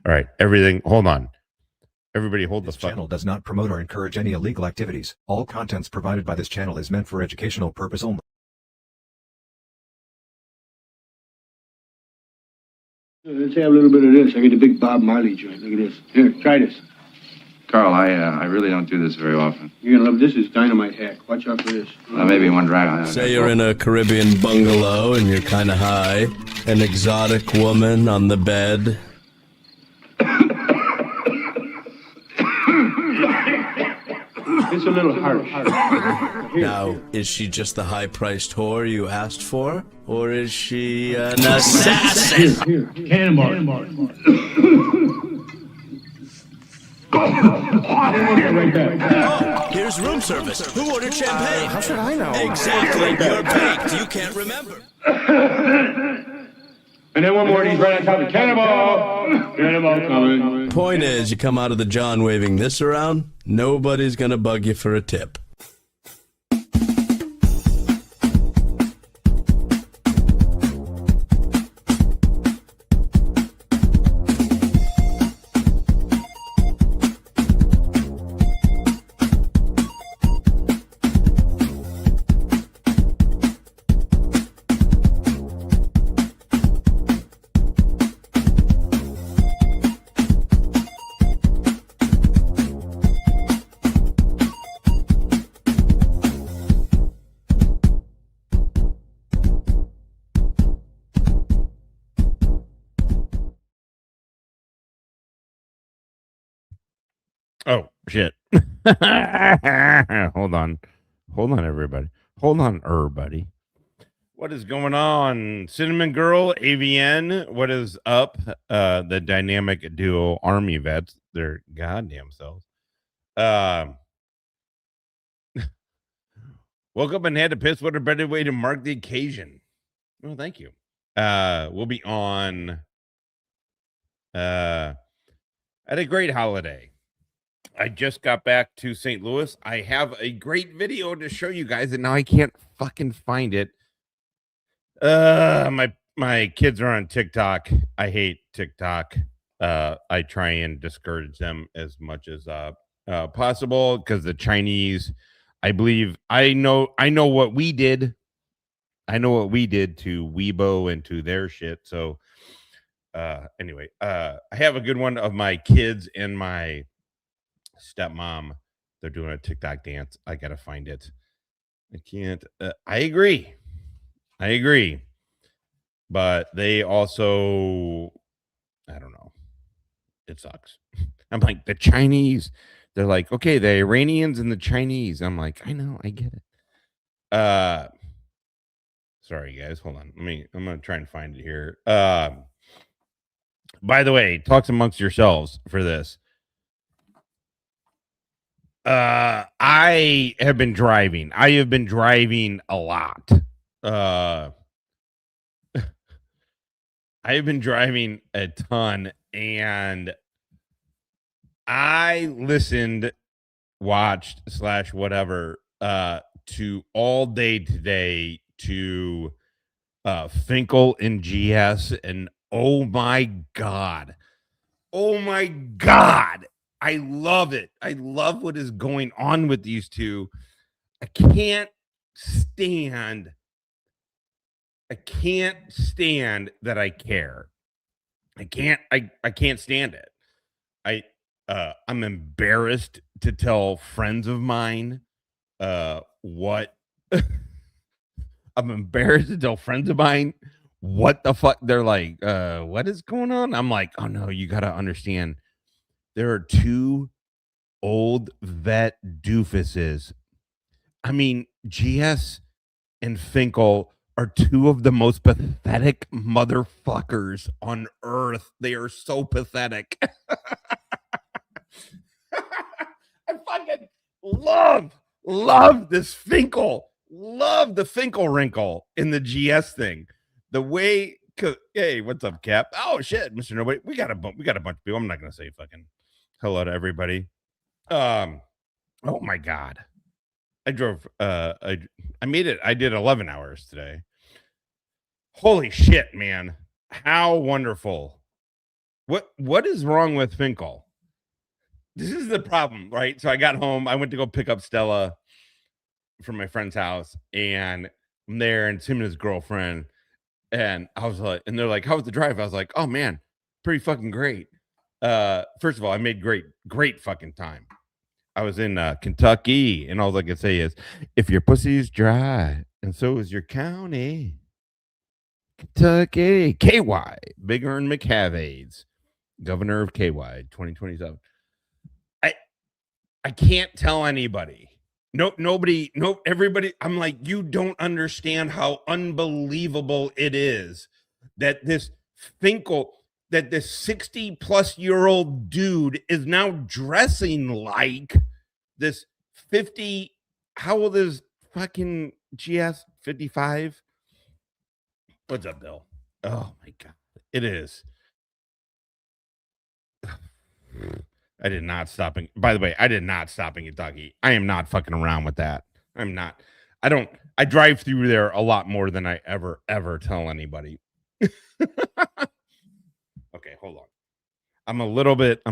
All right, everything. Hold on. Everybody hold the This fuck. channel does not promote or encourage any illegal activities. All contents provided by this channel is meant for educational purpose only. Let's have a little bit of this. I get a big Bob Marley joint. Look at this. Here, try this. Carl, I really don't do this very often. You're gonna love this. Is dynamite hack. Watch out for this. Maybe one drag. Say you're in a Caribbean bungalow and you're kind of high. An exotic woman on the bed. It's a little harsh. Now, is she just the high-priced whore you asked for? Or is she an assassin? Here, cannonball. Right back. Here's room service. Who ordered champagne? How should I know? Exactly. You're baked. You can't remember. And then one more of these right on top of cannonball. Cannonball coming. Point is, you come out of the John waving this around, nobody's gonna bug you for a tip. Oh shit! Hold on, everybody. Hold on, everybody. What is going on, Cinnamon Girl, AVN? What is up? The dynamic duo, Army vets, their goddamn selves. Woke up and had to piss. What a better way to mark the occasion? Well, thank you. We'll be on. At a great holiday. I just got back to St. Louis. I have a great video to show you guys, and now I can't fucking find it. My kids are on TikTok. I hate TikTok. I try and discourage them as much as possible because the Chinese, I believe, I know what we did. I know what we did to Weibo and to their shit. So anyway, I have a good one of my kids and my stepmom. They're doing a TikTok dance. I gotta find it. I can't. I agree, but they also, I don't know, it sucks. I'm like, the Chinese, they're like, okay, the Iranians and the Chinese. I'm like, I know, I get it. Sorry guys, hold on, I'm gonna try and find it here. By the way, talk amongst yourselves for this. I have been driving. I have been driving a lot. I have been driving a ton, and I listened, watched / whatever to All Day Today to Finkel and GS, and oh my god, I love it. I love what is going on with these two. I can't stand that I care. I can't stand it. I'm embarrassed to tell friends of mine what I'm embarrassed to tell friends of mine what the fuck. They're like, what is going on? I'm like, oh no, you gotta understand. There are two old vet doofuses. I mean, GS and Finkel are two of the most pathetic motherfuckers on earth. They are so pathetic. I fucking love this Finkel. Love the Finkel wrinkle in the GS thing. The way, hey, what's up, Cap? Oh shit, Mr. Nobody. We got a bunch of people. I'm not gonna say fucking hello to everybody. Oh my god. I drove I made it. I did 11 hours today. Holy shit, man. How wonderful What is wrong with Finkel? This is the problem, right? So I got home. I went to go pick up Stella from my friend's house, and I'm there, and it's him and his girlfriend. And I was like, and they're like, "How was the drive?" I was like, "Oh man, pretty fucking great." First of all, I made great fucking time. I was in Kentucky, and all I can say is, if your pussy's dry, and so is your county, Kentucky, KY, Big Earn McHavies, governor of KY, 2027. I can't tell anybody. Nobody, everybody. I'm like, you don't understand how unbelievable it is that this Finkel, that this 60-plus-year-old dude is now dressing like this 50. How old is fucking GS? 55? What's up, Bill? Oh my God. It is. I did not stop. By the way, I did not stop in Kentucky. I am not fucking around with that. I'm not. I drive through there a lot more than I ever tell anybody. Okay, hold on. I'm a little bit.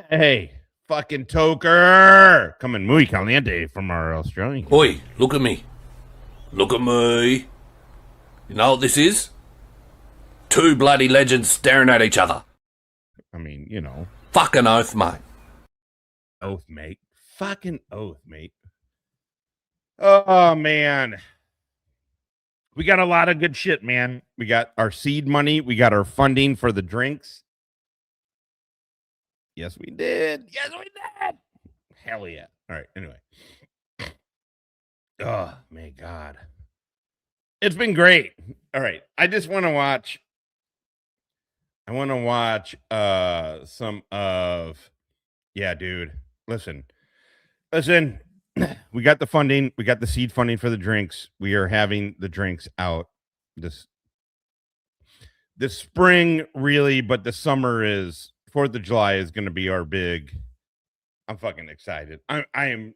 Hey, fucking toker. Coming muy caliente from our Australian. Oi, look at me. Look at me. You know what this is? Two bloody legends staring at each other. I mean, Fucking oath, mate. Oath, mate. Fucking oath, mate. Oh, man. We got a lot of good shit, man. We got our seed money. We got our funding for the drinks. Yes, we did. Yes, we did. Hell yeah. All right. Anyway. Oh, my God. It's been great. All right. I just want to watch. I want to watch some of. Yeah, dude. Listen. We got the funding. We got the seed funding for the drinks. We are having the drinks out this spring, really, but the summer is 4th of July is going to be our big. I'm fucking excited. I am,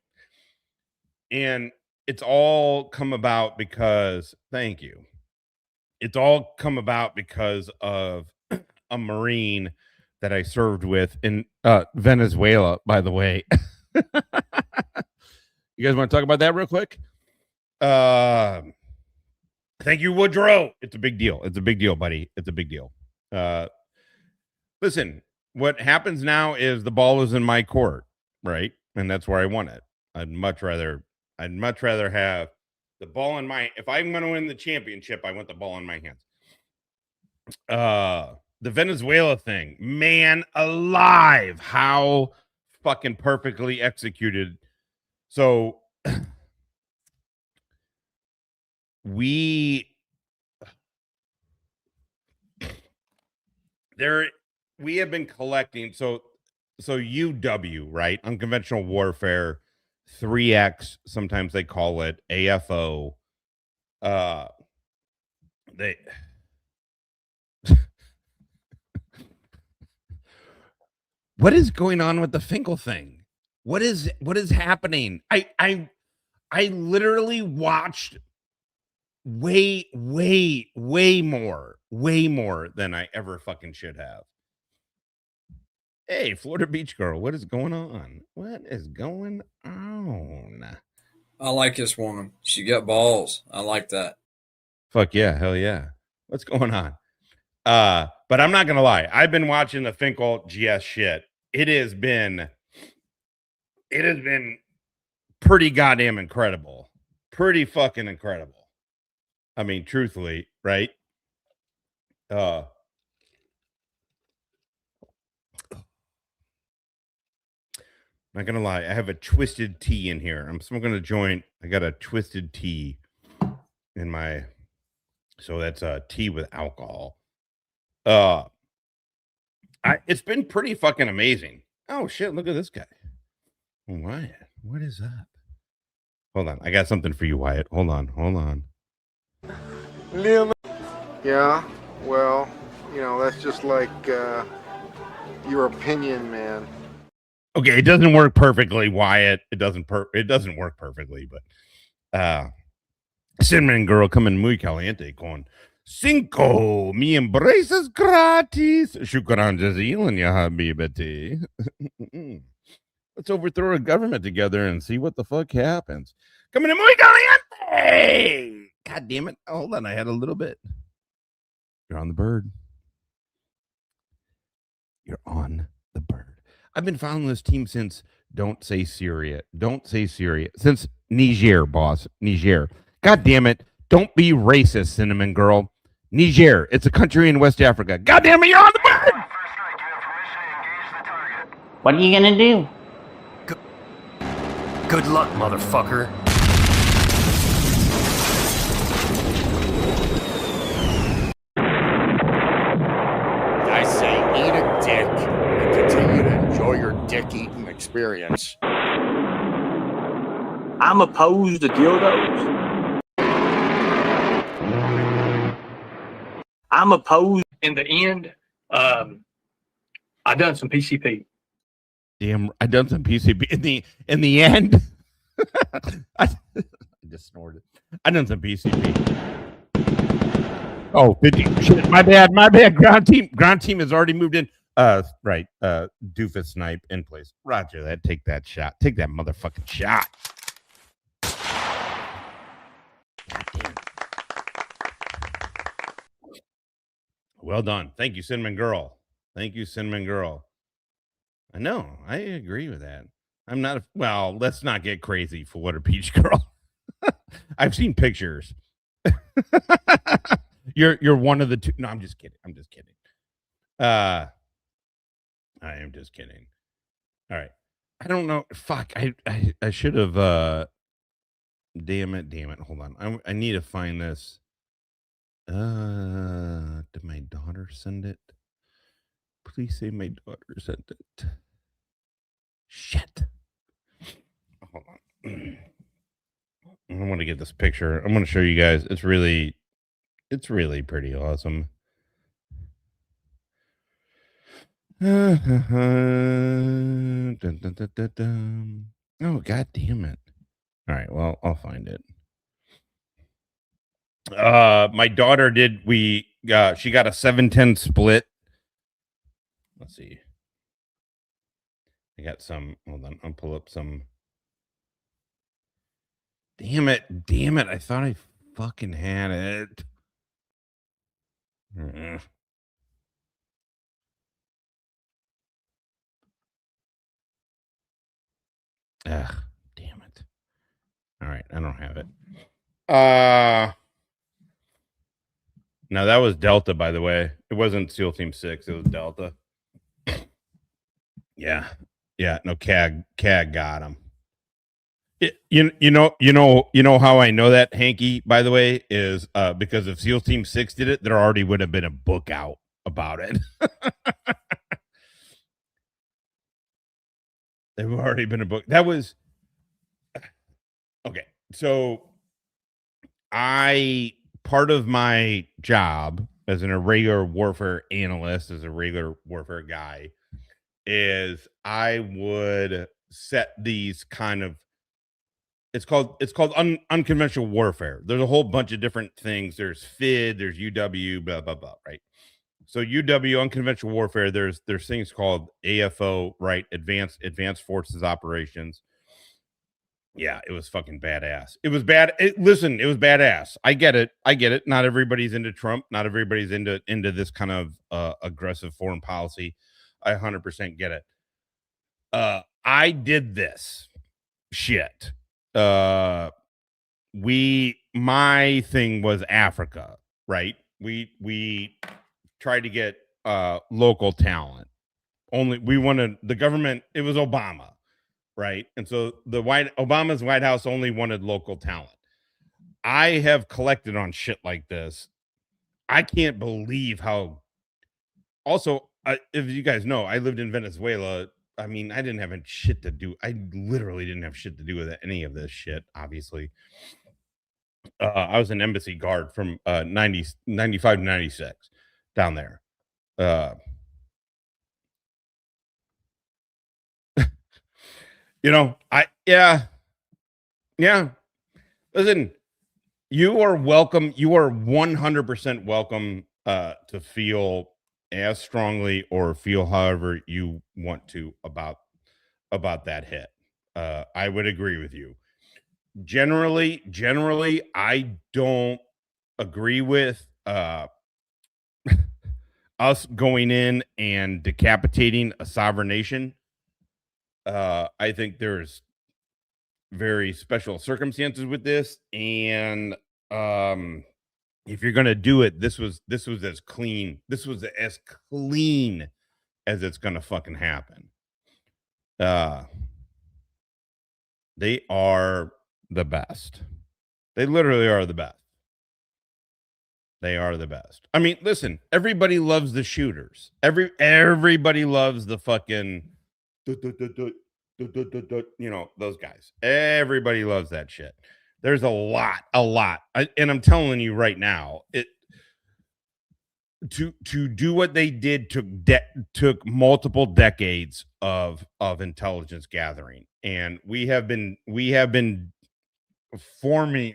and it's all come about because. Thank you. It's all come about because of a Marine that I served with in Venezuela, by the way. You guys want to talk about that real quick? Thank you, Woodrow. It's a big deal. It's a big deal, buddy. It's a big deal. Listen, what happens now is the ball is in my court, right? And that's where I want it. I'd much rather have the ball in my. If I'm going to win the championship, I want the ball in my hands. The Venezuela thing, man alive, how fucking perfectly executed. So we have been collecting. So UW, right? Unconventional warfare, 3X, sometimes they call it AFO. What is going on with the Finkel thing? What is happening? I literally watched way more than I ever fucking should have. Hey, Florida Beach girl, what is going on? What is going on? I like this woman. She got balls. I like that. Fuck yeah, hell yeah. What's going on? But I'm not gonna lie. I've been watching the Finkel GS shit. It has been pretty goddamn incredible. Pretty fucking incredible. I mean, truthfully, right? Not gonna lie, I have a twisted tea in here. I'm smoking a joint. I got a twisted tea in my, so that's a tea with alcohol. It's been pretty fucking amazing. Oh shit, look at this guy. Wyatt, what is up? Hold on, I got something for you, Wyatt. Hold on. Yeah, well, that's just like your opinion, man. Okay, it doesn't work perfectly, Wyatt. It doesn't work perfectly, but Cinnamon Girl coming muy caliente going. Cinco, mi embraces gratis. Shukran jazilan, ya habibati. Let's overthrow a government together and see what the fuck happens. Coming in muy caliente. God damn it. Hold on. I had a little bit. You're on the bird. You're on the bird. I've been following this team since Don't Say Syria. Don't Say Syria. Since Niger, boss. Niger. God damn it. Don't be racist, Cinnamon Girl. Niger. It's a country in West Africa. God damn it. You're on the bird. What are you gonna do? Good luck, motherfucker. I say eat a dick and continue to enjoy your dick-eating experience. I'm opposed to dildos. I'm opposed. In the end, I done some PCP. Damn, I done some PCP in the end. I just snorted. I done some PCP. Oh, 50 shit. My bad. Ground team has already moved in. Right. Doofus snipe in place. Roger that. Take that shot. Take that motherfucking shot. Well done. Thank you, Cinnamon Girl. Thank you, Cinnamon Girl. I know. I agree with that. I'm not. Well, let's not get crazy for what a peach girl. I've seen pictures. You're one of the two. No, I'm just kidding. I am just kidding. All right. I don't know. Fuck. I should have. Damn it. Hold on. I need to find this. Did my daughter send it? Please say my daughter sent it. Shit. Hold on. I want to get this picture. I'm going to show you guys. It's really pretty awesome. Dun, dun, dun, dun, dun. Oh, god damn it. All right, well, I'll find it. My daughter did she got a 7-10 split. Let's see. I got some. Hold on, I'll pull up some. Damn it. I thought I fucking had it. Ugh, damn it. All right, I don't have it. No, that was Delta, by the way. It wasn't SEAL Team 6, it was Delta. Yeah, no, CAG got him. You know how I know that, Hanky, by the way, is because if SEAL Team 6 did it, there already would have been a book out about it. There would already been a book. That was okay. So part of my job as an irregular warfare analyst, as a regular warfare guy, is I would set these kind of it's called unconventional warfare. There's a whole bunch of different things. There's FID, there's UW, blah blah blah, right? So UW, unconventional warfare, there's things called AFO, right? Advanced Forces Operations. Yeah, it was fucking badass. It was bad. Listen, it was badass. I get it. Not everybody's into Trump. Not everybody's into this kind of aggressive foreign policy. I 100% get it. I did this shit. My thing was Africa, right? We tried to get local talent. We wanted the government. It was Obama. Right. And so Obama's White House only wanted local talent. I have collected on shit like this. I can't believe how. Also, if you guys know, I lived in Venezuela. I mean, I didn't have shit to do. I literally didn't have shit to do with any of this shit, obviously. I was an embassy guard from 95 to 96 down there. Yeah. Listen, You are welcome. You are 100% welcome to feel as strongly or feel however you want to about that hit. I would agree with you. Generally, I don't agree with us going in and decapitating a sovereign nation. I think there's very special circumstances with this, and if you're gonna do it, this was as clean. This was as clean as it's gonna fucking happen. They are the best. They literally are the best. They are the best. I mean, listen, everybody loves the shooters. Everybody loves the fucking, you know, those guys. Everybody loves that shit. There's a lot. And I'm telling you right now, to do what they did took multiple decades of intelligence gathering, and we have been forming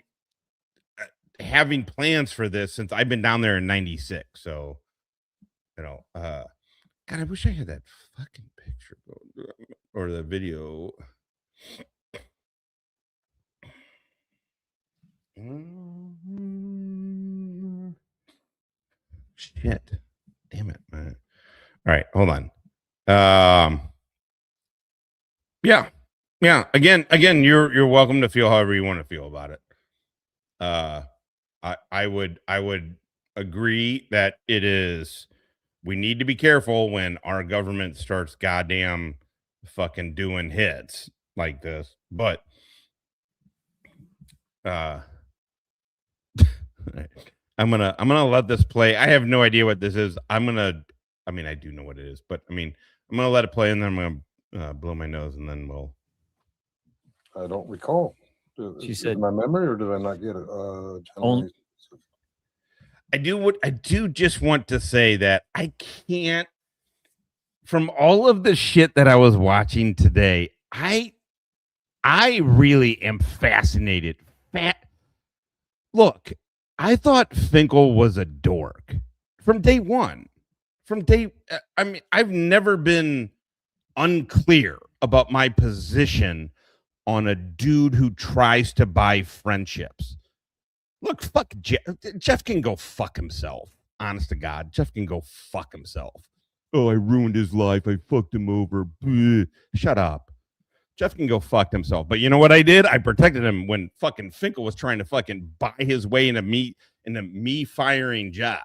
having plans for this since I've been down there in 96. So, you know, God, I wish I had that fucking picture or the video. Shit. Damn it, man. All right, hold on. Yeah. Again, you're welcome to feel however you want to feel about it. I would agree that it is. We need to be careful when our government starts goddamn fucking doing hits like this. But I'm gonna let this play. I have no idea what this is. I do know what it is, but I'm gonna let it play, and then I'm gonna blow my nose, and then we'll. I don't recall. She said, my memory, or did I not get it? I do just want to say that I can't, from all of the shit that I was watching today, I really am fascinated. Look, I thought Finkel was a dork from day one. I've never been unclear about my position on a dude who tries to buy friendships. Look, fuck Jeff. Jeff can go fuck himself. Honest to God, Jeff can go fuck himself. Oh, I ruined his life. I fucked him over. Bleh. Shut up. Jeff can go fuck himself. But you know what I did? I protected him when fucking Finkel was trying to fucking buy his way into me firing Jeff.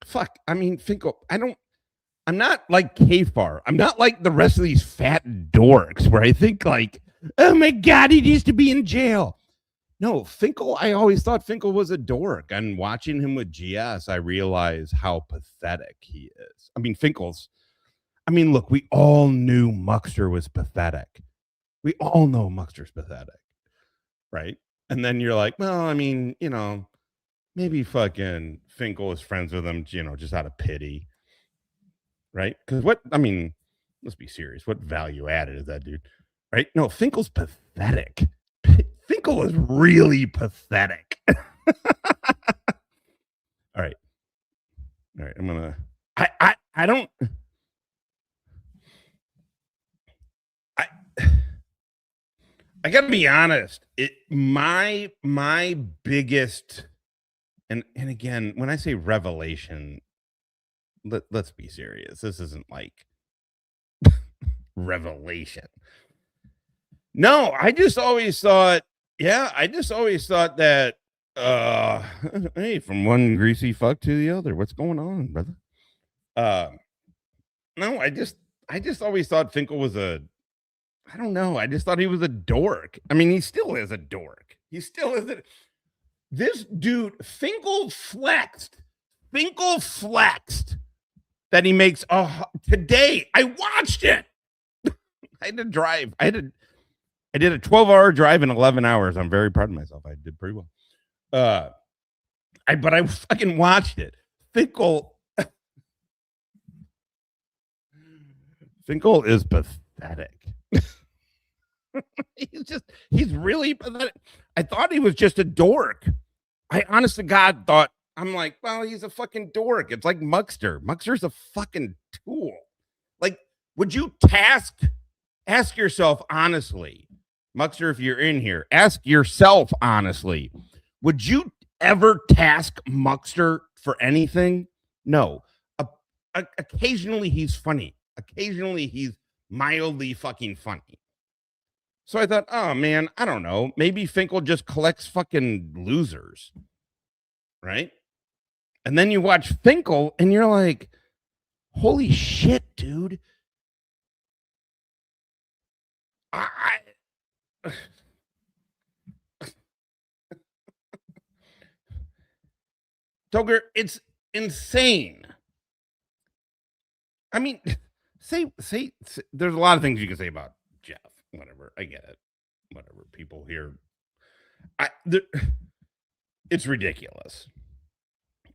Fuck. I mean, Finkel, I'm not like Kfar. I'm not like the rest of these fat dorks where I think like, oh my God, he needs to be in jail. No, Finkel, I always thought Finkel was a dork. And watching him with GS, I realize how pathetic he is. Look, we all knew Muckster was pathetic. We all know Muckster's pathetic, right? And then you're like, well, maybe fucking Finkel is friends with him, just out of pity, right? Because let's be serious. What value added is that dude, right? No, Finkel's pathetic. Finkel is really pathetic. All right. I'm gonna. I don't. I gotta be honest. My biggest, and again, when I say revelation, let's be serious. This isn't like revelation. No, I just always thought that hey, from one greasy fuck to the other. What's going on, brother? No, I just always thought Finkel was I don't know. I just thought he was a dork. He still is a dork. He still is this dude, Finkel flexed that he makes today. I watched it. I had to drive. I did a 12-hour drive in 11 hours. I'm very proud of myself. I did pretty well. But I fucking watched it. Finkel is pathetic. he's really pathetic. I thought he was just a dork. I honest to God thought, I'm like, well, he's a fucking dork. It's like Muckster. Muckster's a fucking tool. Like, would you ask yourself honestly, Muckster, if you're in here, ask yourself honestly, would you ever task Muckster for anything? No. Occasionally he's funny. Occasionally he's mildly fucking funny. So I thought, oh man, I don't know. Maybe Finkel just collects fucking losers. Right? And then you watch Finkel and you're like, holy shit, dude. Toger, it's insane. I mean, say there's a lot of things you can say about Jeff. Whatever. I get it. Whatever. People here. It's ridiculous.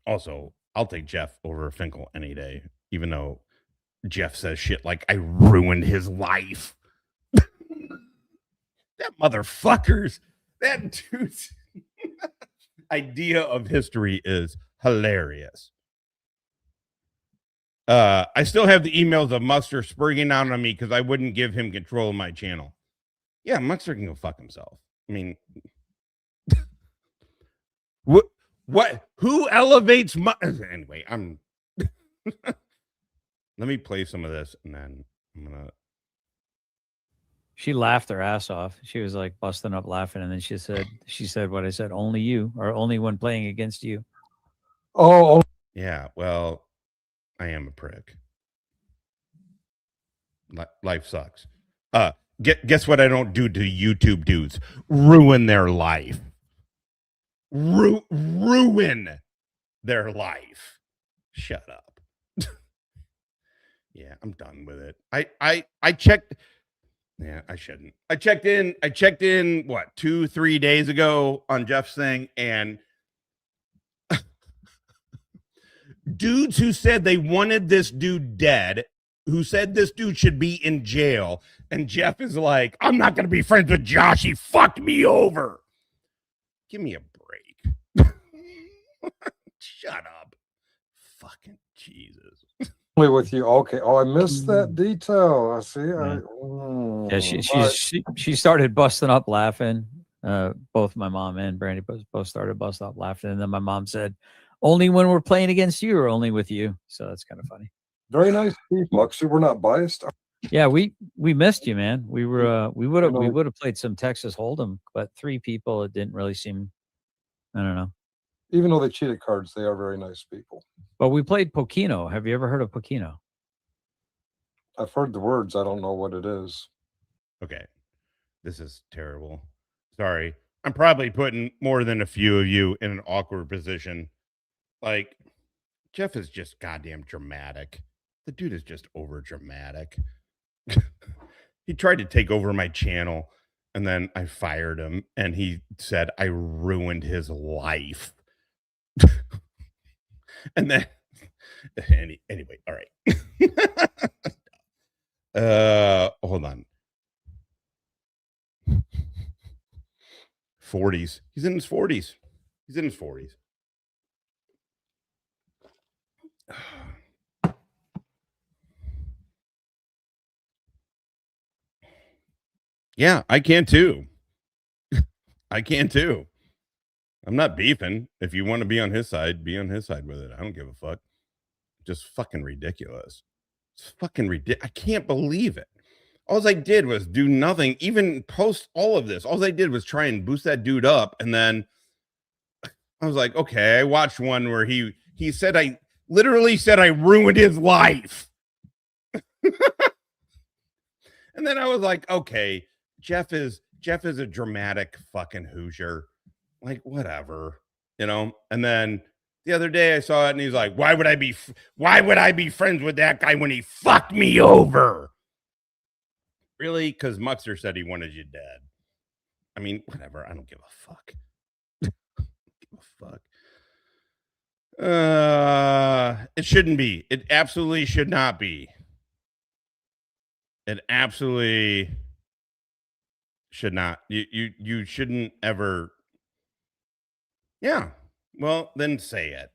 Also, I'll take Jeff over Finkel any day, even though Jeff says shit like I ruined his life. That motherfucker's that dude's idea of history is hilarious. I still have the emails of Muckster spurging out on me because I wouldn't give him control of my channel. Yeah, Muckster can go fuck himself. I mean, what? Who elevates? Anyway, I'm. Let me play some of this, and then I'm gonna. She laughed her ass off. She was like busting up laughing, and then she said what I said. Only you, or only when playing against you. Oh. Yeah. Well, I am a prick. Life sucks. Guess what I don't do to YouTube dudes? Ruin their life. Ruin their life. Shut up. Yeah, I'm done with it. I checked. Yeah, I shouldn't. I checked in what, 2-3 days ago on Jeff's thing, and dudes who said they wanted this dude dead, who said this dude should be in jail, and Jeff is like, I'm not gonna be friends with Josh. He fucked me over. Give me a break. Shut up. Fucking Jesus. With you. Okay. Oh, I missed that detail. I see. Yeah, she started busting up laughing. Both my mom and Brandy both started busting up laughing, and then my mom said, "Only when we're playing against you, or only with you." So that's kind of funny. Very nice people. Actually, we're not biased. Yeah, we missed you, man. We would have played some Texas Hold'em, but 3 people, it didn't really seem. I don't know. Even though they cheated cards, they are very nice people. But we played Pokino. Have you ever heard of Pokino? I've heard the words. I don't know what it is. Okay. This is terrible. Sorry. I'm probably putting more than a few of you in an awkward position. Like, Jeff is just goddamn dramatic. The dude is just over dramatic. He tried to take over my channel, and then I fired him, and he said I ruined his life. And then anyway, all right. Hold on. 40s. He's in his 40s. Yeah, I can too. I'm not beefing. If you want to be on his side, be on his side with it. I don't give a fuck. Just fucking ridiculous. It's fucking ridiculous. I can't believe it. All I did was do nothing, even post all of this. All I did was try and boost that dude up. And then I was like, okay, I watched one where he said, I literally said I ruined his life. And then I was like, okay, Jeff is a dramatic fucking Hoosier. Like, whatever, you know? And then the other day I saw it and he's like, why would I be friends with that guy when he fucked me over? Really? Because Muckster said he wanted you dead. I mean, whatever. I don't give a fuck. It shouldn't be. It absolutely should not be. It absolutely should not. You shouldn't ever. Yeah. Well, then say it.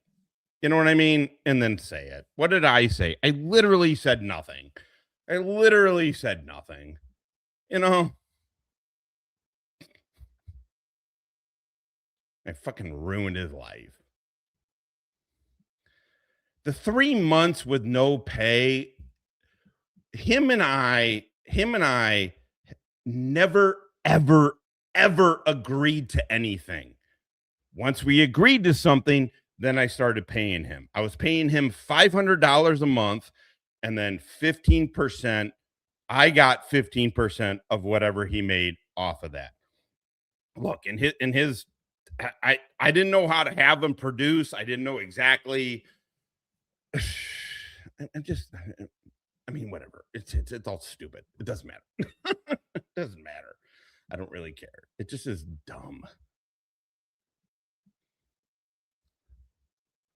You know what I mean? And then say it. What did I say? I literally said nothing. I literally said nothing. You know? I fucking ruined his life. The 3 months with no pay, him and I never, ever, ever agreed to anything. Once we agreed to something, then I started paying him. I was paying him $500 a month, and then 15%. I got 15% of whatever he made off of that. Look, in his, I didn't know how to have him produce. I didn't know exactly. I mean, whatever. It's all stupid. It doesn't matter. It doesn't matter. I don't really care. It just is dumb.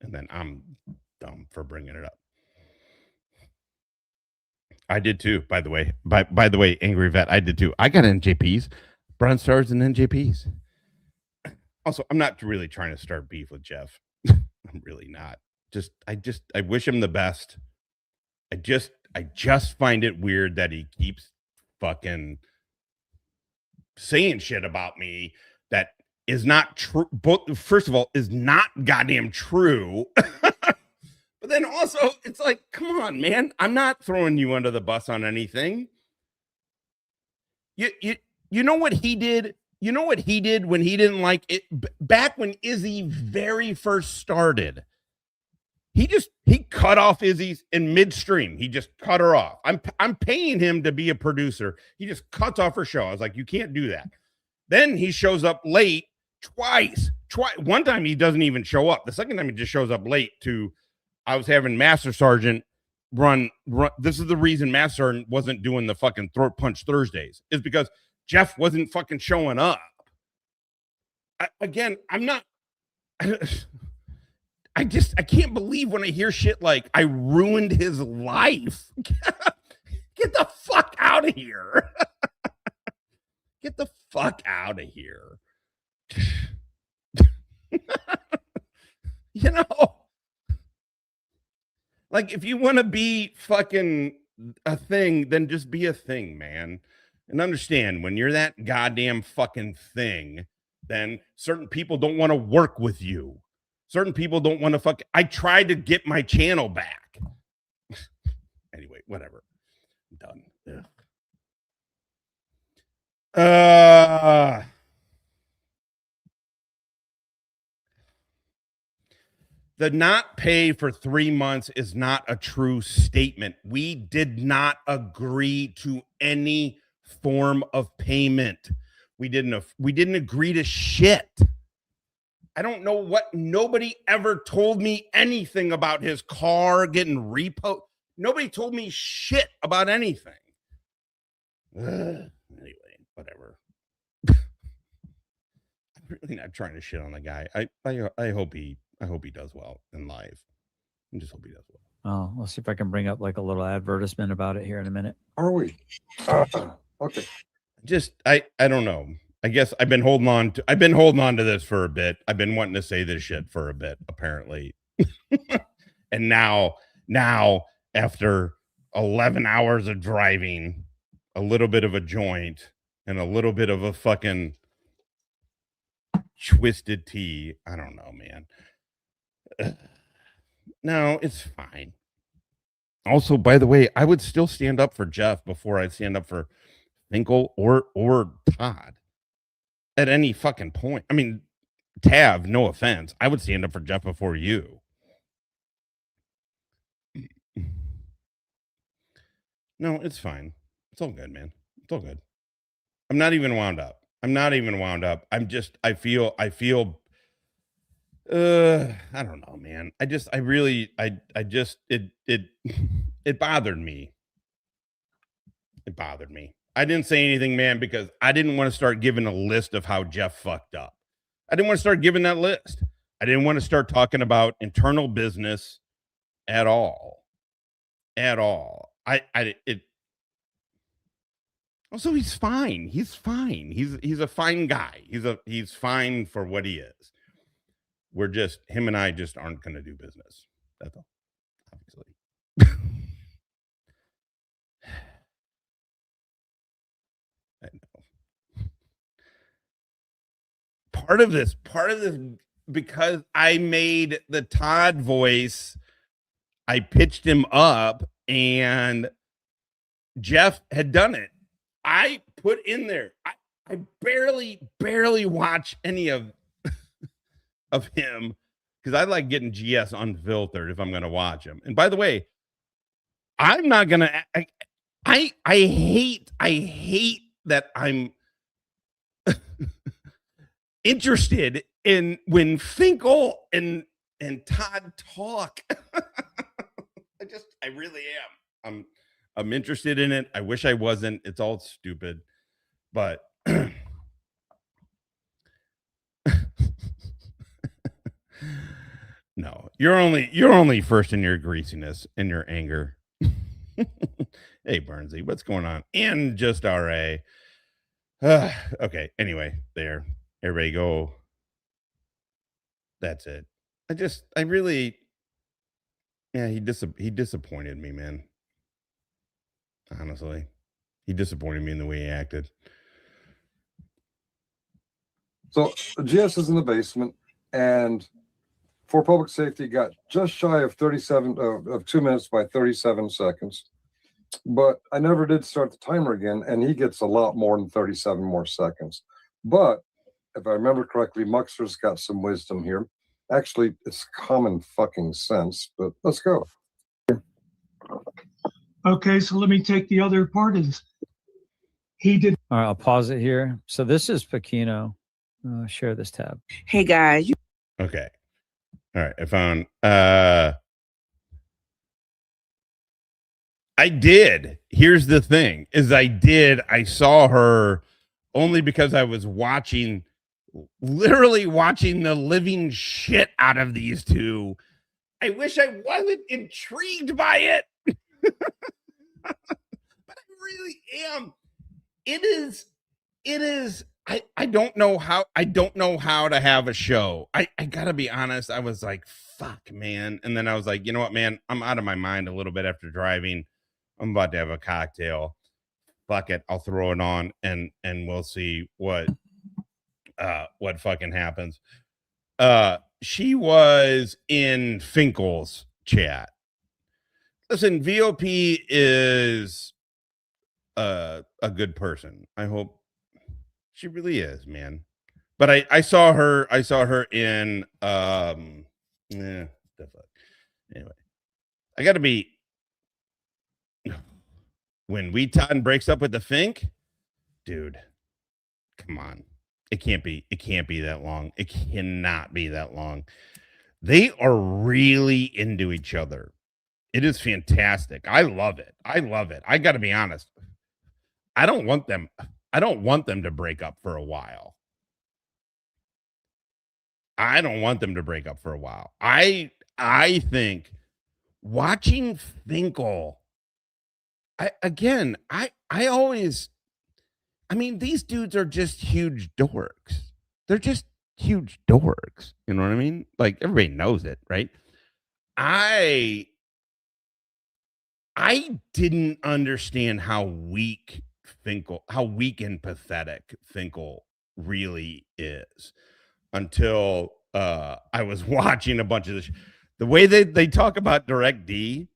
And then I'm dumb for bringing it up. I did too, by the way. By the way, Angry Vet, I did too. I got NJPs, Bronze Stars, and NJPs. Also, I'm not really trying to start beef with Jeff. I'm really not. I wish him the best. I just find it weird that he keeps fucking saying shit about me that is not true. First of all, is not goddamn true. But then also, it's like, come on, man. I'm not throwing you under the bus on anything. You know what he did? You know what he did when he didn't like it? Back when Izzy very first started, he cut off Izzy's in midstream. He just cut her off. I'm paying him to be a producer. He just cuts off her show. I was like, you can't do that. Then he shows up late twice. One time he doesn't even show up. The second time he just shows up late to. I was having Master Sergeant run. This is the reason Master Sergeant wasn't doing the fucking throat punch Thursdays, is because Jeff wasn't fucking showing up. I'm not. I can't believe when I hear shit like I ruined his life. Get the fuck out of here. Get the fuck out of here. You know, like if you want to be fucking a thing, then just be a thing, man. And understand when you're that goddamn fucking thing, then certain people don't want to work with you. Certain people don't want to fuck. I tried to get my channel back. Anyway, whatever. I'm done. Ugh. The not pay for 3 months is not a true statement. We did not agree to any form of payment. We didn't agree to shit. I don't know what. Nobody ever told me anything about his car getting repo. Nobody told me shit about anything. Anyway, whatever. I'm really not trying to shit on the guy. I hope he does well in life. I just hope he does well. Oh, let's see if I can bring up like a little advertisement about it here in a minute. Are we? Okay. Just I don't know. I guess I've been holding on to this for a bit. I've been wanting to say this shit for a bit, apparently. And now after 11 hours of driving, a little bit of a joint, and a little bit of a fucking twisted tea. I don't know, man. No, it's fine. Also, by the way, I would still stand up for Jeff before I'd stand up for Finkel or Todd at any fucking point. I mean, Tav, no offense. I would stand up for Jeff before you. No, it's fine. It's all good, man. It's all good. I'm not even wound up. I'm just, I feel, I don't know, man. It bothered me. It bothered me. I didn't say anything, man, because I didn't want to start giving a list of how Jeff fucked up. I didn't want to start giving that list. I didn't want to start talking about internal business at all. At all. Also, he's fine. He's fine. He's a fine guy. He's fine for what he is. We're just him and I just aren't going to do business. That's all. Obviously. I know. Part of this, because I made the Todd voice, I pitched him up, and Jeff had done it. I put in there. I barely watch any of him because I like getting GS unfiltered if I'm going to watch him. And by the way, I'm not going to. I hate that I'm interested in when Finkel and Todd talk. I really am. I'm interested in it. I wish I wasn't. It's all stupid, but no, you're only first in your greasiness and your anger. Hey, Burnsy, what's going on? And just RA. Okay. Anyway, there. Everybody go. That's it. I really, yeah, he disappointed me, man. Honestly, he disappointed me in the way he acted. So GS is in the basement, and for public safety, got just shy of 2 minutes by 37 seconds. But I never did start the timer again, and he gets a lot more than 37 more seconds. But if I remember correctly, Muxter's got some wisdom here. Actually, it's common fucking sense, but let's go. Okay, so let me take the other part is he did. All right, I'll pause it here. So this is Pacino. Share this tab. Hey guys. Okay. All right. I found I did. Here's the thing is I saw her only because I was literally watching the living shit out of these two. I wish I wasn't intrigued by it. But I really am. It is I don't know how to have a show. I gotta be honest. I was like, fuck, man. And then I was like, you know what, man, I'm out of my mind a little bit after driving. I'm about to have a cocktail. Fuck it. I'll throw it on and we'll see what fucking happens. She was in Finkel's chat. Listen, VOP is a good person. I hope she really is, man. But I saw her in the fuck. Anyway, I gotta be when Todd breaks up with the Fink, dude. Come on. It can't be that long. It cannot be that long. They are really into each other. It is fantastic. I love it. I got to be honest. I don't want them to break up for a while. I think watching Finkel, these dudes are just huge dorks. They're just huge dorks. You know what I mean? Like, everybody knows it, right? I didn't understand how weak and pathetic Finkel really is until I was watching a bunch of this. The way they talk about Direct D.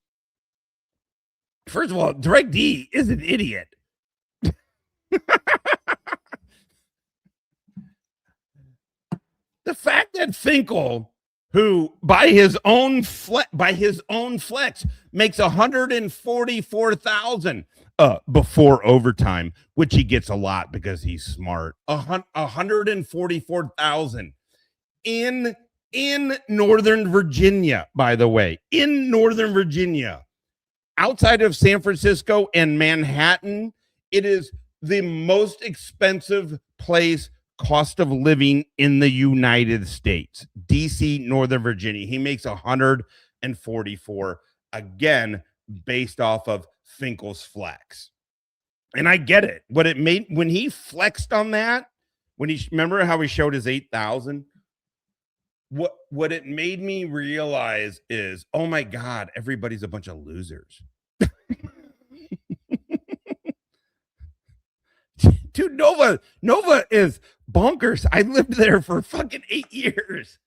First of all, Direct D is an idiot. The fact that Finkel, who by his own flex makes $144,000 before overtime, which he gets a lot because he's smart. $144,000 in Northern Virginia, by the way, in Northern Virginia, outside of San Francisco and Manhattan, it is the most expensive place. Cost of living in the United States, DC, Northern Virginia. He makes 144 again, based off of Finkel's flex. And I get it. What it made when he flexed on that, when he remember how he showed his 8,000. What it made me realize is, oh my God, everybody's a bunch of losers. Dude, Nova is bonkers. I lived there for fucking 8 years.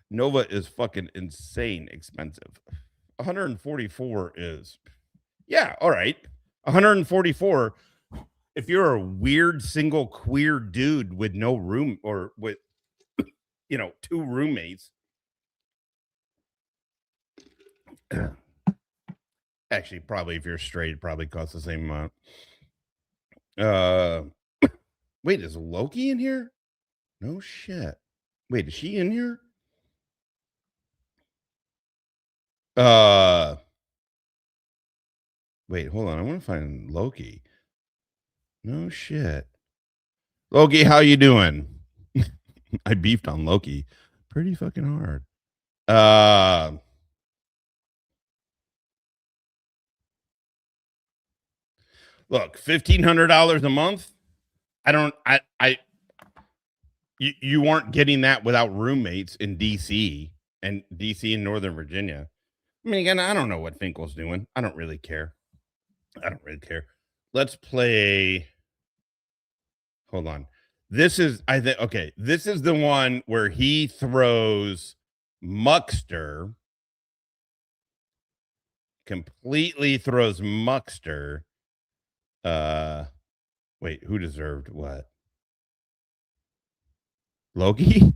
Nova is fucking insane expensive. 144 is, yeah, all right. 144. If you're a weird single queer dude with no room or with, 2 roommates. Actually, probably if you're straight, it probably costs the same amount. Wait, is Loki in here? No shit. Wait, is she in here? Wait, hold on. I want to find Loki. No shit. Loki, how you doing? I beefed on Loki pretty fucking hard. Look, $1,500 a month. You aren't getting that without roommates in DC and Northern Virginia. I mean, again, I don't know what Finkel's doing. I don't really care. Let's play. Hold on. This is, this is the one where he throws Muckster. Completely throws Muckster. Wait, who deserved what? Loki?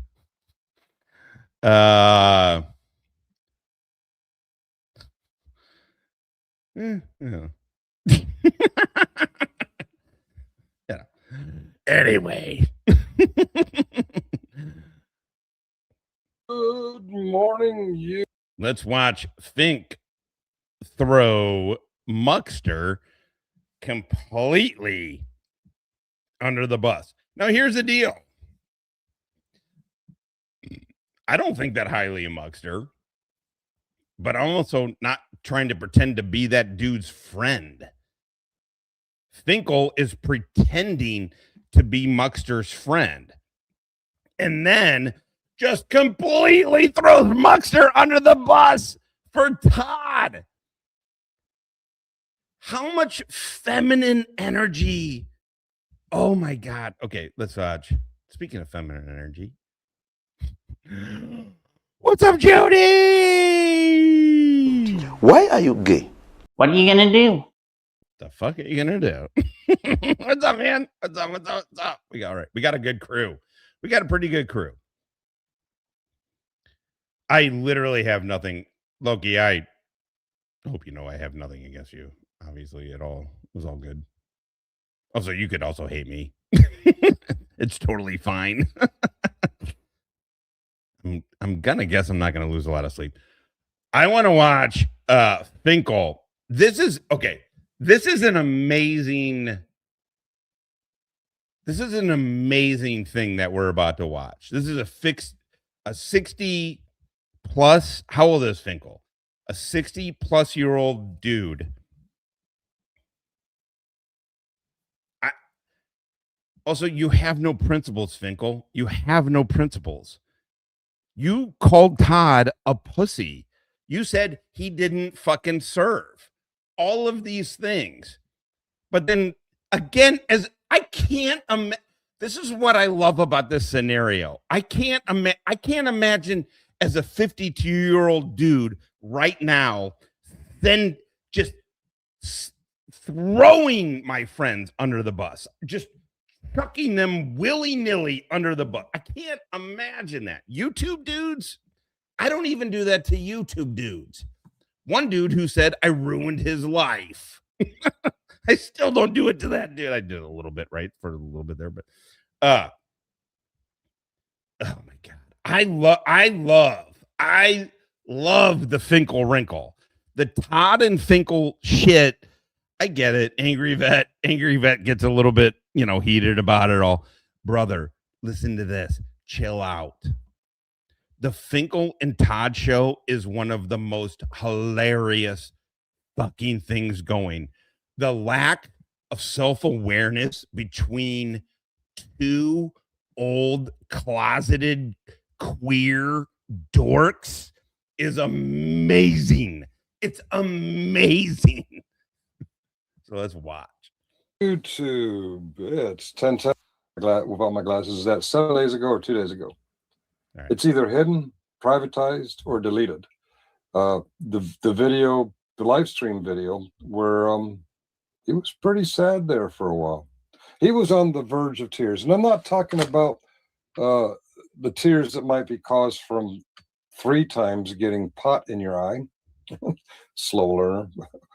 Yeah. Yeah. Anyway. Good morning, you. Let's watch Fink throw Muckster completely under the bus. Now, here's the deal. I don't think that highly of Muckster, but I'm also not trying to pretend to be that dude's friend. Finkel is pretending to be Muckster's friend and then just completely throws Muckster under the bus for Todd. How much feminine energy? Oh my God. Okay, let's watch. Speaking of feminine energy. What's up, Jody? Why are you gay? What are you gonna do? The fuck are you gonna do? What's up, man? What's up? We got a good crew. We got a pretty good crew. I literally have nothing. Loki, I hope you know I have nothing against you, obviously, at all. It was all good. Also, you could also hate me. It's totally fine. I'm gonna guess I'm not gonna lose a lot of sleep. I want to watch Finkel. This is an amazing thing that we're about to watch. This is a 60 plus. How old is Finkel? A 60 plus year old dude. Also, you have no principles, Finkel. You have no principles. You called Todd a pussy. You said he didn't fucking serve. All of these things. But then again, this is what I love about this scenario. I can't imagine as a 52-year-old dude right now, then just throwing my friends under the bus, just chucking them willy-nilly under the bus. I can't imagine that. YouTube dudes, I don't even do that to YouTube dudes. One dude who said I ruined his life. I still don't do it to that dude. I did it a little bit, right? For a little bit there, but oh my God. I love the Finkel wrinkle. The Todd and Finkel shit. I get it. Angry vet gets a little bit, heated about it all. Brother, listen to this. Chill out. The Finkel and Todd show is one of the most hilarious fucking things going. The lack of self-awareness between two old closeted queer dorks is amazing. It's amazing. So let's watch. YouTube. It's 10 times without my glasses. Is that 7 days ago or 2 days ago? Right. It's either hidden, privatized, or deleted. The video, the live stream video, where he was pretty sad there for a while. He was on the verge of tears, and I'm not talking about the tears that might be caused from 3 times getting pot in your eye. Slow learner.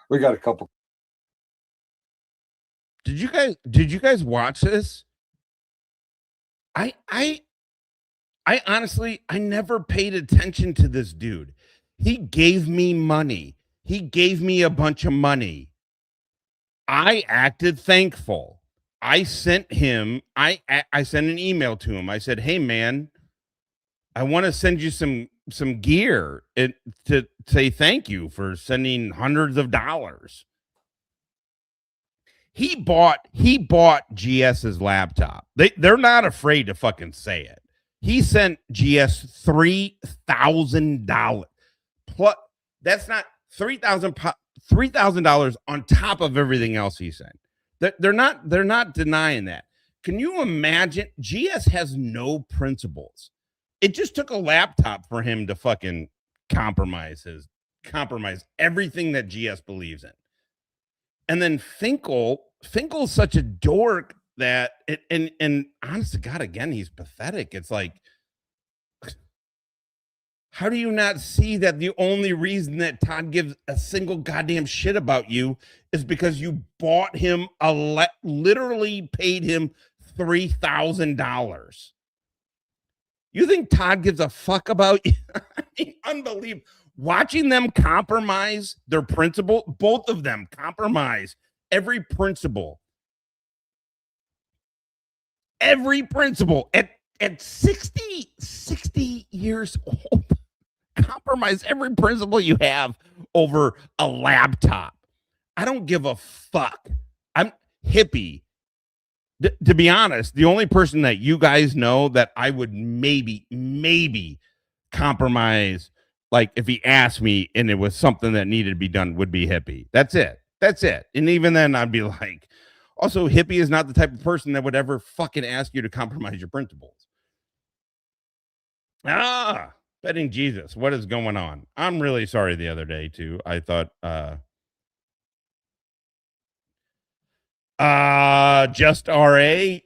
We got a couple. Did you guys watch this? I honestly, I never paid attention to this dude. He gave me money. He gave me a bunch of money. I acted thankful. I sent him, I sent an email to him. I said, "Hey man, I want to send you some gear to say thank you for sending hundreds of dollars." He bought GS's laptop. They're not afraid to fucking say it. He sent GS $3,000 plus. That's not $3,000 on top of everything else he sent. They're not denying that. Can you imagine? GS has no principles. It just took a laptop for him to fucking compromise everything that GS believes in. And then Finkel's such a dork that and honest to God, again, he's pathetic. It's like, how do you not see that the only reason that Todd gives a single goddamn shit about you is because you bought him literally paid him $3,000? You think Todd gives a fuck about you? I mean, unbelievable. Watching them compromise their principle, both of them compromise every principle at 60 years old. Compromise every principle you have over a laptop. I don't give a fuck. I'm hippie. To be honest, the only person that you guys know that I would maybe compromise, like if he asked me and it was something that needed to be done, would be hippie. That's it. And even then I'd be like, also hippie is not the type of person that would ever fucking ask you to compromise your principles. Betting Jesus, what is going on? I'm really sorry the other day too. I thought just RA.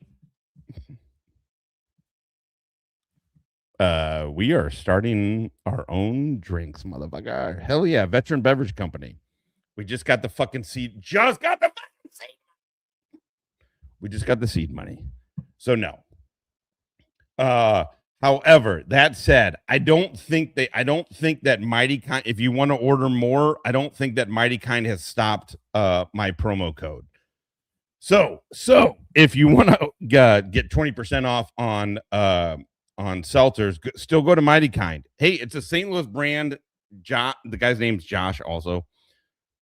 We are starting our own drinks, motherfucker. Hell yeah, Veteran Beverage Company. We just got the fucking seed. We just got the seed money. So no. However, that said, I don't think that Mighty Kind, if you want to order more, I don't think that Mighty Kind has stopped my promo code. So if you want to get 20% off on seltzers, still go to Mighty Kind. Hey, it's a St. Louis brand. The guy's name's Josh also.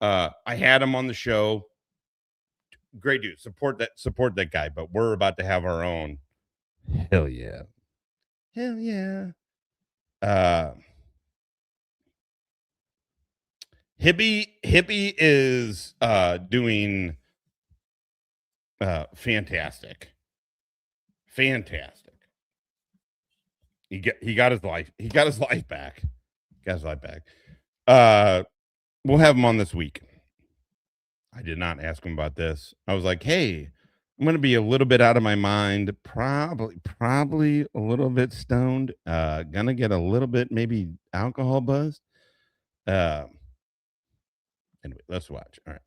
I had him on the show. Great dude. Support that guy, but we're about to have our own. Hell yeah. Hippie is doing fantastic. He got his life. He got his life back. We'll have him on this week. I did not ask him about this. I was like, hey, I'm going to be a little bit out of my mind, probably a little bit stoned, going to get a little bit maybe alcohol buzzed. Anyway, let's watch. All right.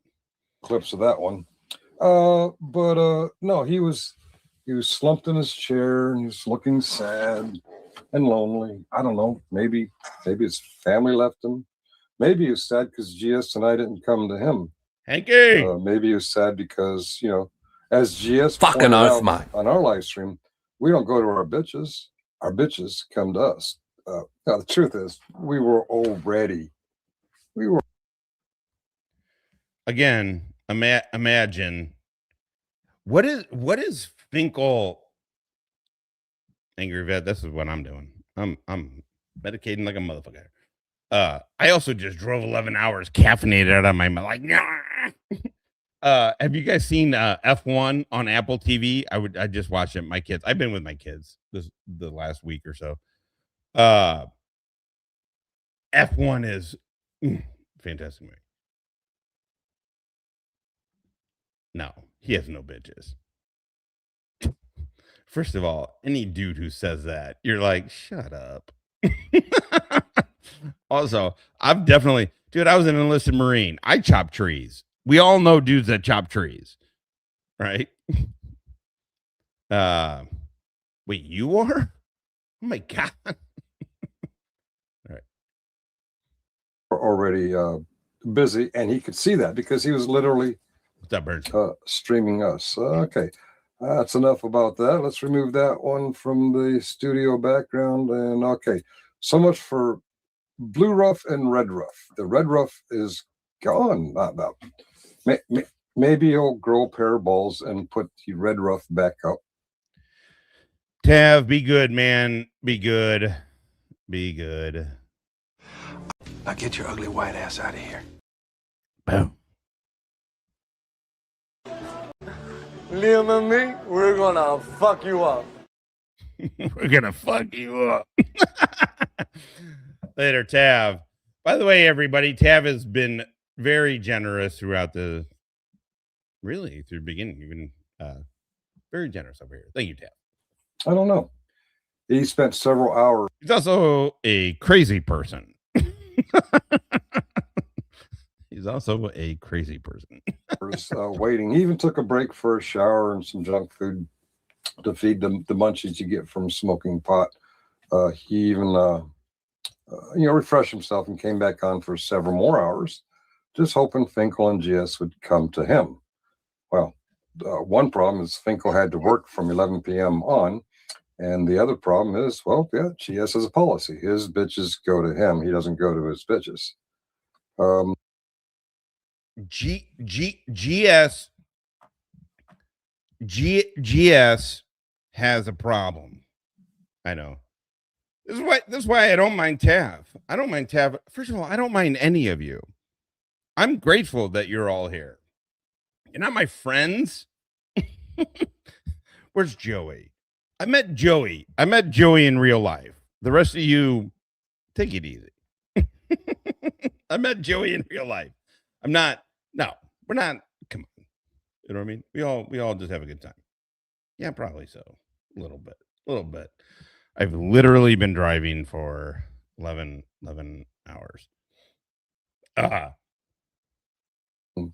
Clips of that one. But no, he was slumped in his chair and he's looking sad and lonely. I don't know. Maybe his family left him. Maybe he was sad because GS and I didn't come to him. Hanky. Maybe he was sad because, as GS fucking oath, mate. On our live stream, we don't go to our bitches. Our bitches come to us. Now the truth is, we were. again, imagine what is Finkel angry vet? This is what I'm doing. I'm medicating like a motherfucker. I also just drove 11 hours caffeinated out of my mouth. Like, nah. Have you guys seen F1 on Apple TV? I just watched it. My kids. I've been with my kids the last week or so. F1 is fantastic movie. No, he has no bitches. First of all, any dude who says that, you're like, shut up. Also, I've definitely, dude, I was an enlisted Marine. I chop trees. We all know dudes that chop trees, right? Wait, you are? Oh my God. All right. Already busy, and he could see that because he was literally streaming us. Okay, that's enough about that. Let's remove that one from the studio background. And okay, so much for blue ruff and red ruff. The red ruff is gone. Maybe he'll grow a pair of balls and put the red ruff back up. Tav, be good, man. Be good. Be good. Now get your ugly white ass out of here. Boom. Liam and me, we're gonna fuck you up. We're gonna fuck you up. Later, Tav. By the way, everybody, Tav has been very generous throughout through the beginning. You've been very generous over here. Thank you, Tav. I don't know. He spent several hours. He's also a crazy person. He's also a crazy person. Waiting. He even took a break for a shower and some junk food to feed the munchies you get from smoking pot. He even, refreshed himself and came back on for several more hours, just hoping Finkel and GS would come to him. Well, one problem is Finkel had to work from 11 p.m. on. And the other problem is, well, yeah, GS has a policy. His bitches go to him. He doesn't go to his bitches. GS has a problem. I know. This is why I don't mind Tav. I don't mind Tav. First of all, I don't mind any of you. I'm grateful that you're all here. You're not my friends. Where's Joey? I met Joey in real life. The rest of you, take it easy. I met Joey in real life. We're not, come on. You know what I mean? We all just have a good time. Yeah, probably so. A little bit. I've literally been driving for 11 hours.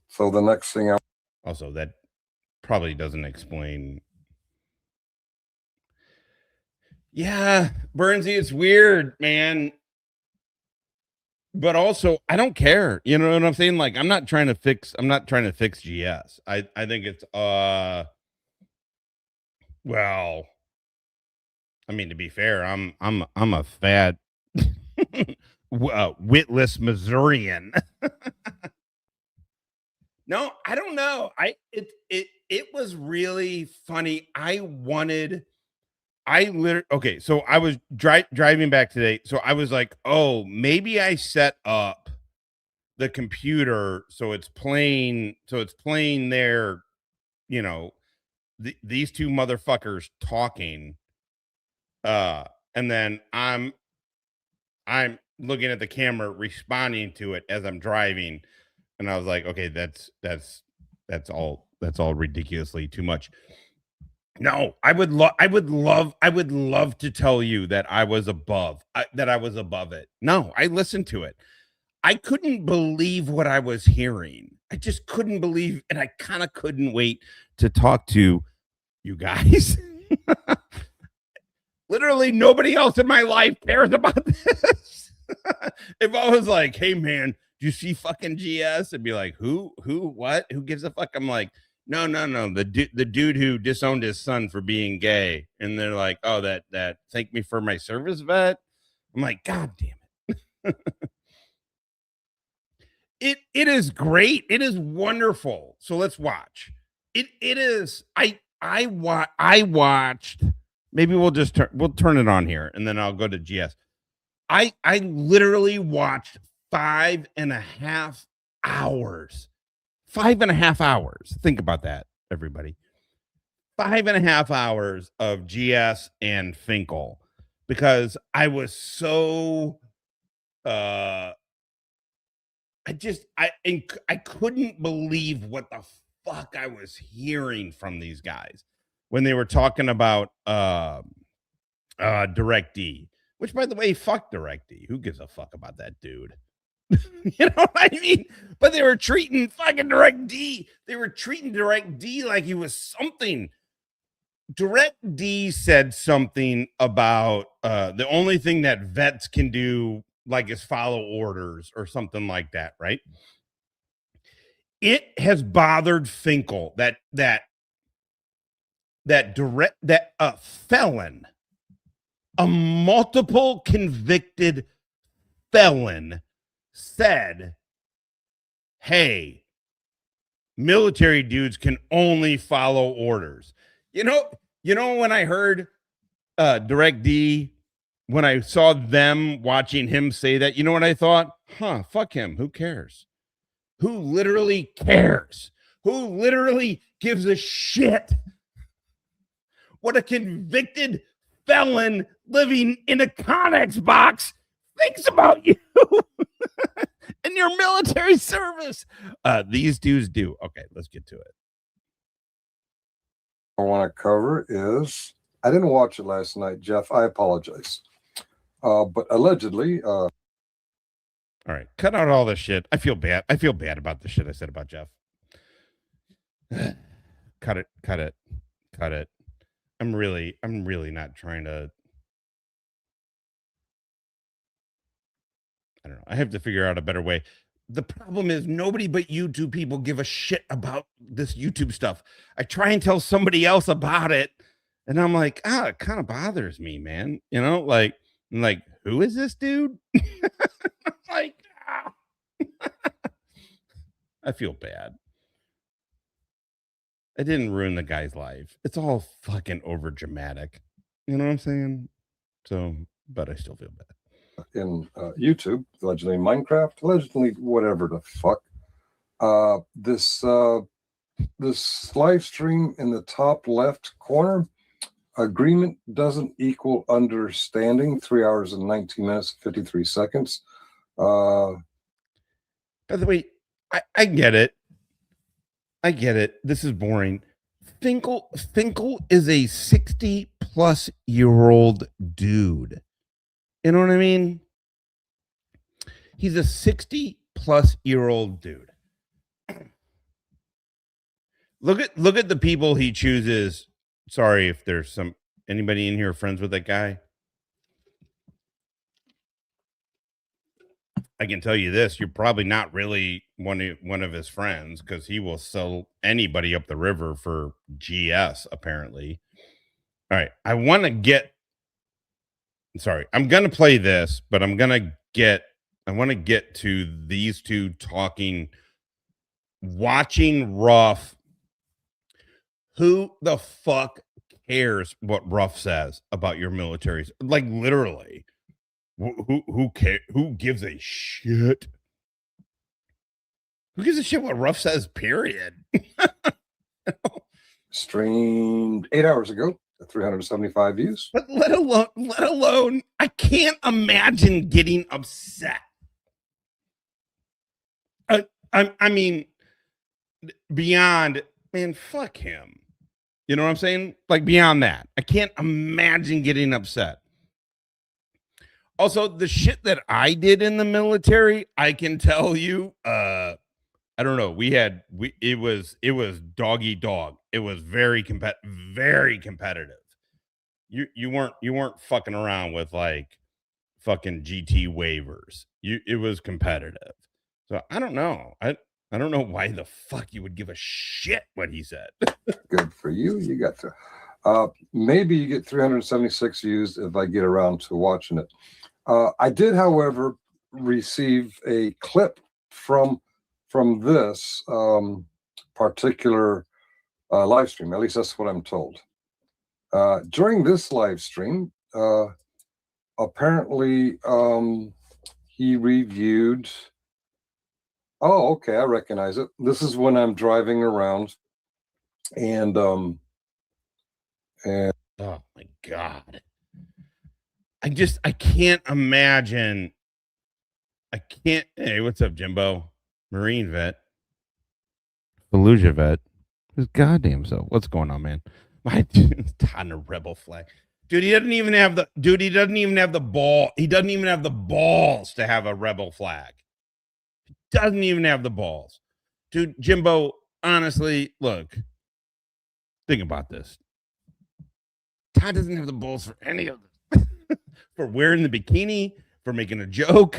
So the next thing also, that probably doesn't explain. Yeah, Burnsy, it's weird, man. But also, I don't care. You know what I'm saying? Like, I'm not trying to fix GS. I think it's well, I mean, to be fair, I'm a fat witless Missourian. No, I don't know. It was really funny. Okay, so I was driving back today. So I was like, oh, maybe I set up the computer so it's playing there, these two motherfuckers talking. And then I'm looking at the camera responding to it as I'm driving. And I was like, okay, that's all ridiculously too much. No, I would love to tell you that I was above it. No, I listened to it. I couldn't believe what I was hearing. I just couldn't believe, and I kind of couldn't wait to talk to you guys. Literally nobody else in my life cares about this. If I was like, hey man, do you see fucking GS? It'd be like, who, what? Who gives a fuck? I'm like, no. The dude who disowned his son for being gay. And they're like, oh, that thank me for my service vet. I'm like, God damn it. It is great. It is wonderful. So let's watch. It is. I watched. Maybe we'll turn it on here, and then I'll go to GS. I literally watched 5.5 hours. 5.5 hours. Think about that, everybody. 5.5 hours of GS and Finkel, because I was so I couldn't believe what the fuck I was hearing from these guys when they were talking about Direct D, which, by the way, fuck Direct D. Who gives a fuck about that dude? You know what I mean? But they were treating fucking Direct D. They were treating Direct D like he was something. Direct D said something about the only thing that vets can do, like, is follow orders or something like that, right? It has bothered Finkel that a felon, a multiple convicted felon, said, hey, military dudes can only follow orders. You know, when I heard Direct D, when I saw them watching him say that, you know what I thought? Fuck him. Who cares? Who literally cares? Who literally gives a shit what a convicted felon living in a Connex box thinks about you and your military service? These dudes do. Okay, let's get to it. I want to cover is, I didn't watch it last night, Jeff. I apologize. But allegedly, all right, cut out all this shit. I feel bad. I feel bad about the shit I said about Jeff. Cut it. I'm really not trying to. I don't know. I have to figure out a better way. The problem is nobody but YouTube people give a shit about this YouTube stuff. I try and tell somebody else about it, and I'm like, it kind of bothers me, man. You know, like, who is this dude? Like, I feel bad. I didn't ruin the guy's life. It's all fucking over dramatic. You know what I'm saying? So, but I still feel bad. In YouTube, allegedly Minecraft, allegedly whatever the fuck. This live stream in the top left corner, agreement doesn't equal understanding, 3 hours and 19 minutes, 53 seconds. By the way, I get it. I get it. This is boring. Finkel is a 60-plus-year-old dude. You know what I mean? He's a 60-plus-year-old dude. Look at the people he chooses. Sorry if there's anybody in here friends with that guy. I can tell you this: you're probably not really one of his friends, because he will sell anybody up the river for GS, apparently. All right, I'm gonna play this, but I want to get to these two talking, watching Ruff. Who the fuck cares what Ruff says about your military? Like, literally. Who cares? Who gives a shit? Who gives a shit what Ruff says, period? Streamed 8 hours ago, 375 views. But let alone, I can't imagine getting upset. I mean, beyond, man, fuck him. You know what I'm saying? Like, beyond that, I can't imagine getting upset. Also, the shit that I did in the military, I can tell you, I don't know. It was dog eat dog. It was very competitive. You weren't fucking around with like fucking GT waivers. It was competitive. So I don't know. I don't know why the fuck you would give a shit what he said. Good for you. You got to. Maybe you get 376 views if I get around to watching it. I did, however, receive a clip from from this particular live stream. At least that's what I'm told. During this live stream, apparently he reviewed. Oh, okay, I recognize it. This is when I'm driving around, and oh my God, I can't imagine. I can't. Hey, what's up, Jimbo? Marine vet, Fallujah vet. His goddamn self. What's going on, man? My dude's on a rebel flag. Dude, he doesn't even have the ball. He doesn't even have the balls to have a rebel flag. He doesn't even have the balls. Dude, Jimbo, honestly, look. Think about this. Todd doesn't have the balls for any of this. For wearing the bikini, for making a joke.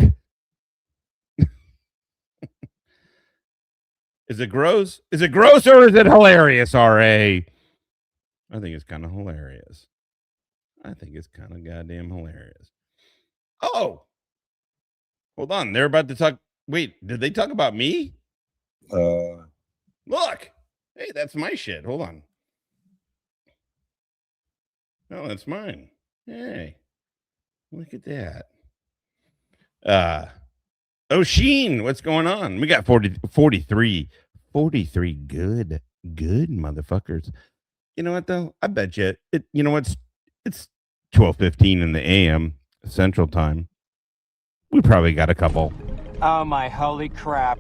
Is it gross? Is it gross or is it hilarious, RA? I think it's kind of hilarious. I think it's kind of goddamn hilarious. Oh, hold on. They're about to talk. Wait, did they talk about me? Look. Hey, that's my shit. Hold on. Oh, that's mine. Hey, look at that. Oh, Sheen, what's going on? We got 43 good motherfuckers. You know what, though? I bet you, you know what? It's 12:15 in the AM Central Time. We probably got a couple. Oh, my holy crap.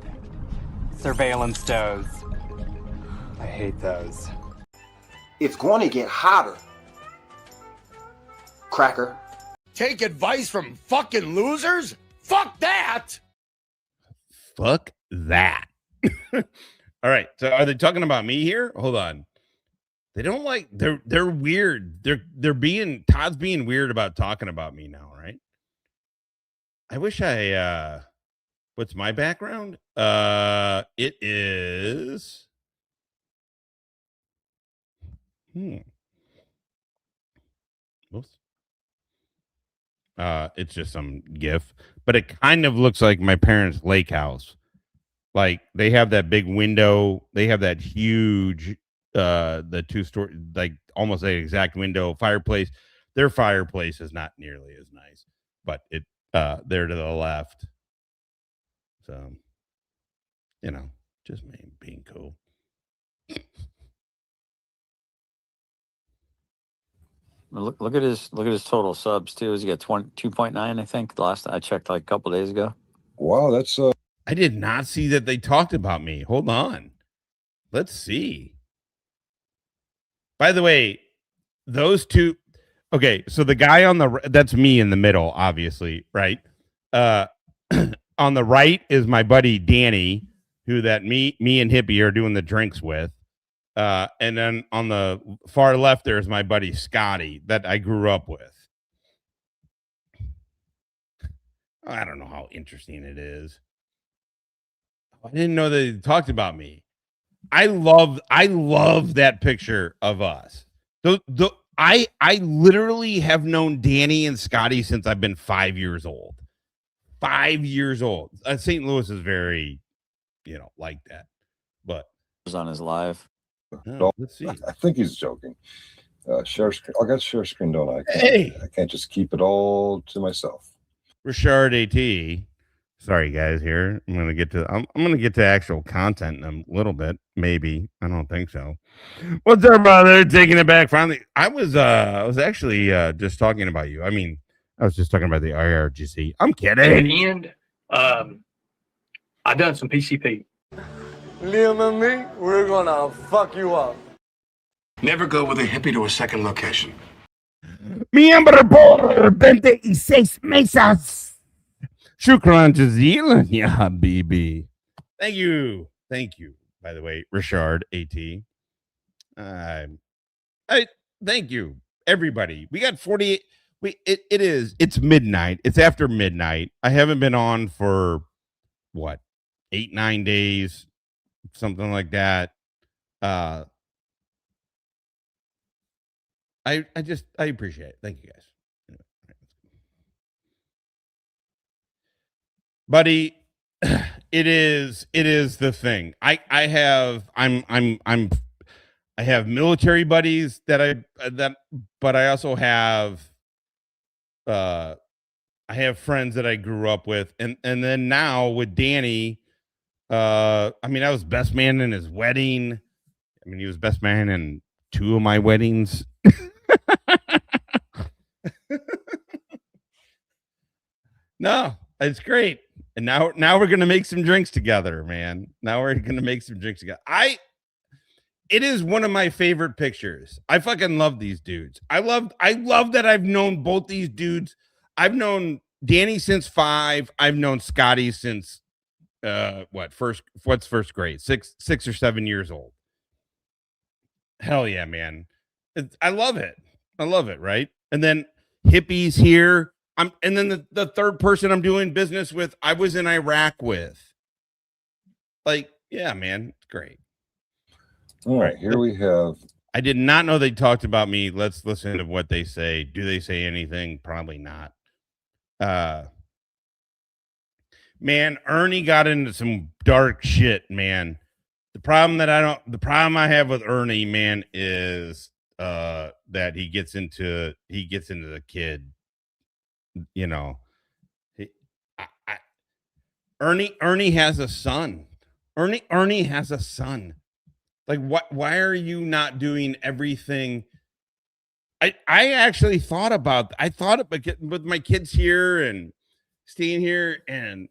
Surveillance does. I hate those. It's going to get hotter. Cracker. Take advice from fucking losers? Fuck that! Fuck that. All right. So are they talking about me here? Hold on. They don't like they're weird. Todd's being weird about talking about me now, right? I wish what's my background? It is Oops. It's just some GIF, but it kind of looks like my parents' lake house. Like they have that big window, they have that huge the 2-story, like almost the exact window fireplace. Their fireplace is not nearly as nice, but it there to the left. So, you know, just me being cool. Look at his total subs too. He's got 2.9, I think. The last I checked, like a couple days ago. Wow, that's I did not see that they talked about me. Hold on, let's see. By the way, those two. Okay, so the guy on that's me in the middle, obviously, right? On the right is my buddy Danny, who that me and Hippie are doing the drinks with. And then on the far left, there's my buddy Scotty that I grew up with. I don't know how interesting it is. I didn't know they talked about me. I love that picture of us. I literally have known Danny and Scotty since I've been 5 years old. 5 years old. St. Louis is very, like that. But it was on his live. Let's see. I think he's joking. Share screen. I got share screen, don't I? I can't just keep it all to myself. Richard AT. Sorry, guys. Here I'm gonna get to actual content in a little bit. Maybe I don't think so. What's up, brother? Taking it back finally. I was actually just talking about you. I mean, I was just talking about the IRGC. I'm kidding. And I done some PCP. Liam and me, we're gonna fuck you up. Never go with a hippie to a second location. Miembro por 26 mesas. Shukran jazilan, ya habibi. Thank you. By the way, Richard AT. Thank you, everybody. We got 48. It's midnight. It's after midnight. I haven't been on for what, 8-9 days, something like that. I appreciate it. Thank you, guys. Buddy, It is the thing. I have military buddies but I also have I have friends that I grew up with, and then now with Danny, I mean, I was best man in his wedding. I mean, he was best man in 2 of my weddings. No, it's great. And now we're gonna make some drinks together, man. Now we're gonna make some drinks together. It is one of my favorite pictures. I fucking love these dudes. I love that I've known both these dudes. I've known Danny since 5. I've known Scotty since what's first grade? 6 or 7 years old. Hell yeah, man. I love it. I love it, right? And then Hippie's here. And then the third person I'm doing business with, I was in Iraq with. Like, yeah, man, it's great. All right, here we have. I did not know they talked about me. Let's listen to what they say. Do they say anything? Probably not. Man, Ernie got into some dark shit, man. The problem I have with Ernie, man, is that he gets into the kid. You know, Ernie has a son. Ernie has a son. Like, what? Why are you not doing everything? I actually thought about. I thought it, but with my kids here and staying here, and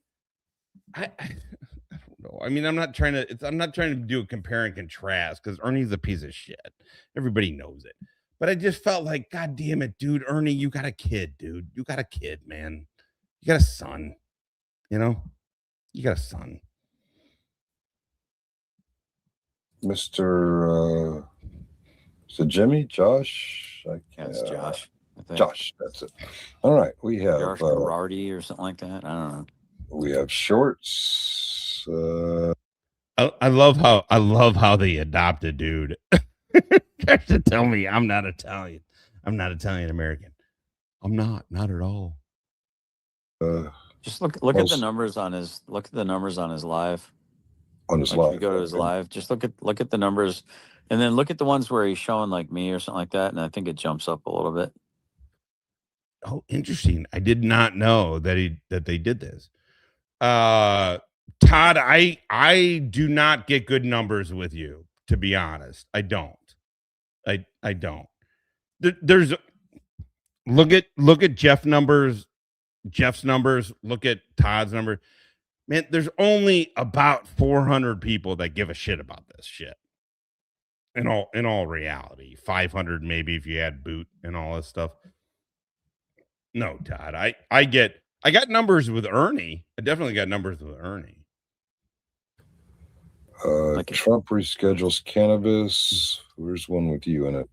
I don't know. I mean, I'm not trying to do a compare and contrast because Ernie's a piece of shit. Everybody knows it. But I just felt like, God damn it, dude, Ernie, you got a kid, dude. You got a kid, man. You got a son. You know, you got a son. Mr. Is it Jimmy? Josh? That's Josh. I think. Josh, that's it. All right, we have Josh Girardi or something like that. I don't know. We have shorts. I love how they adopted dude. Tries to tell me I'm not Italian. I'm not Italian American. I'm not at all. Just look at the numbers on his live. On his live. If you go to his live, just look at the numbers, and then look at the ones where he's showing like me or something like that, and I think it jumps up a little bit. Oh, interesting. I did not know that they did this. Todd, I do not get good numbers with you, to be honest. I don't. I don't. There's look at Jeff's numbers, look at Todd's number. Man, there's only about 400 people that give a shit about this shit. In all reality, 500 maybe if you add Boot and all this stuff. No, Todd, I got numbers with Ernie. I definitely got numbers with Ernie. Trump reschedules cannabis. Where's one with you in it?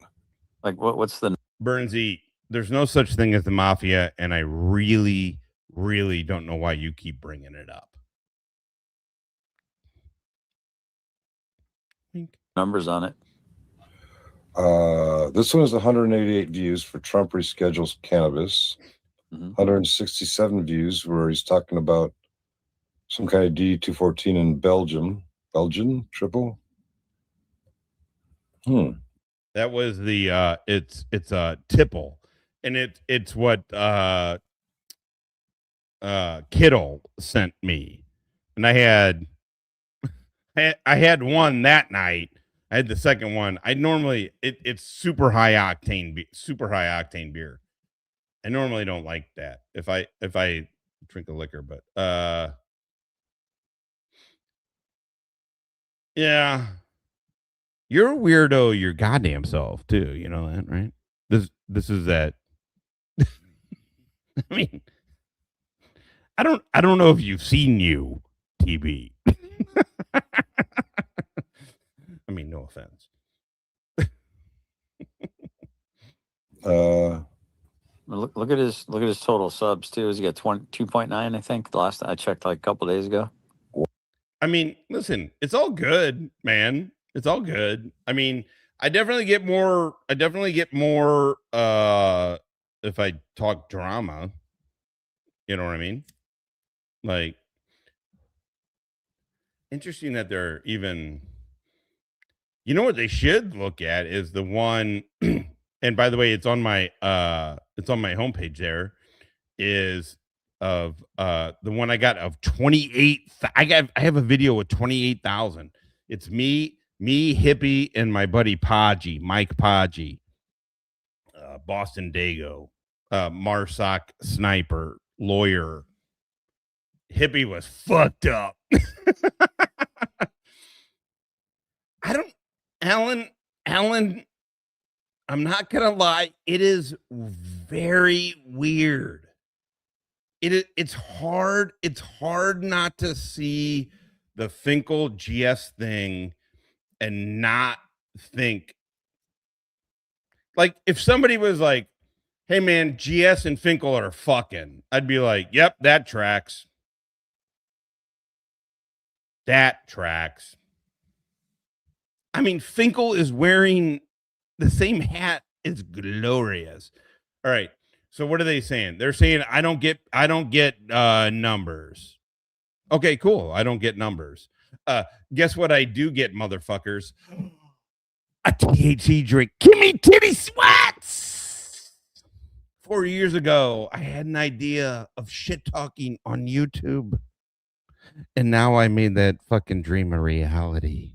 Like what's the Burnsy? There's no such thing as the mafia, and I really, really don't know why you keep bringing it up. Numbers on it. This one has 188 views for Trump reschedules cannabis. 167 views where he's talking about some kind of D214 in Belgium triple. That was the it's a tipple, and it's what Kittle sent me, and I had one that night. I had the second one. I normally it's super high octane beer. I normally don't like that if I drink a liquor, but yeah, you're a weirdo your goddamn self too. You know that, right? This is that. I mean, I don't know if you've seen you, TB. I mean, no offense. Look at his total subs too. He's got 2.9, I think. The last I checked, like a couple days ago. I mean, listen, it's all good, man. It's all good. I mean, I definitely get more if I talk drama. You know what I mean? Like, interesting that they're even. You know what they should look at is the one, and by the way, it's on my homepage. There is of the one I got of 28. I have a video with 28,000. It's me, Hippie, and my buddy Podgy, Mike Podgy, Boston Dago, Marsoc sniper, lawyer. Hippie was fucked up. Alan, I'm not gonna lie, it is very weird. It's hard not to see the Finkel GS thing and not think, like, if somebody was like, hey man, GS and Finkel are fucking, I'd be like, yep, that tracks. That tracks. I mean, Finkel is wearing the same hat as Glorious. All right. So what are they saying? They're saying I don't get numbers. Okay, cool. I don't get numbers. Guess what I do get, motherfuckers? A THC drink. Give me titty sweats. 4 years ago, I had an idea of shit talking on YouTube. And now I made that fucking dream a reality.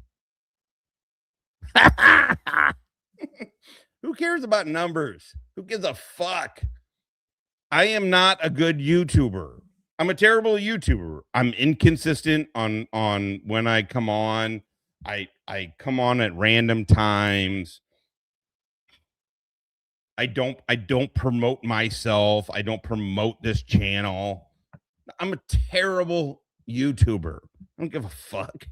Who cares about numbers? Who gives a fuck? I am not a good YouTuber. I'm a terrible YouTuber. I'm inconsistent on when I come on. I come on at random times. I don't promote myself. I don't promote this channel. I'm a terrible YouTuber. I don't give a fuck.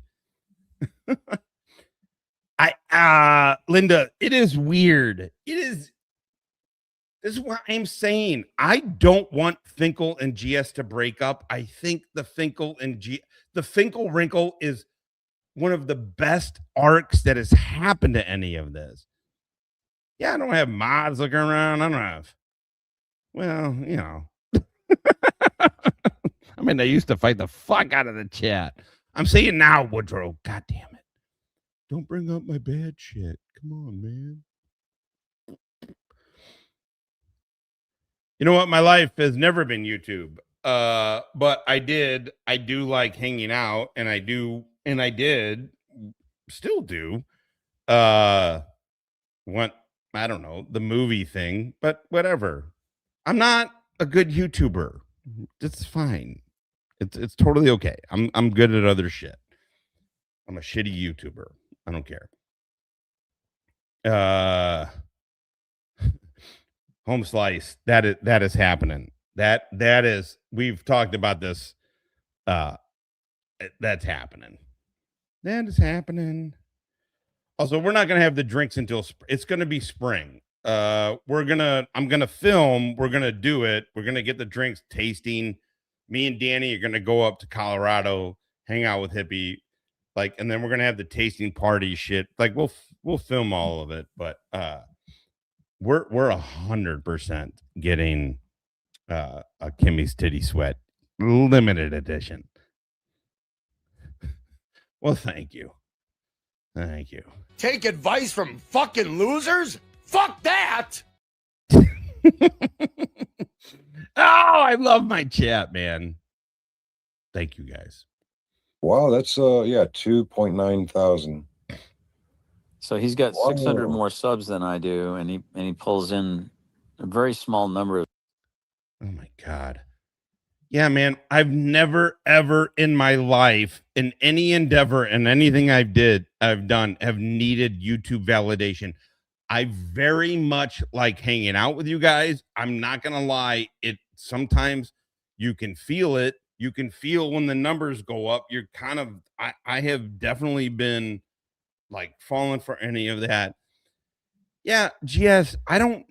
Linda, it is weird. This is what I'm saying. I don't want Finkel and GS to break up. I think the Finkel wrinkle is one of the best arcs that has happened to any of this. Yeah, I don't have mods looking around. I don't have, well, you know. I mean, they used to fight the fuck out of the chat. I'm saying now, Woodrow, God damn it. Don't bring up my bad shit. Come on, man. You know what? My life has never been YouTube. But I do like hanging out, and I still do. I don't know, the movie thing, but whatever. I'm not a good YouTuber. It's fine. It's totally okay. I'm good at other shit. I'm a shitty YouTuber. I don't care. Home slice. That is happening. That is, we've talked about this. That's happening. That is happening. Also, we're not going to have the drinks until it's going to be spring. I'm going to film. We're going to do it. We're going to get the drinks tasting. Me and Danny are going to go up to Colorado, hang out with Hippie. And then we're going to have the tasting party shit. We'll film all of it, but we're 100% getting a Kimmy's Titty Sweat limited edition. Well, thank you. Thank you. Take advice from fucking losers? Fuck that! Oh, I love my chat, man. Thank you, guys. Wow, that's 2.9 thousand. So he's got 600 more subs than I do, and he pulls in a very small number of. Oh my God. Yeah, man. I've never, ever in my life, in any endeavor and anything I've done, have needed YouTube validation. I very much like hanging out with you guys. I'm not going to lie. Sometimes you can feel it. You can feel when the numbers go up. You're kind of, I have definitely been falling for any of that. Yeah. GS. I don't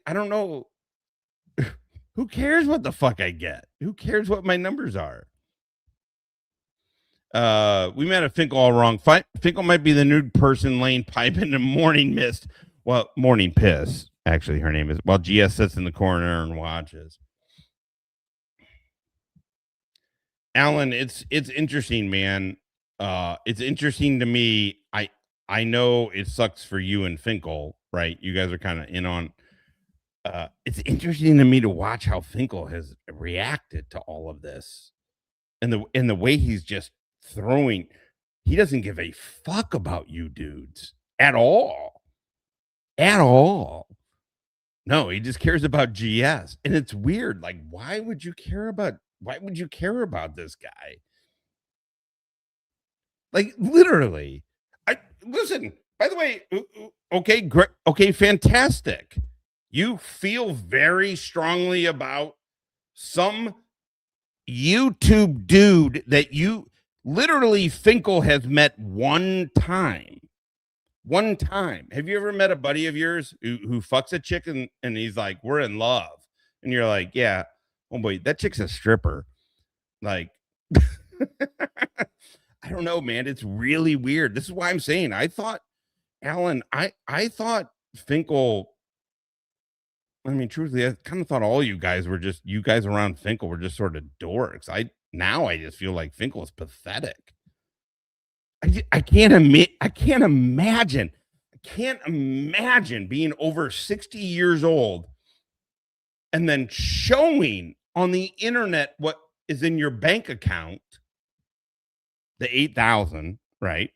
know. Who cares what the fuck I get? Who cares what my numbers are? We met a Finkel all wrong. Finkel might be the nude person laying pipe in the morning mist. Well, morning piss, actually, her name is. While GS sits in the corner and watches. Alan, it's interesting, man. it's interesting to me. I know it sucks for you and Finkel, right? You guys are kind of in on. It's interesting to me to watch how Finkel has reacted to all of this, and the way he's just throwing. He doesn't give a fuck about you dudes at all. At all. No, he just cares about GS. And it's weird. Like, why would you care about this guy? Like, literally. Listen, by the way, okay, great. Okay, fantastic. You feel very strongly about some YouTube dude that you literally Finkel has met one time. One time. Have you ever met a buddy of yours who fucks a chick and he's like, we're in love? And you're like, yeah, oh boy, that chick's a stripper. Like, I don't know, man. It's really weird. This is why I'm saying I thought, Alan, I thought Finkel. I mean, truthfully, I kind of thought all you guys around Finkel were just sort of dorks. Now I just feel like Finkel is pathetic. I can't imagine being over 60 years old and then showing on the internet what is in your bank account, the 8,000, right?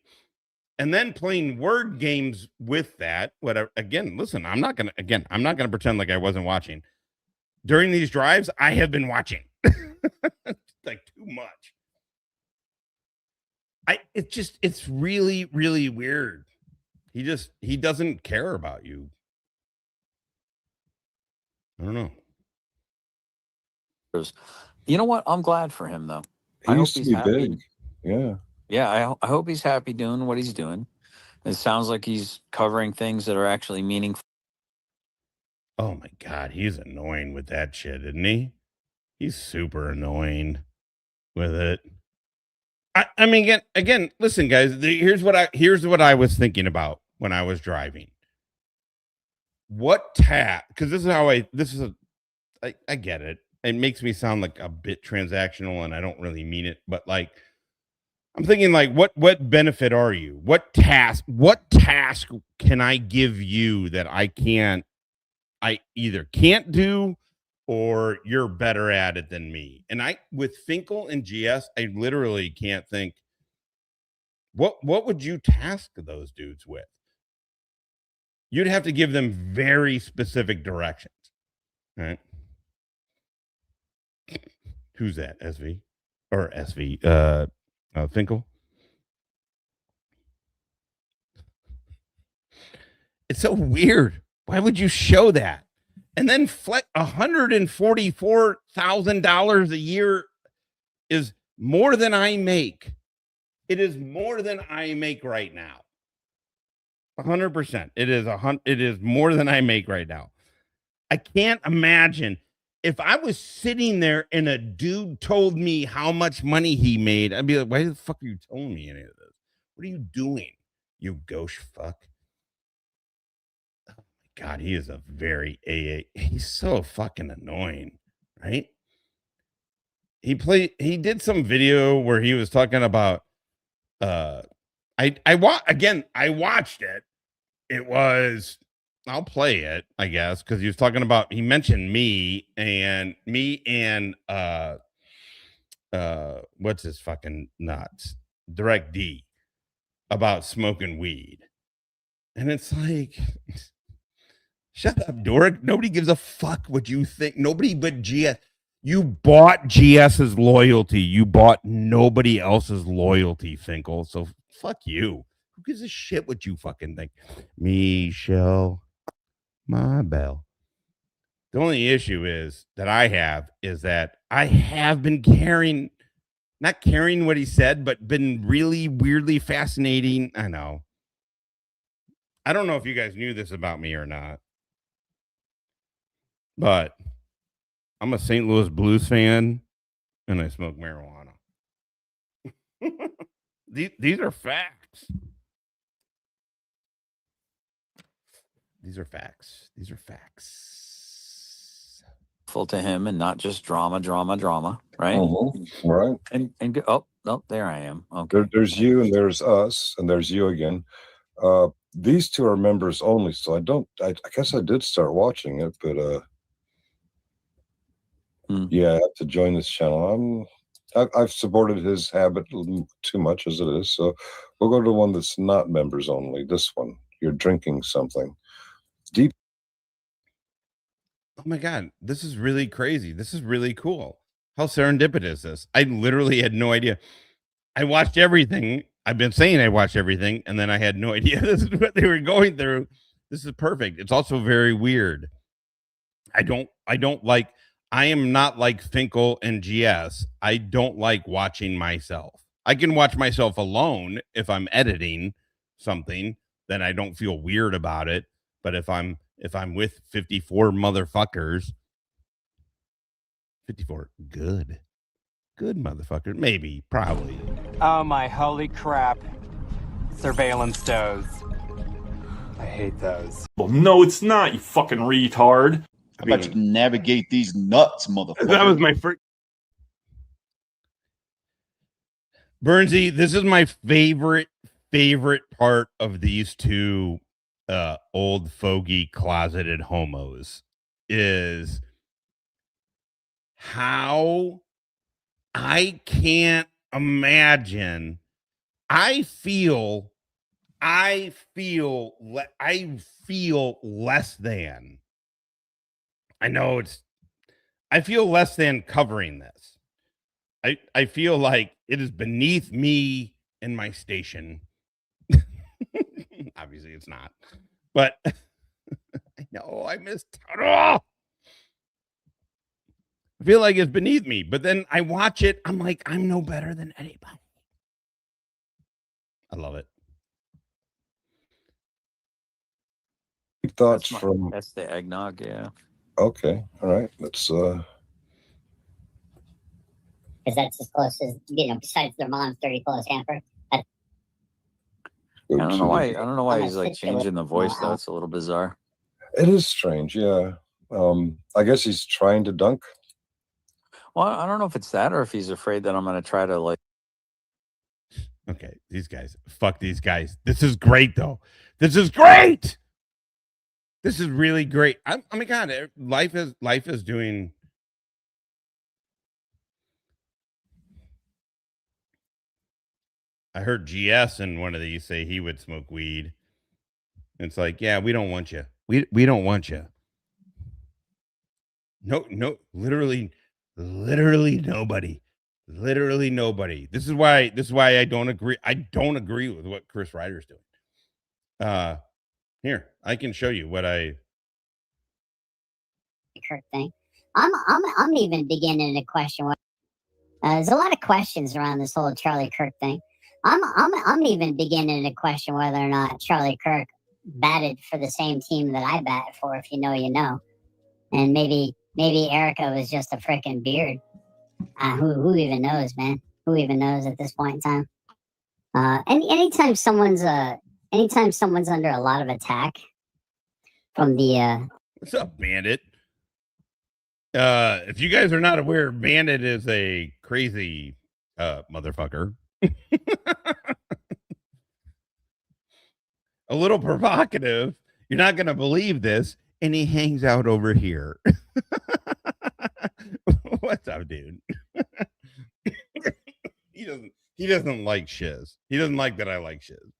And then playing word games with that. Whatever. Again, listen, I'm not gonna pretend like I wasn't watching. During these drives, I have been watching. Like too much. It's really, really weird. He doesn't care about you. I don't know. You know what? I'm glad for him though. He used to be big. Yeah. Yeah, I hope he's happy doing what he's doing. It sounds like he's covering things that are actually meaningful. Oh my God, he's annoying with that shit, isn't he? He's super annoying with it. I mean, again, listen, guys. Here's what I was thinking about when I was driving. Because I get it. It makes me sound like a bit transactional, and I don't really mean it. But like, I'm thinking like, what benefit are you? What task can I give you that I either can't do or you're better at it than me? And with Finkel and GS, I literally can't think. What would you task those dudes with? You'd have to give them very specific directions, right? Who's that? SV or SV? Finkel. It's so weird. Why would you show that? And then $144,000 a year is more than I make. It is more than I make right now. 100%. It is more than I make right now. I can't imagine if I was sitting there and a dude told me how much money he made. I'd be like, why the fuck are you telling me any of this? What are you doing, you gauche fuck? God, he is a very AA. He's so fucking annoying, right? He did some video where he was talking about I watched it. It was, I'll play it, I guess, because he was talking about, he mentioned me and what's his fucking nuts? Direct D about smoking weed. And it's like, shut up, dork. Nobody gives a fuck what you think. Nobody but GS. You bought GS's loyalty. You bought nobody else's loyalty, Finkel. So fuck you. Who gives a shit what you fucking think? Michelle, my bell. The only issue is that I have been not caring what he said, but been really weirdly fascinating. I know. I don't know if you guys knew this about me or not, but I'm a St. Louis Blues fan and I smoke marijuana. These are facts. These are facts. full to him and not just drama, right? Right. And go, oh, there I am. Okay. There's you and there's us and there's you again. These two are members only, so I guess I did start watching it, but yeah, I have to join this channel. I've supported his habit too much as it is, so we'll go to one that's not members only. This one, you're drinking something deep. Oh my God, this is really crazy. This is really cool. How serendipitous is this? I literally had no idea. I watched everything. I've been saying I watched everything, and then I had no idea this is what they were going through. This is perfect. It's also very weird. I am not like Finkel and GS. I don't like watching myself. I can watch myself alone if I'm editing something, then I don't feel weird about it. But if I'm with 54 motherfuckers, 54 good motherfuckers, maybe, probably. Oh my holy crap. Surveillance does. I hate those. Well, no, it's not, you fucking retard. How about you can navigate these nuts, motherfucker? That was my first. Bernsey, this is my favorite part of these two old fogey closeted homos is how I can't imagine. I feel less than. I know I feel less than covering this. I feel like it is beneath me and my station. Obviously it's not, but I know I missed out. I feel like it's beneath me, but then I watch it. I'm like, I'm no better than anybody. I love it. Thoughts that's the eggnog, yeah. Okay, all right. Let's because that's as close as, besides their mom's dirty clothes hamper. I don't know why he's like changing the voice though. It's a little bizarre. It is strange, yeah. I guess he's trying to dunk. Well, I don't know if it's that or if he's afraid that I'm going to try to like. Okay, these guys. Fuck these guys. This is great though. This is great. This is really great. Oh my God, life is doing. I heard GS in one of these say he would smoke weed. It's like, yeah, we don't want you. We don't want you. No, literally nobody. Literally nobody. This is why I don't agree. I don't agree with what Chris Ryder's doing. Here, I can show you what I Kirk thing. I'm even beginning to question what there's a lot of questions around this whole Charlie Kirk thing. I'm even beginning to question whether or not Charlie Kirk batted for the same team that I bat for, if you know, you know. And maybe Erica was just a freaking beard. Who even knows, man? Who even knows at this point in time? Anytime someone's under a lot of attack from the What's up, Bandit? If you guys are not aware, Bandit is a crazy motherfucker. A little provocative. You're not gonna believe this, and he hangs out over here. What's up, dude? He doesn't like shiz. He doesn't like that I like shiz.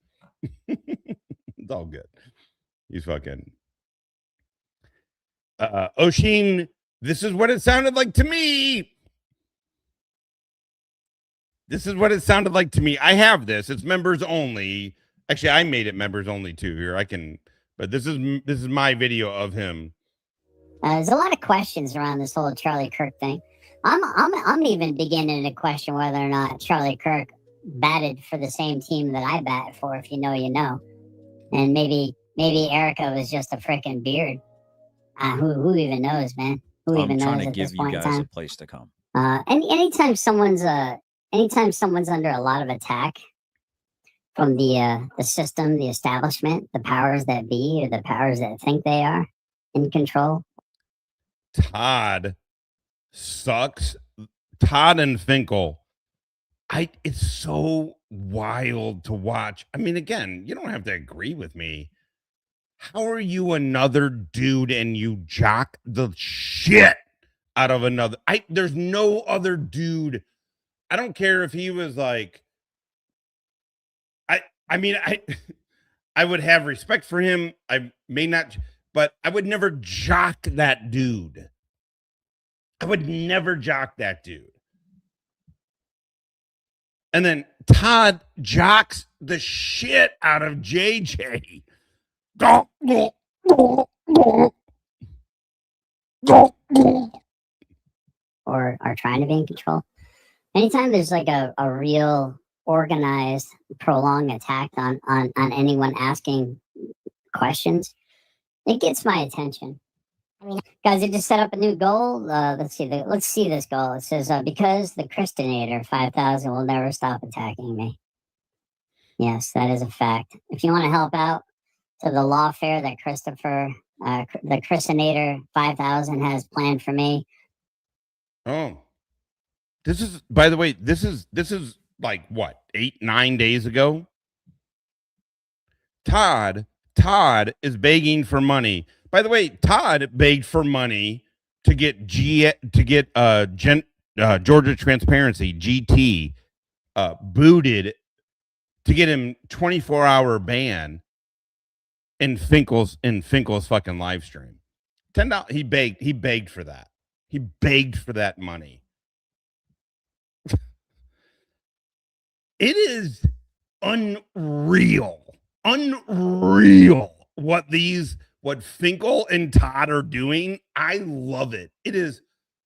It's all good. He's fucking Oshin. This is what it sounded like to me. This is what it sounded like to me. I have this. It's members only. Actually, I made it members only too. Here I can, but this is my video of him. There's a lot of questions around this whole Charlie Kirk thing. I'm even beginning to question whether or not Charlie Kirk batted for the same team that I bat for, if you know, you know. And maybe Erica was just a freaking beard. Who even knows, man? Who even knows at this point in time? I'm trying to give you guys a place to come. Anytime someone's under a lot of attack from the system, the establishment, the powers that be, or the powers that think they are in control. Todd sucks. Todd and Finkel. It's so wild to watch. I mean, again, you don't have to agree with me. How are you another dude and you jock the shit out of another? There's no other dude. I don't care if he was like, I mean, I would have respect for him. I may not, but I would never jock that dude. I would never jock that dude. And then Todd jocks the shit out of JJ. Or are trying to be in control. Anytime there's like a real organized, prolonged attack on anyone asking questions, it gets my attention. I mean, guys, I just set up a new goal. Let's see this goal. It says, because the Christinator 5000 will never stop attacking me. Yes, that is a fact. If you want to help out to the lawfare that Christopher, the Christinator 5000 has planned for me. Oh, this is, by the way, this is like what, 8-9 days ago? Todd is begging for money. By the way, Todd begged for money to get Georgia Transparency GT booted, to get him 24-hour ban in Finkel's fucking live stream. $10. He begged for that. He begged for that money. It is unreal what Finkel and Todd are doing. I love it. It is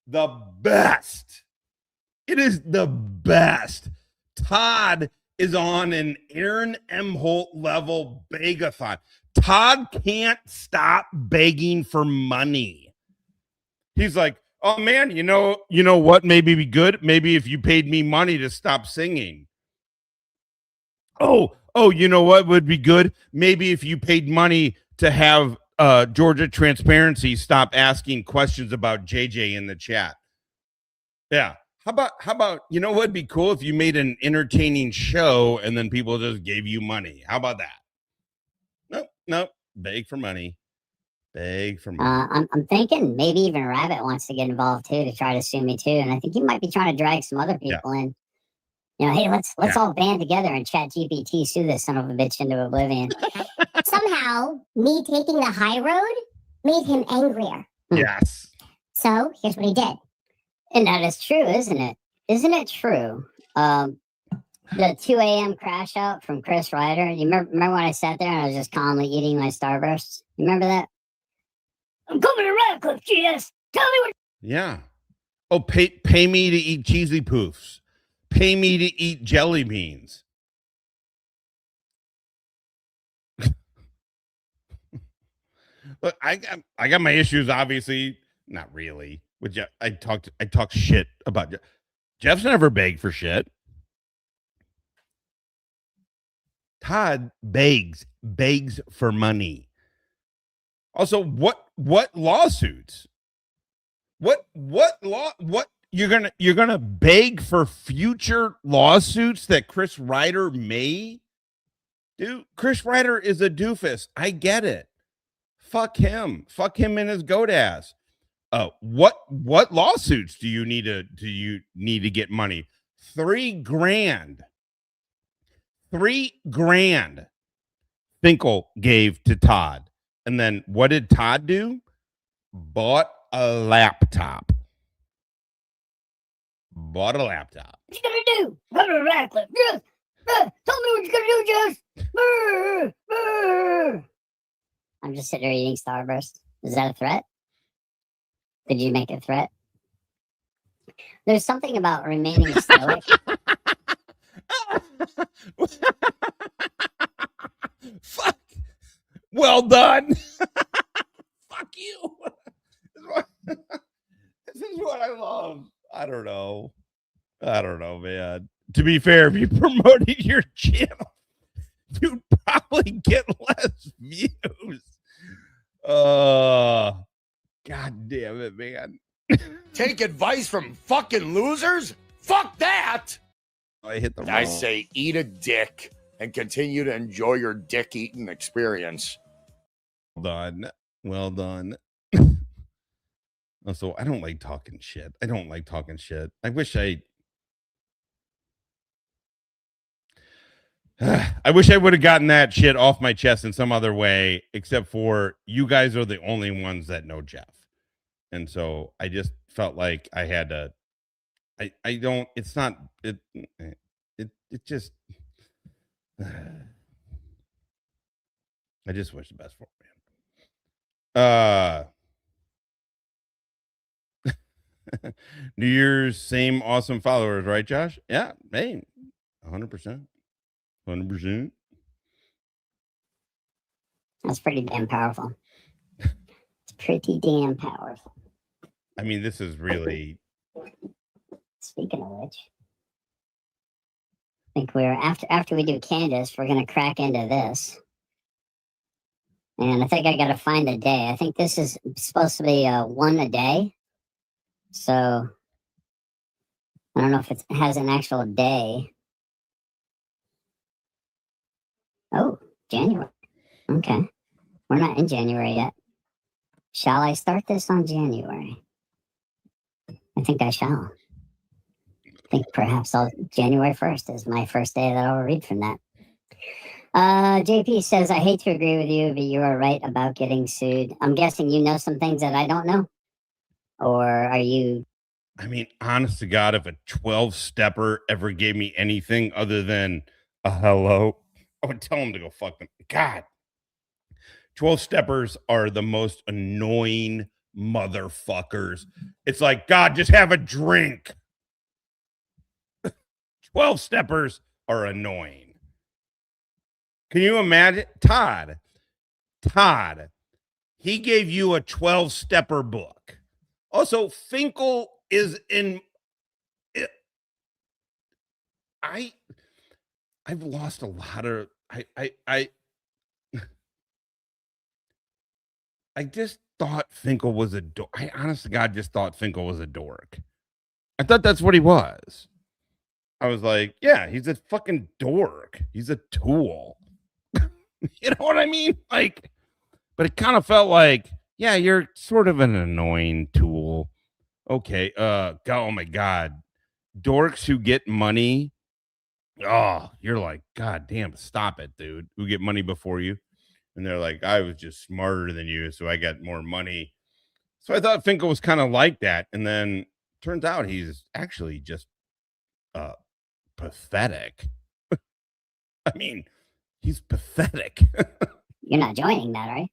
the best. It is the best. Todd is on an Aaron M. Holt level begathon. Todd can't stop begging for money. He's like, oh man, you know what? Maybe be good. Maybe if you paid me money to stop singing. Oh, you know what would be good? Maybe if you paid money to have Georgia Transparency stop asking questions about JJ in the chat. Yeah. How about, you know what'd be cool if you made an entertaining show and then people just gave you money? How about that? Nope. Beg for money. I'm thinking maybe even Rabbit wants to get involved too, to try to sue me too. And I think he might be trying to drag some other people in. You know, hey, let's all band together and chat GPT sue this son of a bitch into oblivion. Somehow, me taking the high road made him angrier. Yes. So here's what he did. And that is true, isn't it? Isn't it true? The 2 a.m. crash out from Chris Ryder. You remember when I sat there and I was just calmly eating my Starburst? You remember that? I'm coming to Radcliffe, GS. Tell me what. Yeah. Oh, pay me to eat cheesy poofs. Pay me to eat jelly beans. Look, I got my issues. Obviously, not really. With Jeff, I talk shit about Jeff. Jeff's never begged for shit. Todd begs for money. Also, what lawsuits? What you're gonna beg for future lawsuits that Chris Ryder may do? Chris Ryder is a doofus. I get it. Fuck him and his goat ass. What lawsuits do you need to get money? $3,000. $3,000 Finkel gave to Todd. And then what did Todd do? Bought a laptop. What you gonna do? Go to Radcliffe. Yes. Tell me what you're gonna do, Jess. I'm just sitting there eating Starburst. Is that a threat? Did you make a threat? There's something about remaining stoic. Fuck. Well done. Fuck you. This is what I love. I don't know, man. To be fair, if you promoted your channel, you'd probably get less views. God damn it, man. Take advice from fucking losers? Fuck that! I hit the I wrong. say eat a dick and continue to enjoy your dick eating experience. Well done. Well done. Also, I don't like talking shit. I don't like talking shit. I wish I would have gotten that shit off my chest in some other way, except for you guys are the only ones that know Jeff. And so I just felt like I had to, I don't, it's not, it just, I just wish the best for him. New Year's, same awesome followers, right, Josh? Yeah, hey, 100%. 100%. That's pretty damn powerful. It's pretty damn powerful. I mean, this is really. Speaking of which, I think we're after we do Candace, we're gonna crack into this. And I think I gotta find the day. I think this is supposed to be one a day. So I don't know if it has an actual day. Oh, January. Okay. We're not in January yet. Shall I start this on January? I think I shall. I think perhaps January 1st is my first day that I'll read from that. JP says, I hate to agree with you, but you are right about getting sued. I'm guessing you know some things that I don't know? Or are you... I mean, honest to God, if a 12-stepper ever gave me anything other than a hello, I would tell him to go fuck them. God. 12-steppers are the most annoying motherfuckers. It's like, God, just have a drink. 12-steppers are annoying. Can you imagine? Todd, he gave you a 12-stepper book. Also, Finkel is in... I've lost a lot of... I just thought Finkel was a dork. I honest to God just thought Finkel was a dork. I thought that's what he was. I was like, yeah, he's a fucking dork. He's a tool. You know what I mean? Like, but it kind of felt like, yeah, you're sort of an annoying tool. Okay. Oh my God. Dorks who get money. Oh, you're like, God damn, stop it, dude. Who get money before you? And they're like, I was just smarter than you, so I got more money. So I thought Finkel was kind of like that. And then turns out he's actually just pathetic. I mean, he's pathetic. You're not joining that, right?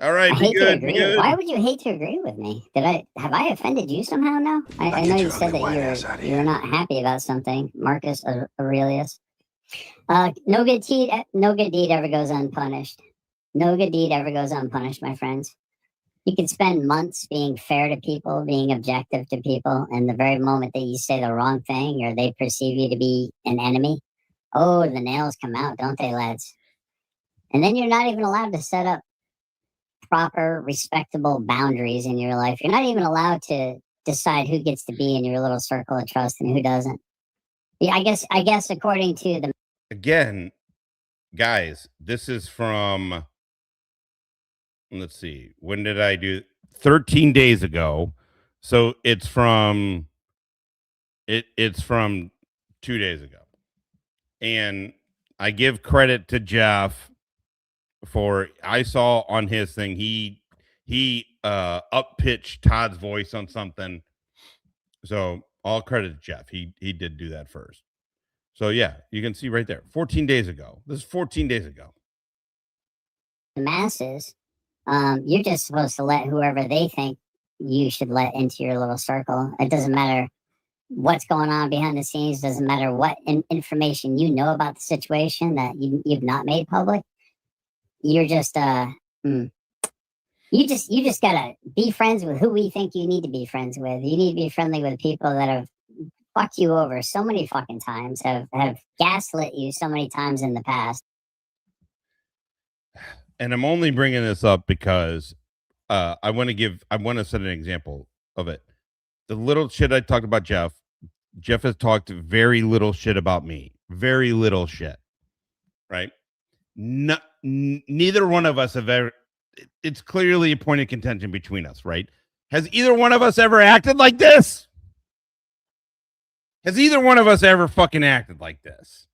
All right, I be hate good, to agree. be good. Why would you hate to agree with me? Have I offended you somehow now? I know you said that you're not happy about something, Marcus Aurelius. No good deed ever goes unpunished. No good deed ever goes unpunished, my friends. You can spend months being fair to people, being objective to people, and the very moment that you say the wrong thing or they perceive you to be an enemy, oh, the nails come out, don't they, lads? And then you're not even allowed to set up proper, respectable boundaries in your life. You're not even allowed to decide who gets to be in your little circle of trust and who doesn't. Yeah, I guess according to the... Again, guys, this is from... Let's see. When did I do 13 days ago? So it's from it's from 2 days ago. And I give credit to Jeff for I saw on his thing he up-pitched Todd's voice on something. So all credit to Jeff. He did do that first. So yeah, you can see right there. 14 days ago. This is 14 days ago. The masses, you're just supposed to let whoever they think you should let into your little circle. It doesn't matter what's going on behind the scenes. Doesn't matter what information you know about the situation that you've not made public. You're just you just gotta be friends with who we think you need to be friends with. You need to be friendly with people that have fucked you over so many fucking times, have gaslit you so many times in the past. and I'm only bringing this up because I want to set an example of it. The little shit I talked about Jeff has talked very little shit about me. Very little shit. Right? Neither one of us have ever. It's clearly a point of contention between us, right? Has either one of us ever acted like this? Has either one of us ever fucking acted like this?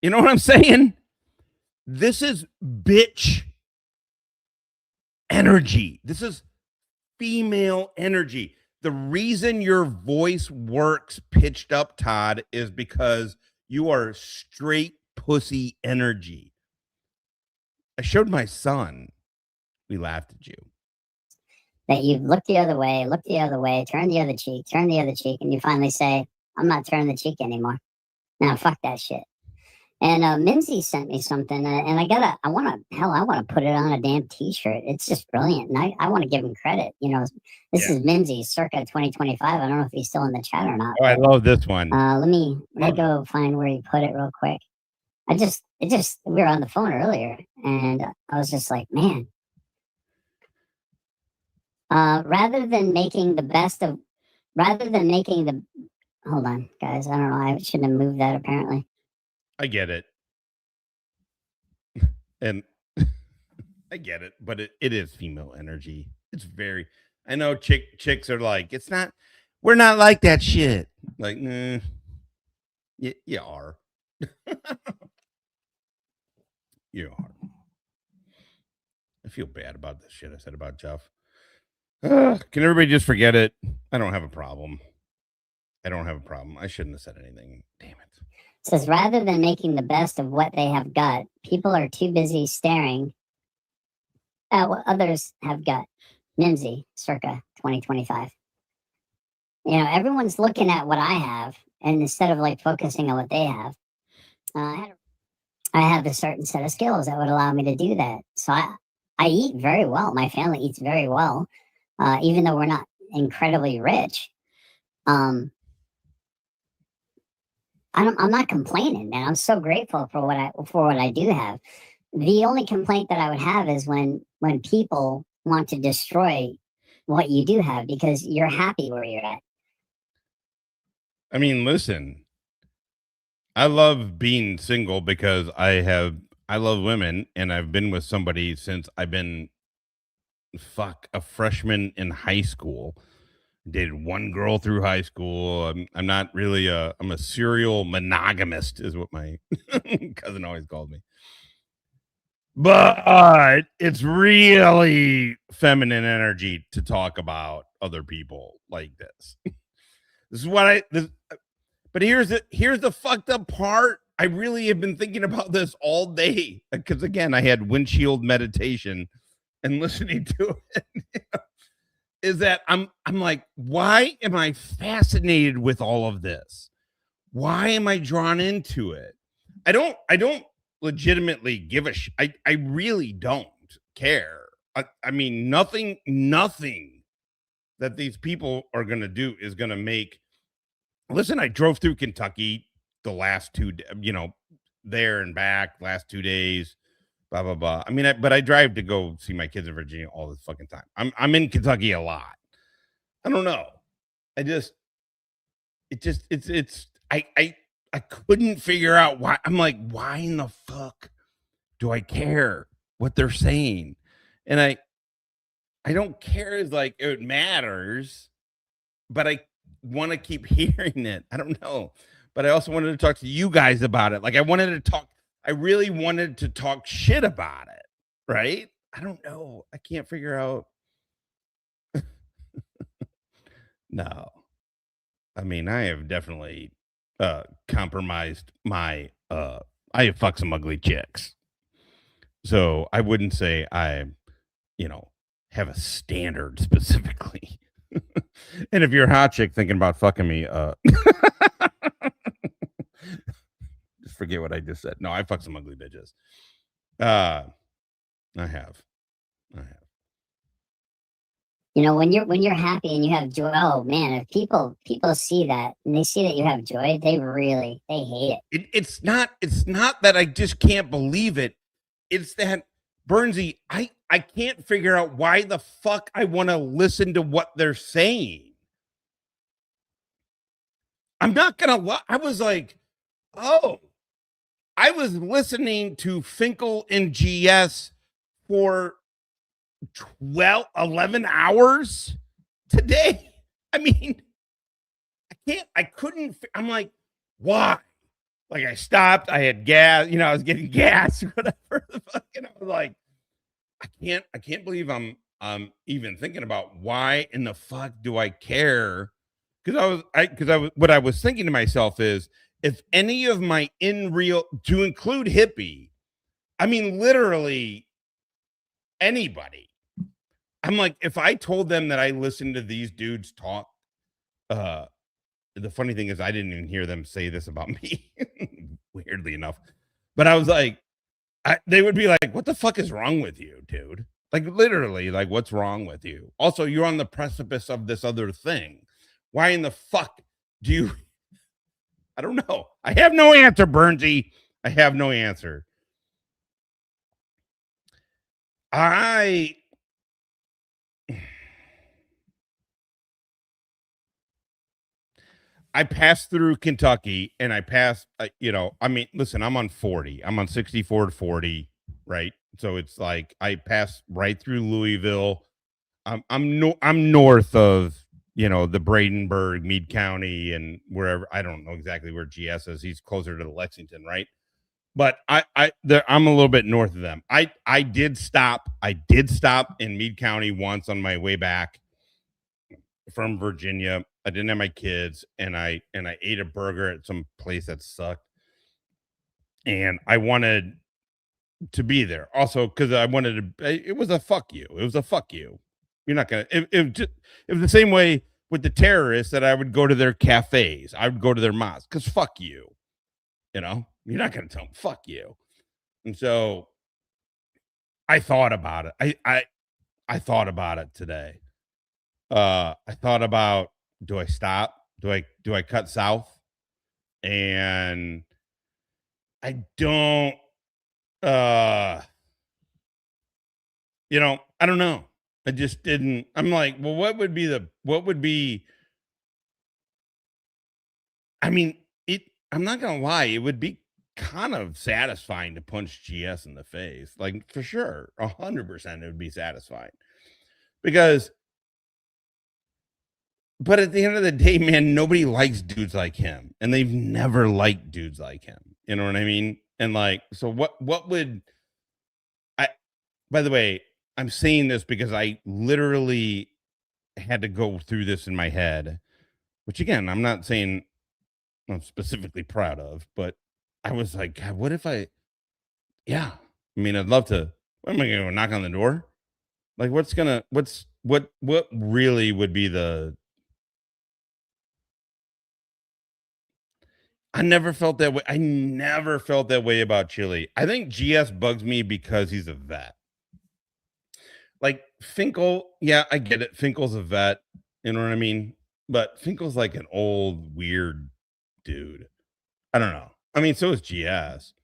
You know what I'm saying? This is bitch energy. This is female energy. The reason your voice works pitched up, Todd, is because you are straight pussy energy. I showed my son. We laughed at you. That you look the other way, turn the other cheek, and you finally say, I'm not turning the cheek anymore. Now, fuck that shit. And Mimsy sent me something, and I want to put it on a damn t-shirt. It's just brilliant, and I want to give him credit. You know, this is Mimsy, circa 2025. I don't know if he's still in the chat or not. Oh, I love this one. Let me go find where he put it real quick. We were on the phone earlier, and I was just like, man. Rather than making the, hold on, guys. I don't know. I shouldn't have moved that apparently. I get it. And I get it, but it is female energy. It's very, I know chicks are like, we're not like that shit. Like, nah, you are. You are. I feel bad about this shit I said about Jeff. Can everybody just forget it? I don't have a problem. I shouldn't have said anything. Damn it. It says, rather than making the best of what they have got, people are too busy staring at what others have got. Mimsy, circa 2025. You know, everyone's looking at what I have, and instead of like focusing on what they have, I have a certain set of skills that would allow me to do that. So I eat very well. My family eats very well, even though we're not incredibly rich. I'm not complaining, man. I'm so grateful for what I do have. The only complaint that I would have is when people want to destroy what you do have because you're happy where you're at. I mean, listen, I love being single because I love women, and I've been with somebody since I've been a freshman in high school. Dated one girl through high school. I'm not really I'm a serial monogamist is what my cousin always called me. But it's really feminine energy to talk about other people like this. This is what but here's the fucked up part. I really have been thinking about this all day because again, I had windshield meditation and listening to it. Is that I'm like, why am I fascinated with all of this? Why am I drawn into it? I don't legitimately give a shit. I really don't care. I mean, nothing that these people are going to do is going to make. Listen, I drove through Kentucky the last there and back last 2 days. Blah blah blah. I mean, but I drive to go see my kids in Virginia all the fucking time. I'm in Kentucky a lot. I don't know. I couldn't figure out why. I'm like, why in the fuck do I care what they're saying? And I don't care as like it matters, but I want to keep hearing it. I don't know, but I also wanted to talk to you guys about it. Like I really wanted to talk shit about it, right? I don't know. I can't figure out. No. I mean, I have definitely compromised my I have fucked some ugly chicks. So I wouldn't say I, have a standard specifically. And if you're a hot chick thinking about fucking me, just forget what I just said. No, I fucked some ugly bitches. I have. You know, when you're happy and you have joy, oh man, if people see that and they see that you have joy, they hate it. It's not that I just can't believe it. it's that Bernsey, I can't figure out why the fuck I want to listen to what they're saying. I'm not gonna lie. I was like, oh, I was listening to Finkel and GS for 11 hours today. I mean, I couldn't, I'm like, why? Like, I stopped, I had gas, I was getting gas, whatever the fucking, I was like, I can't believe I'm even thinking about why in the fuck do I care? Because what I was thinking to myself is, if any of my to include hippie, I mean, literally anybody, I'm like, if I told them that I listened to these dudes talk, the funny thing is I didn't even hear them say this about me, weirdly enough, but I was like, they would be like, what the fuck is wrong with you, dude? Like, literally, like, what's wrong with you? Also, you're on the precipice of this other thing. Why in the fuck do you? I don't know. I have no answer, Bernsey. I have no answer. I passed through Kentucky and I passed, I mean, listen, I'm on 40. I'm on 64 to 40, right? So it's like I passed right through Louisville. I'm north of, the Bradenburg, Meade County, and wherever. I don't know exactly where GS is. He's closer to Lexington, right? But I'm a little bit north of them. I did stop in Meade County once on my way back from Virginia. I didn't have my kids, and I ate a burger at some place that sucked, and I wanted to be there also because I wanted to. It was a fuck you. It was a fuck you. You're not gonna. It was the same way with the terrorists that I would go to their cafes. I would go to their mosques because fuck you. You're not gonna tell them fuck you. And so I thought about it. I thought about it today. I thought about, do I stop? Do I cut south? And I don't, I don't know. I just didn't. I'm like, well, what would be, I mean, I'm not going to lie. It would be kind of satisfying to punch GS in the face. Like, for sure, 100% it would be satisfying because, but at the end of the day, man, nobody likes dudes like him, and they've never liked dudes like him. You know what I mean? And like, so what would I, by the way, I'm saying this because I literally had to go through this in my head, which again, I'm not saying I'm specifically proud of, but I was like, God, what if I mean, I'd love to, what am I going to knock on the door? Like, what really would be I never felt that way. I never felt that way about Chili. I think GS bugs me because he's a vet. Like Finkel, yeah, I get it. Finkel's a vet. You know what I mean? But Finkel's like an old, weird dude. I don't know. I mean, so is GS.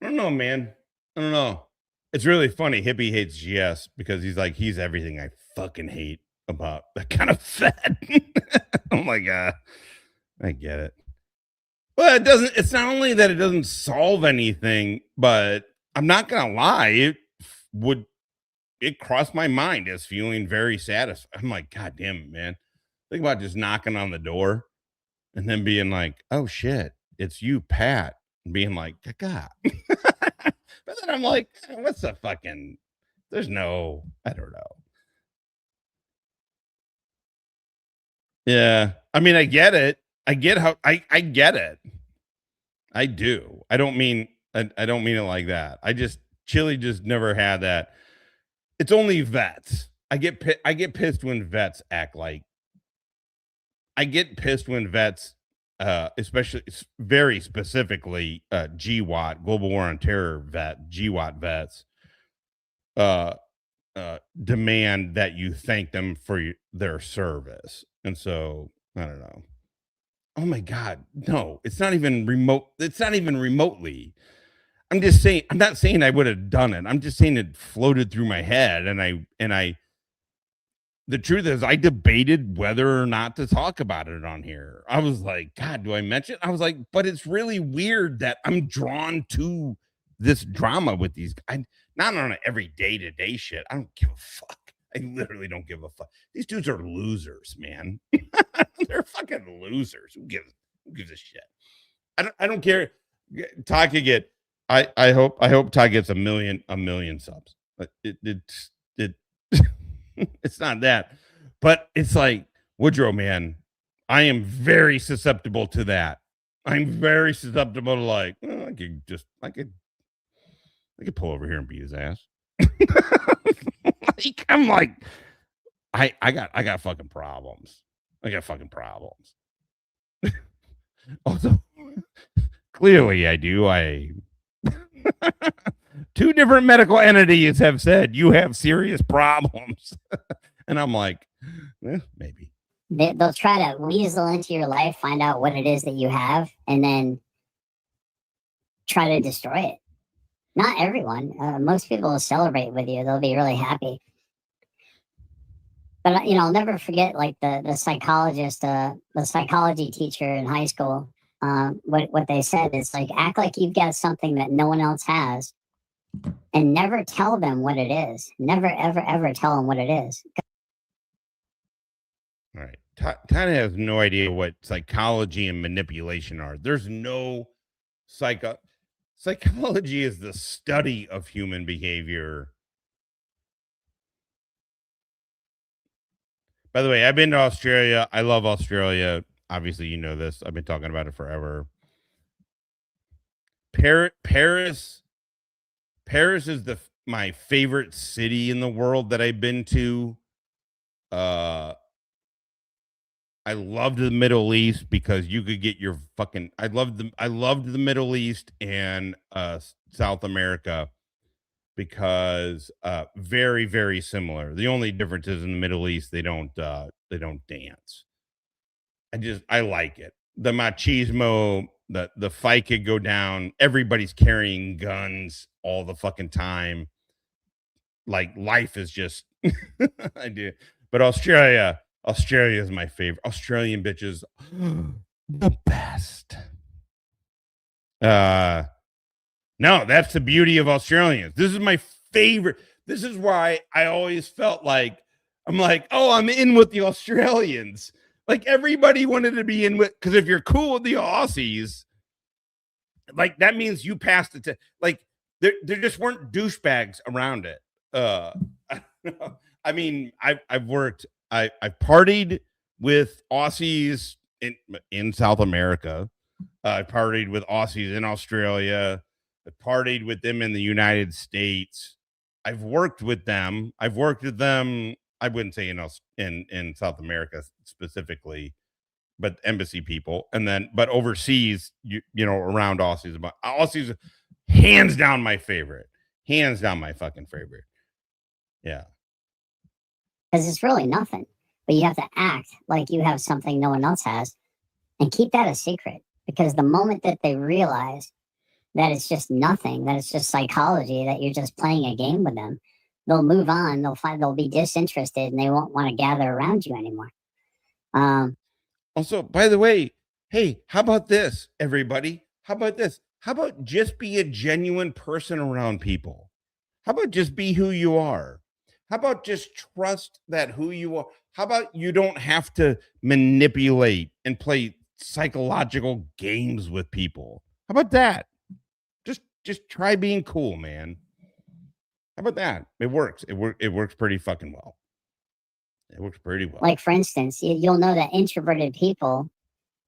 I don't know, man. I don't know. It's really funny. Hippie hates GS because he's everything I fucking hate about that kind of vet. Oh my God. I get it. Well, it's not only that it doesn't solve anything, but I'm not going to lie. It crossed my mind as feeling very satisfied. I'm like, God damn it, man. Think about just knocking on the door and then being like, oh shit, it's you, Pat. And being like, God. But then I'm like, what's the fucking, I don't know. Yeah. I mean, I get it. I get how I get it. I do. I don't mean it like that. Chili just never had that. It's only vets. I get pissed when vets act like. I get pissed when vets, especially very specifically, GWAT, Global War on Terror GWAT vets, demand that you thank them for their service. And so I don't know. Oh my God, no! It's not even remote. It's not even remotely. I'm just saying, I'm not saying I would have done it. I'm just saying it floated through my head. The truth is I debated whether or not to talk about it on here. I was like, God, do I mention it? I was like, but it's really weird that I'm drawn to this drama with these guys. Not on every day-to-day shit. I don't give a fuck. I literally don't give a fuck. These dudes are losers, man. They're fucking losers. Who gives a shit? I don't care. Todd could get. I hope Todd gets a million subs. But it's it's not that, but it's like Woodrow, man. I am very susceptible to that. I'm very susceptible to like, I could pull over here and beat his ass. Like, I'm like, I got fucking problems. I got fucking problems. Also, clearly I do. Two different medical entities have said you have serious problems. And I'm like, maybe. They'll try to weasel into your life, find out what it is that you have, and then try to destroy it. Not everyone. Most people will celebrate with you. They'll be really happy. But, I'll never forget, like, the psychologist, the psychology teacher in high school, what they said is, like, act like you've got something that no one else has and never tell them what it is. Never, ever, ever tell them what it is. All right. Todd has no idea what psychology and manipulation are. There's no psychology is the study of human behavior. By the way, I've been to Australia. I love Australia. Obviously, you know this. I've been talking about it forever. Paris is my favorite city in the world that I've been to. I loved the Middle East because you could get your fucking. I loved the Middle East and South America because very, very similar. The only difference is in the Middle East they don't dance. I like it. The machismo, the fight could go down. Everybody's carrying guns all the fucking time. Like life is just I do. But Australia is my favorite. Australian bitches, the best. No, that's the beauty of Australians. This is my favorite. This is why I always felt like I'm like, oh, I'm in with the Australians. Like everybody wanted to be in with, because if you're cool with the Aussies, like that means you passed it to, like there just weren't douchebags around it. I mean, I've partied with Aussies in South America. I partied with Aussies in Australia. I partied with them in the United States. I've worked with them. I wouldn't say in South America specifically, but embassy people. And then, but overseas, you know, around Aussies, but Aussies, hands down my favorite. Hands down my fucking favorite. Yeah. Because it's really nothing. But you have to act like you have something no one else has and keep that a secret. Because the moment that they realize that it's just nothing, that it's just psychology, that you're just playing a game with them, they'll move on. They'll be disinterested and they won't want to gather around you anymore. Also, by the way, hey, how about this, everybody? How about this? How about just be a genuine person around people? How about just be who you are? How about just trust that who you are? How about you don't have to manipulate and play psychological games with people? How about that? Just try being cool, man. How about that? It works. It works pretty fucking well. It works pretty well. Like, for instance, you'll know that introverted people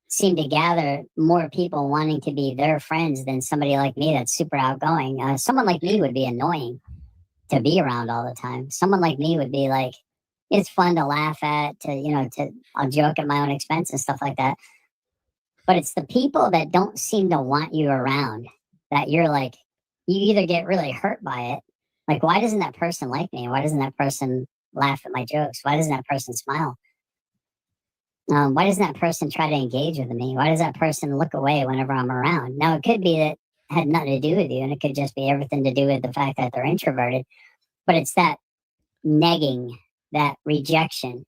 seem to gather more people wanting to be their friends than somebody like me that's super outgoing. Someone like me would be annoying to be around all the time. Someone like me would be like, it's fun to laugh at, I'll joke at my own expense and stuff like that. But it's the people that don't seem to want you around that you're like, you either get really hurt by it. Like, why doesn't that person like me? Why doesn't that person laugh at my jokes? Why doesn't that person smile? Why doesn't that person try to engage with me? Why does that person look away whenever I'm around? Now, it could be that had nothing to do with you, and it could just be everything to do with the fact that they're introverted. But it's that negging, that rejection.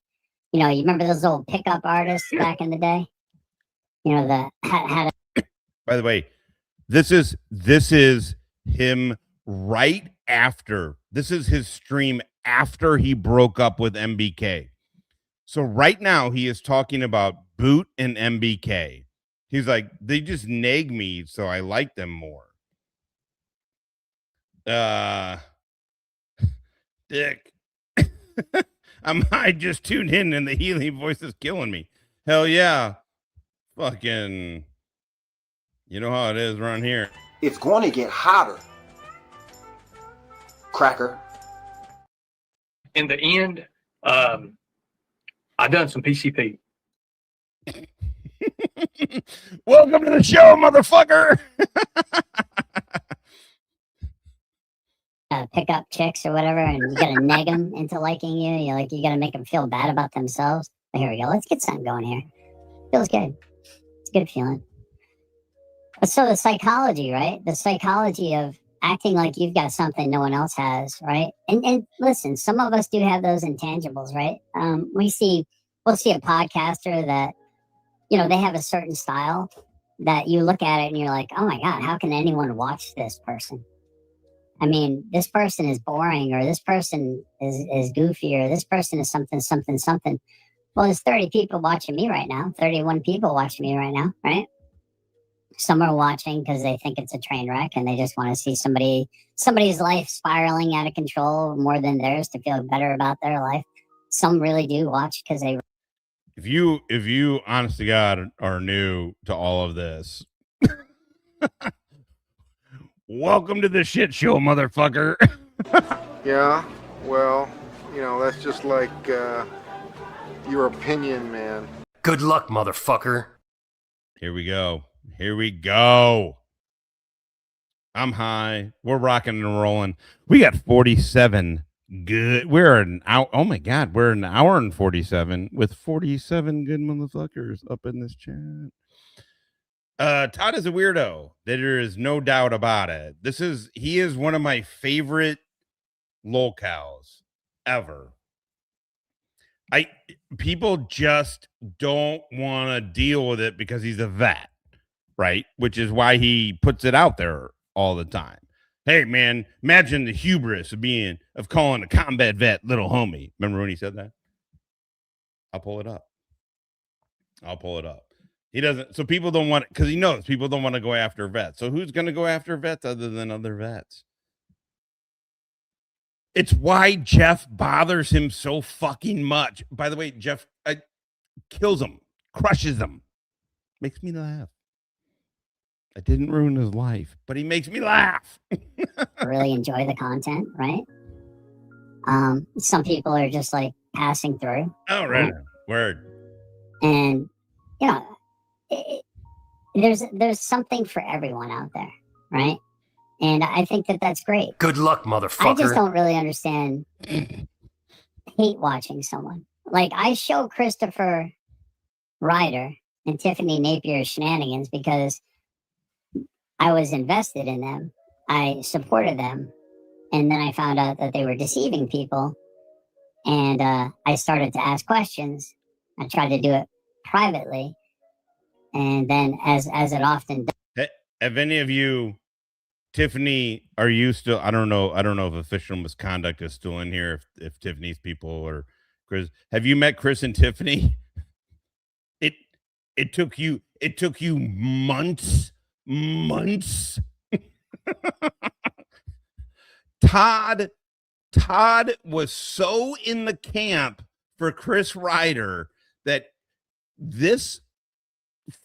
You know, you remember those old pickup artists back in the day? You know, the had By the way, this is him right after. This is his stream after he broke up with MBK. So right now he is talking about Boot and MBK. He's like, they just nag me, so I like them more. Dick. I just tuned in and the healing voice is killing me. Hell yeah. Fucking, you know how it is around here. It's going to get hotter. Cracker. In the end, I done some PCP. Welcome to the show, motherfucker. Pick up chicks or whatever, and you gotta neg them into liking you. You gotta make them feel bad about themselves. But here we go. Let's get something going here. Feels good. It's a good feeling. But so the psychology, right? The psychology of acting like you've got something no one else has, right? And listen, some of us do have those intangibles, right? We'll see a podcaster that, you know, they have a certain style that you look at it and you're like, oh my God, how can anyone watch this person? I mean, this person is boring, or this person is goofy, or this person is something. Well, there's 30 people watching me right now, 31 people watching me right now, right? Some are watching because they think it's a train wreck and they just want to see somebody's life spiraling out of control more than theirs to feel better about their life. Some really do watch because they. If you honest to God are new to all of this, welcome to the shit show, motherfucker. Yeah, well, you know, that's just like your opinion, man. Good luck, motherfucker. Here we go. I'm high. We're rocking and rolling. We got 47 good. We're an hour. Oh my God, we're an hour and 47 with 47 good motherfuckers up in this chat. Todd is a weirdo. There is no doubt about it. He is one of my favorite lolcows ever. People just don't want to deal with it because he's a vet, right? Which is why he puts it out there all the time. Hey man, imagine the hubris of calling a combat vet Lil Homie. Remember when he said that? I'll pull it up. He doesn't, so people don't want it because he knows people don't want to go after vets. So who's going to go after vets other than other vets? It's why Jeff bothers him so fucking much. By the way, Jeff kills him, crushes him, makes me laugh. I didn't ruin his life, but he makes me laugh. Really enjoy the content, right? Some people are just like passing through. Oh, right. Word. And, you know, there's something for everyone out there, right? And I think that that's great. Good luck, motherfucker. I just don't really understand hate watching someone. Like, I show Christopher Ryder and Tiffany Napier's shenanigans because I was invested in them. I supported them. And then I found out that they were deceiving people. And I started to ask questions. I tried to do it privately. And then as it often does. Have any of you, Tiffany, are you still, I don't know if official misconduct is still in here, if Tiffany's people or Chris, have you met Chris and Tiffany? It took you months. Todd was so in the camp for Chris Ryder that this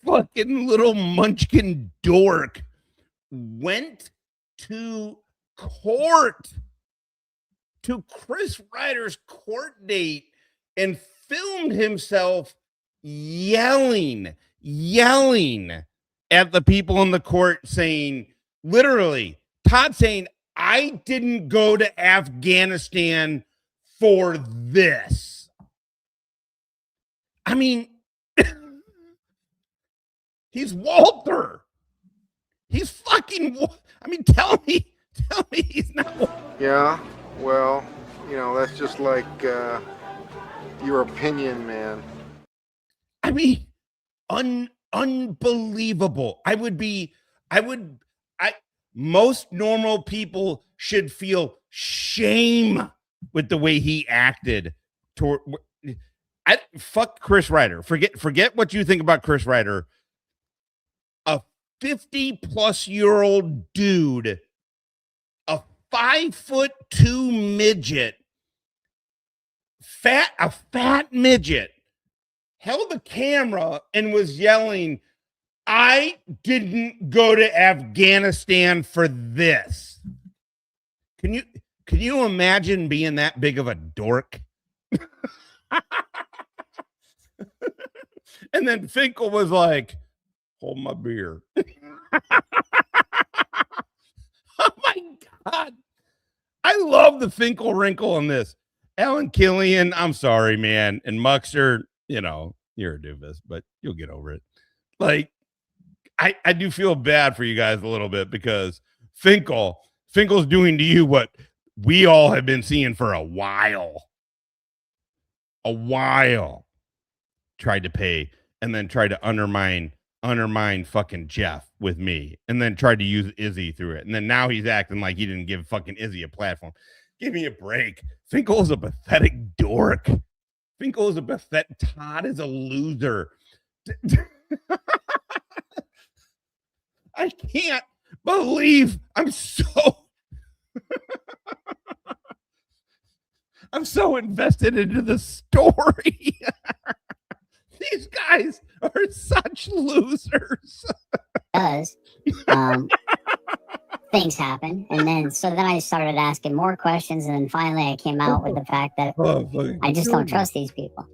fucking little munchkin dork went to court, to Chris Ryder's court date, and filmed himself yelling at the people in the court, saying, literally, Todd saying, I didn't go to Afghanistan for this. I mean, he's Walter. He's fucking. I mean, tell me he's not. Yeah, well, that's just like your opinion, man. I mean, unbelievable. Most normal people should feel shame with the way he acted toward. Fuck Chris Ryder. Forget what you think about Chris Ryder. A 50-plus-year-old dude, a 5'2" midget, a fat midget, held the camera and was yelling, "I didn't go to Afghanistan for this." Can you imagine being that big of a dork? And then Finkel was like, "Hold my beer." Oh my God. I love the Finkel wrinkle on this. Alan Killian, I'm sorry, man. And Muxter, you're a doofus, but you'll get over it. Like, I do feel bad for you guys a little bit because Finkel's doing to you what we all have been seeing for a while. Tried to pay and then tried to undermine fucking Jeff with me and then tried to use Izzy through it. And then now he's acting like he didn't give fucking Izzy a platform. Give me a break. Finkel is a pathetic dork. Finkel is a pathetic. Todd is a loser. I can't believe I'm so invested into the story. These guys are such losers. Things happen, and then I started asking more questions, and then finally I came out with the fact that I just don't trust these people.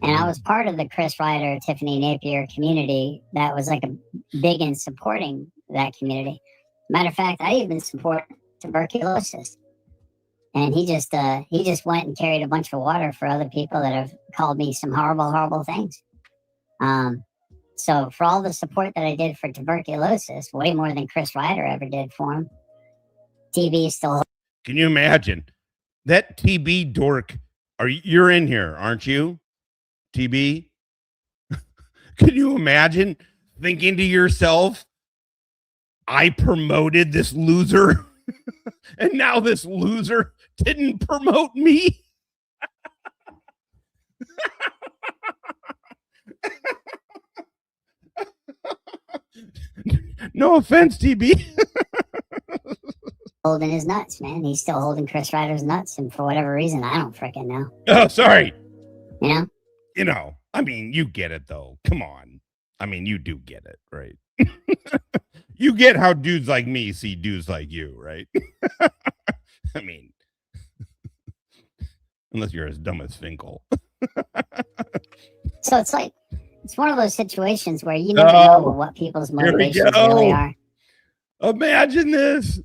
And I was part of the Chris Ryder, Tiffany Napier community that was like a big in supporting that community. Matter of fact, I even support tuberculosis. And he just went and carried a bunch of water for other people that have called me some horrible, horrible things. So for all the support that I did for tuberculosis, way more than Chris Ryder ever did for him, TB is still. Can you imagine that TB dork? You're in here, aren't you? TB? Can you imagine thinking to yourself, I promoted this loser and now this loser didn't promote me? No offense, TB. Holding his nuts, man. He's still holding Chris Ryder's nuts, and for whatever reason, I don't freaking know. Oh, sorry. You know? I mean, you get it, though. Come on. I mean, you do get it, right? You get how dudes like me see dudes like you, right? I mean, unless you're as dumb as Finkel. So it's one of those situations where you never know what people's motivations really are. Imagine this.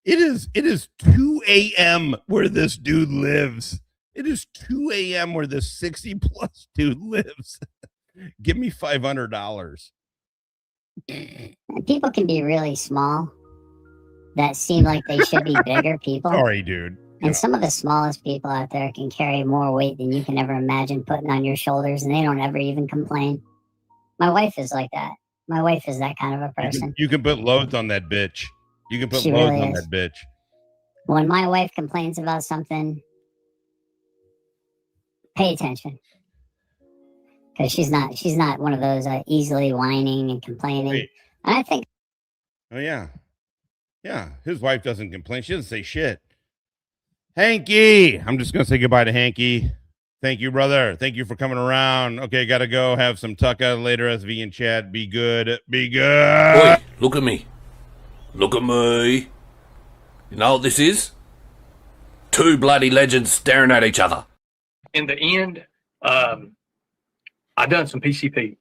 It is 2 a.m. where this dude lives. It is 2 a.m. where this 60-plus dude lives. Give me $500. People can be really small that seem like they should be bigger people. Sorry, dude. And some of the smallest people out there can carry more weight than you can ever imagine putting on your shoulders, and they don't ever even complain. My wife is like that. My wife is that kind of a person. You can put loads on that bitch. You can put She loads really on is. that bitch. When my wife complains about something, pay attention. Because she's not one of those easily whining and complaining. Wait. And I think. Oh, yeah. Yeah, his wife doesn't complain. She doesn't say shit. Hanky. I'm just going to say goodbye to Hanky. Thank you, brother. Thank you for coming around. Okay, got to go. Have some tucka later, SV and Chad. Be good. Be good. Oi, look at me. Look at me. You know what this is? Two bloody legends staring at each other. In the end, I done some PCP.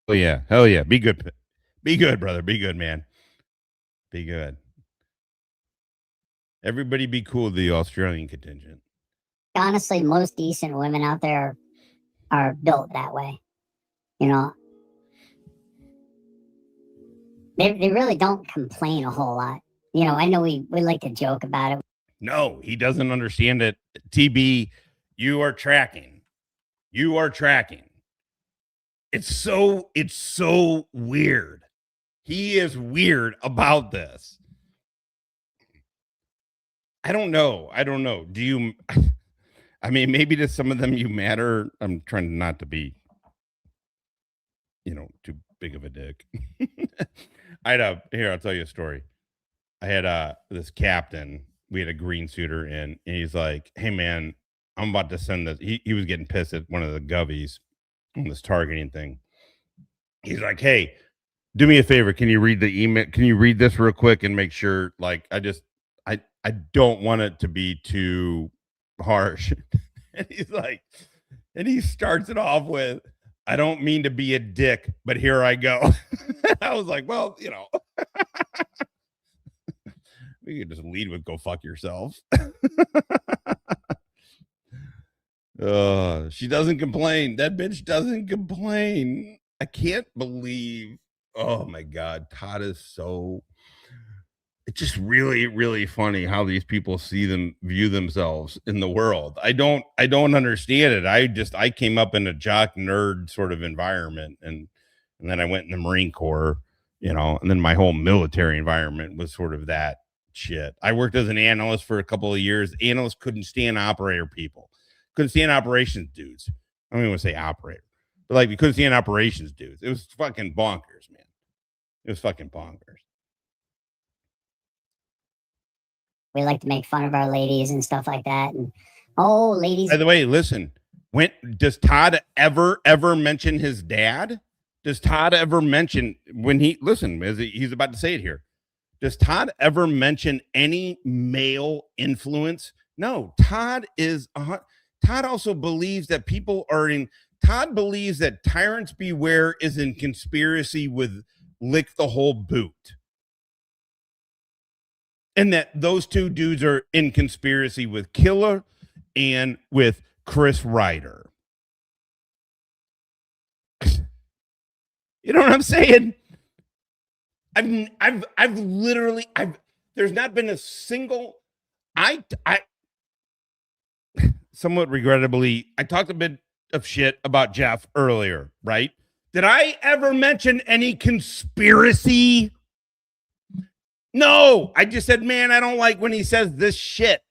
Oh, yeah. Hell yeah. Be good. Be good, brother. Be good, man. Be good. Everybody be cool to the Australian contingent. Honestly, most decent women out there are built that way. You know, They really don't complain a whole lot. You know, I know we like to joke about it. No, he doesn't understand it. TB, you are tracking. You are tracking. It's so weird. He is weird about this. I don't know. Do you, I mean, maybe to some of them you matter. I'm trying not to be, too big of a dick. Here, I'll tell you a story. I had this captain. We had a green suitor in, and he's like, "Hey man, I'm about to send this." He was getting pissed at one of the govies on this targeting thing. He's like, "Hey, do me a favor. Can you read the email? Can you read this real quick and make sure? Like, I don't want it to be too harsh." And he's like, and he starts it off with, "I don't mean to be a dick, but here I go." I was like, well, we could just lead with "go fuck yourself." She doesn't complain. That bitch doesn't complain. I can't believe. Oh my God, Todd is so. It's just really, really funny how these people view themselves in the world. I don't understand it. I came up in a jock nerd sort of environment, and then I went in the Marine Corps, and then my whole military environment was sort of that shit. I worked as an analyst for a couple of years. Analysts couldn't stand operator people, couldn't stand operations dudes. I don't even want to say operator, but like we couldn't stand operations dudes. It was fucking bonkers, man. It was fucking bonkers. We like to make fun of our ladies and stuff like that. And ladies. By the way, listen, does Todd ever mention his dad? Does Todd ever mention he's about to say it here. Does Todd ever mention any male influence? No, Todd also believes that Todd believes that Tyrants Beware is in conspiracy with Lick the Whole Boot. And that those two dudes are in conspiracy with Killer and with Chris Ryder. You know what I'm saying? I've literally there's not been a single I somewhat regrettably, I talked a bit of shit about Jeff earlier, right? Did I ever mention any conspiracy? No, I just said, man, I don't like when he says this shit.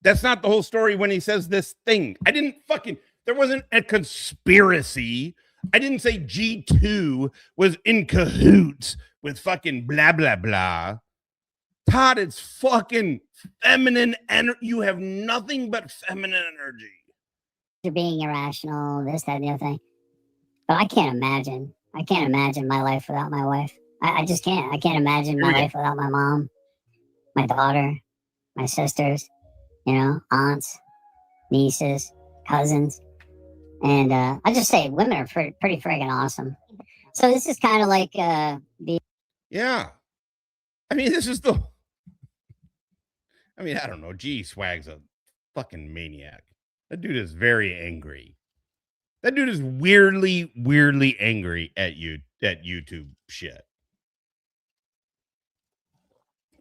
That's not the whole story when he says this thing. There wasn't a conspiracy. I didn't say G2 was in cahoots with fucking blah, blah, blah. Todd, it's fucking feminine energy. You have nothing but feminine energy. You're being irrational, this, that, and the other thing. But I can't imagine my life without my wife. I just can't. I can't imagine my life without my mom, my daughter, my sisters, aunts, nieces, cousins. And I just say women are pretty friggin' awesome. So this is kind of like Yeah. I mean, I don't know. G Swag's a fucking maniac. That dude is very angry. That dude is weirdly angry at YouTube shit.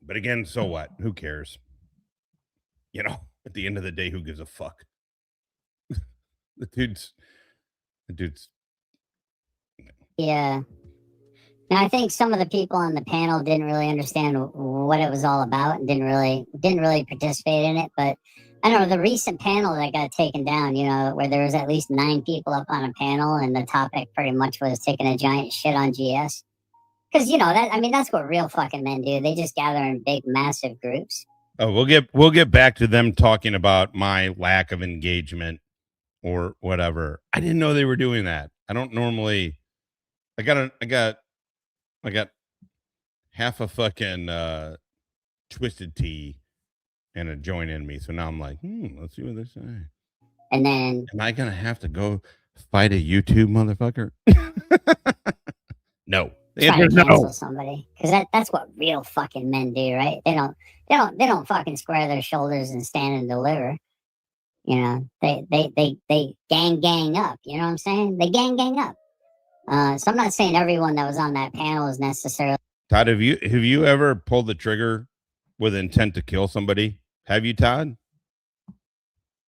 But again, so what? Who cares? At the end of the day, who gives a fuck? The dude's. Yeah. Now, I think some of the people on the panel didn't really understand what it was all about and didn't really participate in it. But I don't know, the recent panel that got taken down, where there was at least 9 people up on a panel and the topic pretty much was taking a giant shit on GS. Because, that's what real fucking men do. They just gather in big, massive groups. Oh, we'll get back to them talking about my lack of engagement or whatever. I didn't know they were doing that. I don't normally. I got half a fucking twisted tea and a joint in me. So now I'm like, let's see what they say. And then, am I gonna have to go fight a YouTube motherfucker? No. Trying to cancel somebody, because that's what real fucking men do, right? They don't fucking square their shoulders and stand and deliver. They gang up. You know what I'm saying? They gang up. So I'm not saying everyone that was on that panel is necessarily. Todd, have you ever pulled the trigger with intent to kill somebody? Have you, Todd?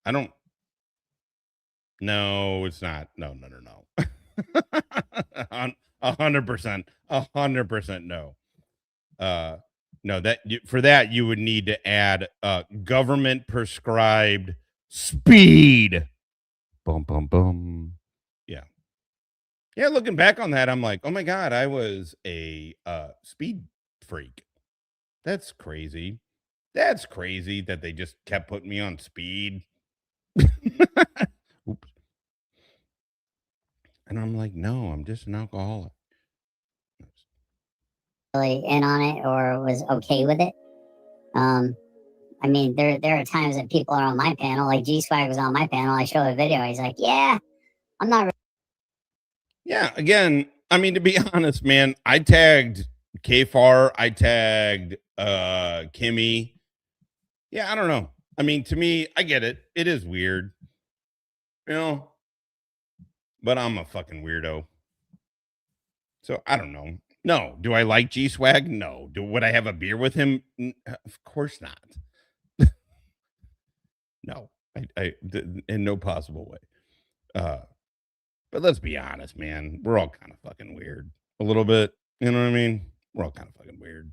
I don't. No, it's not. No. 100%. 100% no. No, for that you would need to add government prescribed speed. Boom, boom, boom. Yeah. Yeah, looking back on that, I'm like, oh my God, I was a speed freak. That's crazy. That's crazy that they just kept putting me on speed. Oops. And I'm like, no, I'm just an alcoholic. Really in on it or was okay with it. I mean, there are times that people are on my panel, like G Swag was on my panel. I show a video. He's like, yeah, I'm not. Yeah, again, I mean, to be honest, man, I tagged KFAR, I tagged Kimmy. Yeah, I don't know. I mean, to me, I get it. It is weird, you know, but I'm a fucking weirdo. So I don't know. No. Do I like G Swag? No. Would I have a beer with him? Of course not. No, I in no possible way. But let's be honest, man. We're all kind of fucking weird. A little bit. You know what I mean? We're all kind of fucking weird.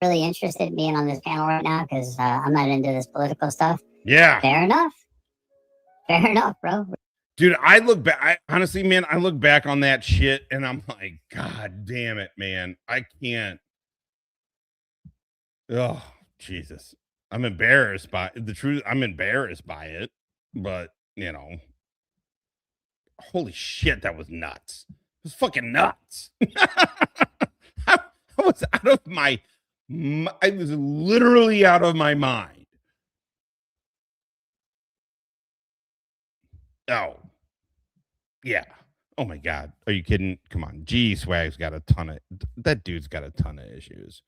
Really interested in being on this panel right now because I'm not into this political stuff. Yeah. Fair enough. Fair enough, bro. Dude, I look back. Honestly, man, I look back on that shit and I'm like, God damn it, man. I can't. Oh, Jesus. I'm embarrassed by the truth. I'm embarrassed by it, but you know, holy shit, that was nuts. It was fucking nuts. I was out of my, I was literally out of my mind. Oh, yeah. Oh my God. Are you kidding? Come on. G Swag's got a ton of, that dude's got a ton of issues.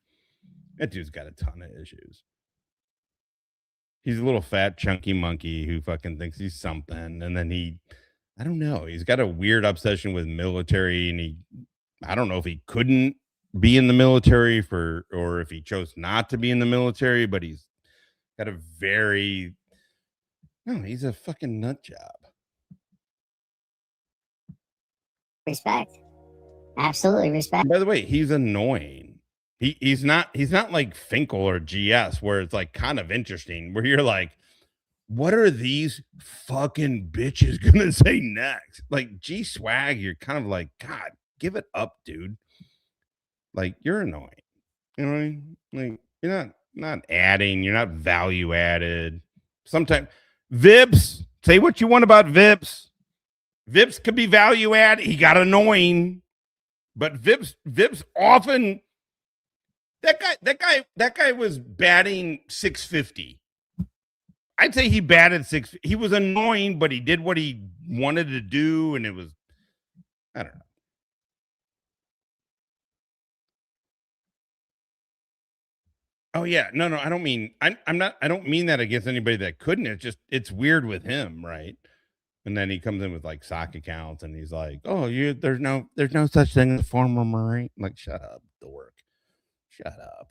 That dude's got a ton of issues. He's a little fat, chunky monkey who fucking thinks he's something. And then I don't know. He's got a weird obsession with military. And I don't know if he couldn't be in the military or if he chose not to be in the military, but he's got a he's a fucking nut job. Respect. Absolutely respect. By the way, he's annoying. He's not like Finkel or GS where it's like kind of interesting where you're like, what are these fucking bitches gonna say next? Like G Swag, you're kind of like, God, give it up, dude. Like you're annoying. You know what I mean? Like you're not adding, you're not value added. Sometimes Vips, say what you want about Vips. Vips could be value add. He got annoying, but Vips often. That guy was batting 650. I'd say he batted 6. He was annoying, but he did what he wanted to do, and it was, I don't know. Oh yeah, no, I don't mean I don't mean that against anybody that couldn't. It's weird with him, right? And then he comes in with like sock accounts, and he's like, "Oh, there's no such thing as a former Marine." Like, shut up, dork. Shut up.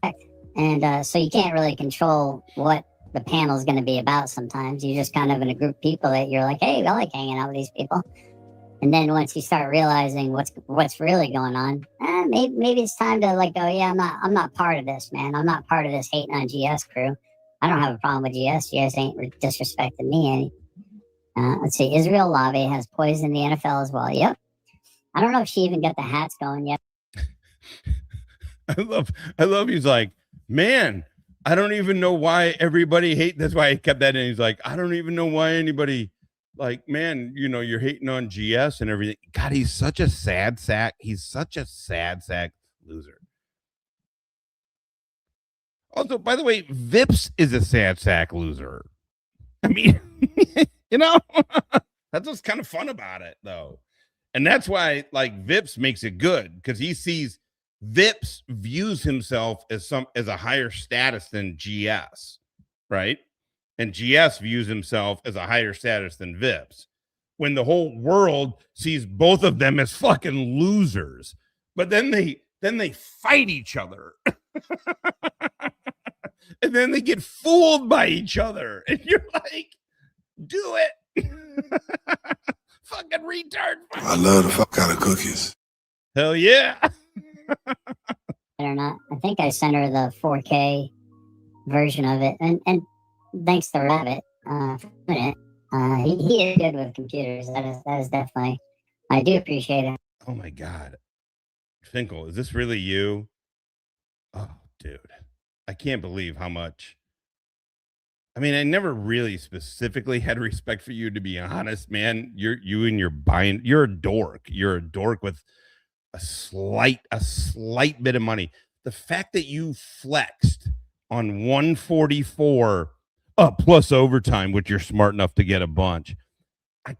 And so you can't really control what the panel is going to be about sometimes. You're just kind of in a group of people that you're like, hey, I like hanging out with these people. And then once you start realizing what's really going on, maybe it's time to like go, yeah, I'm not part of this, man. I'm not part of this hating on GS crew. I don't have a problem with GS. GS ain't disrespecting me any. Let's see. Israel Lave has poisoned the NFL as well. Yep. I don't know if she even got the hats going yet. I love he's like, man, I don't even know why everybody hate. That's why I kept that in. He's like, I don't even know why anybody like, man, you know, you're hating on GS and everything. God, he's such a sad sack. He's such a sad sack loser. Also, by the way, Vips is a sad sack loser. I mean, you know, that's what's kind of fun about it, though. And that's why, like, Vips makes it good because he sees Vips views himself as a higher status than GS, right? And GS views himself as a higher status than Vips. when the whole world sees both of them as fucking losers. But then they fight each other. And then they get fooled by each other. And you're like, do it. Fucking retard. I love the fuck out of cookies. Hell yeah. Or not. I think I sent her the 4K version of it. And thanks to Rabbit for doing it. He is good with computers. That is definitely, I do appreciate it. Oh my God. Finkel, is this really you? Oh, dude. I can't believe how much. I mean, I never really specifically had respect for you, to be honest, man. You're a dork. You're a dork with a slight bit of money. The fact that you flexed on 144 plus overtime, which you're smart enough to get a bunch. I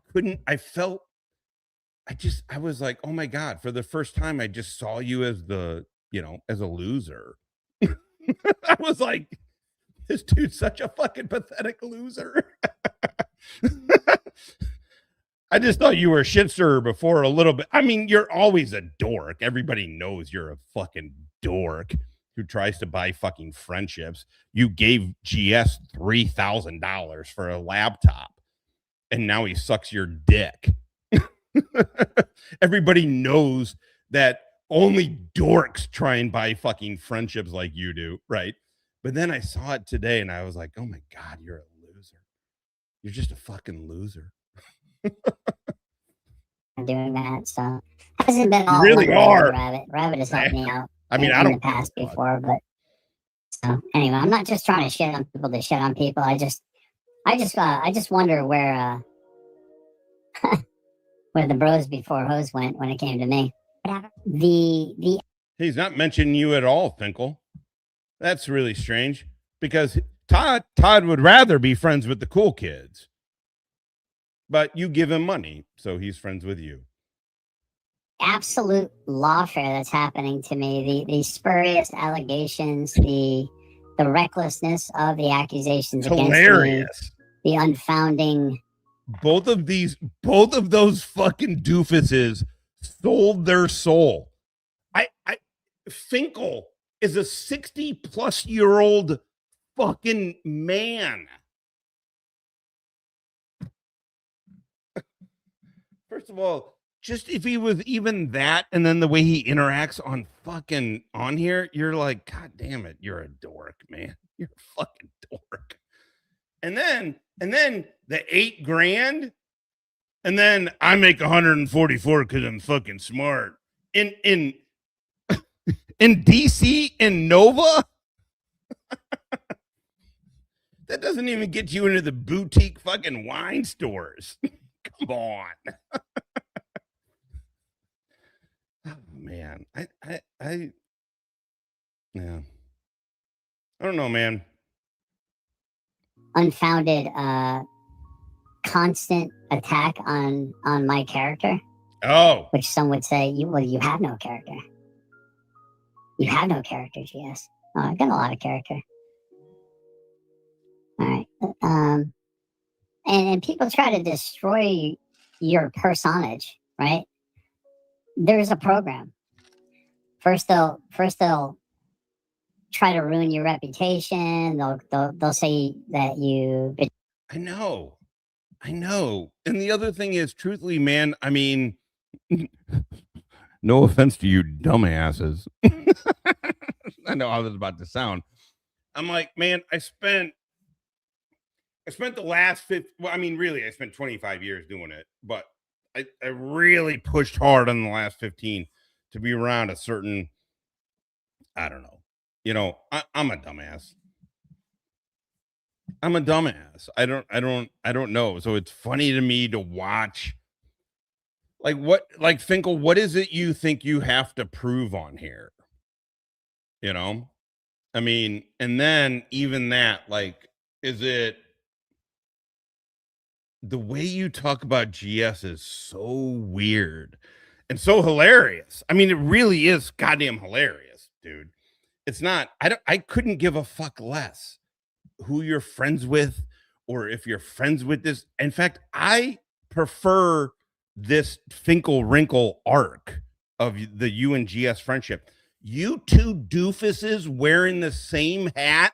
was like, oh my God, for the first time, I just saw you as as a loser. I was like, this dude's such a fucking pathetic loser. I just thought you were a shit stirrer before a little bit. I mean, you're always a dork. Everybody knows you're a fucking dork who tries to buy fucking friendships. You gave GS $3,000 for a laptop, and now he sucks your dick. Everybody knows that only dorks try and buy fucking friendships like you do, right? But then I saw it today, and I was like, oh my God, you're a loser. You're just a fucking loser. Doing that, so hasn't been all You really are. Rabbit. Rabbit has helped me out. I mean, in the past before, but so anyway, I'm not just trying to shit on people to shit on people. I just wonder where where the bros before hoes went when it came to me. He's not mentioning you at all, Finkel. That's really strange, because Todd would rather be friends with the cool kids. But you give him money, so he's friends with you. Absolute lawfare that's happening to me. The spurious allegations, the recklessness of the accusations against me, the unfounding. Both of those fucking doofuses sold their soul. Finkel is a 60-plus-year-old fucking man. First of all, just if he was even that, and then the way he interacts on here, you're like, God damn it, you're a dork, man. You're a fucking dork. And then the $8,000, and then I make 144 because I'm fucking smart. In DC, in Nova, that doesn't even get you into the boutique fucking wine stores. Come on. Oh, man. I don't know, man. Unfounded constant attack on my character. Oh. Which some would say, you have no character. You have no character, GS. Oh, I've got a lot of character. All right. And people try to destroy your personage, right? There's a program. First they'll try to ruin your reputation. They'll say that you. I know. And the other thing is, truthfully, man, I mean, no offense to you dumbasses. I know how this is about to sound. I'm like, man, I spent the last I spent 25 years doing it, but I really pushed hard on the last 15 to be around a certain, I don't know. I'm a dumbass. I don't know. So it's funny to me to watch. Like Finkel, what is it you think you have to prove on here? I mean, and then even that, like, is it the way you talk about GS is so weird and so hilarious. I mean, it really is goddamn hilarious, dude. It's not, I couldn't give a fuck less who you're friends with, or if you're friends with this. In fact, I prefer this Finkel Wrinkle arc of the you and GS friendship. You two doofuses wearing the same hat.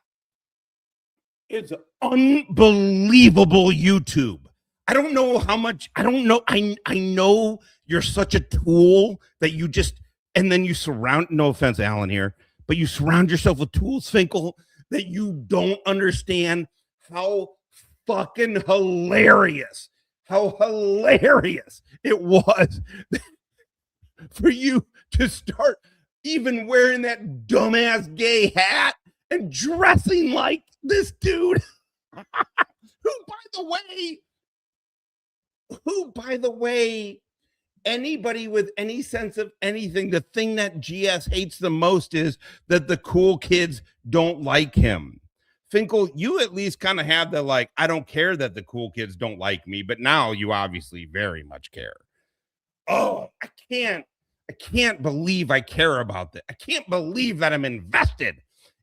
It's unbelievable YouTube. I don't know how much, I don't know. I know you're such a tool that you just, and then you surround, no offense, Alan here, but you surround yourself with tools, Finkel, that you don't understand how fucking hilarious it was for you to start even wearing that dumbass gay hat and dressing like this dude who by the way, anybody with any sense of anything, the thing that GS hates the most is that the cool kids don't like him. Finkel, you at least kind of have the, like, I don't care that the cool kids don't like me, but now you obviously very much care. Oh, I can't believe I care about this. I can't believe that I'm invested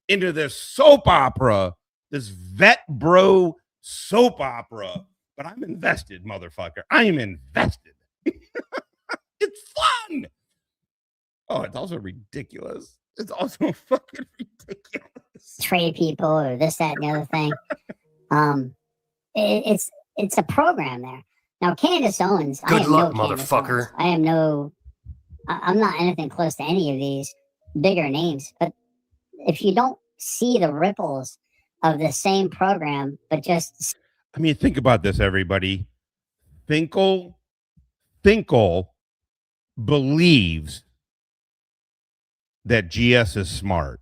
into this soap opera, this vet bro soap opera, but I'm invested, motherfucker. I am invested. It's fun. Oh, it's also ridiculous. It's also fucking ridiculous. Trade people or this, that, and the other thing. It's a program there. Now, Candace Owens. Good luck, motherfucker. I'm not anything close to any of these bigger names, but if you don't see the ripples of the same program, but just, I mean, think about this, everybody. Finkel believes that GS is smart.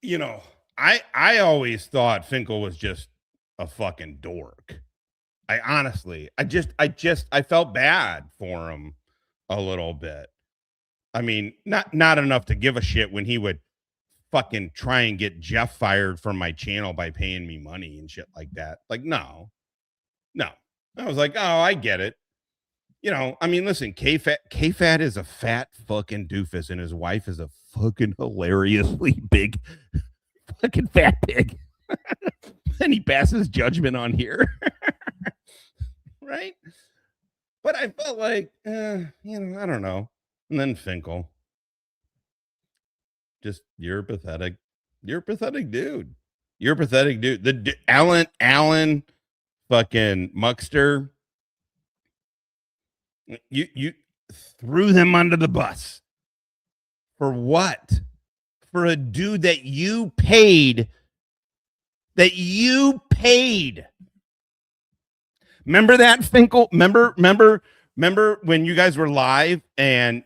You know, I always thought Finkel was just a fucking dork. I felt bad for him a little bit. I mean, not enough to give a shit when he would fucking try and get Jeff fired from my channel by paying me money and shit like that. Like, no. I was like, oh, I get it. You know, I mean, listen, K-Fat is a fat fucking doofus, and his wife is a fucking hilariously big fucking fat pig. And he passes judgment on here. Right? But I felt like, I don't know. And then Finkel. Just, you're pathetic. You're a pathetic dude. You're a pathetic dude. Alan fucking Muckster. You threw them under the bus. For what? For a dude that you paid. Remember that, Finkel? Remember when you guys were live and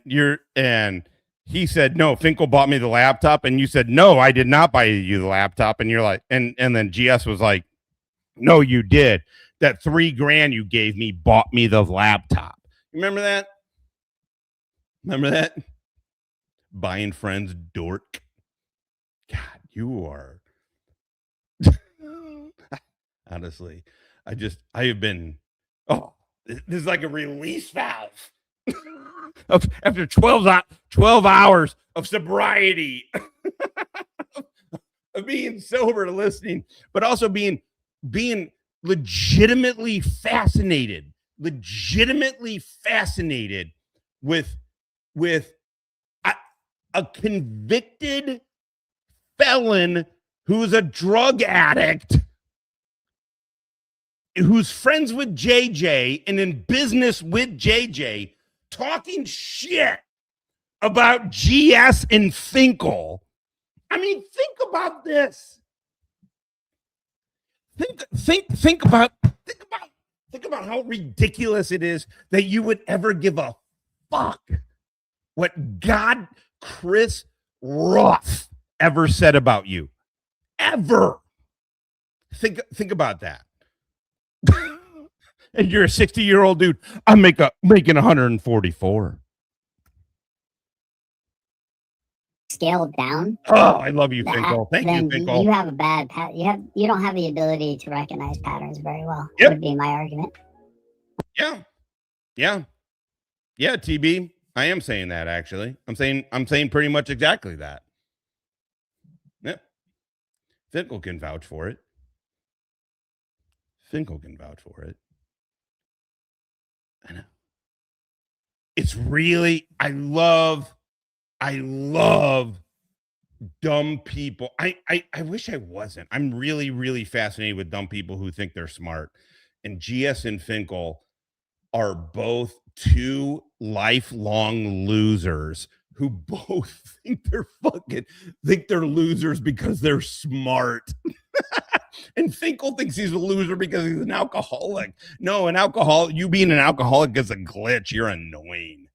he said, no, Finkel bought me the laptop, and you said, no, I did not buy you the laptop, and you're like, and then GS was like, no, you did. That $3,000 you gave me bought me the laptop. Remember that? Buying friends dork. God, you are. Honestly, I have been. Oh, this is like a release valve. After 12 hours of sobriety, of being sober, listening, but also being legitimately fascinated with a convicted felon who's a drug addict, who's friends with JJ and in business with JJ, talking shit about GS and Finkel. I mean, think about this. Think about how ridiculous it is that you would ever give a fuck what God Chris Roth ever said about you. Ever. Think about that. And you're a 60-year-old dude. I'm making 144. Scaled down. Oh, I love you, Finkel. Thank you, Finkel. You have a bad you don't have the ability to recognize patterns very well. Yep. Would be my argument. Yeah, TB. I am saying that, actually. I'm saying pretty much exactly that. Yep. Finkel can vouch for it. I know. It's really, I love dumb people. I wish I wasn't. I'm really, really fascinated with dumb people who think they're smart. And GS and Finkel are both two lifelong losers who both think they're losers because they're smart. And Finkel thinks he's a loser because he's an alcoholic. No, you being an alcoholic is a glitch. You're annoying.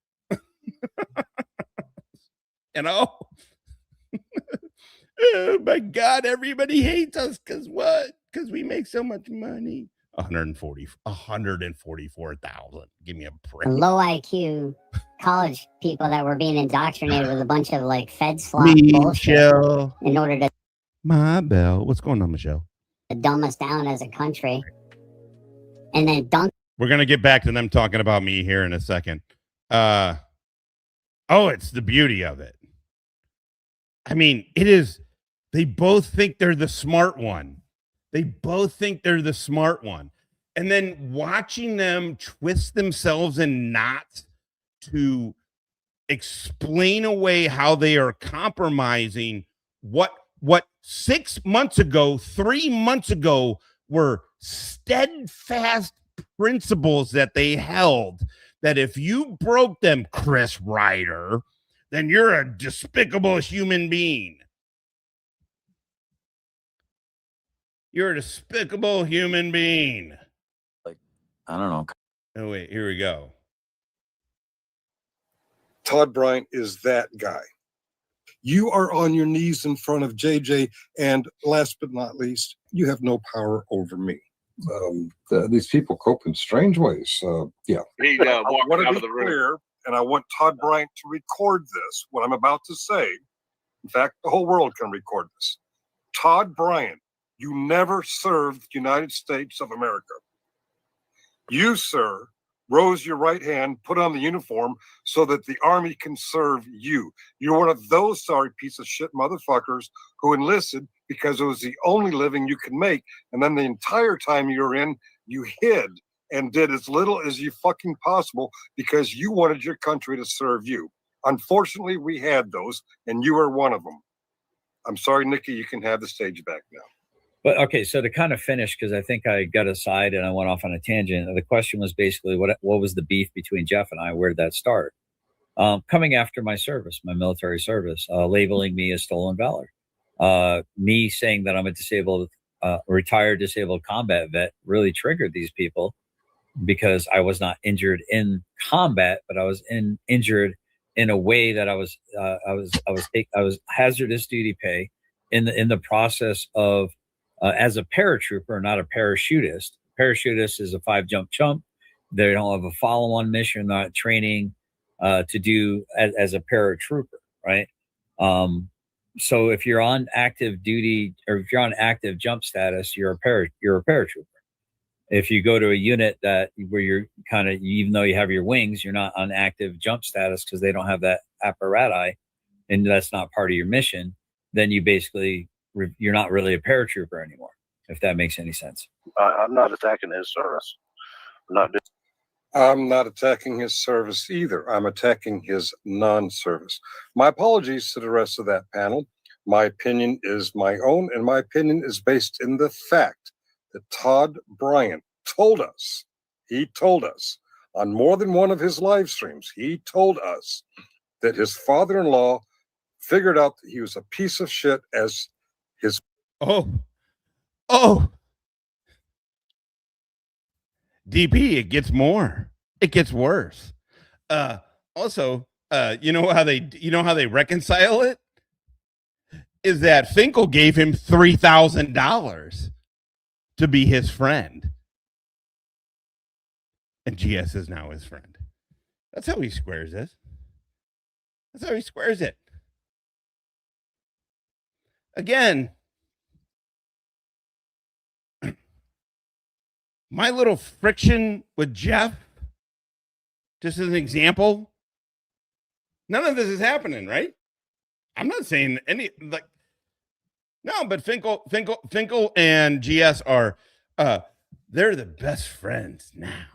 You know? Oh my God, everybody hates us because what? Because we make so much money. 144,000. Give me a break. Low IQ college people that were being indoctrinated with a bunch of like Fed slop bullshit Michelle. in order to My bell. What's going on, Michelle? dumb us down as a country. And then dunk. We're gonna get back to them talking about me here in a second. It's the beauty of it. I mean, it is. They both think they're the smart one. And then watching them twist themselves in knots to explain away how they are compromising what 6 months ago, 3 months ago were steadfast principles that they held, that if you broke them, Chris Ryder, then you're a despicable human being. You're a despicable human being. Like, I don't know. Oh, wait, here we go. Todd Bryant is that guy. You are on your knees in front of JJ, and last but not least, you have no power over me. These people cope in strange ways. Yeah. He walked out of the room. Clear, and I want Todd Bryant to record this, what I'm about to say. In fact, the whole world can record this. Todd Bryant, you never served the United States of America. You, sir, rose your right hand, put on the uniform so that the Army can serve you. You're one of those sorry piece of shit motherfuckers who enlisted because it was the only living you could make. And then the entire time you were in, you hid and did as little as you fucking possible because you wanted your country to serve you. Unfortunately, we had those, and you are one of them. I'm sorry, Nikki, you can have the stage back now. But okay, so to kind of finish, because I think I got aside and I went off on a tangent. The question was basically what was the beef between Jeff and I? Where did that start? Coming after my service, my military service, labeling me as stolen valor, me saying that I'm a retired disabled combat vet really triggered these people because I was not injured in combat, but I was injured in a way that I was hazardous duty pay in the process of. As a paratrooper, not a parachutist. Parachutist is a 5-jump chump. They don't have a follow-on mission, not training to do as a paratrooper, right? So if you're on active duty or if you're on active jump status, you're a paratrooper. If you go to a unit where you're kind of, even though you have your wings, you're not on active jump status because they don't have that apparatus, and that's not part of your mission, then you're not really a paratrooper anymore, if that makes any sense. I'm not attacking his service. I'm not attacking his service either. I'm attacking his non-service. My apologies to the rest of that panel. My opinion is my own, and my opinion is based in the fact that Todd Bryant told us on more than one of his live streams, he told us that his father-in-law figured out that he was a piece of shit as his DP, it gets worse. Also, you know how they reconcile it is that Finkel gave him $3,000 to be his friend, and GS is now his friend. That's how he squares this. That's how he squares it. Again, my little friction with Jeff, just as an example, none of this is happening, right? I'm not saying no, but Finkel and GS are, they're the best friends now.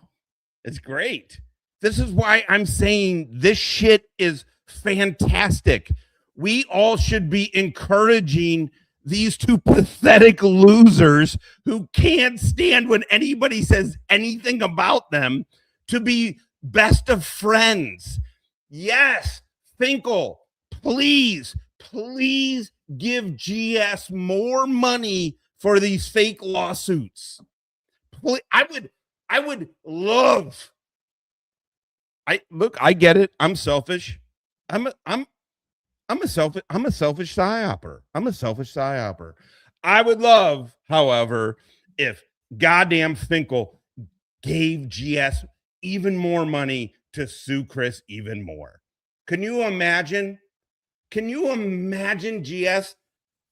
It's great. This is why I'm saying this shit is fantastic. We all should be encouraging these two pathetic losers who can't stand when anybody says anything about them to be best of friends. Yes, Finkel, please give GS more money for these fake lawsuits. I would love. I get it. I'm selfish. I'm a selfish psyoper. I'm a selfish psyoper. I would love, however, if goddamn Finkel gave GS even more money to sue Chris even more. Can you imagine? Can you imagine GS?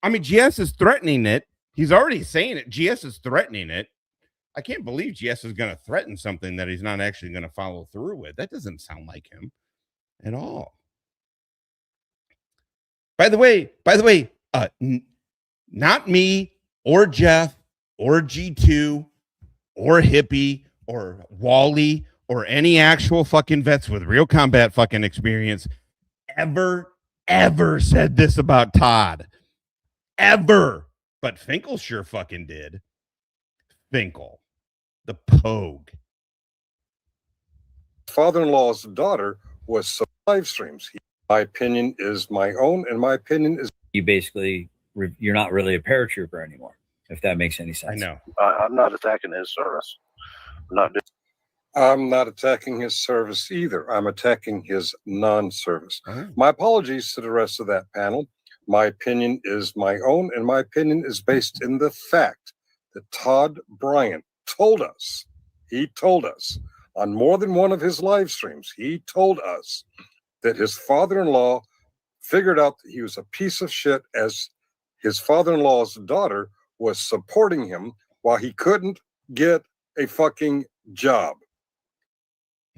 I mean, GS is threatening it. He's already saying it. GS is threatening it. I can't believe GS is going to threaten something that he's not actually going to follow through with. That doesn't sound like him at all. By the way, not me or Jeff or G2 or Hippie or Wally or any actual fucking vets with real combat fucking experience ever said this about Todd. Ever. But Finkel sure fucking did. Finkel, the Pogue. Father-in-law's daughter was some live streams. My opinion is my own, and my opinion is you basically you're not really a paratrooper anymore, if that makes any sense. I know. I'm not attacking his service. I'm not attacking his service either. I'm attacking his non-service. My apologies to the rest of that panel. My opinion is my own, and my opinion is based in the fact that Todd Bryant told us, on more than one of his live streams, he told us that his father-in-law figured out that he was a piece of shit as his father-in-law's daughter was supporting him while he couldn't get a fucking job.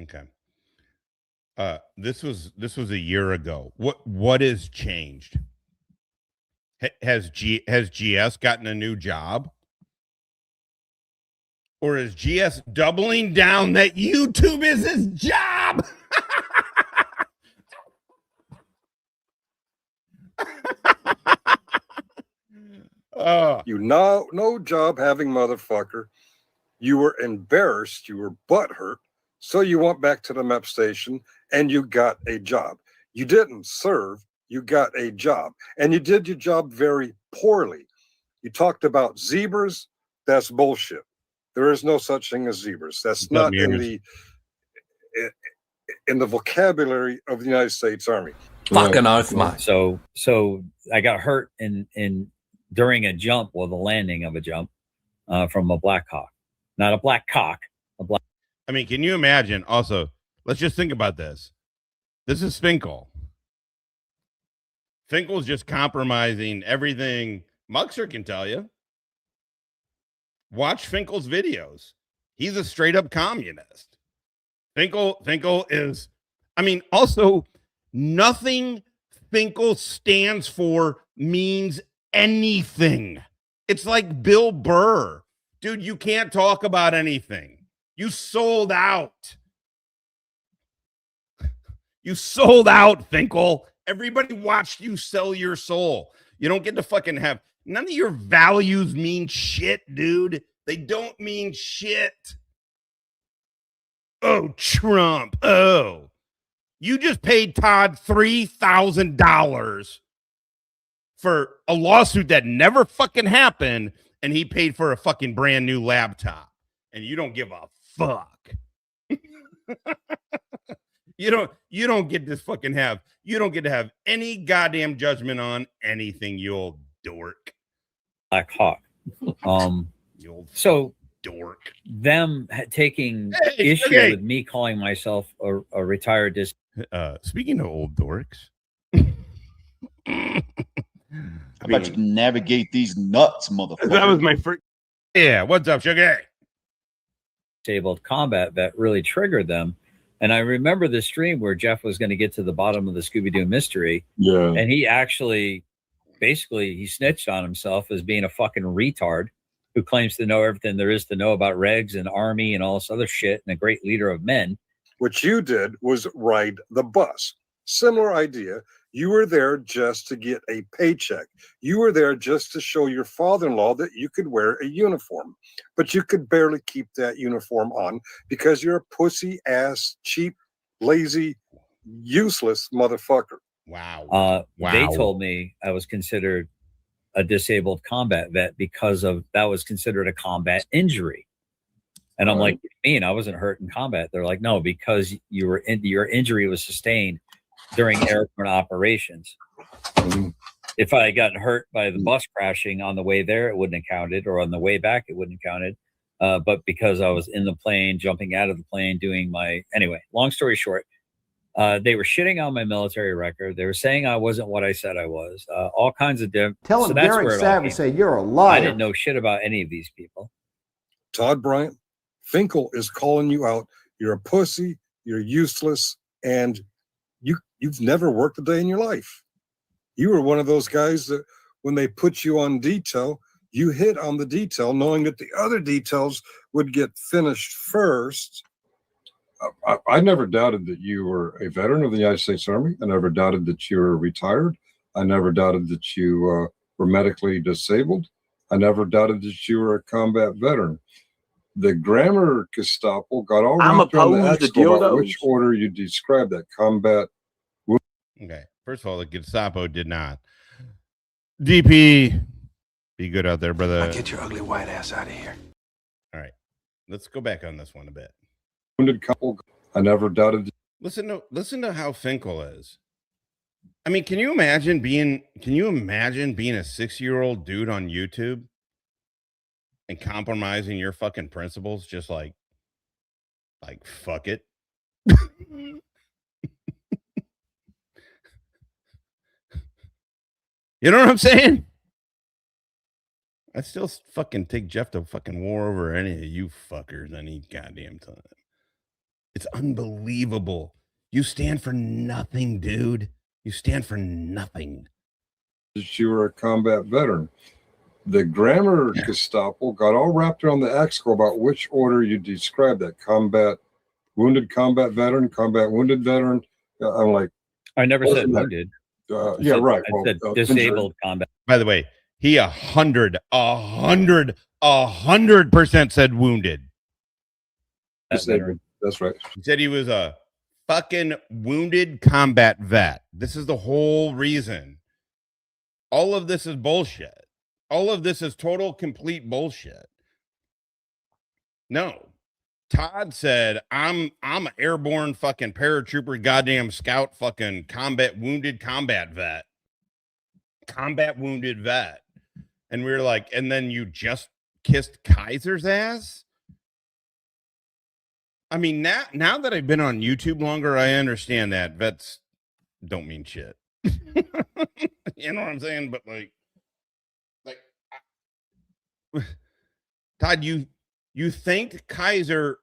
Okay. This was a year ago. What has changed? Has GS gotten a new job? Or is GS doubling down that YouTube is his job? You know, no job having motherfucker. You were embarrassed. You were butthurt. So you went back to the MEP station and you got a job. You didn't serve. You got a job. And you did your job very poorly. You talked about zebras. That's bullshit. There is no such thing as zebras. That's not in the vocabulary of the United States Army. Fucking oath, mate. So I got hurt during a jump, the landing of a jump from a Black Hawk. Not a Black Cock, a Black. I mean, can you imagine? Also, let's just think about this. This is Finkel. Finkel's just compromising everything Muxer can tell you. Watch Finkel's videos. He's a straight up communist. Finkel is, I mean, also nothing Finkel stands for means anything. It's like Bill Burr. Dude, you can't talk about anything. You sold out. You sold out, Finkel. Everybody watched you sell your soul. You don't get to fucking have, none of your values mean shit, dude. They don't mean shit. Oh, Trump. Oh. You just paid Todd $3,000 for a lawsuit that never fucking happened, and he paid for a fucking brand new laptop. And you don't give a fuck. You don't get to fucking have, you don't get to have any goddamn judgment on anything, you old dork. Black Hawk. You old so dork. Them taking issue with me calling myself a retired speaking of old dorks. How about you navigate these nuts, motherfucker? That was my first. Yeah, what's up, Sugar? Disabled combat vet really triggered them. And I remember the stream where Jeff was going to get to the bottom of the Scooby-Doo mystery. Yeah. And he actually, basically, he snitched on himself as being a fucking retard who claims to know everything there is to know about regs and army and all this other shit, and a great leader of men. What you did was ride the bus. Similar idea. You were there just to get a paycheck. You were there just to show your father-in-law that you could wear a uniform, but you could barely keep that uniform on because you're a pussy ass, cheap, lazy, useless motherfucker. Wow. They told me I was considered a disabled combat vet because of that was considered a combat injury. And I'm like, what do you mean? I wasn't hurt in combat. They're like, no, because you were your injury was sustained during airborne operations. If I had gotten hurt by the bus crashing on the way there, it wouldn't have counted, or on the way back, it wouldn't have counted. But because I was in the plane, jumping out of the plane, doing my anyway, long story short, they were shitting on my military record. They were saying I wasn't what I said I was. All kinds of different. Tell him Derek Savage say you're a liar. I didn't know shit about any of these people. Todd Bryant, Finkel is calling you out. You're a pussy. You're useless, and you've never worked a day in your life. You were one of those guys that when they put you on detail, you hit on the detail, knowing that the other details would get finished first. I never doubted that you were a veteran of the United States Army. I never doubted that you were retired. I never doubted that you were medically disabled. I never doubted that you were a combat veteran. The grammar Gestapo got all wrapped around the axle about which order you describe that combat. Okay. First of all, the Gestapo did not. DP, be good out there, brother. Now get your ugly white ass out of here. All right. Let's go back on this one a bit. Wounded couple. I never doubted. Listen to how Finkel is. I mean, can you imagine being a 6-year-old dude on YouTube and compromising your fucking principles just like fuck it? You know what I'm saying? I'd still fucking take Jeff to fucking war over any of you fuckers any goddamn time. It's unbelievable. You stand for nothing, dude. You stand for nothing. You were a combat veteran. The grammar Gestapo got all wrapped around the axle about which order you describe that combat, wounded combat veteran, combat wounded veteran. I'm like, I never said wounded. Yeah, right. I said disabled combat. By the way, he 100% said wounded. That's right. He said he was a fucking wounded combat vet. This is the whole reason. All of this is bullshit. All of this is total, complete bullshit. No. Todd said, I'm an airborne fucking paratrooper, goddamn scout, fucking wounded combat vet. Combat wounded vet. And we were like, and then you just kissed Kaiser's ass? I mean, now that I've been on YouTube longer, I understand that vets don't mean shit. You know what I'm saying? But like Todd, you thanked Kaiser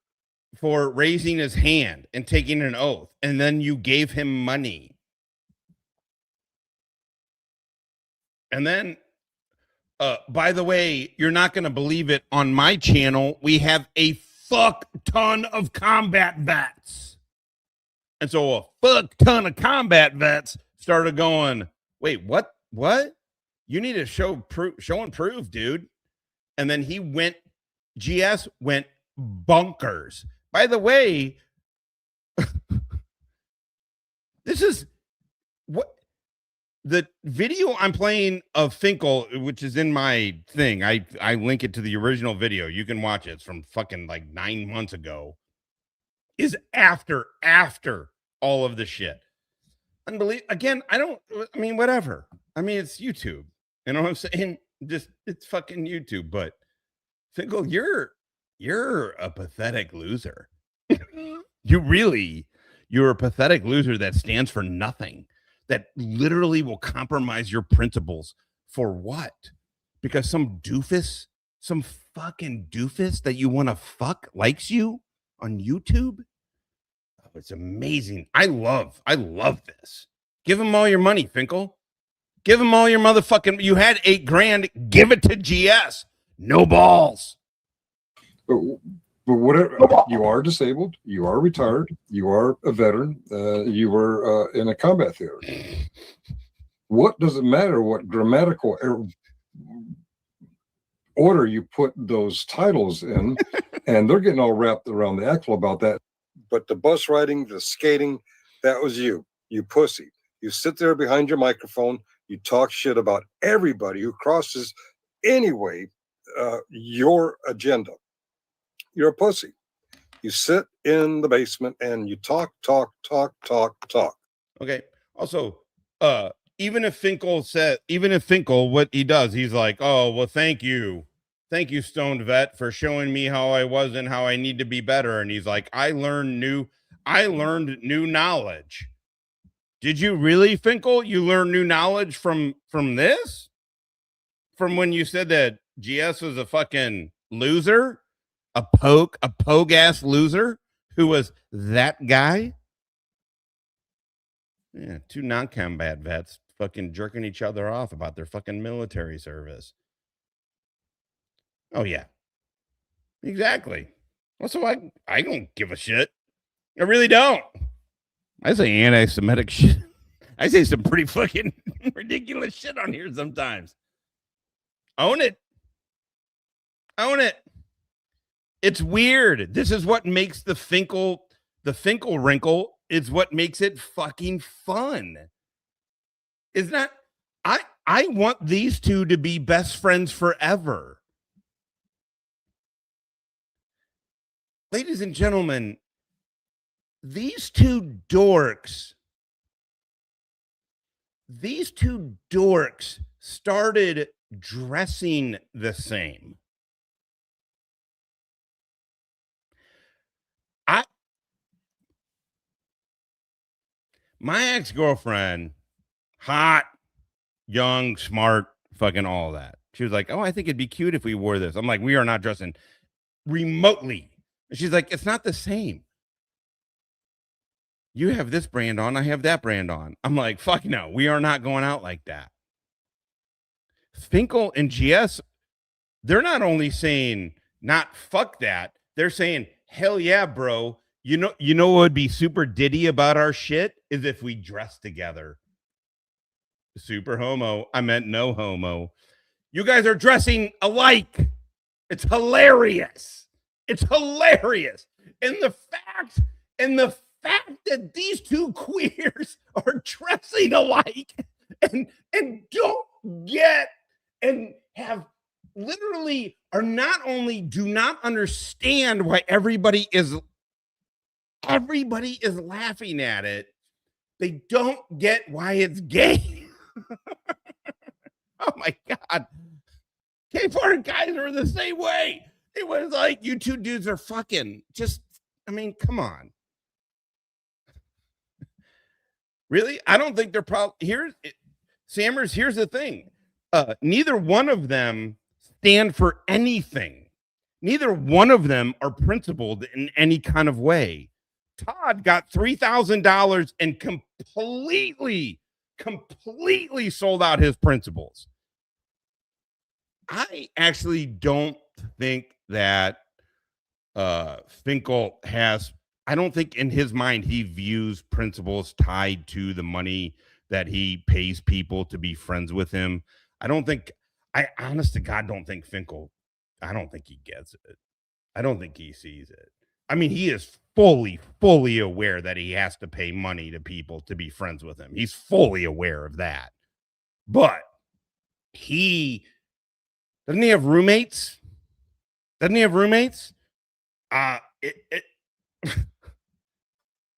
for raising his hand and taking an oath, and then you gave him money. And then, by the way, you're not going to believe it, on my channel, we have a fuck ton of combat vets. And so a fuck ton of combat vets started going, wait, what? You need to show and prove, dude. And then GS went bonkers. By the way, this is what the video I'm playing of Finkel, which is in my thing. I link it to the original video. You can watch it. It's from fucking like 9 months ago. Is after all of the shit. Unbelievable. Again, whatever. I mean, it's YouTube. You know what I'm saying? It's fucking YouTube. But Finkel, you're a pathetic loser. You're a pathetic loser that stands for nothing, that literally will compromise your principles for what? Because some fucking doofus that you want to fuck likes you on YouTube? Oh, it's amazing. I love this. Give him all your money, Finkel. Give him all your motherfucking, you had $8,000, give it to GS. no balls. But whatever, you are disabled, you are retired, you are a veteran, you were in a combat theater. What does it matter what grammatical order you put those titles in? And they're getting all wrapped around the axle about that. But the bus riding, the skating, that was you pussy. You sit there behind your microphone, you talk shit about everybody who crosses anyway your agenda. You're a pussy. You sit in the basement and you talk. Okay. Also, even if Finkel, what he does, he's like, oh, well, thank you, stoned vet, for showing me how I was and how I need to be better. And he's like, I learned new knowledge. Did you really, Finkel? You learned new knowledge from this? From when you said that GS was a fucking loser? A pogue ass loser who was that guy? Yeah, two non-combat vets fucking jerking each other off about their fucking military service. Oh yeah, exactly. Also, I don't give a shit. I really don't. I say anti-Semitic shit. I say some pretty fucking ridiculous shit on here sometimes. Own it. It's weird. This is what makes the Finkel wrinkle. Is what makes it fucking fun. Is that I want these two to be best friends forever. Ladies and gentlemen, these two dorks started dressing the same. My ex-girlfriend, hot, young, smart, fucking all that. She was like, oh, I think it'd be cute if we wore this. I'm like, we are not dressing remotely. And she's like, it's not the same. You have this brand on, I have that brand on. I'm like, fuck no, we are not going out like that. Finkel and GS, they're not only saying not fuck that, they're saying, hell yeah, bro. You know what would be super ditty about our shit is if we dress together. Super homo. I meant no homo. You guys are dressing alike. It's hilarious. It's hilarious. And the fact that these two queers are dressing alike and don't get and have literally are not only do not understand why everybody is laughing at it. They don't get why it's gay. Oh my God. Gay part guys are the same way. It was like, you two dudes are fucking come on. Really? I don't think they're Sammers, here's the thing. Neither one of them stand for anything. Neither one of them are principled in any kind of way. Todd got $3,000 and completely sold out his principles. I actually don't think that Finkel has, I don't think in his mind he views principles tied to the money that he pays people to be friends with him. I honest to God don't think Finkel, I don't think he gets it. I don't think he sees it. I mean, he is fully aware that he has to pay money to people to be friends with him. He's fully aware of that. But doesn't he have roommates?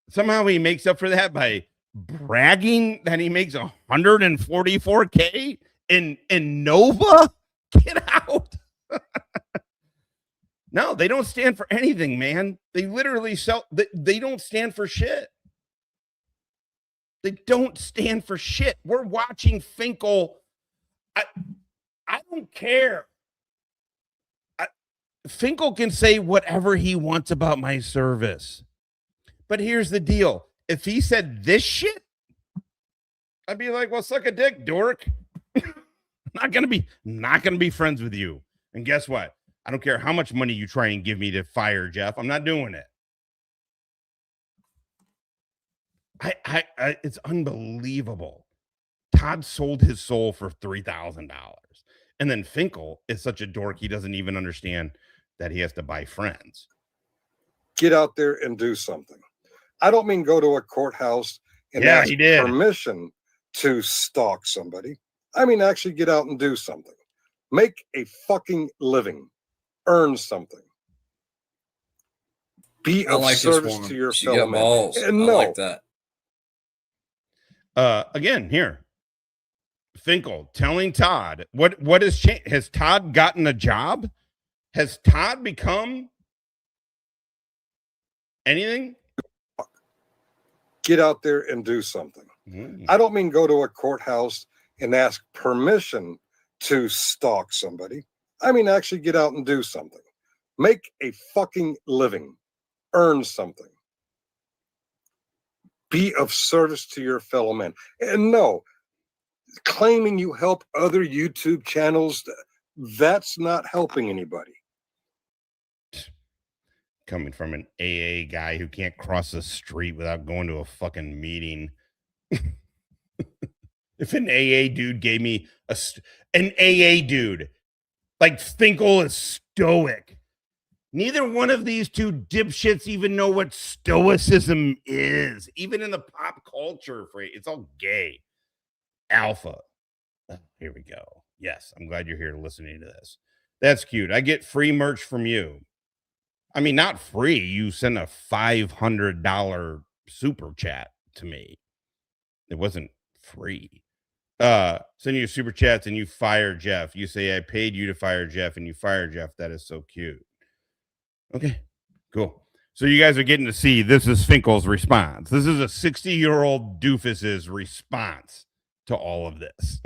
Somehow he makes up for that by bragging that he makes $144K in Nova. Get out. No, they don't stand for anything, man. They literally they don't stand for shit. They don't stand for shit. We're watching Finkel. I don't care. Finkel can say whatever he wants about my service. But here's the deal. If he said this shit, I'd be like, well, suck a dick, dork. Not gonna be friends with you. And guess what? I don't care how much money you try and give me to fire Jeff. I'm not doing it. It's unbelievable. Todd sold his soul for $3,000. And then Finkel is such a dork, he doesn't even understand that he has to buy friends. Get out there and do something. I don't mean go to a courthouse and ask permission to stalk somebody. I mean actually get out and do something. Make a fucking living. Earn something. Be of service to your fellow man. And no, I like that. Again, here. Finkel telling Todd what has changed. Has Todd gotten a job? Has Todd become anything? Get out there and do something. I don't mean go to a courthouse and ask permission to stalk somebody. I mean actually get out and do something. Make a fucking living. Earn something. Be of service to your fellow man. And no, claiming you help other YouTube channels, that's not helping anybody. Coming from an AA guy who can't cross the street without going to a fucking meeting. If an AA dude gave me an AA dude, like Finkel is stoic. Neither one of these two dipshits even know what stoicism is. Even in the pop culture, it's all gay. Alpha. Oh, here we go. Yes, I'm glad you're here listening to this. That's cute. I get free merch from you. I mean, not free. You send a $500 super chat to me. It wasn't free. Send you super chats and you fire Jeff. You say, I paid you to fire Jeff, and you fire Jeff. That is so cute. Okay, cool. So you guys are getting to see this is Finkel's response. This is a 60-year-old doofus's response to all of this.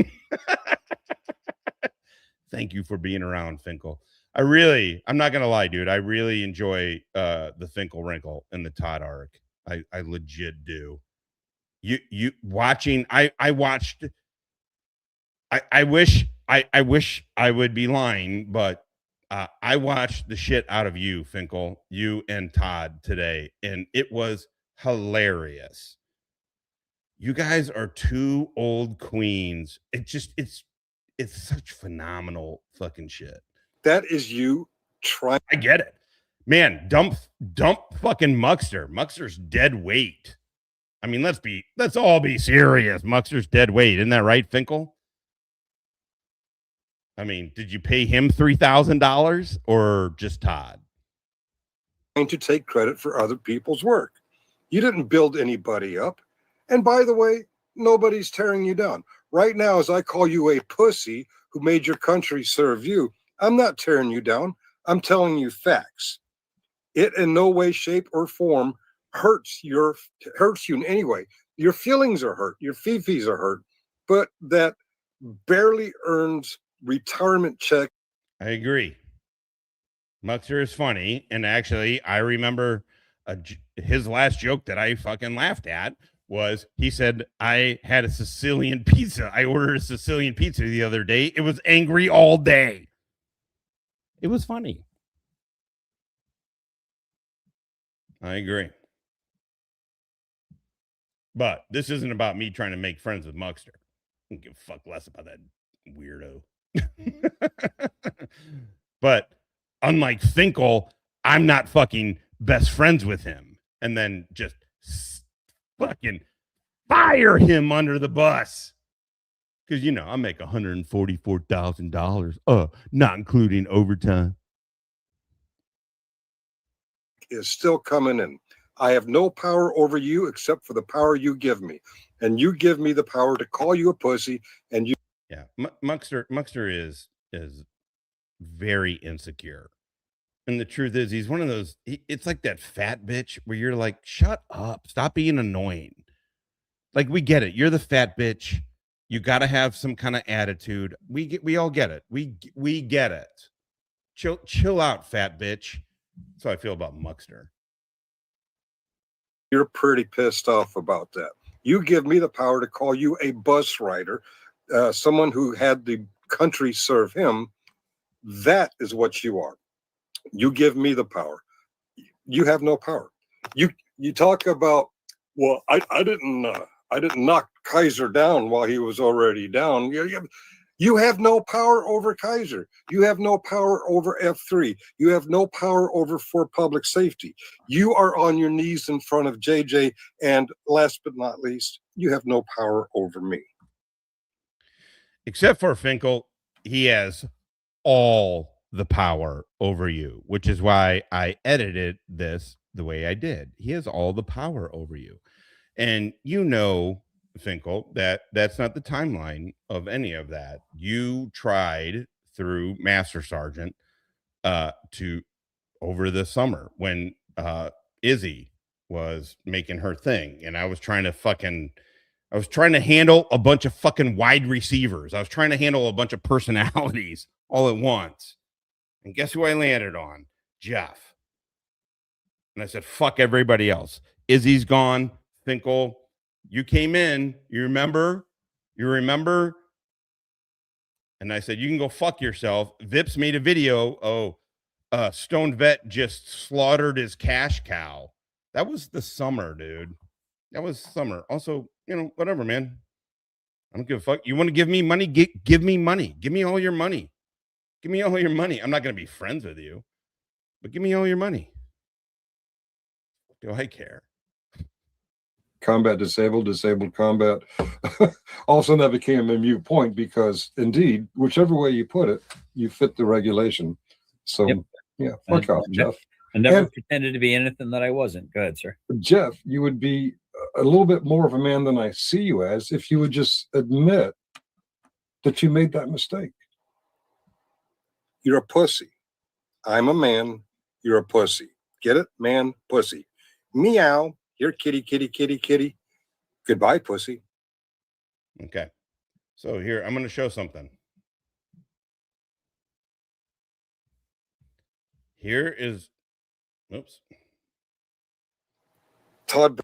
Thank you for being around, Finkel. I'm not gonna lie, dude. I really enjoy the Finkel wrinkle and the Todd arc. I legit do. You watching? I watched. I wish I would be lying, but I watched the shit out of you, Finkel, you and Todd today, and it was hilarious. You guys are two old queens. It's such phenomenal fucking shit. That is you trying. I get it, man. Dump fucking Muckster. Muckster's dead weight. I mean, let's all be serious. Muckster's dead weight, isn't that right, Finkel? I mean, did you pay him $3,000 or just Todd? Trying to take credit for other people's work. You didn't build anybody up. And by the way, nobody's tearing you down. Right now, as I call you a pussy who made your country serve you, I'm not tearing you down. I'm telling you facts. It in no way, shape, or form hurts you in any way. Your feelings are hurt. Your fifis are hurt. But that barely earns retirement check. I agree. Muxer is funny, and actually, I remember his last joke that I fucking laughed at was he said, I had a Sicilian pizza. I ordered a Sicilian pizza the other day. It was angry all day. It was funny. I agree. But this isn't about me trying to make friends with Muxter. I don't give a fuck less about that weirdo. But unlike Finkel, I'm not fucking best friends with him and then just fucking fire him under the bus. Because, you know, I make $144,000, not including overtime. Is still coming in. I have no power over you except for the power you give me. And you give me the power to call you a pussy. And you. Yeah, Muxter is very insecure. And the truth is, he's one of those, it's like that fat bitch where you're like, shut up. Stop being annoying. Like, we get it. You're the fat bitch. You got to have some kind of attitude. We all get it. We get it. Chill out, fat bitch. That's how I feel about Muxter. You're pretty pissed off about that. You give me the power to call you a bus rider, someone who had the country serve him. That is what you are. You give me the power. You have no power. You talk about, well, I didn't knock Kaiser down while he was already down. You have no power over Kaiser. You have no power over F3. You have no power over for public safety. You are on your knees in front of JJ. And last but not least, you have no power over me. Except for Finkel, he has all the power over you, which is why I edited this the way I did. He has all the power over you. And you know, Finkel, that's not the timeline of any of that. You tried through Master Sergeant to over the summer when Izzy was making her thing, and I was trying to handle a bunch of fucking wide receivers. I was trying to handle a bunch of personalities all at once. And guess who I landed on? Jeff. And I said, fuck everybody else. Izzy's gone. Finkel, you came in. You remember? And I said, you can go fuck yourself. Vips made a video. Stone Vet just slaughtered his cash cow. That was the summer, dude. That was summer. Also, whatever, man. I don't give a fuck. You want to give me money? Give me money. Give me all your money. Give me all your money. I'm not going to be friends with you, but give me all your money. Do I care? Combat disabled combat. Also, that became a moot point because, indeed, whichever way you put it, you fit the regulation. So, yeah, fuck off, Jeff. I never pretended to be anything that I wasn't. Go ahead, sir. Jeff, you would be a little bit more of a man than I see you as if you would just admit that you made that mistake. You're a pussy. I'm a man. You're a pussy. Get it? Man, pussy. Meow. You're kitty, kitty, kitty, kitty. Goodbye, pussy. Okay. So here, I'm going to show something. Here is, oops. Todd.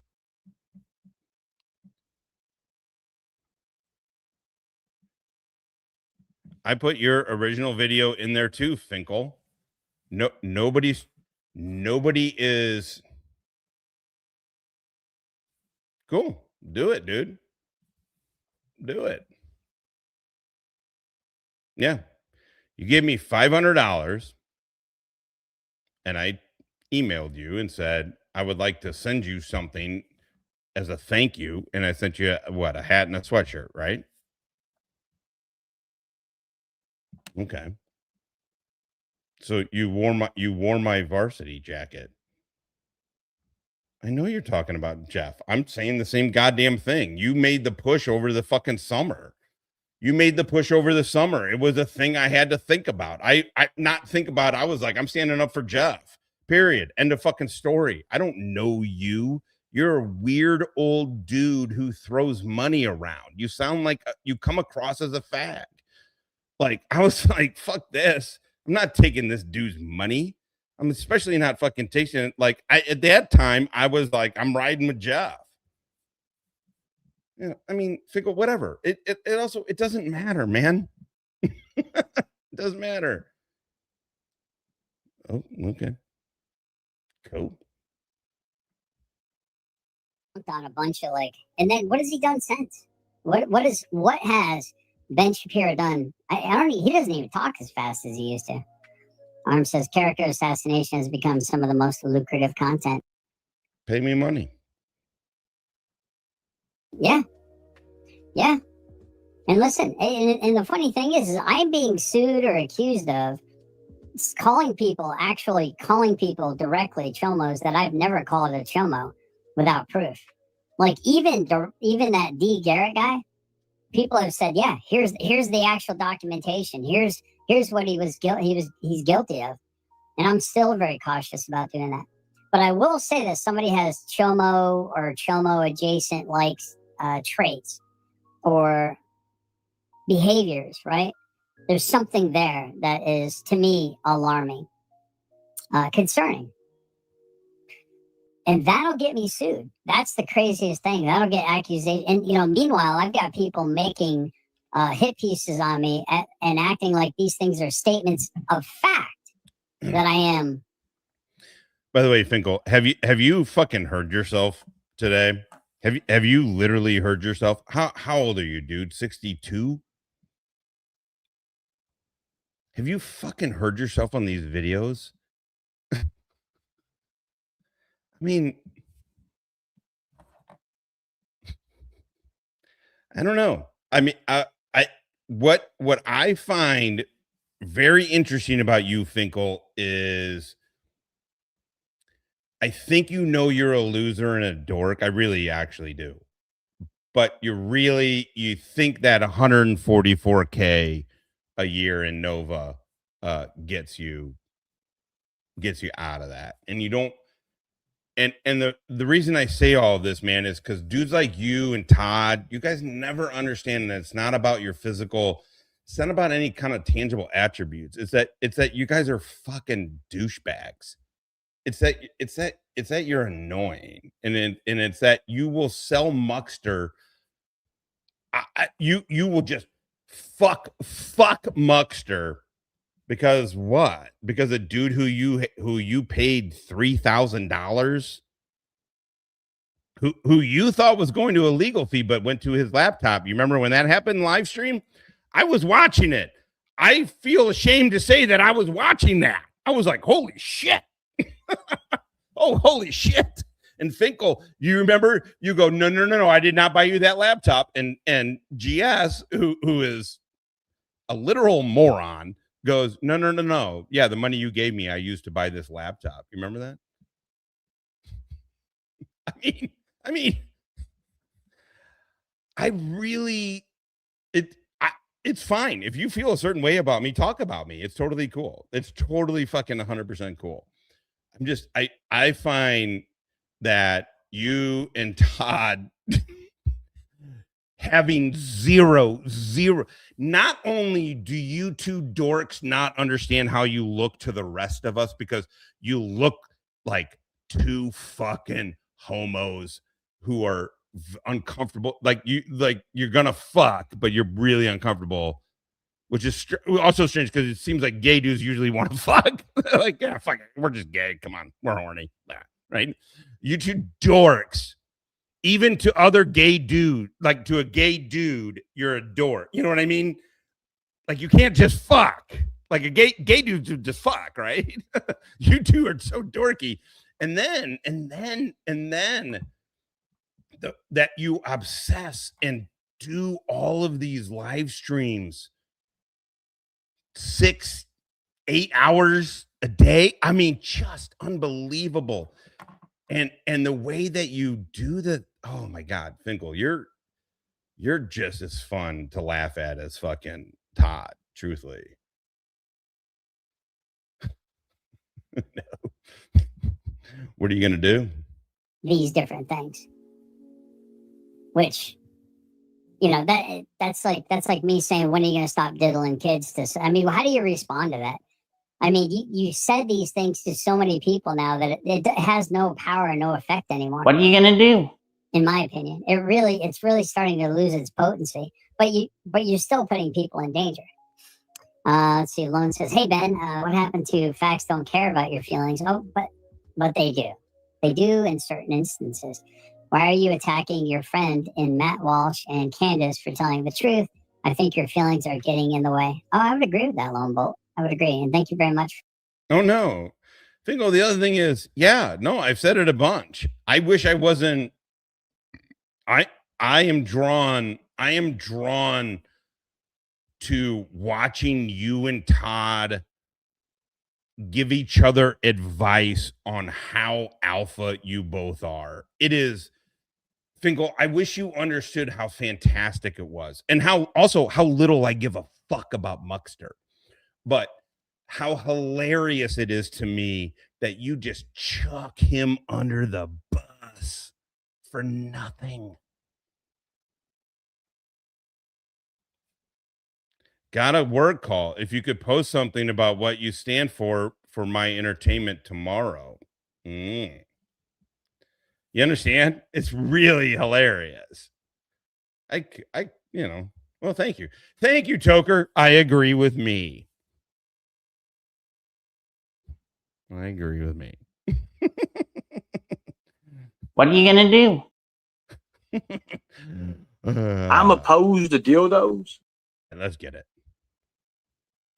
I put your original video in there too, Finkel. No, nobody is cool. Do it, dude. Do it. Yeah. You gave me $500 and I emailed you and said, I would like to send you something as a thank you. And I sent you a hat and a sweatshirt, right? Okay. So you wore my varsity jacket. I know you're talking about Jeff. I'm saying the same goddamn thing. You made the push over the fucking summer. It was a thing I had to think about. I was like, I'm standing up for Jeff. Period. End of fucking story. I don't know you. You're a weird old dude who throws money around. You sound like you come across as a fag. Like, I was like, fuck this. I'm not taking this dude's money. I'm especially not fucking taking it. Like, at that time, I was like, I'm riding with Jeff. Yeah, I mean, Finkel, whatever. It also, it doesn't matter, man. It doesn't matter. Oh, okay. Cool. On a bunch of and then what has he done since? What has Ben Shapiro done? He doesn't even talk as fast as he used to. Arm says character assassination has become some of the most lucrative content. Pay me money. Yeah. And listen, and the funny thing is I'm being sued or accused of calling people directly chomos that I've never called a chomo without proof. Like even that D. Garrett guy, people have said, yeah, here's the actual documentation. Here's what he's guilty of. And I'm still very cautious about doing that. But I will say that somebody has chomo or chomo adjacent traits or behaviors, right? There's something there that is, to me, alarming, concerning. And that'll get me sued. That's the craziest thing. That'll get accusation. And, meanwhile, I've got people making hit pieces on me and acting like these things are statements of fact that I am. By the way, Finkel, have you fucking heard yourself today? Have you literally heard yourself? How old are you, dude? 62? Have you fucking heard yourself on these videos? I mean, I don't know. I mean, what I find very interesting about you, Finkel, is I think you know you're a loser and a dork. I really actually do. But you think that 144K a year in Nova gets you out of that. And you don't and the reason I say all of this, man, is because dudes like you and Todd, you guys never understand that it's not about your physical, it's not about any kind of tangible attributes. It's that you guys are fucking douchebags. It's that you're annoying, and it's that you will sell Muckster. You will just fuck Muckster because what? Because a dude who you paid $3,000, who you thought was going to a legal fee, but went to his laptop. You remember when that happened live stream? I was watching it. I feel ashamed to say that I was watching that. I was like, holy shit. Oh, holy shit. And Finkel, you remember, you go, no, I did not buy you that laptop. And GS, who is a literal moron, goes, no. Yeah, the money you gave me, I used to buy this laptop. You remember that? I mean, it's fine. If you feel a certain way about me, talk about me. It's totally cool. It's totally fucking 100% cool. I find that you and Todd having zero, not only do you two dorks not understand how you look to the rest of us, because you look like two fucking homos who are uncomfortable, like you're gonna fuck, but you're really uncomfortable, which is also strange because it seems like gay dudes usually want to fuck. Like, yeah, fuck it, we're just gay, come on, we're horny, right? You two dorks, even to other gay dude, like to a gay dude, you're a dork. You know what I mean? Like, you can't just fuck. Like a gay dude to just fuck, right? You two are so dorky. And then that you obsess and do all of these live streams 6-8 hours a day. I mean, just unbelievable. And the way that you do oh my God, Finkel, you're just as fun to laugh at as fucking Todd, truthfully. No. What are you gonna do? These different things, which, you know, that's like me saying, when are you gonna stop diddling kids? I mean, how do you respond to that? I mean, you said these things to so many people now that it has no power and no effect anymore. What are you gonna do? In my opinion, it's really starting to lose its potency. But you're still putting people in danger. Let's see. Lone says, "Hey Ben, what happened to facts don't care about your feelings?" Oh, but they do. They do in certain instances. Why are you attacking your friend in Matt Walsh and Candace for telling the truth? I think your feelings are getting in the way. Oh, I would agree with that, Lone Bolt. I would agree. And thank you very much. Oh, no. Finkel, the other thing is, yeah, no, I've said it a bunch. I wish I wasn't. I am drawn to watching you and Todd give each other advice on how alpha you both are. It is, Finkel, I wish you understood how fantastic it was, and how little I give a fuck about Muckster. But how hilarious it is to me that you just chuck him under the bus for nothing. Got a word call. If you could post something about what you stand for my entertainment tomorrow. You understand? It's really hilarious. I you know, Well, thank you. Thank you, Toker. I agree with me. I agree with me. What are you going to do? I'm opposed to dildos. Let's get it.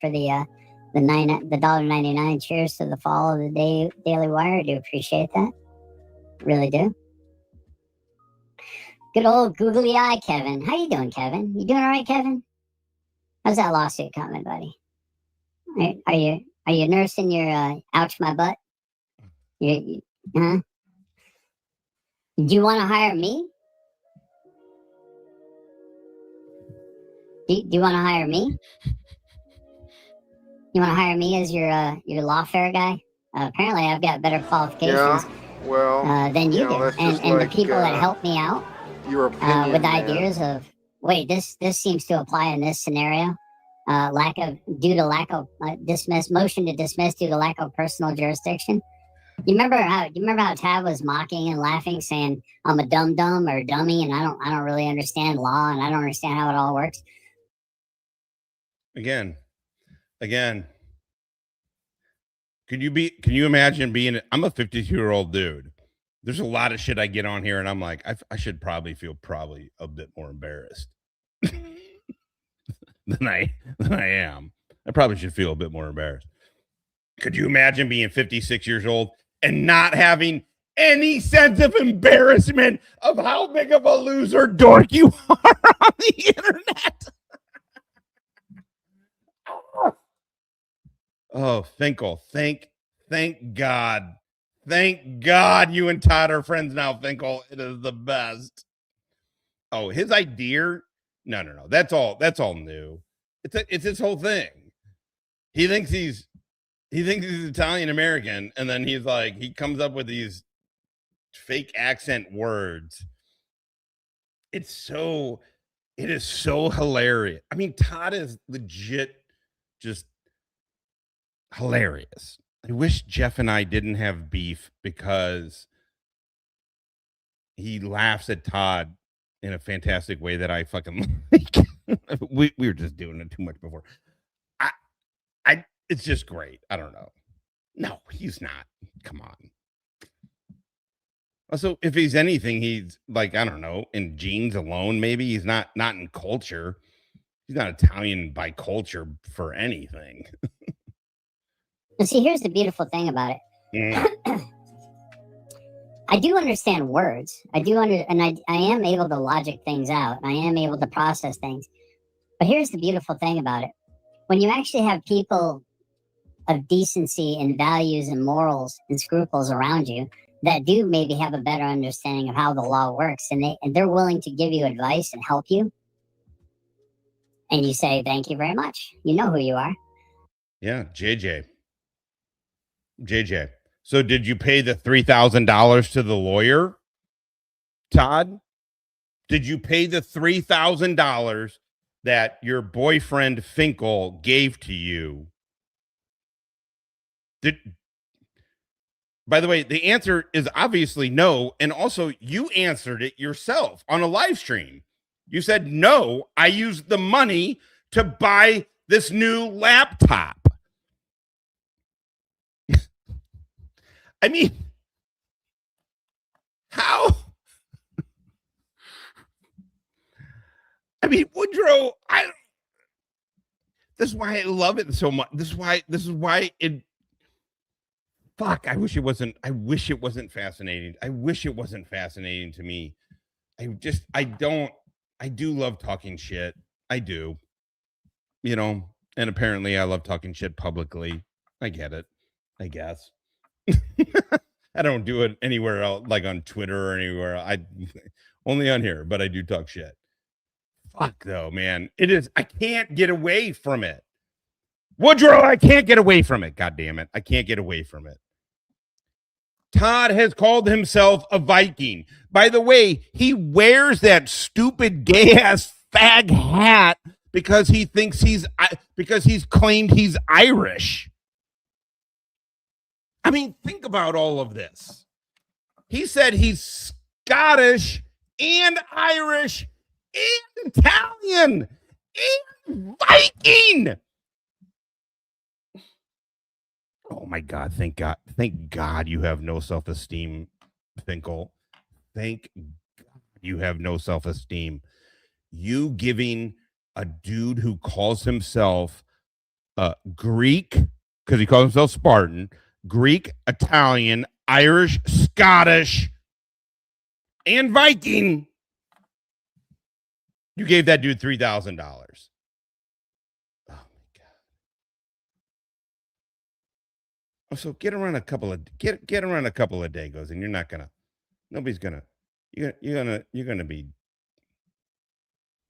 For the $1.99. Cheers to the fall of the Daily Wire. I do appreciate that. Really do. Good old googly eye, Kevin. How you doing, Kevin? You doing all right, Kevin? How's that lawsuit coming, buddy? Are you nursing your ouch my butt? Huh? Do you want to hire me? Do you want to hire me? You want to hire me as your lawfare guy? Apparently, I've got better qualifications than you do, and the people that help me out with ideas of this seems to apply in this scenario. Motion to dismiss due to lack of personal jurisdiction. You remember how Todd was mocking and laughing, saying I'm a dumb or dummy, and I don't really understand law, and I don't understand how it all works. Again. Can you imagine being? I'm a 52-year-old dude. There's a lot of shit I get on here, and I'm like, I should probably feel a bit more embarrassed than I am. I probably should feel a bit more embarrassed. Could you imagine being 56 years old and not having any sense of embarrassment of how big of a loser dork you are on the internet? Oh, Finkel, thank God. Thank God you and Todd are friends now, Finkel. It is the best. Oh, his idea? No. That's all new. It's his whole thing. He thinks he's Italian American, and then he comes up with these fake accent words. It is so hilarious. I mean, Todd is legit just hilarious. I wish Jeff and I didn't have beef because he laughs at Todd in a fantastic way that I fucking like. we were just doing it too much before. It's just great. I don't know. No, he's not. Come on. Also, if he's anything, he's like, I don't know, in genes alone, maybe. He's not in culture. He's not Italian by culture for anything. And see, here's the beautiful thing about it. I do understand words. I am able to logic things out. I am able to process things. But here's the beautiful thing about it. When you actually have people of decency and values and morals and scruples around you that do maybe have a better understanding of how the law works, and they're willing to give you advice and help you, and you say, thank you very much. You know who you are. Yeah, JJ. So did you pay the $3,000 to the lawyer, Todd? Did you pay the $3,000 that your boyfriend Finkel gave to you? By the way, the answer is obviously no. And also, you answered it yourself on a live stream. You said, no, I used the money to buy this new laptop. I mean, how? I mean, Woodrow, this is why I love it so much. This is why it. Fuck, I wish it wasn't fascinating. I wish it wasn't fascinating to me. I do love talking shit. I do. And apparently I love talking shit publicly. I get it, I guess. I don't do it anywhere else, like on Twitter or anywhere. Only on here, but I do talk shit. Fuck though, man. I can't get away from it. Woodrow, I can't get away from it. God damn it. I can't get away from it. Todd has called himself a Viking. By the way, he wears that stupid gay ass fag hat because he thinks because he's claimed he's Irish. I mean, think about all of this. He said he's Scottish and Irish and Italian. Viking. Oh my God! Thank God you have no self-esteem, Finkel. Thank God you have no self-esteem. You giving a dude who calls himself Greek, because he calls himself Spartan, Greek, Italian, Irish, Scottish, and Viking. You gave that dude $3,000. Oh my God! Oh, so get around a couple of Dagos, and you're not gonna. Nobody's gonna. You're gonna be.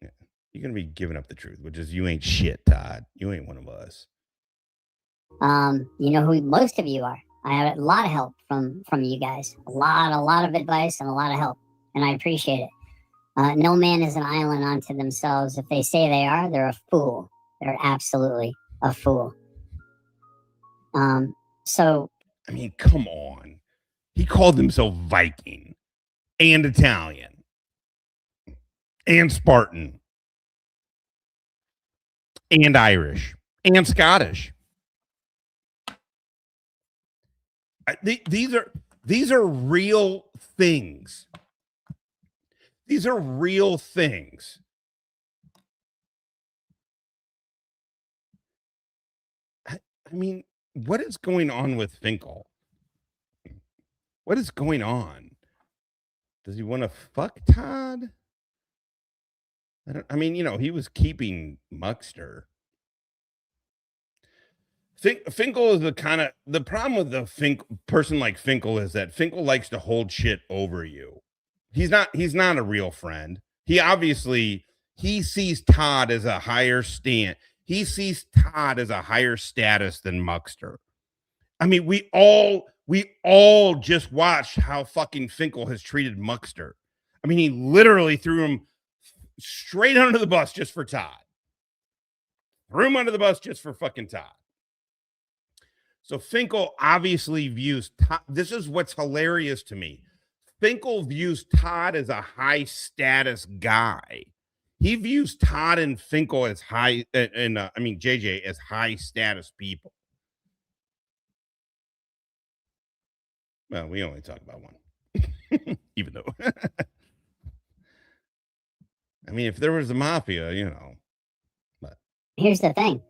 Yeah, you're gonna be giving up the truth, which is you ain't shit, Todd. You ain't one of us. You know who most of you are. I have a lot of help from you guys. A lot of advice and a lot of help, and I appreciate it. No man is an island unto themselves. If they say they are, they're a fool. They're absolutely a fool. So I mean, come on. He called himself Viking and Italian and Spartan and Irish and Scottish. These are real things. These are real things. I mean, what is going on with Finkel? What is going on? Does he want to fuck Todd? I mean, you know, he was keeping Muckster. Finkel is the problem with the person like Finkel is that Finkel likes to hold shit over you. He's not a real friend. He sees Todd as a higher stand. He sees Todd as a higher status than Muckster. I mean, we all just watched how fucking Finkel has treated Muckster. I mean, he literally threw him straight under the bus just for Todd. Threw him under the bus just for fucking Todd. So Finkel obviously views Todd. This is what's hilarious to me. Finkel views Todd as a high status guy. He views Todd and Finkel as JJ as high status people. Well, we only talk about one, even though. I mean, if there was a mafia, you know. But here's the thing.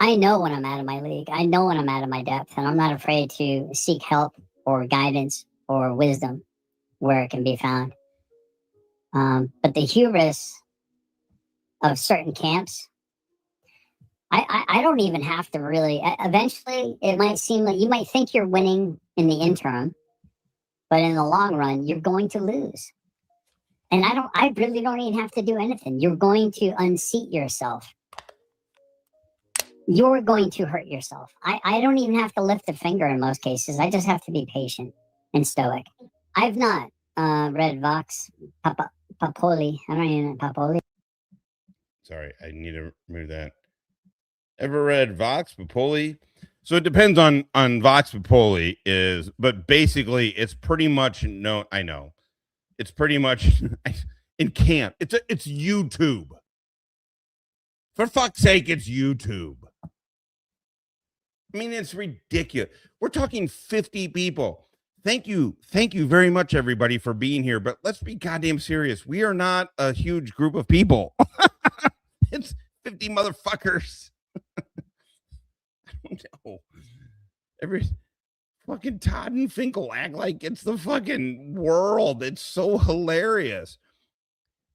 I know when I'm out of my league. I know when I'm out of my depth, and I'm not afraid to seek help or guidance or wisdom where it can be found. But the hubris of certain camps, I don't even have to really. Eventually, it might seem like you might think you're winning in the interim, but in the long run, you're going to lose. And I really don't even have to do anything. You're going to unseat yourself. You're going to hurt yourself. I don't even have to lift a finger in most cases. I just have to be patient and stoic. I've not read Vox Populi. I don't even know Populi. Sorry, I need to remove that. Ever read Vox Populi? So it depends on Vox Populi but basically it's pretty much I know. It's pretty much in camp. It's YouTube. For fuck's sake, it's YouTube. I mean, it's ridiculous. We're talking 50 people. Thank you very much, everybody, for being here. But let's be goddamn serious. We are not a huge group of people. It's 50 motherfuckers. I don't know. Every fucking Todd and Finkel act like it's the fucking world. It's so hilarious.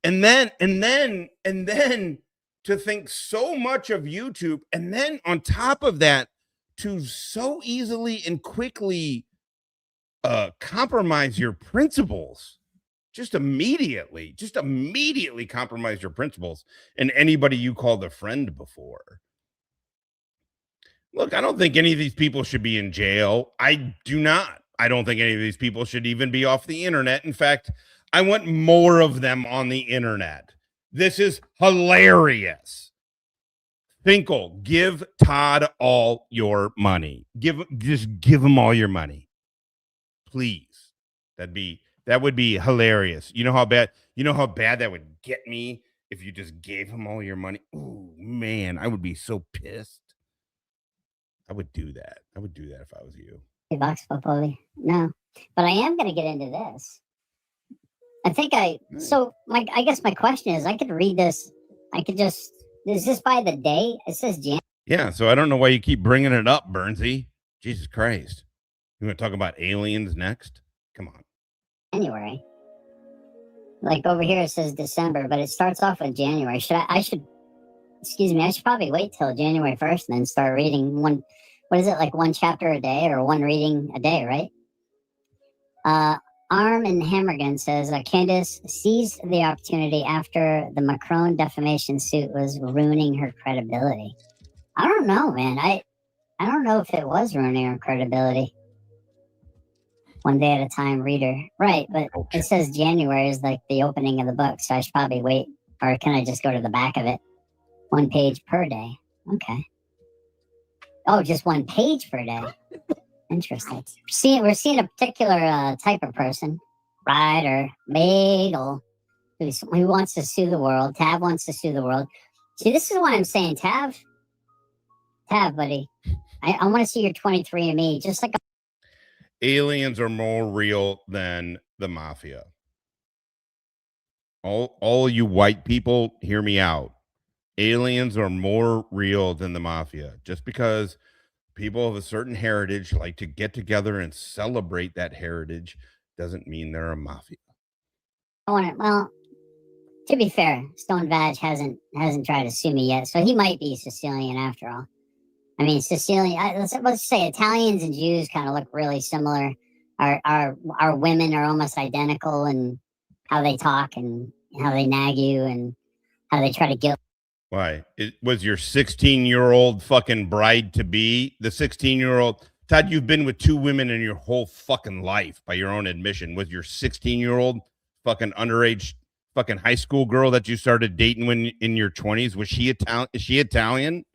And then to think so much of YouTube, and then on top of that, to so easily and quickly compromise your principles. Just immediately compromise your principles and anybody you called a friend before. Look, I don't think any of these people should be in jail. I do not. I don't think any of these people should even be off the internet. In fact, I want more of them on the internet. This is hilarious. Finkel, give Todd all your money. Just give him all your money. Please. That would be hilarious. You know how bad that would get me if you just gave him all your money. Ooh, man, I would be so pissed. I would do that. I would do that if I was you. $50 for Polly. No, but I am going to get into this. I think I guess my question is, I could read this. I could just, is this by the day? It says Jan. Yeah, so I don't know why you keep bringing it up, Bernsey. Jesus Christ. You want to talk about aliens next? Come on. January. Like over here it says December, but it starts off with January. I should probably wait till January 1st and then start reading one chapter a day or one reading a day, right? Arm and Hammergan says, Candace seized the opportunity after the Macron defamation suit was ruining her credibility. I don't know, man. I don't know if it was ruining her credibility. One day at a time reader. Right, but it says January is like the opening of the book, so I should probably wait. Or can I just go to the back of it? 1 page per day. Okay. Oh, just 1 page per day. Interesting. We're seeing a particular type of person, writer, bagel, who wants to sue the world. Tav wants to sue the world. See, this is what I'm saying, Tav, buddy. I want to see your 23andMe, just like aliens are more real than the mafia. All you white people, hear me out. Aliens are more real than the mafia. Just because people of a certain heritage like to get together and celebrate that heritage doesn't mean they're a mafia. Well, to be fair, Stone Vag hasn't tried to sue me yet, so he might be Sicilian after all. I mean, Sicilian. Let's say Italians and Jews kind of look really similar. Our women are almost identical in how they talk and how they nag you and how they try to guilt. Why? It was your 16-year-old fucking bride to be the 16-year-old. Todd, you've been with 2 women in your whole fucking life by your own admission. Was your 16-year-old fucking underage fucking high school girl that you started dating when in your 20s? Was she Italian? Is she Italian?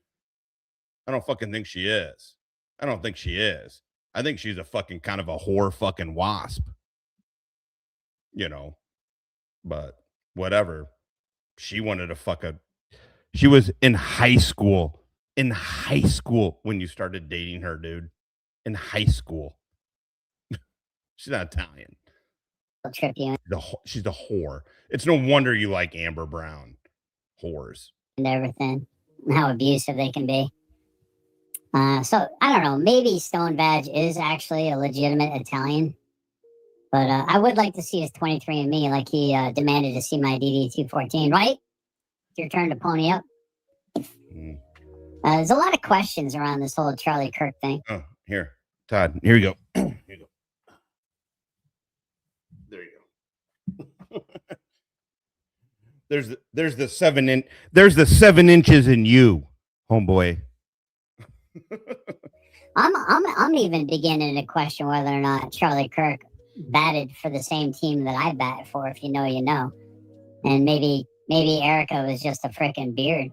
I don't fucking think she is. I don't think she is. I think she's a fucking kind of a whore fucking wasp. You know, but whatever. She wanted to fuck a. She was in high school. In high school when you started dating her, dude. In high school. She's not Italian. She's a whore. It's no wonder you like Amber Brown. Whores. And everything. And how abusive they can be. So, I don't know. Maybe Stone Vag is actually a legitimate Italian. But I would like to see his 23andMe like he demanded to see my DD214, right? It's your turn to pony up. There's a lot of questions around this whole Charlie Kirk thing. Oh, here. Todd, here you go. Here you go. There you go. There's the 7 inches in you, homeboy. I'm even beginning to question whether or not Charlie Kirk batted for the same team that I bat for, if you know, you know. And maybe Erica was just a freaking beard.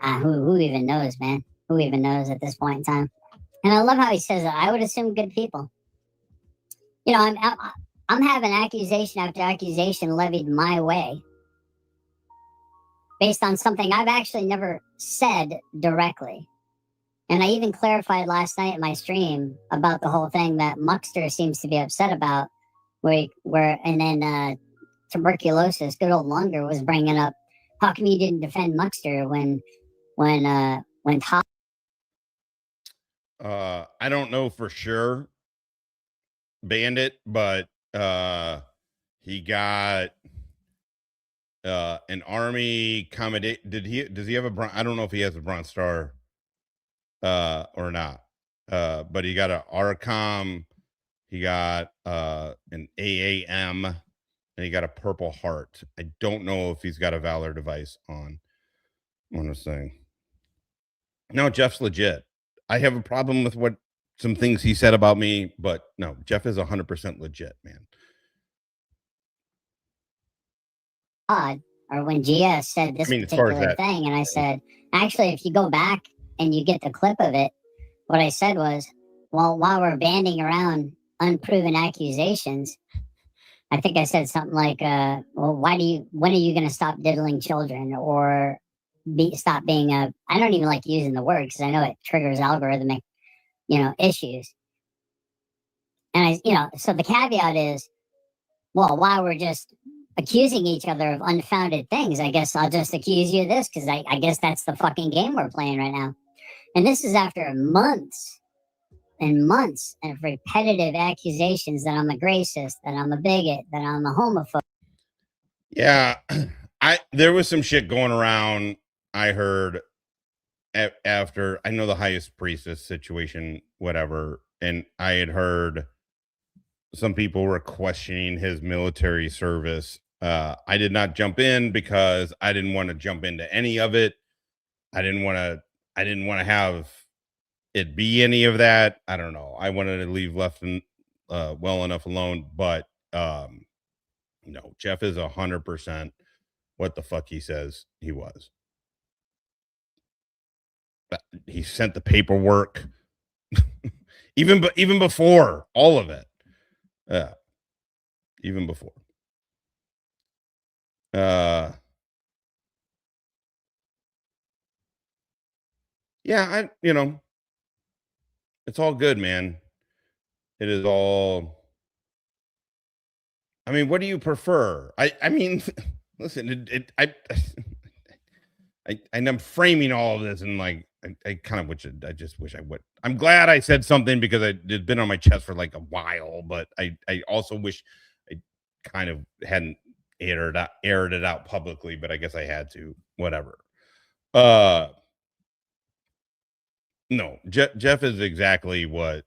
Who even knows, man? Who even knows at this point in time? And I love how he says that. I would assume good people. You know, I'm having accusation after accusation levied my way based on something I've actually never said directly. And I even clarified last night in my stream about the whole thing that Muckster seems to be upset about, and then tuberculosis, good old Lunger was bringing up, how come you didn't defend Muckster when Todd? I don't know for sure, Bandit, but he got an Army commendation. Does he have a I don't know if he has a Bronze Star or not, but he got an ARCOM, he got an AAM, and he got a Purple Heart. I don't know if he's got a Valor device on this thing. No, Jeff's legit. I have a problem with some things he said about me, but no, Jeff is 100% legit, man. Todd, or when GS said this particular thing, and I said, actually, if you go back and you get the clip of it, what I said was, well, while we're banding around unproven accusations, I think I said something like, well, when are you going to stop diddling children, or stop being I don't even like using the word because I know it triggers algorithmic, issues. And so the caveat is, well, while we're just accusing each other of unfounded things, I guess I'll just accuse you of this because I guess that's the fucking game we're playing right now. And this is after months and months of repetitive accusations that I'm a racist, that I'm a bigot, that I'm a homophobe. Yeah, there was some shit going around. I heard after, I know the highest priestess situation, whatever, and I had heard some people were questioning his military service. I did not jump in because I didn't want to jump into any of it. I didn't want to have it be any of that. I don't know. I wanted to leave well enough alone, but no, Jeff is 100% what the fuck he says he was. But he sent the paperwork even before all of it. Even before. Yeah, it's all good, man. It is all. I mean, what do you prefer? I mean, listen, I'm framing all of this and like, I kind of I just wish I would. I'm glad I said something because it's been on my chest for like a while, but I also wish I kind of hadn't aired it out publicly, but I guess I had to. Whatever. No, Jeff is exactly what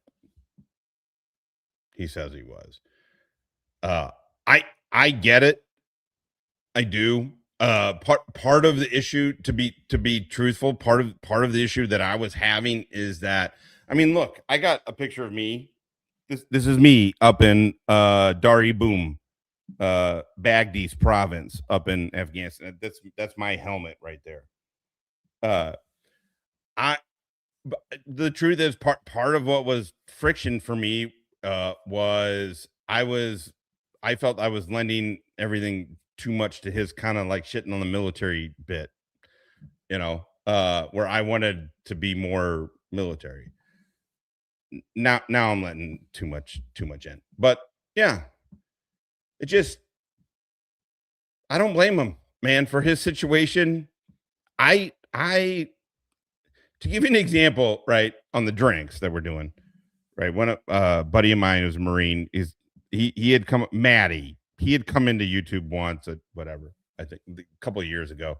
he says he was. I get it. I do. Part of the issue, to be truthful, part of the issue that I was having is that, I mean, look, I got a picture of me. This is me up in Dari Boom, Baghdis province up in Afghanistan. That's my helmet right there. The truth is, part of what was friction for me was I felt I was lending everything too much to his kind of like shitting on the military bit, where I wanted to be more military. Now I'm letting too much in. But yeah, I don't blame him, man, for his situation. To give you an example, right, on the drinks that we're doing, right, one buddy of mine who's a Marine, he had come, Maddie, he had come into YouTube once at whatever, I think a couple of years ago,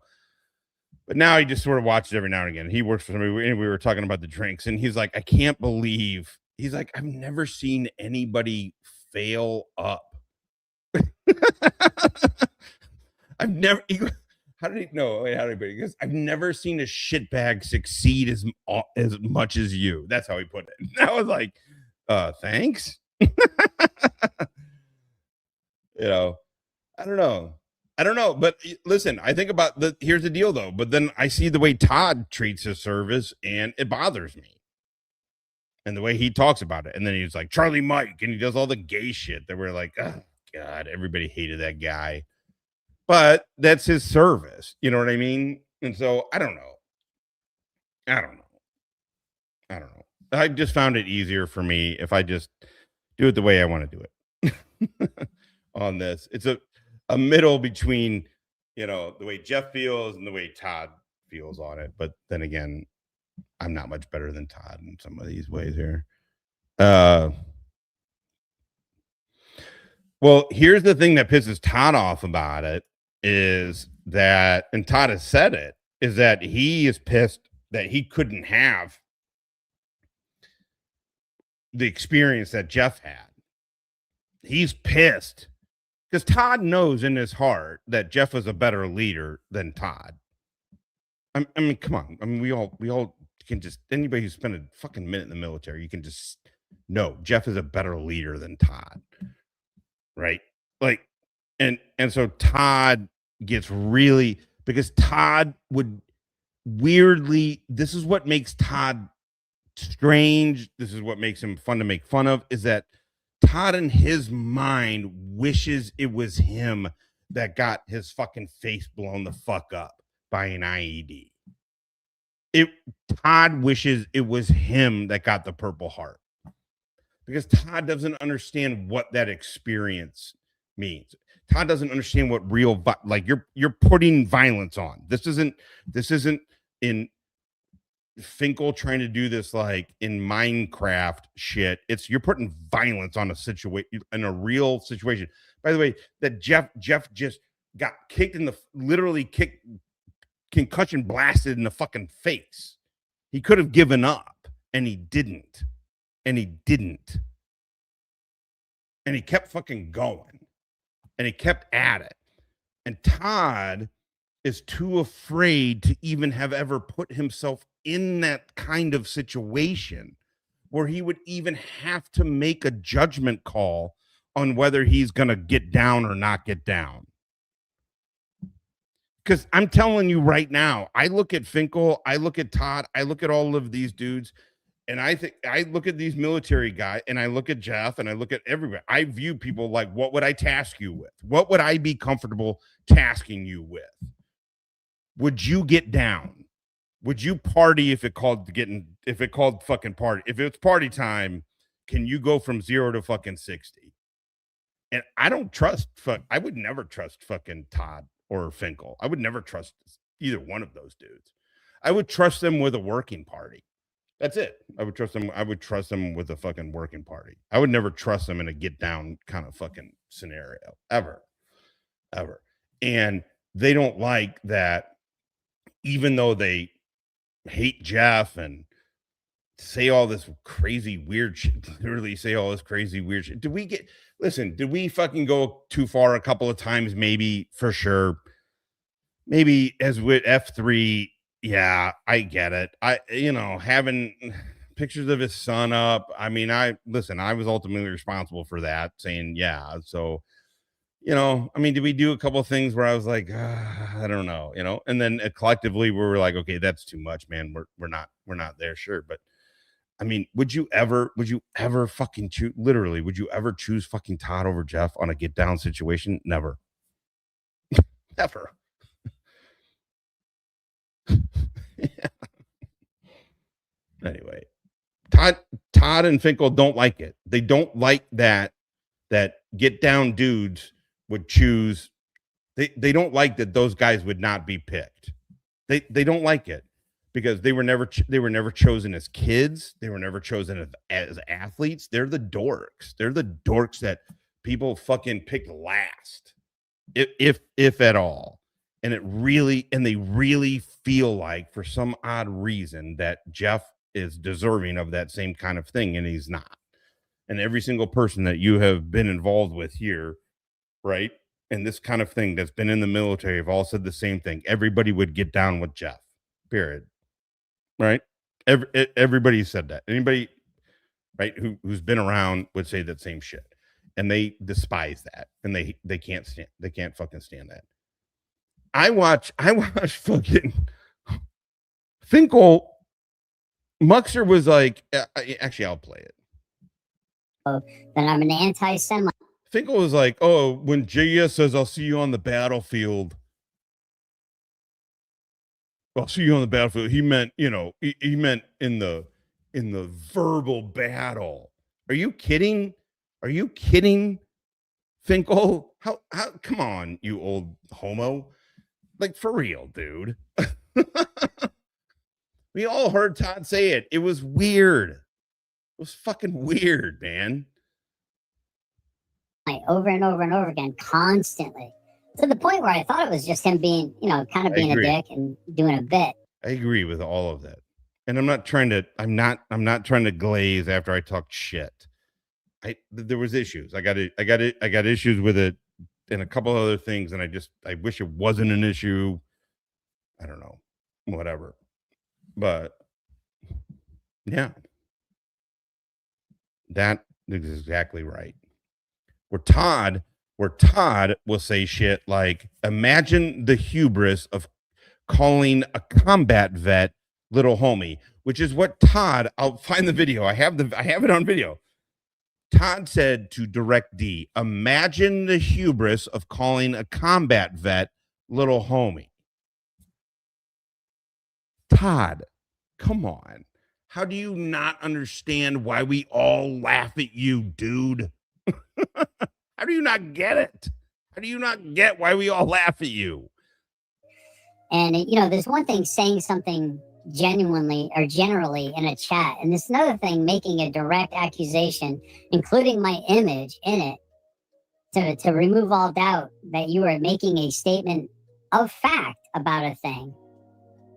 but now he just sort of watches every now and again. He works for somebody, and we were talking about the drinks, and he's like, I can't believe, he's like, I've never seen anybody fail up. I've never. How did he know? How did he? Because I've never seen a shitbag succeed as much as you. That's how he put it. And I was like, thanks. I don't know. But listen, I think about here's the deal though. But then I see the way Todd treats his service, and it bothers me. And the way he talks about it, and then he's like Charlie Mike, and he does all the gay shit that we're like, oh God, everybody hated that guy. But that's his service. You know what I mean? And so I don't know. I just found it easier for me if I just do it the way I want to do it on this. It's a middle between, the way Jeff feels and the way Todd feels on it. But then again, I'm not much better than Todd in some of these ways here. Well, here's the thing that pisses Todd off about it is that, and Todd has said it, is that he is pissed that he couldn't have the experience that Jeff had. He's pissed because Todd knows in his heart that Jeff is a better leader than Todd. I mean, come on. I mean, we all can just, anybody who's spent a fucking minute in the military, you can just know Jeff is a better leader than Todd. Right? Like, and so Todd gets really, because Todd would weirdly, this is what makes Todd strange. This is what makes him fun to make fun of, is that Todd in his mind wishes it was him that got his fucking face blown the fuck up by an IED. Todd wishes it was him that got the Purple Heart, because Todd doesn't understand what that experience means. Todd doesn't understand what real, like, you're putting violence on. This isn't in Finkel trying to do this like in Minecraft shit. You're putting violence on a situation, in a real situation. By the way, that Jeff just got kicked in the, literally kicked, concussion blasted in the fucking face. He could have given up, and he didn't. And he kept fucking going, and he kept at it. And Todd is too afraid to even have ever put himself in that kind of situation where he would even have to make a judgment call on whether he's going to get down or not get down. Because I'm telling you right now, I look at Finkel, I look at Todd, I look at all of these dudes, and I think I look at these military guys, and I look at Jeff, and I look at everybody. I view people like, what would I task you with? What would I be comfortable tasking you with? Would you get down? Would you party if it called fucking party? If it's party time, can you go from 0 to fucking 60? And I would never trust fucking Todd or Finkel. I would never trust either one of those dudes. I would trust them with a working party. That's it. I would trust them with a fucking working party. I would never trust them in a get down kind of fucking scenario ever. And they don't like that, even though they hate Jeff and say all this crazy weird shit, literally say all this crazy weird shit. Did we fucking go too far a couple of times? Maybe, for sure. Maybe as with F3, yeah, I get it. Having pictures of his son up. I mean, I was ultimately responsible for that, saying, yeah. So, did we do a couple of things where I was like, I don't know, and then collectively we were like, okay, that's too much, man. We're not there. Sure. But I mean, would you ever fucking choose, literally, would you ever choose fucking Todd over Jeff on a get down situation? Never. Never. Yeah. Anyway, Todd and Finkel don't like it. They don't like that get down dudes would choose. They don't like that those guys would not be picked. They don't like it because they were never chosen as kids. They were never chosen as athletes. They're the dorks. They're the dorks that people fucking picked last, if at all. And they really feel like, for some odd reason, that Jeff is deserving of that same kind of thing, and he's not. And every single person that you have been involved with here, right, and this kind of thing that's been in the military have all said the same thing. Everybody would get down with Jeff, period. Right? Everybody said that. Anybody, right, who's been around would say that same shit. And they despise that. And they can't fucking stand that. I watch fucking Finkel. Muxer was like, actually, I'll play it. Then I'm an anti-Semite. Finkel was like, oh, when JS says, I'll see you on the battlefield. I'll see you on the battlefield. He meant, he meant in the verbal battle. Are you kidding? Finkel? How, come on, you old homo. Like, for real, dude. We all heard Todd say it. It was weird. It was fucking weird, man. Over and over and over again, constantly. To the point where I thought it was just him being, kind of being a dick and doing a bit. I agree with all of that. And I'm not trying to glaze after I talk shit. There was issues. I got issues with it and a couple other things, and I wish it wasn't an issue. I don't know, whatever. But yeah, that is exactly right. Where Todd will say shit like, imagine the hubris of calling a combat vet Lil Homie, which is what Todd, I'll find the video. I have it on video. Todd said to Direct D, imagine the hubris of calling a combat vet Lil Homie. Todd, come on. How do you not understand why we all laugh at you, dude? How do you not get it? How do you not get why we all laugh at you? And, you know, there's one thing saying something genuinely or generally in a chat, and there's another thing making a direct accusation, including my image in it, to remove all doubt that you are making a statement of fact about a thing,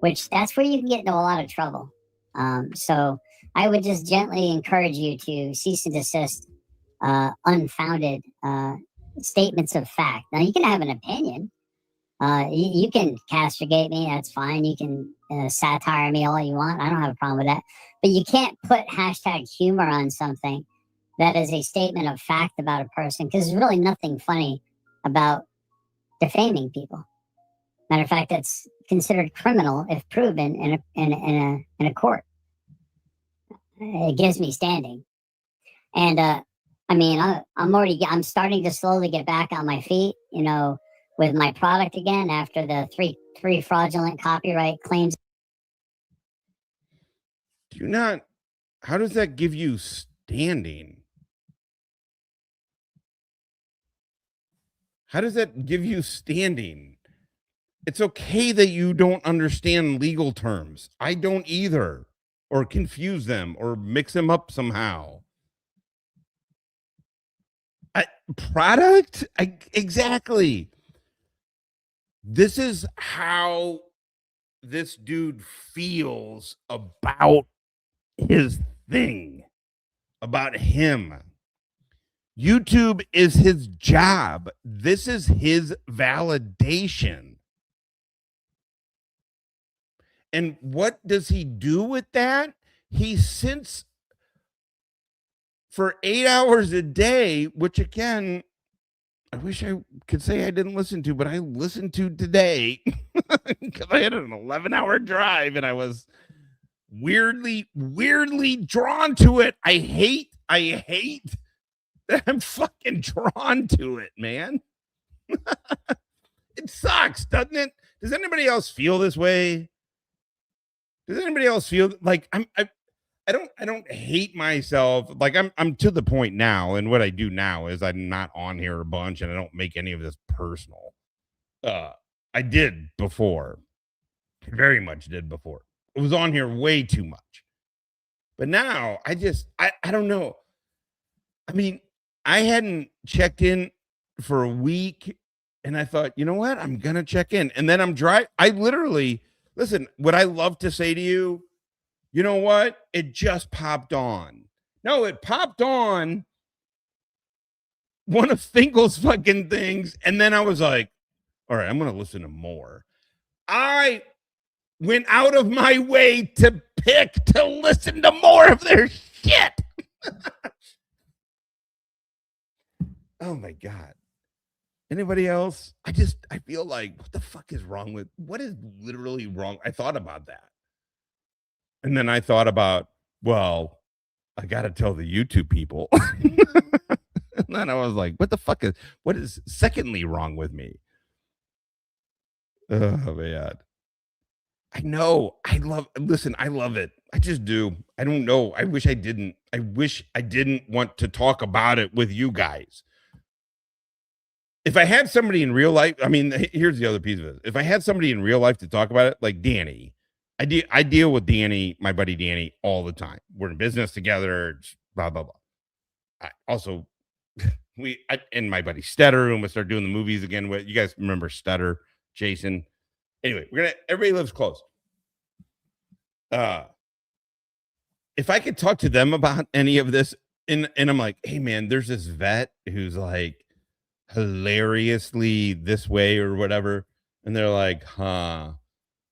which that's where you can get into a lot of trouble. So I would just gently encourage you to cease and desist unfounded statements of fact. Now, you can have an opinion. You can castigate me. That's fine. You can satire me all you want. I don't have a problem with that. But you can't put hashtag humor on something that is a statement of fact about a person, because there's really nothing funny about defaming people. Matter of fact, it's considered criminal if proven in a court. It gives me standing. And I mean, I'm starting to slowly get back on my feet, you know, with my product again after the three fraudulent copyright claims. How does that give you standing? How does that give you standing? It's okay that you don't understand legal terms. I don't either, or confuse them or mix them up somehow. Product? Exactly. This is how this dude feels about his thing, about him. YouTube is his job. This is his validation. And what does he do with that? He sits for 8 hours a day, which again, I wish I could say I didn't listen to, but I listened to today because I had an 11-hour drive and I was weirdly drawn to it. I hate that I'm fucking drawn to it, man. It sucks, doesn't it? Does anybody else feel this way? Does anybody else feel like I don't hate myself. Like I'm to the point now, and what I do now is I'm not on here a bunch and I don't make any of this personal. I did before. Very much did before. It was on here way too much. But now I don't know. I mean, I hadn't checked in for a week and I thought, you know what? I'm going to check in. And then I literally, listen, what I love to say to you, you know what? It just popped on. No, it popped on one of Finkel's fucking things. And then I was like, all right, I'm going to listen to more. I went out of my way to listen to more of their shit. Oh my God. Anybody else? I feel like, what the fuck is wrong with, what is literally wrong? I thought about that. And then I thought about, well, I got to tell the YouTube people. And then I was like, what is secondly wrong with me? Oh, man. I know. I love it. I just do. I don't know. I wish I didn't. I wish I didn't want to talk about it with you guys. If I had somebody in real life, I mean, here's the other piece of it. If I had somebody in real life to talk about it, like Danny, I deal with Danny, my buddy Danny, all the time. We're in business together, blah, blah, blah. I also, and my buddy Stetter, who I'm going to start doing the movies again with. You guys remember Stetter, Jason? Anyway, everybody lives close. If I could talk to them about any of this, and I'm like, hey man, there's this vet who's like hilariously this way or whatever, and they're like, huh?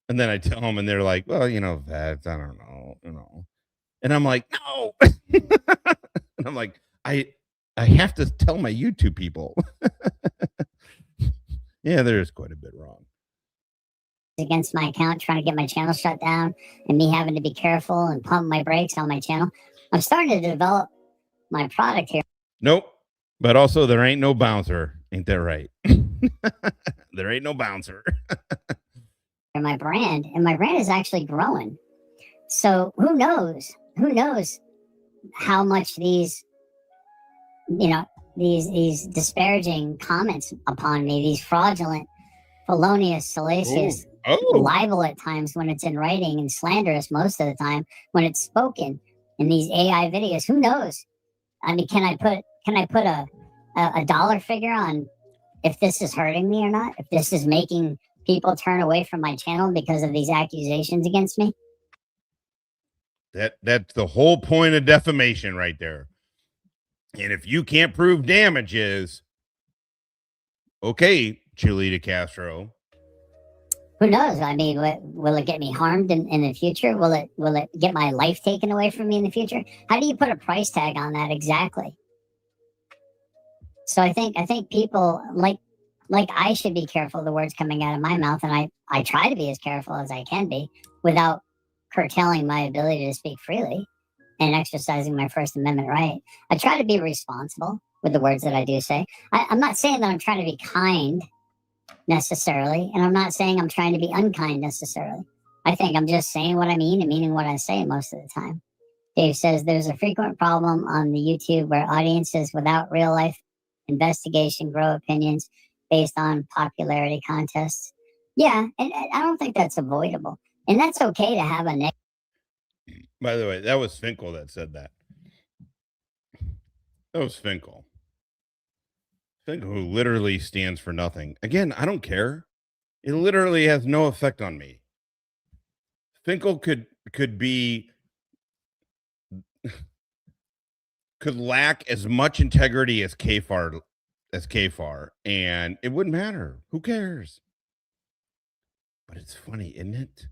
And then I tell them, and they're like, well, you know, vets, I don't know, you know. And I'm like, no. And I'm like, I have to tell my YouTube people. Yeah, there's quite a bit wrong. Against my account, trying to get my channel shut down, and me having to be careful and pump my brakes on my channel. I'm starting to develop my product here. Nope. But also, there ain't no bouncer. Ain't that right? There ain't no bouncer. And my brand is actually growing. So who knows how much these disparaging comments upon me, these fraudulent, felonious, salacious, libel at times when it's in writing, and slanderous most of the time when it's spoken in these AI videos. Who knows? I mean, can I put a dollar figure on if this is hurting me or not? If this is making people turn away from my channel because of these accusations against me? That's the whole point of defamation right there. And if you can't prove damages, okay, Chulita Castro. Who knows? I mean, will it get me harmed in the future? Will it get my life taken away from me in the future? How do you put a price tag on that exactly? So I think people like I should be careful of the words coming out of my mouth, and I try to be as careful as I can be without curtailing my ability to speak freely and exercising my First Amendment right. I try to be responsible with the words that I do say. I'm not saying that I'm trying to be kind necessarily, and I'm not saying I'm trying to be unkind necessarily. I think I'm just saying what I mean and meaning what I say most of the time. Dave says there's a frequent problem on the YouTube where audiences without real life investigation grow opinions based on popularity contests. Yeah, and I don't think that's avoidable. And that's okay to have a negative. By the way, that was Finkel that said that. That was Finkel. Finkel, who literally stands for nothing. Again, I don't care. It literally has no effect on me. Finkel could lack as much integrity as Kfar, and it wouldn't matter. Who cares? But it's funny, isn't it?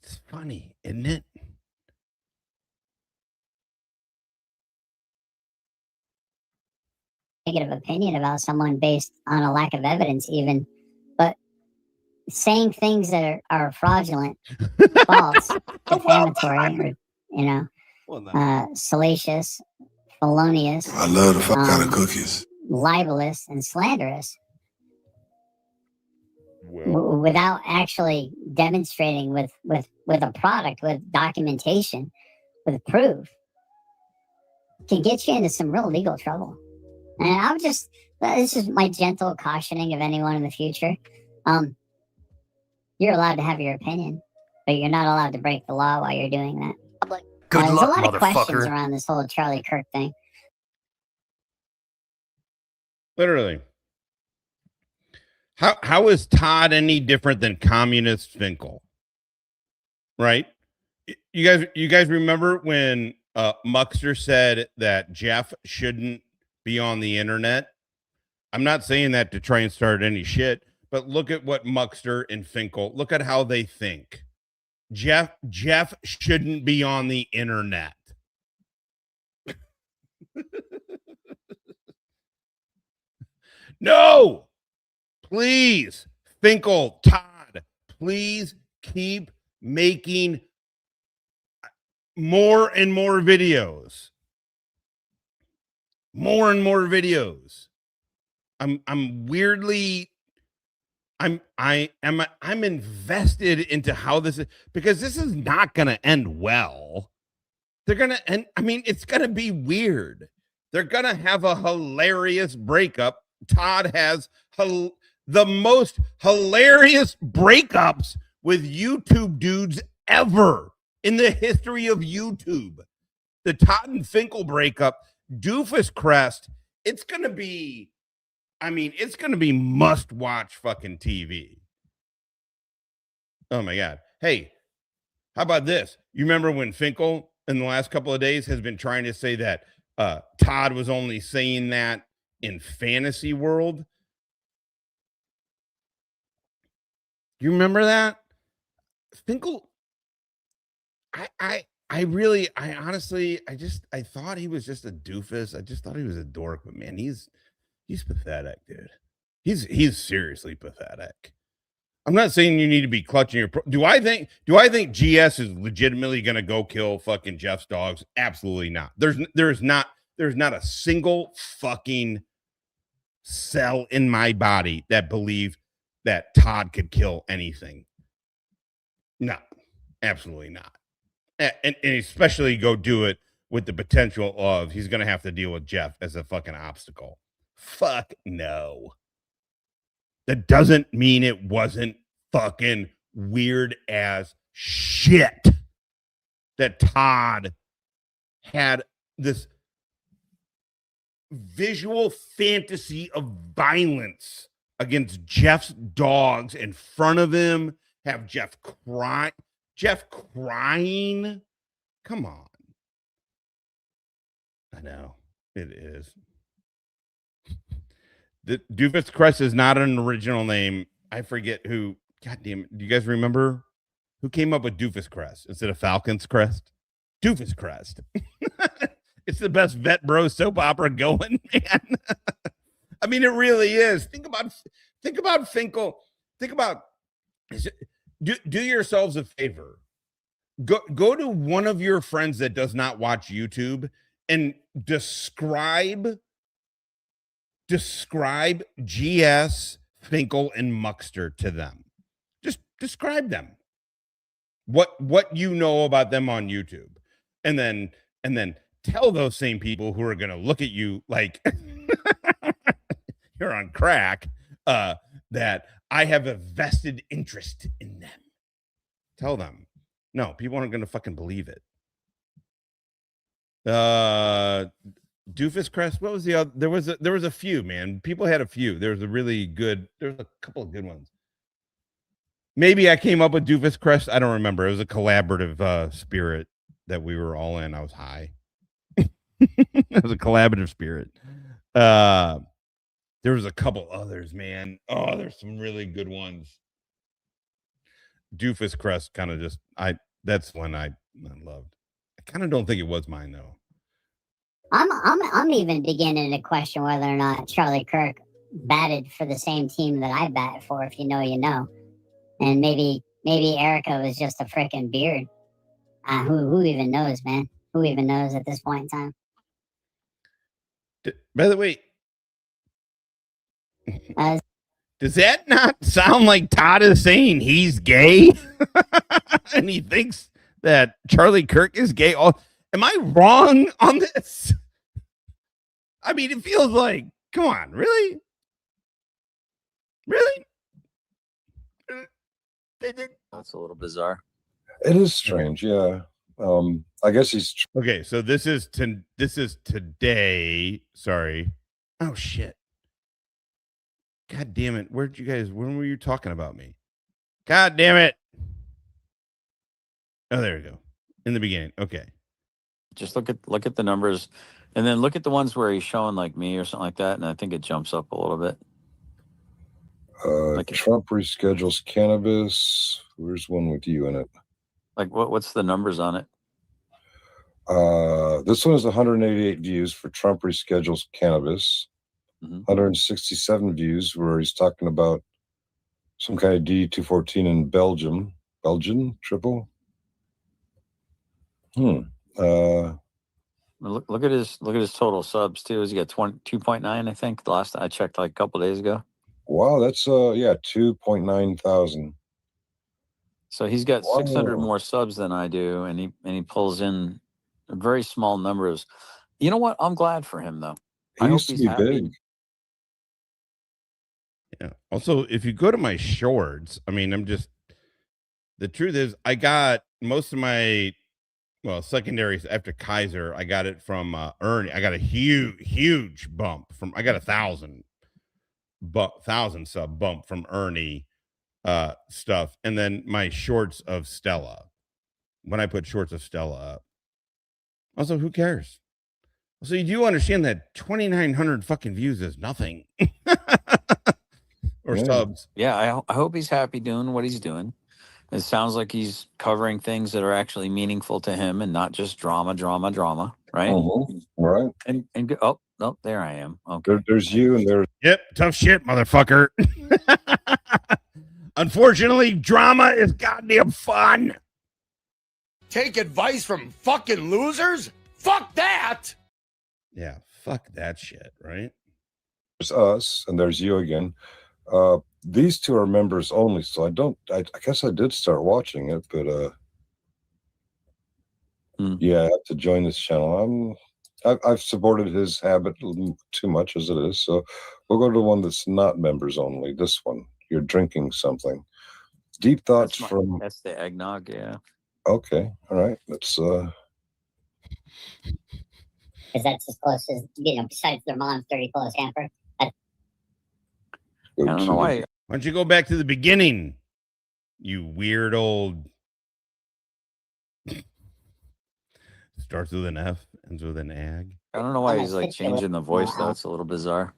It's funny, isn't it? Negative opinion about someone based on a lack of evidence even, but saying things that are fraudulent, false, defamatory, or salacious, felonious, I love the fuck out of cookies, libelous, and slanderous, without actually demonstrating with a product, with documentation, with proof, can get you into some real legal trouble. And this is my gentle cautioning of anyone in the future. You're allowed to have your opinion, but you're not allowed to break the law while you're doing that. Good luck, there's a lot of questions motherfucker. around this whole Charlie Kirk thing. Literally. How is Todd any different than communist Finkel? Right? You guys remember when Muxter said that Jeff shouldn't be on the internet? I'm not saying that to try and start any shit, but look at what Muxter and Finkel, look at how they think. Jeff shouldn't be on the internet. No! Please, Finkel, Todd, please keep making more and more videos. More and more videos. I'm invested into how this is, because this is not going to end well. They're going to end. I mean, it's going to be weird. They're going to have a hilarious breakup. Todd has the most hilarious breakups with YouTube dudes ever in the history of YouTube. The Todd and Finkel breakup, doofus crest. It's going to be, it's going to be must-watch fucking TV. Oh, my God. Hey, how about this? You remember when Finkel, in the last couple of days, has been trying to say that Todd was only saying that in fantasy world? You remember that? Finkel, I honestly thought he was just a doofus. I just thought he was a dork, but man, he's pathetic, dude. He's seriously pathetic. I'm not saying you need to be clutching your. Do I think GS is legitimately going to go kill fucking Jeff's dogs? Absolutely not. There's not a single fucking cell in my body that believe that Todd could kill anything. No, absolutely not. And especially go do it with the potential of he's going to have to deal with Jeff as a fucking obstacle. Fuck no. That doesn't mean it wasn't fucking weird as shit that Todd had this visual fantasy of violence against Jeff's dogs in front of him, have Jeff crying. Come on. I know it is. The Doofus Crest is not an original name. I forget who. God damn it. Do you guys remember who came up with Doofus Crest instead of Falcon's Crest? Doofus Crest. It's the best vet bro soap opera going, man. I mean, it really is. Think about Finkel. Think about do yourselves a favor. Go to one of your friends that does not watch YouTube and describe GS, Finkel, and Muckster to them. Just describe them. What you know about them on YouTube. And then tell those same people who are going to look at you like you're on crack, that I have a vested interest in them. Tell them. No, people aren't going to fucking believe it. Doofus Crest. What was the other? There was a few, man. People had a few. There was a couple of good ones. Maybe I came up with Doofus Crest. I don't remember. It was a collaborative spirit that we were all in. I was high. It was a collaborative spirit. There was a couple others, man. Oh, there's some really good ones. Doofus Crest kind of just that's one I loved. I kind of don't think it was mine though. I'm even beginning to question whether or not Charlie Kirk batted for the same team that I bat for. If you know, you know. And maybe Erica was just a freaking beard. Who even knows, man? Who even knows at this point in time? By the way, does that not sound like Todd is saying he's gay? And he thinks that Charlie Kirk is gay? Oh, am I wrong on this? I mean, it feels like, come on, really? Really? That's a little bizarre. It is strange, yeah. I guess he's okay. So this is today. Sorry. Oh shit. God damn it. When were you talking about me? God damn it. Oh, there we go. In the beginning. Okay. Just look at the numbers, and then look at the ones where he's showing like me or something like that, and I think it jumps up a little bit. Trump reschedules cannabis. Where's one with you in it? Like what's the numbers on it? This one is 188 views for Trump reschedules cannabis. 167 views where he's talking about some kind of D214 in Belgium. Belgian triple. Look at his total subs too. He's got 2.9, I think. The last I checked like a couple days ago. Wow, that's 2.9 thousand. So he's got 600 more subs than I do, and he pulls in very small numbers. You know what? I'm glad for him though. He used to be big. Yeah. Also, if you go to my shorts, I mean, the truth is I got most of my secondaries after Kaiser. I got it from Ernie. I got a huge bump from. I got 1,000 sub bump from Ernie stuff, and then my shorts of Stella. When I put shorts of Stella up. Also, who cares? So you do understand that 2,900 fucking views is nothing. Or subs. Yeah, I hope he's happy doing what he's doing. It sounds like he's covering things that are actually meaningful to him and not just drama, right? Right. And oh, there I am. Okay. There's you and there's yep, tough shit, motherfucker. Unfortunately, drama is goddamn fun. Take advice from fucking losers? Fuck that! Yeah, fuck that shit, right? There's us, and there's you again. These two are members only, so I guess I did start watching it, but yeah, I have to join this channel. I've supported his habit too much as it is, so we'll go to the one that's not members only. This one, you're drinking something. Deep thoughts from. That's the eggnog, yeah. Okay, all right. Let's. Because that's as close as besides their mom's dirty clothes hamper. I don't know why. Why don't you go back to the beginning, you weird old. Starts with an F, ends with an ag. I don't know why he's like changing the voice though. It's a little bizarre.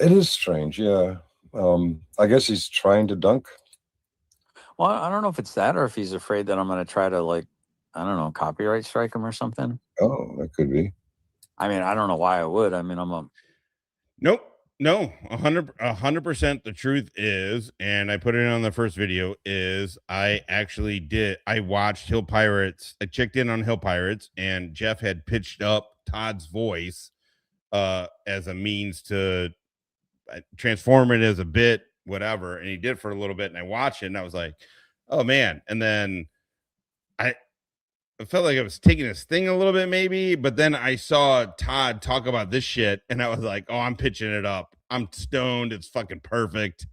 It is strange, yeah. I guess he's trying to dunk. Well, I don't know if it's that or if he's afraid that I'm going to try to, like, I don't know, copyright strike him or something. Oh, that could be. I mean, I don't know why I would. I mean, Nope. No, 100%. The truth is, and I put it on the first video, is I watched Hill Pirates. I checked in on Hill Pirates, and Jeff had pitched up Todd's voice as a means to transform it as a bit, whatever. And he did for a little bit, and I watched it, and I was like, oh, man. And then I felt like I was taking his thing a little bit, maybe, but then I saw Todd talk about this shit, and I was like, oh, I'm pitching it up. I'm stoned. It's fucking perfect.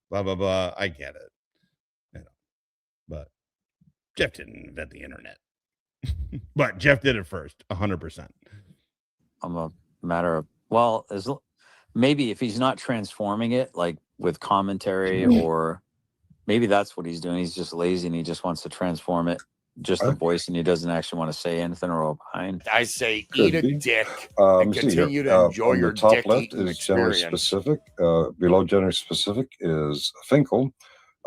Blah, blah, blah. I get it. But Jeff didn't invent the internet. But Jeff did it first, 100%. I'm a matter of, well, maybe if he's not transforming it, like with commentary, or maybe that's what he's doing. He's just lazy and he just wants to transform it. Just the voice, and he doesn't actually want to say anything or opine. I say eat a dick and continue to enjoy your top dick left eating is gender experience. specific. Below gender specific is Finkel.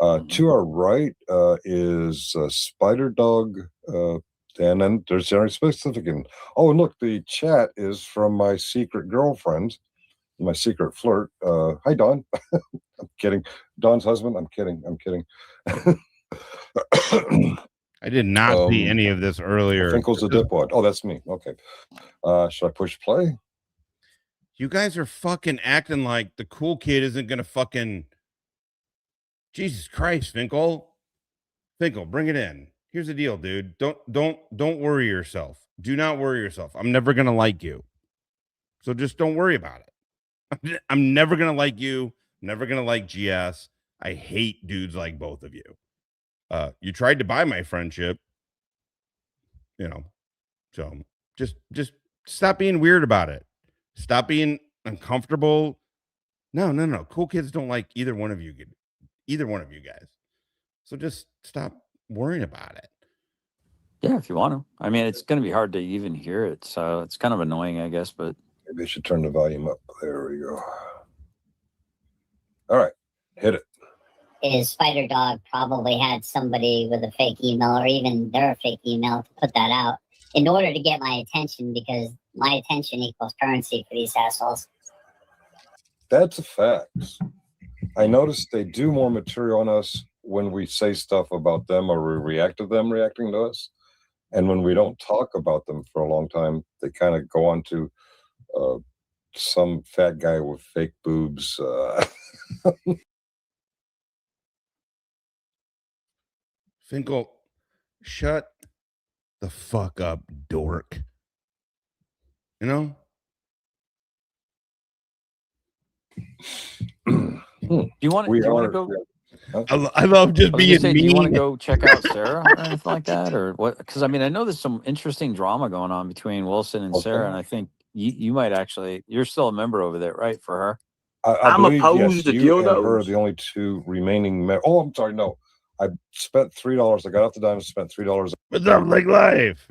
To our right is Spider Dog. And then there's gender specific. And oh, and look, the chat is from my secret girlfriend, my secret flirt. Hi, Dawn. I'm kidding. Dawn's husband. I'm kidding. I did not see any of this earlier. Finkel's a dipwad. Oh, that's me. Okay. Should I push play? You guys are fucking acting like the cool kid isn't gonna fucking. Jesus Christ, Finkel. Finkel, bring it in. Here's the deal, dude. Don't worry yourself. Do not worry yourself. I'm never gonna like you. So just don't worry about it. I'm never gonna like you. I'm never gonna like GS. I hate dudes like both of you. You tried to buy my friendship, so just stop being weird about it. Stop being uncomfortable. No. Cool kids don't like either one of you guys. So just stop worrying about it. Yeah, if you want to. I mean, it's going to be hard to even hear it, so it's kind of annoying, I guess, but maybe I should turn the volume up. There we go. All right, hit it. His Spider Dog probably had somebody with a fake email or even their fake email to put that out in order to get my attention, because my attention equals currency for these assholes. That's a fact. I noticed they do more material on us when we say stuff about them or we react to them reacting to us. And when we don't talk about them for a long time, they kind of go on to some fat guy with fake boobs. Finkel, shut the fuck up, dork. Do you want to go? I love just being mean. Do you want to go check out Sarah or anything like that, or what? Because I mean, I know there's some interesting drama going on between Wilson and Sarah, and I think you might actually. You're still a member over there, right? For her, I'm opposed to you and her are the only two remaining. Oh, I'm sorry, no. I spent $3. I got off the dime and spent $3. What's up, Lake Life?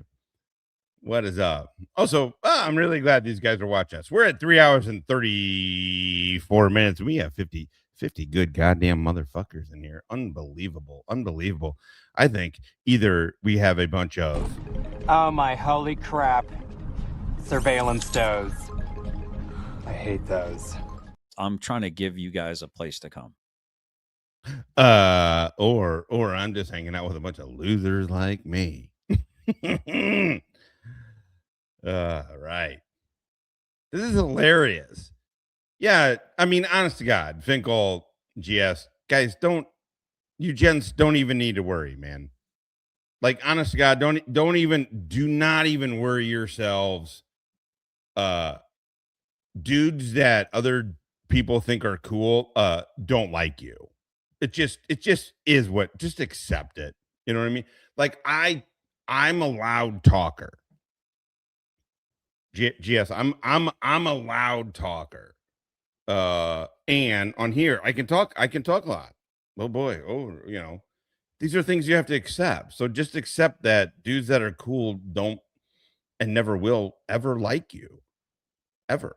What is up? Also, I'm really glad these guys are watching us. We're at 3 hours and 34 minutes. We have 50 good goddamn motherfuckers in here. Unbelievable. I think either we have a bunch of... Oh my holy crap. Surveillance does. I hate those. I'm trying to give you guys a place to come. Or I'm just hanging out with a bunch of losers like me. Right. This is hilarious. Yeah, I mean, honest to God, Finkel, GS, guys, you gents don't even need to worry, man. Like, honest to God, do not even worry yourselves. Dudes that other people think are cool, don't like you. It just is what, just accept it. You know what I mean? Like, I'm a loud talker. GS, I'm a loud talker. And on here, I can talk a lot. Oh boy. Oh, these are things you have to accept. So just accept that dudes that are cool don't and never will ever like you. Ever.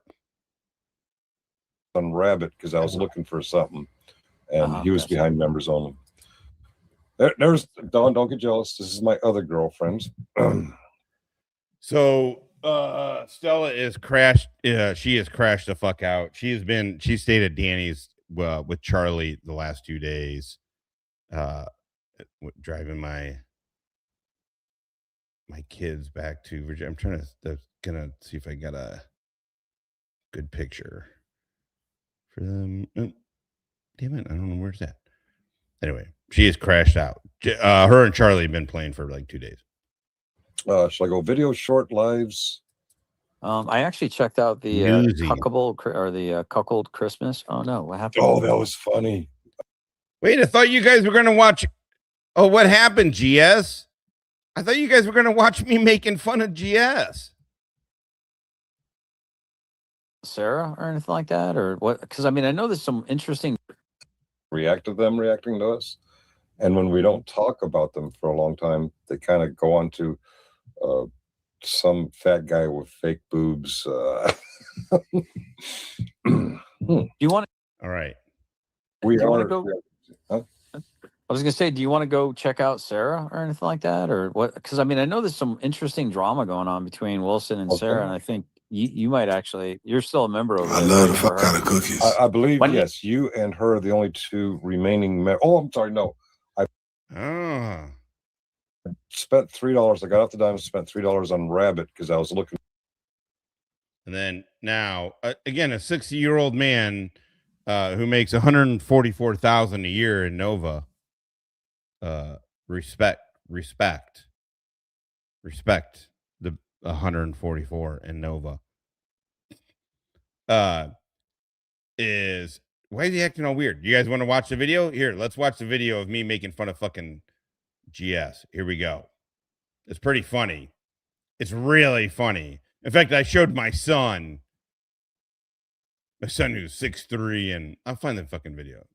On Rabbit because I was looking for something, and he was behind members only. There's Dawn. Don't get jealous. This is my other girlfriend. So Stella is crashed. She has crashed the fuck out. She stayed at Danny's with Charlie the last 2 days. Driving my kids back to Virginia. I'm gonna see if I got a good picture for them. Oh, damn it, I don't know where's that. Anyway, she has crashed out. Her and Charlie have been playing for like 2 days. Shall I go video short lives? I actually checked out the Cuckold Christmas. Oh no, what happened? Oh, that was funny. Wait, I thought you guys were gonna watch. Oh, what happened, GS? I thought you guys were gonna watch me making fun of GS. Sarah or anything like that, or what? Because I mean, I know there's some interesting reacting to us, and when we don't talk about them for a long time, they kind of go on to some fat guy with fake boobs. You want? All right. We do you are. Want to go? Huh? I was gonna say, do you want to go check out Sarah or anything like that, or what? Because I mean, I know there's some interesting drama going on between Wilson and Sarah, and I think you might actually. You're still a member of. I love the fuck out of cookies. I believe yes. You and her are the only two remaining. Oh, I'm sorry. No, I spent $3. I got off the dime, spent $3 on Rabbit because I was looking. And then now, again, a 60-year-old man who makes $144,000 a year in Nova. Respect the 144 in Nova. Is why is he acting all weird? You guys want to watch the video? Here, let's watch the video of me making fun of fucking GS. Here we go. It's pretty funny. It's really funny. In fact, I showed my son who's 6'3", and I'll find the fucking video.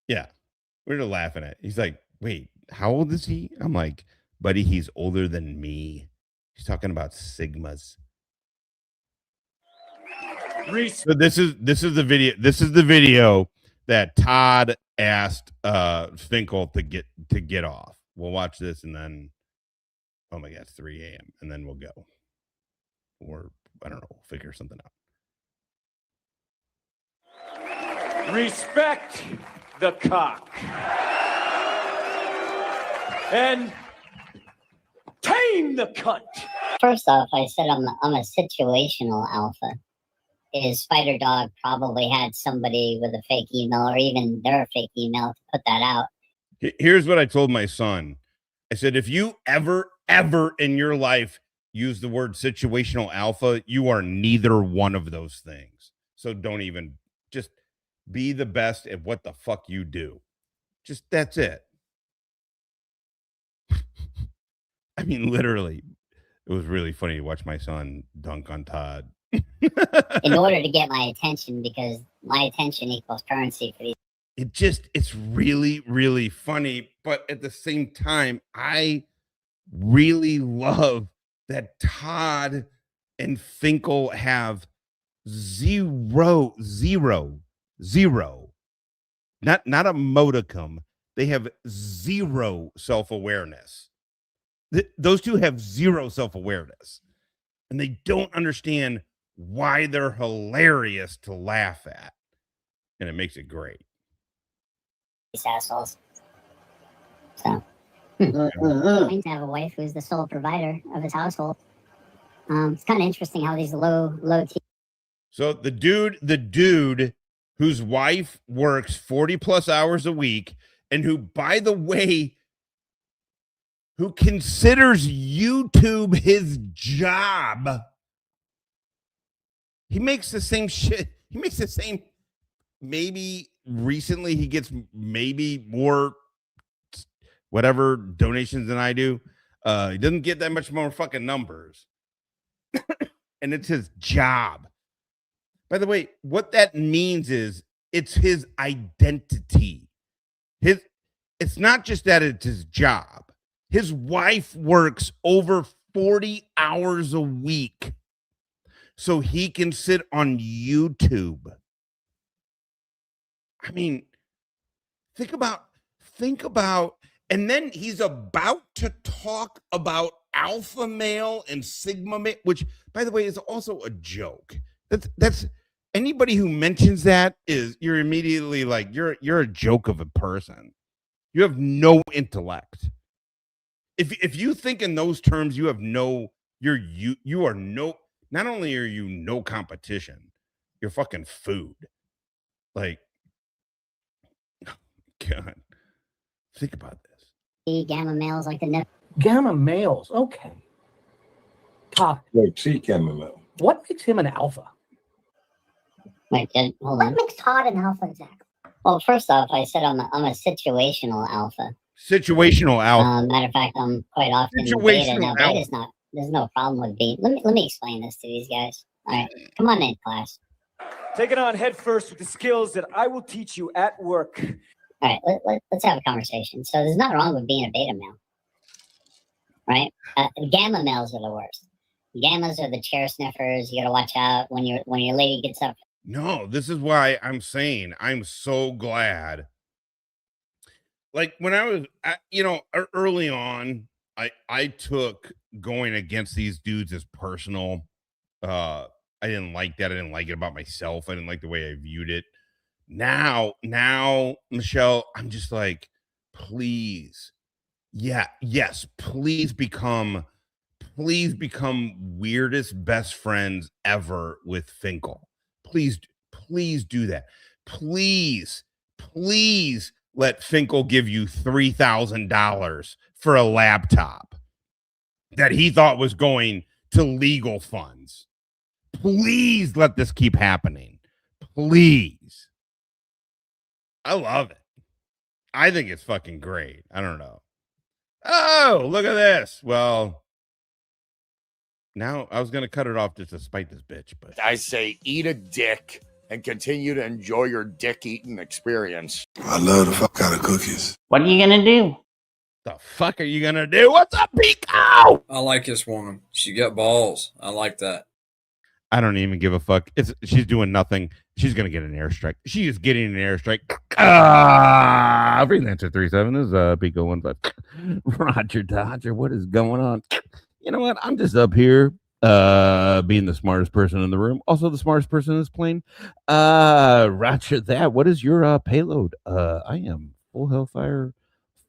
Yeah. We're laughing at. He's like, wait, how old is he? I'm like, buddy, he's older than me. He's talking about sigmas. So this is the video. This is the video that Todd asked Finkel to get off. We'll watch this and then, oh my God, it's 3 a.m. and then we'll go. Or I don't know, we'll figure something out. Respect the cock. And tame the cunt. First off, I said I'm a situational alpha. Is Spider Dog probably had somebody with a fake email or even their fake email to put that out? Here's what I told my son. I said, if you ever in your life use the word situational alpha, you are neither one of those things. So don't even, just be the best at what the fuck you do. Just, that's it. I mean, literally, it was really funny to watch my son dunk on Todd. In order to get my attention, because my attention equals currency for these. It's really, really funny. But at the same time, I really love that Todd and Finkel have zero, not a modicum. They have zero self-awareness. Those two have zero self-awareness. And they don't understand why they're hilarious to laugh at. And it makes it great. these assholes. So, to have a wife who's the sole provider of his household. It's kind of interesting how these low. So the dude whose wife works 40 plus hours a week, and who, by the way, who considers YouTube his job. He makes the same shit. He makes the same. Maybe recently he gets maybe more whatever donations than I do. He doesn't get that much more fucking numbers. And it's his job. By the way, what that means is it's his identity. It's not just that it's his job. His wife works over 40 hours a week so he can sit on YouTube. I mean, think about, and then he's about to talk about alpha male and sigma male, which, by the way, is also a joke. That's anybody who mentions that you're immediately like, you're a joke of a person. You have no intellect. If you think in those terms, you have no, you are no, not only are you no competition, you're fucking food. Like, God, think about this. Gamma males like the nip. Gamma males, okay. Todd. Wait, see gamma male. What makes him an alpha? Wait, hold on. What makes Todd an alpha exactly? Well, first off, I said I'm a situational alpha. Situational alpha. Matter of fact, I'm quite often in beta. Now, beta's not. There's no problem with beta. Let me explain this to these guys. All right, come on in, class. Take it on head first with the skills that I will teach you at work. All right, let's have a conversation. So there's nothing wrong with being a beta male, right? Gamma males are the worst. Gammas are the chair sniffers. You got to watch out when your lady gets up. No, this is why I'm saying I'm so glad. Like when I was, early on, I took going against these dudes as personal. I didn't like that. I didn't like it about myself. I didn't like the way I viewed it. Now, Michelle, I'm just like, please. Yeah, yes, please become weirdest best friends ever with Finkel. Please do that. Please let Finkel give you $3,000 for a laptop that he thought was going to legal funds. Please let this keep happening. Please. I love it. I think it's fucking great. I don't know. Oh, look at this. Well, now I was going to cut it off just to spite this bitch, but I say eat a dick and continue to enjoy your dick eating experience. I love the fuck out of cookies. What are you gonna do? The fuck are you gonna do? What's up, Pico? I like this woman. She got balls. I like that. I don't even give a fuck. She's doing nothing. She's gonna get an airstrike. She is getting an airstrike. Freelancer 37 is Pico 15. Roger Dodger, what is going on? You know what? I'm just up here being the smartest person in the room. Also the smartest person in this plane. Roger that. What is your payload? I am full Hellfire,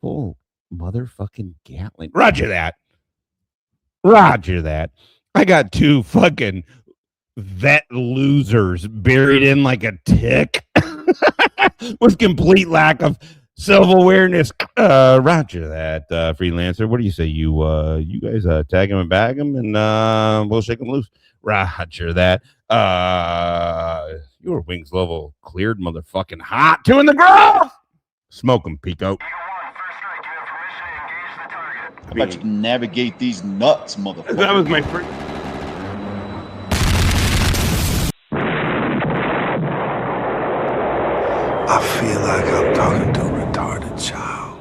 full motherfucking Gatling. Roger that. I got two fucking vet losers buried in like a tick with complete lack of self-awareness. Roger that, freelancer. What do you say? You guys tag him and bag him, and we'll shake him loose. Roger that. Your wings level cleared, motherfucking hot. Two in the grove. Smoke him, Pico. How about you navigate these nuts, motherfucker? That was my first. I feel like I'm talking to a retarded child.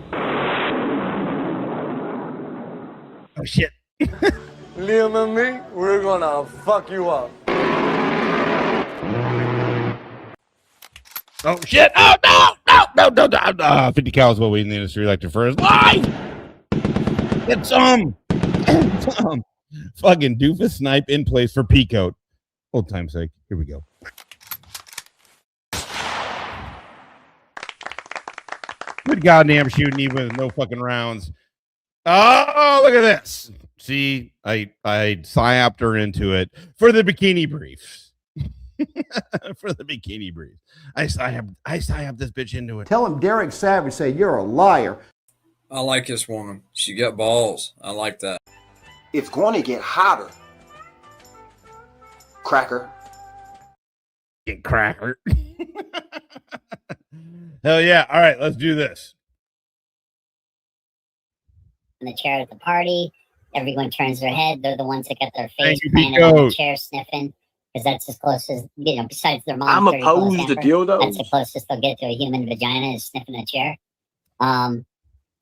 Oh, shit. Liam and me, we're gonna fuck you up. Oh, shit. Oh, no. 50 cal is what we in the industry like to refer as live. Get some. Fucking doofus snipe in place for Peacoat. Old time's sake. Here we go. Good goddamn shooting, even with no fucking rounds. Oh, look at this. See, I psyoped her into it for the bikini briefs. For the bikini briefs. I psyoped this bitch into it. Tell him Derek Savage say you're a liar. I like this woman. She got balls. I like that. It's going to get hotter. Cracker. Get cracker. Hell yeah. All right, let's do this. In the chair at the party, everyone turns their head. They're the ones that get their face planted on the chair sniffing, because that's as close as, besides their mom. I'm opposed to dildos. That's the closest they'll get to a human vagina is sniffing a chair.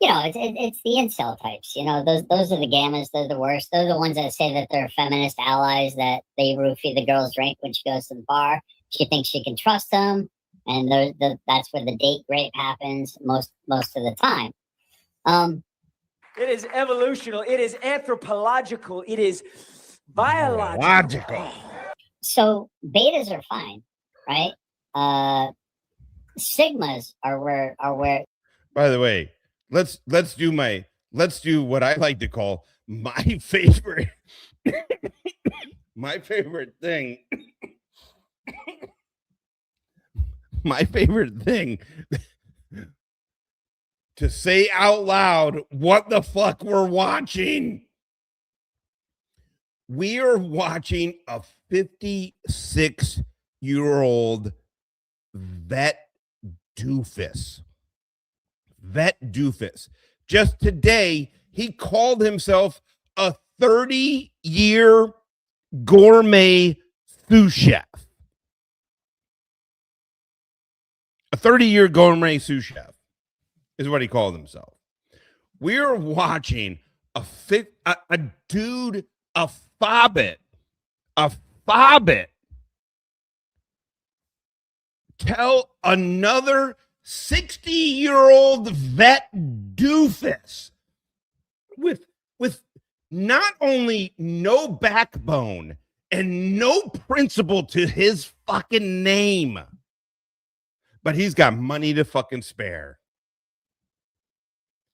It's the incel types. Those are the gammas. They're the worst. They're the ones that say that they're feminist allies, that they roofie the girl's drink when she goes to the bar. She thinks she can trust them, and that's where the date rape happens most of the time. It is evolutional. It is anthropological. It is biological. So betas are fine, right? Sigmas are where. By the way, let's do what I like to call my favorite thing. My favorite thing to say out loud what the fuck we're watching. We are watching a 56-year-old vet doofus. Just today, he called himself a 30-year gourmet sous chef. A 30-year gourmet sous chef is what he called himself. We're watching a dude, a fobbit, tell another 60-year-old vet doofus with not only no backbone and no principle to his fucking name, but he's got money to fucking spare.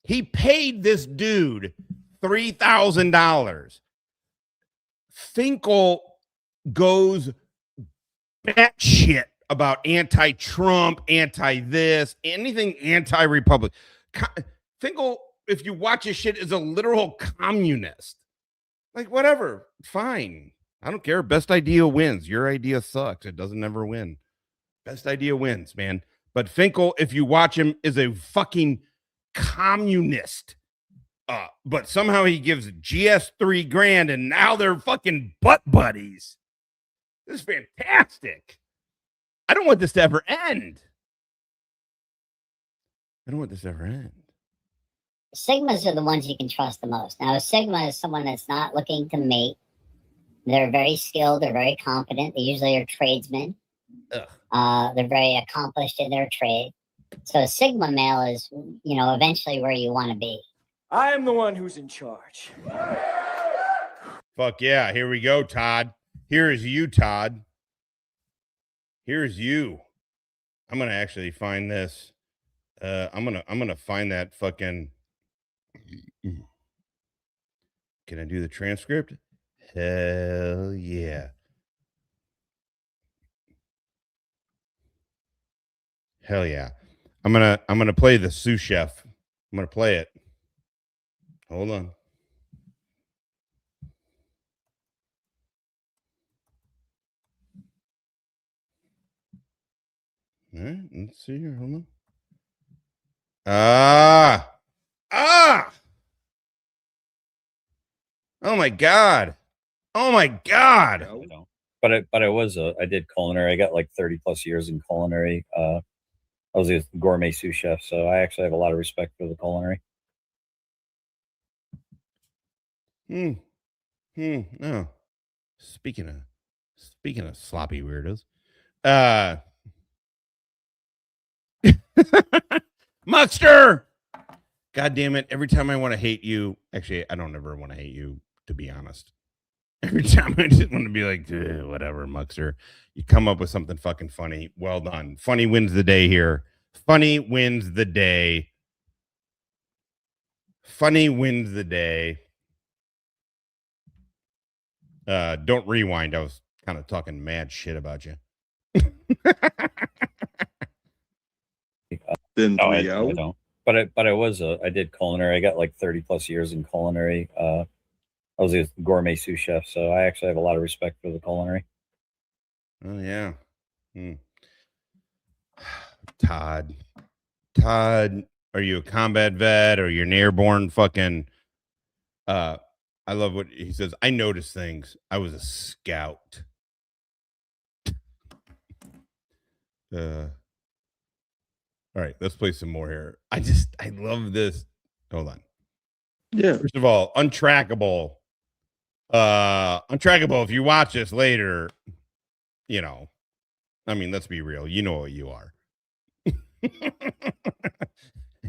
He paid this dude $3,000. Finkel goes batshit about anti-Trump, anti-this, anything anti-Republic. Finkel, if you watch his shit, is a literal communist. Like, whatever, fine. I don't care. Best idea wins. Your idea sucks. It doesn't ever win. Best idea wins, man. But Finkel, if you watch him, is a fucking communist. But somehow he gives GS $3,000 and now they're fucking butt buddies. This is fantastic. I don't want this to ever end. Sigmas are the ones you can trust the most. Now, a Sigma is someone that's not looking to mate. They're very skilled. They're very competent. They usually are tradesmen. They're very accomplished in their trade. So a Sigma male is, eventually where you want to be. I am the one who's in charge. Fuck yeah. Here we go, Todd. Here is you, Todd. Here's you. I'm going to actually find this. I'm going to find that fucking. Can I do the transcript? Hell yeah. Hell yeah. I'm gonna play the sous chef. I'm gonna play it. Hold on. All right, let's see here. Hold on. Oh my god. But I was I did culinary. I got like 30 plus years in culinary. I was a gourmet sous chef, so I actually have a lot of respect for the culinary. No. Speaking of sloppy weirdos. Muckster! God damn it. Every time I want to hate you, actually, I don't ever want to hate you, to be honest. Every time I just want to be like, whatever, Muckster. You come up with something fucking funny. Well done. Funny wins the day here. Funny wins the day. Funny wins the day. Don't rewind. I was kind of talking mad shit about you. I don't. But I did culinary. I got like 30 plus years in culinary. I was a gourmet sous chef, so I actually have a lot of respect for the culinary. Oh yeah. Todd, are you a combat vet or you're an airborne fucking? I love what he says. I noticed things. I was a scout. All right, let's play some more here. I love this. Hold on. Yeah. First of all, untrackable. Untrackable. If you watch this later, you know, I mean, let's be real. You know what you are.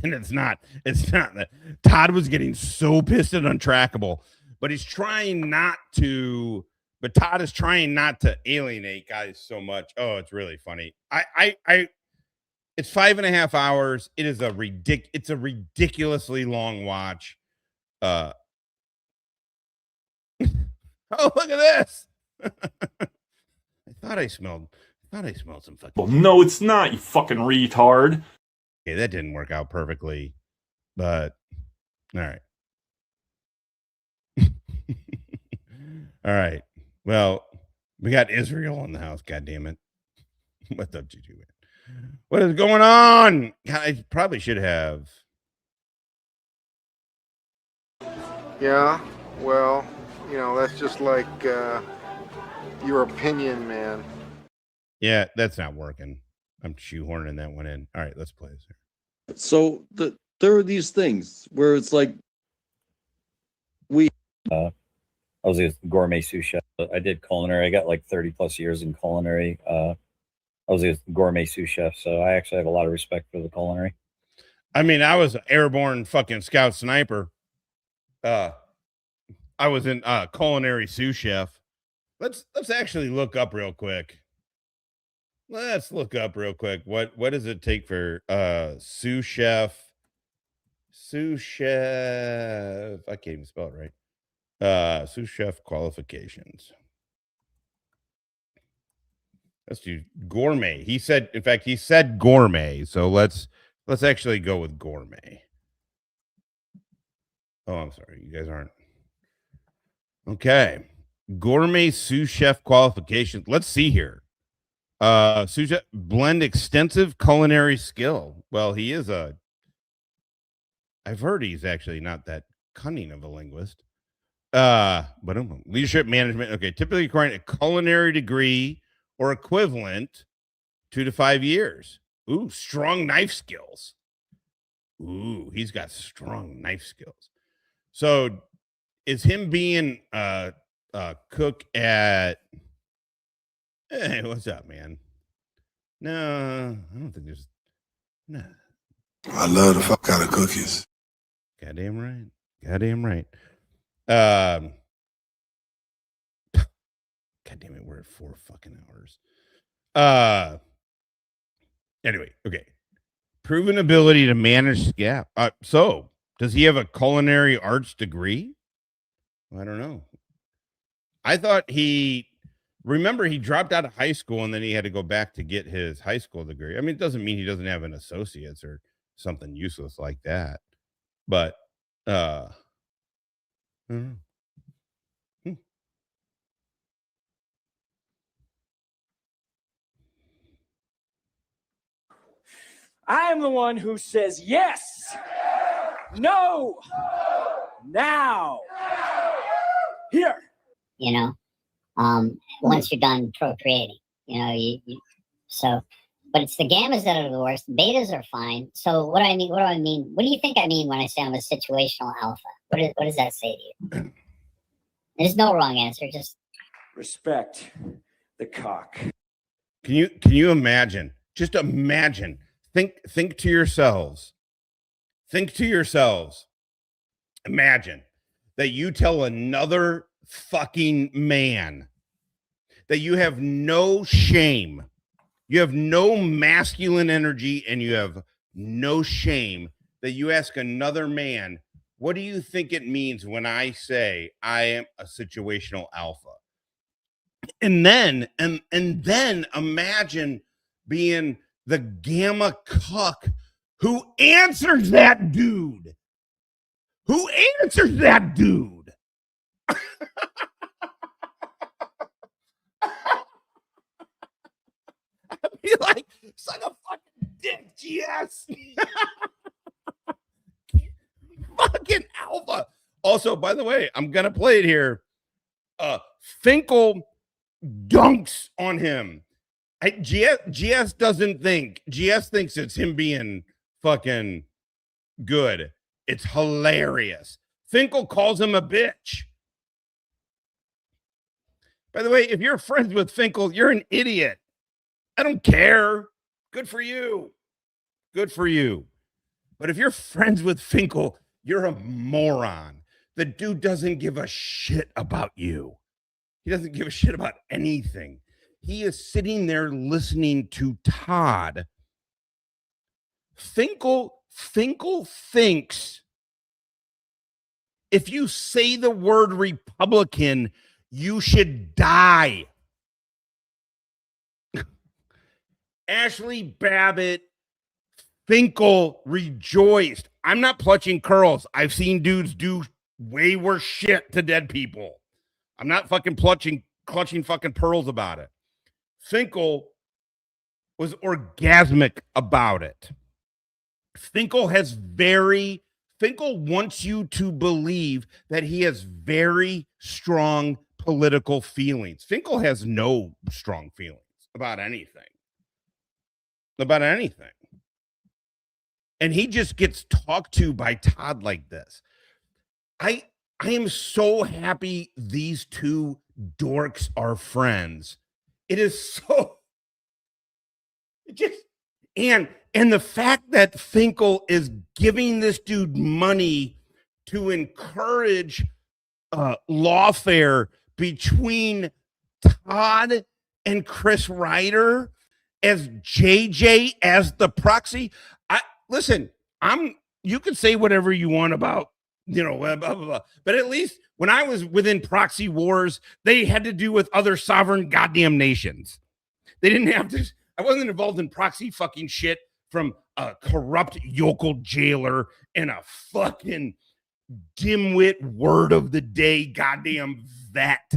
And it's not that Todd was getting so pissed at untrackable, but he's trying not to. But Todd is trying not to alienate guys so much. Oh, it's really funny. It's 5.5 hours. It is it's a ridiculously long watch. Oh, look at this. I thought I smelled some fucking. Well, no, it's not, you fucking retard. Okay, that didn't work out perfectly, but all right. All right. Well, we got Israel in the house. God damn it. What's up, Juju? What is going on? God, I probably should have. Yeah, well, you know, that's just like your opinion, man. Yeah, that's not working. I'm shoehorning that one in. All right, let's play this here. So there are these things where it's like I was a gourmet sous chef. I did culinary. I got like 30 plus years in culinary. I was a gourmet sous chef, so I actually have a lot of respect for the culinary. I mean, I was an airborne fucking scout sniper. I was in culinary sous chef. Let's actually look up real quick. Let's look up real quick. What does it take for sous chef? Sous chef. I can't even spell it right. Sous chef qualifications. Let's do gourmet. He said gourmet. So let's actually go with gourmet. Oh, I'm sorry. You guys aren't. Okay. Gourmet sous chef qualifications. Let's see here. Sous chef blend extensive culinary skill. Well, he is I've heard he's actually not that cunning of a linguist. But leadership management. Okay. Typically requiring a culinary degree or equivalent, 2 to 5 years. Ooh, strong knife skills. Ooh, he's got strong knife skills. So is him being a cook at hey, what's up, man? No, I don't think there's no. I love the fuck out of cookies. Goddamn right. Goddamn right. God damn it, we're at 4 fucking hours. Anyway, okay. Proven ability to manage scap. So does he have a culinary arts degree? I don't know. I thought he dropped out of high school and then he had to go back to get his high school degree. I mean, it doesn't mean he doesn't have an associate's or something useless like that. But I don't know. I am the one who says yes, no, now, here. You know, once you're done procreating, you know, so, but it's the gammas that are the worst. Betas are fine. So what do I mean? What do you think I mean when I say I'm a situational alpha? What does that say to you? There's no wrong answer. Just respect the cock. Can you imagine? Just imagine. Think to yourselves. Think to yourselves. Imagine that you tell another fucking man that you have no shame. You have no masculine energy and you have no shame that you ask another man what do you think it means when I say I am a situational alpha? And then imagine being the gamma cuck who answers that dude. Who answers that dude? I'd be like, suck a fucking dick, GS. Fucking alpha. Also, by the way, I'm gonna play it here. Finkel dunks on him. GS doesn't think. GS thinks it's him being fucking good. It's hilarious. Finkel calls him a bitch. By the way, if you're friends with Finkel, you're an idiot. I don't care. Good for you. Good for you. But if you're friends with Finkel, you're a moron. The dude doesn't give a shit about you. He doesn't give a shit about anything. He is sitting there listening to Todd. Finkel thinks if you say the word Republican, you should die. Ashley Babbitt, Finkel rejoiced. I'm not clutching curls. I've seen dudes do way worse shit to dead people. I'm not fucking clutching fucking pearls about it. Finkel was orgasmic about it. Finkel wants you to believe that he has very strong political feelings. Finkel has no strong feelings about anything. And he just gets talked to by Todd like this. I am so happy these two dorks are friends. It is so and the fact that Finkel is giving this dude money to encourage lawfare between Todd and Chris Ryder as JJ as the proxy. Listen, you can say whatever you want about, blah, blah, blah. But at least when I was within proxy wars, they had to do with other sovereign goddamn nations. They didn't have to. I wasn't involved in proxy fucking shit from a corrupt yokel jailer and a fucking dimwit word of the day goddamn vet.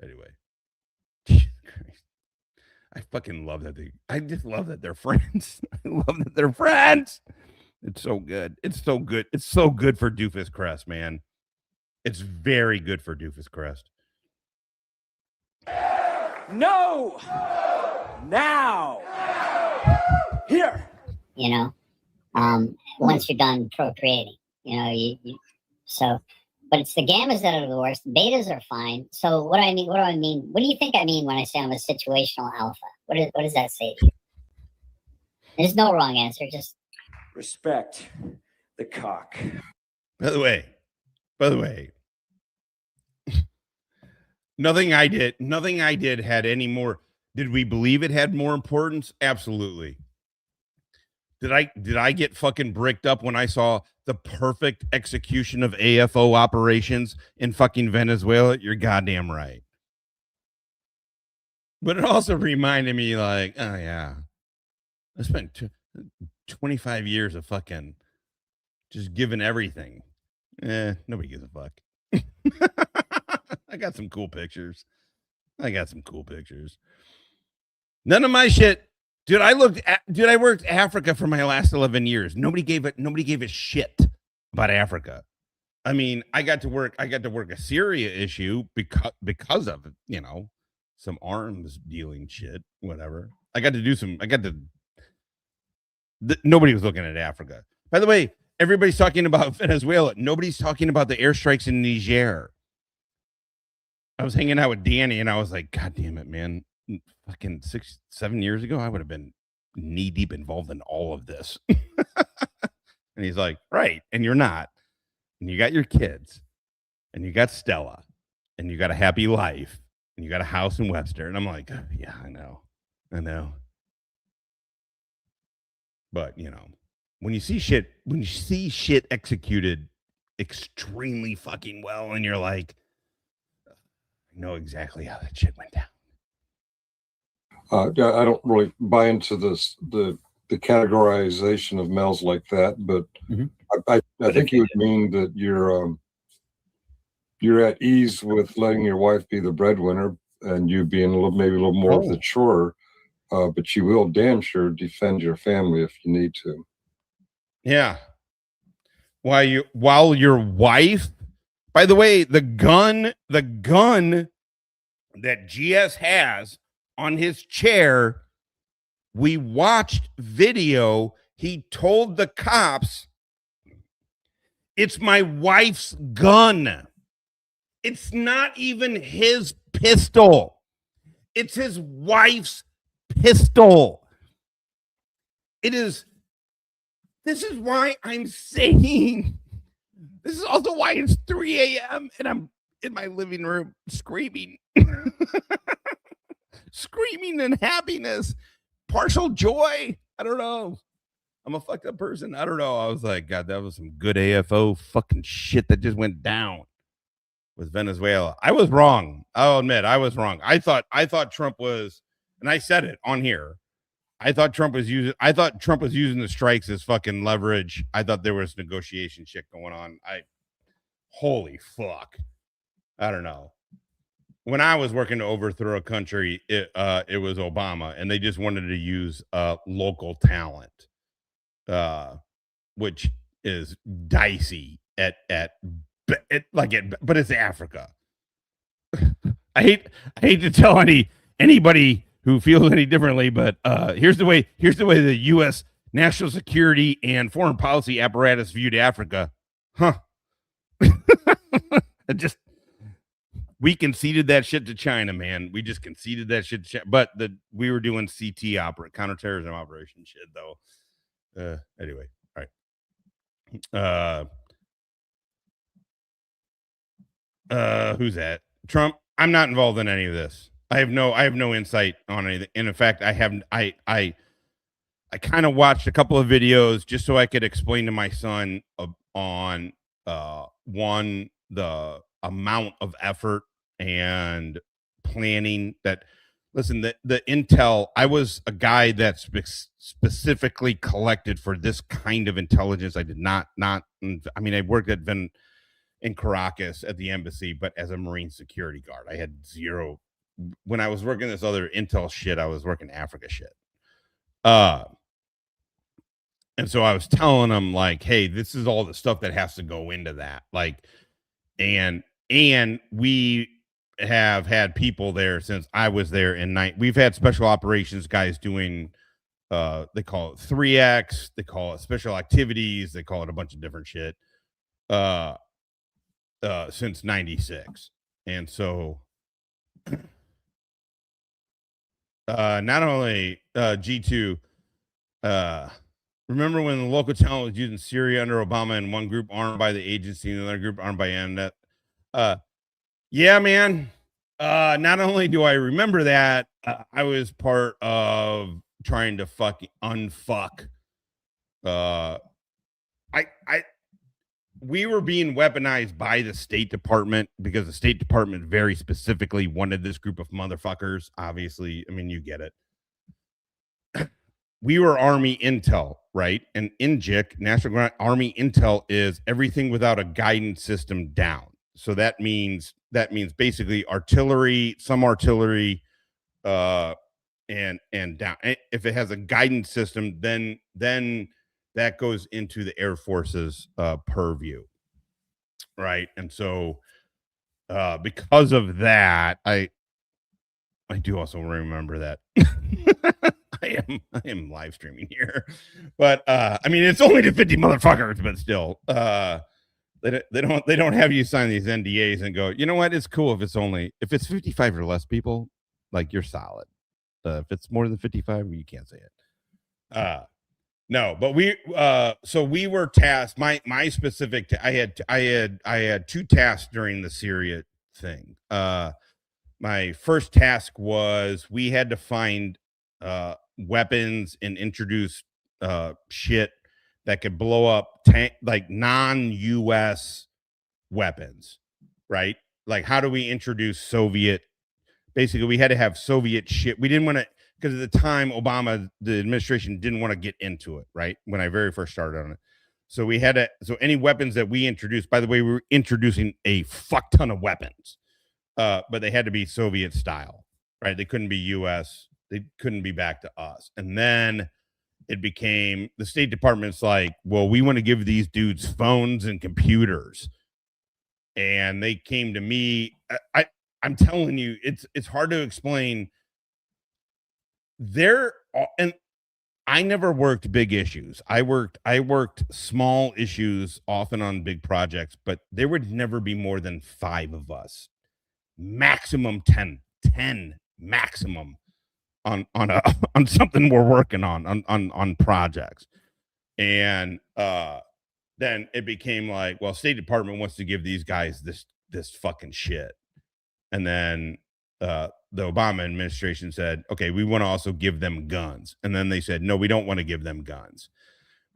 Anyway. I fucking love that I just love that they're friends. I love that they're friends. It's so good. It's so good. It's so good for Doofus Crest, man. It's very good for Doofus Crest. No! Now! Here! Once you're done procreating, but it's the gammas that are the worst. Betas are fine. So what do I mean? What do you think I mean when I say I'm a situational alpha? What does that say to you? There's no wrong answer. Just respect the cock. By the way, nothing I did had any more. Did we believe it had more importance? Absolutely. Did I get fucking bricked up when I saw the perfect execution of AFO operations in fucking Venezuela? You're goddamn right. But it also reminded me like, oh yeah, I spent 25 years of fucking just giving everything. Nobody gives a fuck. I got some cool pictures. None of my shit. Dude, I worked Africa for my last 11 years. Nobody gave a shit about Africa. I mean, I got to work a Syria issue because of it, some arms dealing shit, whatever. Nobody was looking at Africa. By the way, everybody's talking about Venezuela. Nobody's talking about the airstrikes in Niger. I was hanging out with Danny and I was like, God damn it, man. Fucking 6-7 years ago, I would have been knee deep involved in all of this. And he's like, right. And you're not. And you got your kids and you got Stella and you got a happy life and you got a house in Webster. And I'm like, oh, yeah, I know. But when you see shit executed extremely fucking well, and you're like, I know exactly how that shit went down. I don't really buy into the categorization of males like that, but I think you would mean that you're at ease with letting your wife be the breadwinner and you being maybe a little more of the chore, but you will damn sure defend your family if you need to. Yeah. While your wife, by the way, the gun that GS has on his chair, we watched video. He told the cops, it's my wife's gun. It's not even his pistol. It's his wife's pistol. This is why I'm saying, this is also why it's 3 a.m. and I'm in my living room screaming. Screaming in happiness, partial joy. I don't know. I'm a fucked up person. I don't know. I was like, God, that was some good AFO fucking shit that just went down with Venezuela. I was wrong. I'll admit I was wrong. I thought Trump was, and I said it on here. I thought Trump was using the strikes as fucking leverage. I thought there was negotiation shit going on. Holy fuck. I don't know. When I was working to overthrow a country, it was Obama, and they just wanted to use local talent, which is dicey but it's Africa. I hate to tell anybody who feels any differently, but here's the way the U.S. national security and foreign policy apparatus viewed Africa. We conceded that shit to China, man. We just conceded that shit to China. But we were doing CT counterterrorism operation shit, though. Anyway, all right. Who's that? Trump. I'm not involved in any of this. I have no insight on anything. And in fact, I kind of watched a couple of videos just so I could explain to my son on the amount of effort and planning that. Listen, the intel, I was a guy that specifically collected for this kind of intelligence. I did not, I worked in Caracas at the embassy, but as a Marine security guard, I had zero. When I was working this other intel shit, I was working Africa shit. And so I was telling them, like, hey, this is all the stuff that has to go into that. Like, and we have had people there since I was there we've had special operations guys doing they call it 3X, they call it special activities, they call it a bunch of different shit since 96. And so not only G2 remember when the local channel was using Syria under Obama, and one group armed by the agency and another group armed by Mnet? Yeah, man. Not only do I remember that, I was part of trying to fucking unfuck. We were being weaponized by the State Department because the State Department very specifically wanted this group of motherfuckers. Obviously, I mean, you get it. We were Army Intel, right? And NGIC, National Army Intel, is everything without a guidance system down. So that means basically artillery, some artillery, and down. If it has a guidance system, then that goes into the Air Force's purview, right? And so because of that, I do also remember that. I am live streaming here, but I mean, it's only to 50 motherfuckers, but still, they don't have you sign these NDAs and go, you know what? It's cool if it's 55 or less people, like, you're solid. If it's more than 55, you can't say it. No, but we were tasked. My specific, I had two tasks during the Syria thing. My first task was we had to find weapons and introduce shit that could blow up like non-US weapons, right? Like, how do we introduce Soviet? Basically, we had to have Soviet shit. We didn't want to, because at the time, Obama, the administration didn't want to get into it, right? When I very first started on it. So we had to, so any weapons that we introduced, by the way, we were introducing a fuck ton of weapons, but they had to be Soviet style, right? They couldn't be US. They couldn't be back to us. And then it became, the State Department's like, well, we want to give these dudes phones and computers. And they came to me. I'm telling you, it's hard to explain. And I never worked big issues. I worked small issues, often on big projects, but there would never be more than 5 of us, maximum 10 maximum on something we're working on projects. And then it became like, well, State Department wants to give these guys this fucking shit. And then the Obama administration said, okay, we want to also give them guns. And then they said, no, we don't want to give them guns.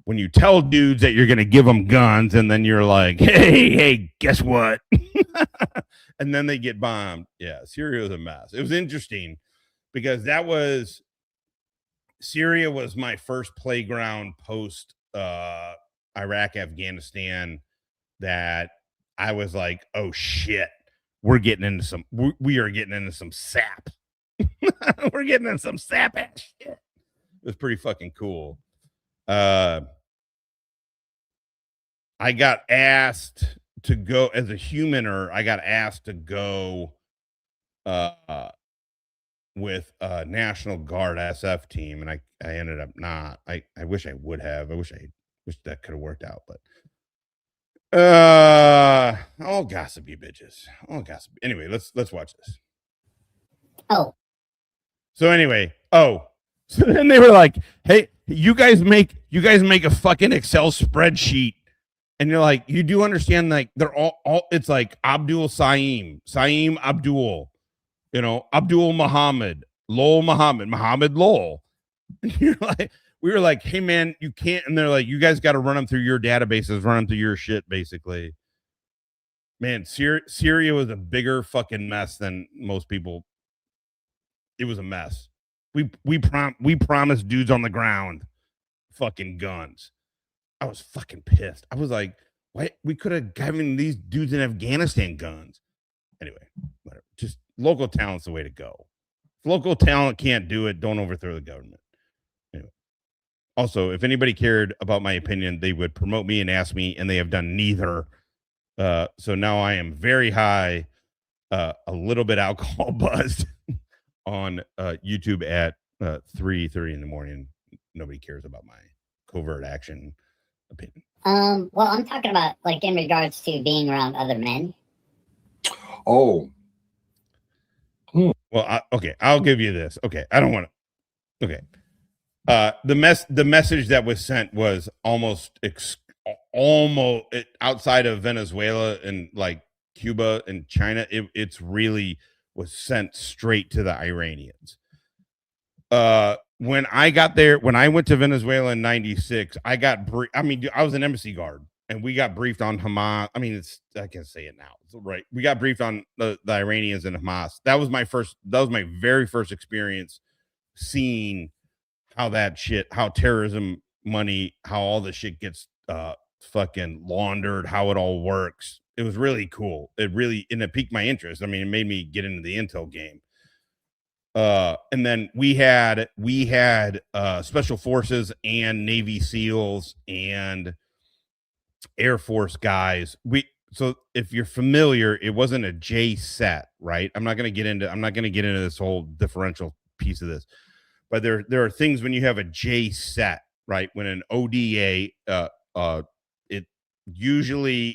When you tell dudes that you're going to give them guns, and then you're like, hey, guess what? And then they get bombed. Yeah, Syria was a mess. It was interesting because Syria was my first playground post Iraq, Afghanistan, that I was like, oh shit. We are getting into some sap. We're getting into some sap ass shit. It was pretty fucking cool. I got asked to go as a humaner. I got asked to go with a National Guard SF team, and I ended up not. I wish I would have. I wish that could have worked out, but all gossipy bitches. All gossipy. Anyway, let's watch this. So anyway, so then they were like, hey, you guys make a fucking Excel spreadsheet. And you're like, you do understand, like, they're all it's like Abdul Saim Abdul, Abdul Muhammad, Lol Muhammad Lol. And you're like, we were like, hey man, you can't. And they're like, you guys got to run them through your databases, run them through your shit, basically. Man, Syria was a bigger fucking mess than most people. It was a mess. We promised dudes on the ground fucking guns. I was fucking pissed. I was like, why? We could have given these dudes in Afghanistan guns. Anyway, whatever. Just local talent's the way to go. If local talent can't do it, don't overthrow the government. Anyway. Also, if anybody cared about my opinion, they would promote me and ask me, and they have done neither. So now I am very high, a little bit alcohol buzzed on YouTube at 3:30 in the morning. Nobody cares about my covert action opinion. Well, I'm talking about, like, in regards to being around other men. Oh. Well, okay, I'll give you this. Okay, I don't want to. Okay. The message that was sent was almost outside of Venezuela and like Cuba and China. It's really was sent straight to the Iranians. When I got there, when I went to Venezuela in '96, I was an embassy guard, and we got briefed on Hamas. I mean, I can say it now, right? We got briefed on the Iranians and Hamas. That was my very first experience seeing how terrorism money, how all the shit gets fucking laundered, how it all works. It was really cool. And it piqued my interest. I mean, it made me get into the intel game. And then we had special forces and Navy SEALs and Air Force guys. So if you're familiar, it wasn't a J set, right? I'm not going to get into this whole differential piece of this, but there are things when you have a J set, right? When an ODA,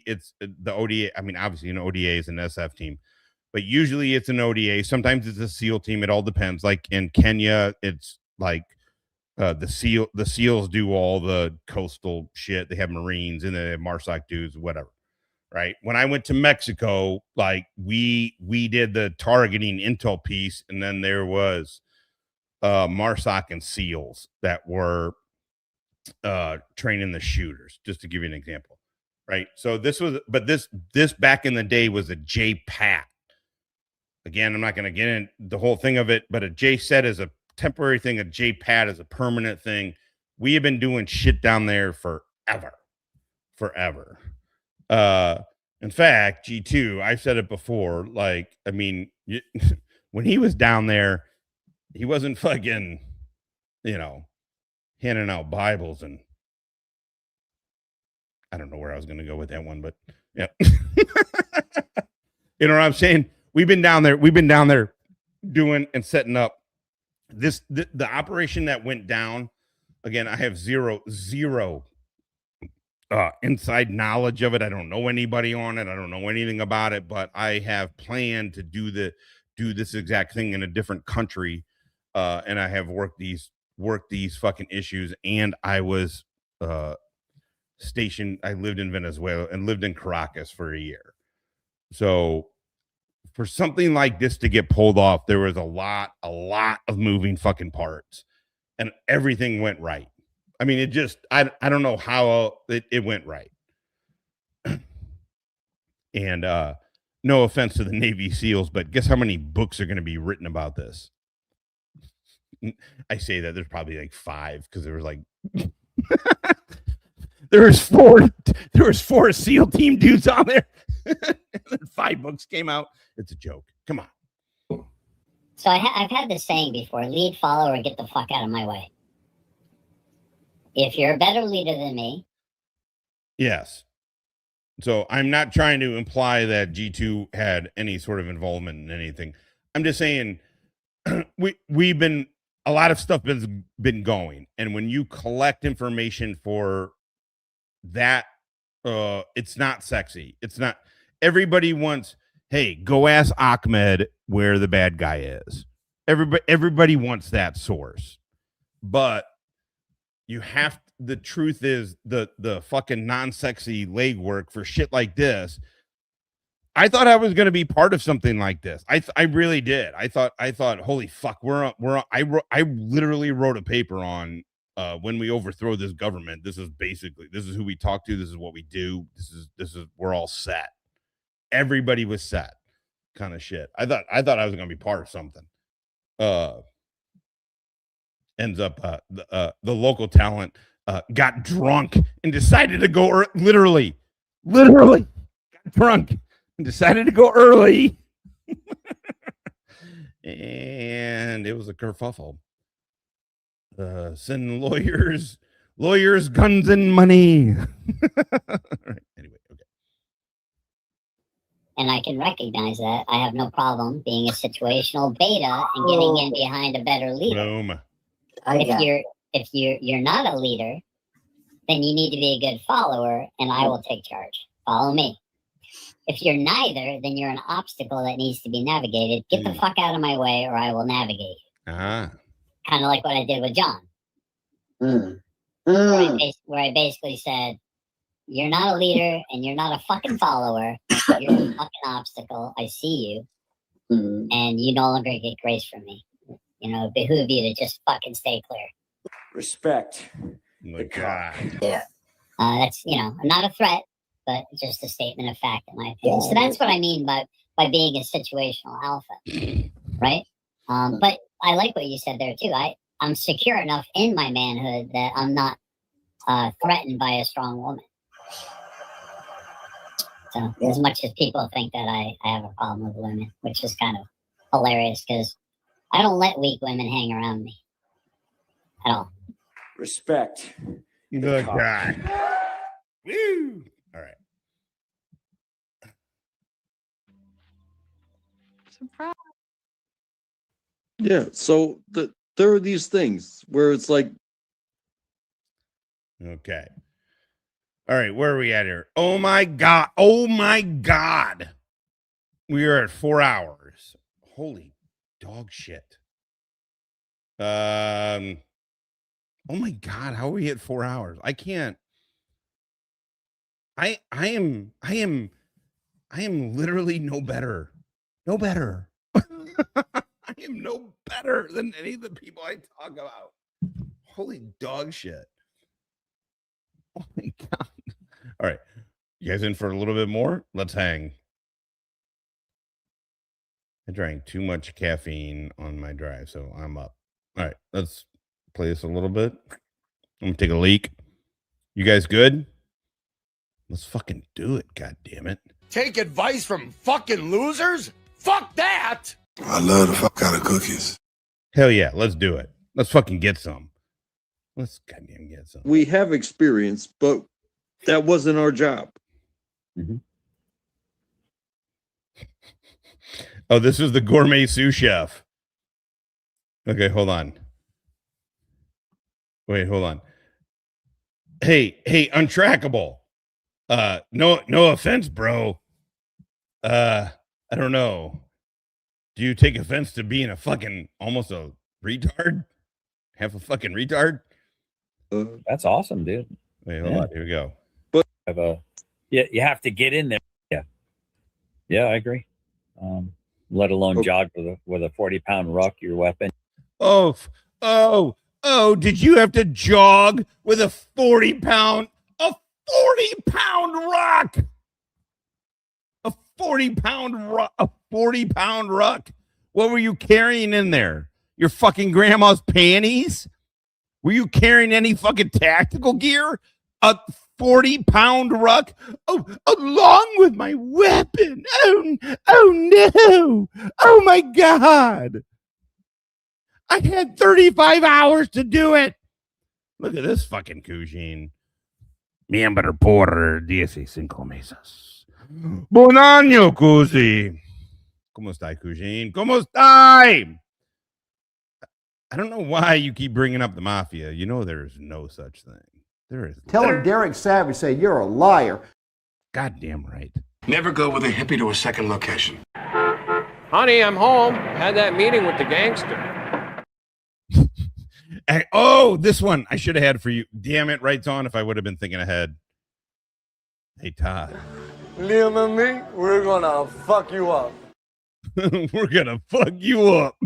it's the ODA. I mean, obviously an ODA is an SF team, but usually it's an ODA. Sometimes it's a SEAL team. It all depends. Like in Kenya, it's like the SEALs do all the coastal shit. They have Marines and they have MARSOC dudes, whatever. Right. When I went to Mexico, like we did the targeting intel piece, and then there was MARSOC and SEALs that were training the shooters, just to give you an example. Right. So this back in the day was a J-PAT. Again, I'm not going to get in the whole thing of it, but a J-SET is a temporary thing. A J-PAT is a permanent thing. We have been doing shit down there forever. In fact, G2, I've said it before. Like, I mean, when he was down there, he wasn't fucking, handing out Bibles, and I don't know where I was going to go with that one, but yeah. You know what I'm saying? We've been down there doing and setting up the operation that went down. Again, I have zero inside knowledge of it. I don't know anybody on it. I don't know anything about it, but I have planned to do this exact thing in a different country. And I have worked these fucking issues. And I was stationed. I lived in Venezuela and lived in Caracas for a year. So for something like this to get pulled off, there was a lot of moving fucking parts, and everything went right. I mean, it just, I don't know how it went right. And no offense to the Navy SEALs, but guess how many books are going to be written about this? I say that there's probably like 5, because there was like there was 4 SEAL team dudes on there. 5 books came out. It's a joke. Come on. So I've had this saying before: lead, follow, or get the fuck out of my way. If you're a better leader than me. Yes. So I'm not trying to imply that G2 had any sort of involvement in anything. I'm just saying we've been, a lot of stuff has been going. And when you collect information for that, it's not sexy. It's not. Everybody wants, hey, go ask Ahmed where the bad guy is. Everybody wants that source. But the truth is the fucking non-sexy legwork for shit like this. I thought I was going to be part of something like this. I really did. I thought, holy fuck, I literally wrote a paper on when we overthrow this government. This is who we talk to. This is what we do. This is we're all set. Everybody was set, kind of shit. I thought I was going to be part of something. Ends up the local talent got drunk and decided to go literally got drunk and decided to go early. And it was a kerfuffle. Send lawyers, guns, and money. Right. Anyway, okay. And I can recognize that. I have no problem being a situational beta and getting in behind a better leader. Boom. If you're not a leader, then you need to be a good follower, and I will take charge. Follow me. If you're neither, then you're an obstacle that needs to be navigated. Get the fuck out of my way, or I will navigate you. Uh-huh. Kind of like what I did with John. Where I basically said, you're not a leader, and you're not a fucking follower. You're a fucking obstacle. I see you. And you no longer get grace from me. It behoove you to just fucking stay clear. Respect. My God. Yeah. That's, not a threat, but just a statement of fact, in my opinion. So that's what I mean by being a situational alpha, right? But I like what you said there, too. I'm secure enough in my manhood that I'm not threatened by a strong woman. So as much as people think that I have a problem with women, which is kind of hilarious, because I don't let weak women hang around me at all. Respect. The guy. Woo! All right. Surprise. Yeah. So there are these things where it's like. Okay. All right. Where are we at here? Oh my God. Oh my God. We are at 4 hours. Holy dog shit. Oh my God, how are we at 4 hours? I can't. I am literally no better. No better. I am no better than any of the people I talk about. Holy dog shit. Oh my God. All right. You guys in for a little bit more? Let's hang. I drank too much caffeine on my drive, so I'm up. All right. Let's play this a little bit. I'm going to take a leak. You guys good? Let's fucking do it. God damn it. Take advice from fucking losers? Fuck that! I love the fuck out of cookies. Hell yeah. Let's do it. Let's fucking get some. Let's goddamn get some. We have experience, but that wasn't our job. Mm-hmm. Oh, this is the gourmet sous chef. Okay, hold on. Wait, hold on. Hey, untrackable. No offense, bro. I don't know. Do you take offense to being a fucking almost a retard? Half a fucking retard? That's awesome, dude. Wait, hold on. Here we go. But you have to get in there. Yeah, I agree. Let alone jog with a 40-pound ruck, your weapon. Oh, did you have to jog with a 40-pound rock? A 40-pound ruck? What were you carrying in there? Your fucking grandma's panties? Were you carrying any fucking tactical gear? A 40-pound ruck? Oh, along with my weapon. Oh no. Oh my God. I had 35 hours to do it. Look at this fucking Cugine. Miembro por 15 meses. Bon año, Cusi. ¿Cómo está, Cugine? ¿Cómo está? I don't know why you keep bringing up the mafia. You know there's no such thing. There is. Tell him Derek Savage say you're a liar. Goddamn right. Never go with a hippie to a second location. Honey, I'm home. Had that meeting with the gangster. Oh, this one I should have had for you. Damn it, Right's on if I would have been thinking ahead. Hey, Todd. Liam and me, we're gonna fuck you up. We're gonna fuck you up.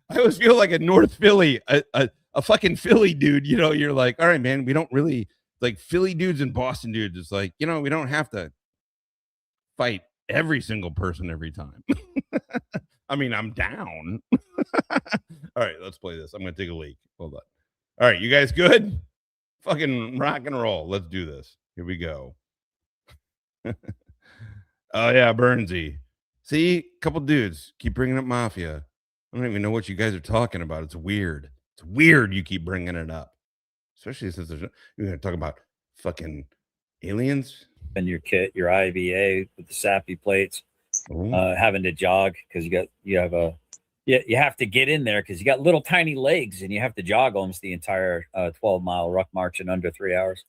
I always feel like a North Philly, a fucking Philly dude. You know, you're like, all right, man, we don't really like Philly dudes and Boston dudes. It's like, you know, we don't have to fight every single person every time. I mean, I'm down. All right, let's play this. I'm going to take a leak. Hold on. All right, you guys good? Fucking rock and roll. Let's do this. Here we go. Oh, yeah, Burnsy. See, a couple dudes keep bringing up mafia. I don't even know what you guys are talking about. It's weird. It's weird you keep bringing it up. Especially since you're going to talk about fucking aliens. And your kit, your IVA with the sappy plates, having to jog because you have to get in there because you got little tiny legs and you have to jog almost the entire 12-mile ruck march in under 3 hours.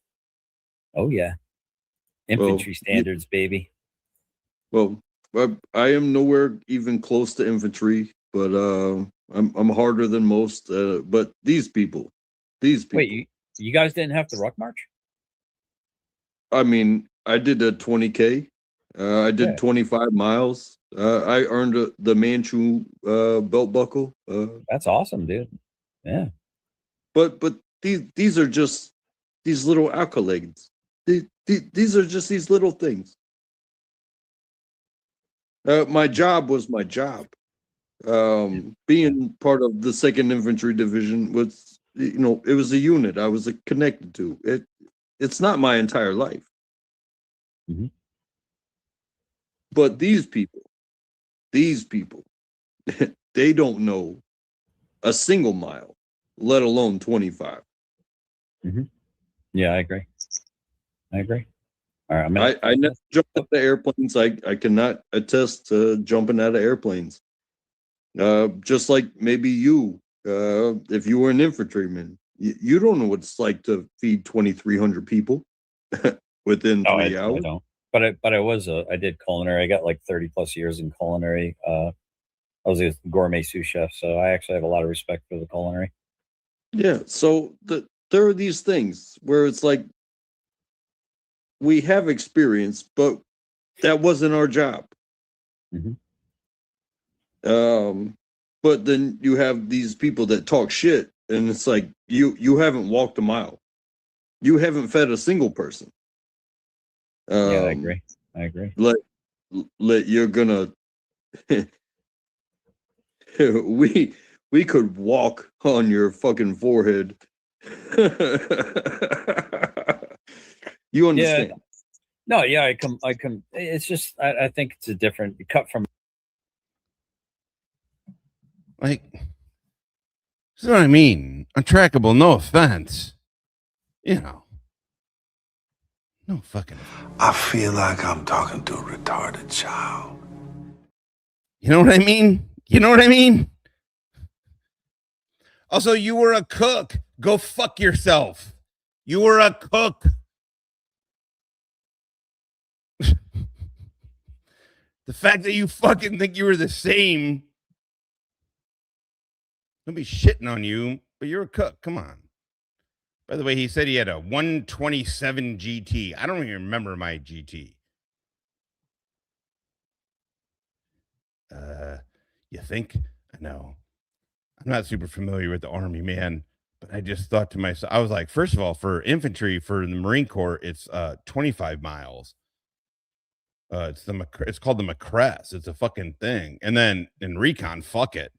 Oh yeah, infantry standards, baby. Well, I am nowhere even close to infantry, but I'm harder than most. But these people. Wait, you guys didn't have the ruck march? I mean, I did a 20K. I did 25 miles. I earned the Manchu belt buckle. That's awesome, dude. Yeah. But these are just these little accolades. These are just these little things. My job was my job. Being part of the 2nd Infantry Division was, you know, it was a unit I was connected to. It's not my entire life. Mm-hmm. But these people, they don't know a single mile, let alone 25. Mm-hmm. Yeah, I agree. All right, I never jumped out of airplanes. I cannot attest to jumping out of airplanes. Just like maybe you, if you were an infantryman, you don't know what it's like to feed 2,300 people within 3 hours. I don't. But I did culinary. I got like 30 plus years in culinary. I was a gourmet sous chef, so I actually have a lot of respect for the culinary. Yeah. So there are these things where it's like we have experience, but that wasn't our job. Mm-hmm. But then you have these people that talk shit, and it's like, you haven't walked a mile. You haven't fed a single person. Yeah, I agree. I agree. You're gonna. we could walk on your fucking forehead. You understand? Yeah. No, yeah, I come. It's just, I think it's a different cut from. Like, this is what I mean. Untrackable, no offense. You know. No fucking. I feel like I'm talking to a retarded child. You know what I mean? You know what I mean? Also, you were a cook. Go fuck yourself. You were a cook. The fact that you fucking think you were the same. Don't be shitting on you, but you're a cook. Come on. By the way, he said he had a 127 GT. I don't even remember my GT. You think? I know. I'm not super familiar with the Army, man, but I just thought to myself, I was like, first of all, for infantry, for the Marine Corps, it's 25 miles. It's called the Macress. It's a fucking thing. And then in recon, fuck it.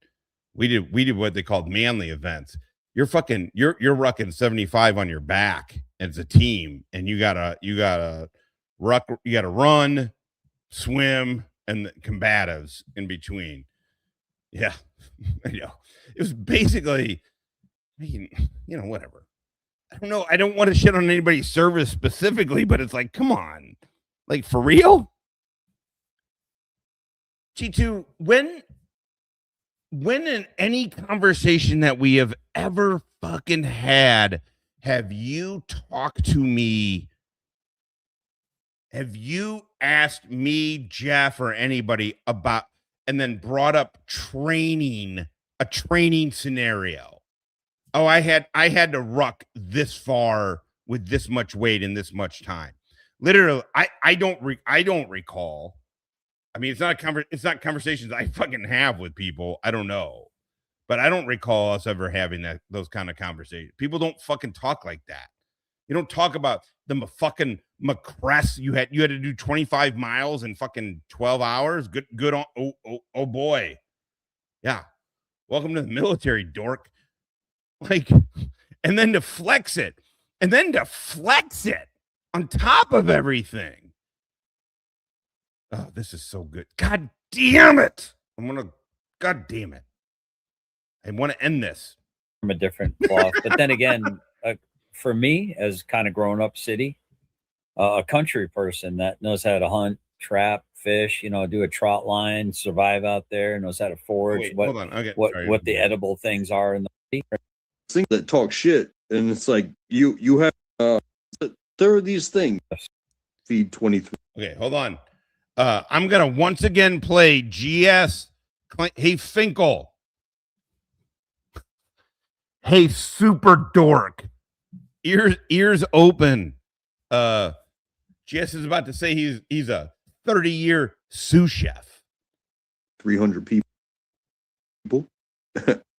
We did what they called manly events. You're rucking 75 on your back as a team, and you gotta run, swim, and the combatives in between. Yeah, I know. It was basically, whatever. I don't know. I don't want to shit on anybody's service specifically, but it's like, come on, like for real. G2, when in any conversation that we have ever fucking had, have you talked to me? Have you asked me, Jeff, or anybody about, and then brought up a training scenario? Oh, I had to ruck this far with this much weight in this much time. Literally, I don't recall. I mean, it's not conversations I fucking have with people. I don't know, but I don't recall us ever having those kind of conversations. People don't fucking talk like that. You don't talk about the fucking Macress. You had to do 25 miles in fucking 12 hours. Good on. Oh boy. Yeah. Welcome to the military, dork. Like, and then to flex it on top of everything. Oh, this is so good. God damn it. God damn it. I want to end this. From a different cloth. But then again, for me, as kind of grown up city, a country person that knows how to hunt, trap, fish, do a trot line, survive out there, knows how to forage, hold on. Okay, what the edible things are in the things that talk shit, and it's like you have there are these things. Feed 23. Okay, hold on. I'm gonna once again play GS. Hey Finkel. Hey super dork. Ears open. GS is about to say he's a 30-year sous chef. 300 people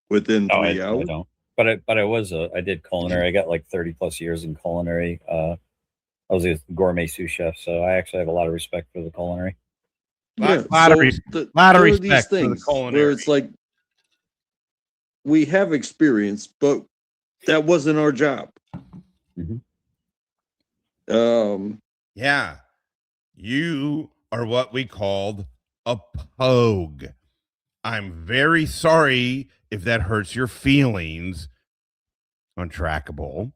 within 3 hours. I don't. But I did culinary. I got like 30 plus years in culinary. I was a gourmet sous chef, so I actually have a lot of respect for the culinary. Yeah, lot of respect for the culinary. Where it's like we have experience, but that wasn't our job. Mm-hmm. Yeah, you are what we called a pogue. I'm very sorry if that hurts your feelings, Untrackable,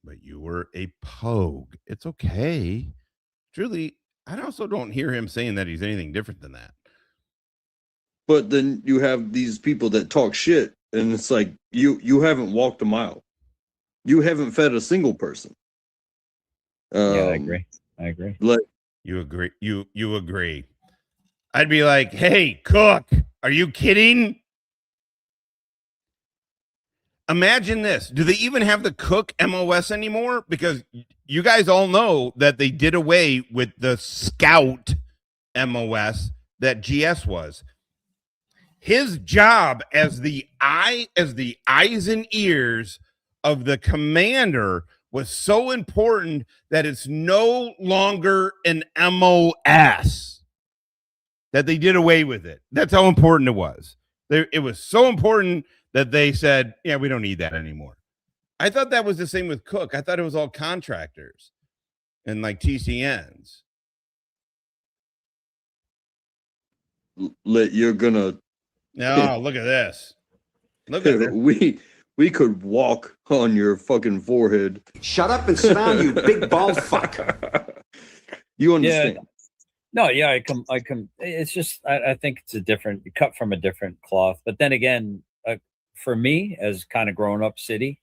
but you were a pogue. It's okay. Truly, I also don't hear him saying that he's anything different than that. But then you have these people that talk shit, and it's like you haven't walked a mile. You haven't fed a single person. Yeah, I agree. Like you agree. You agree. I'd be like, hey, cook, are you kidding? Imagine this. Do they even have the cook MOS anymore? Because you guys all know that they did away with the scout MOS that GS was. his job as the eyes and ears of the commander was so important that it's no longer an MOS, that they did away with it. That's how important it was. It was so important that they said, yeah, we don't need that anymore. I thought that was the same with Cook. I thought it was all contractors and like TCNs. You're gonna. No, look at this. Look at this. We could walk on your fucking forehead. Shut up and sit down, you big bald fuck. You understand? Yeah. No, yeah, I come. It's just, I think it's you cut from a different cloth. But then again, for me, as kind of grown up city,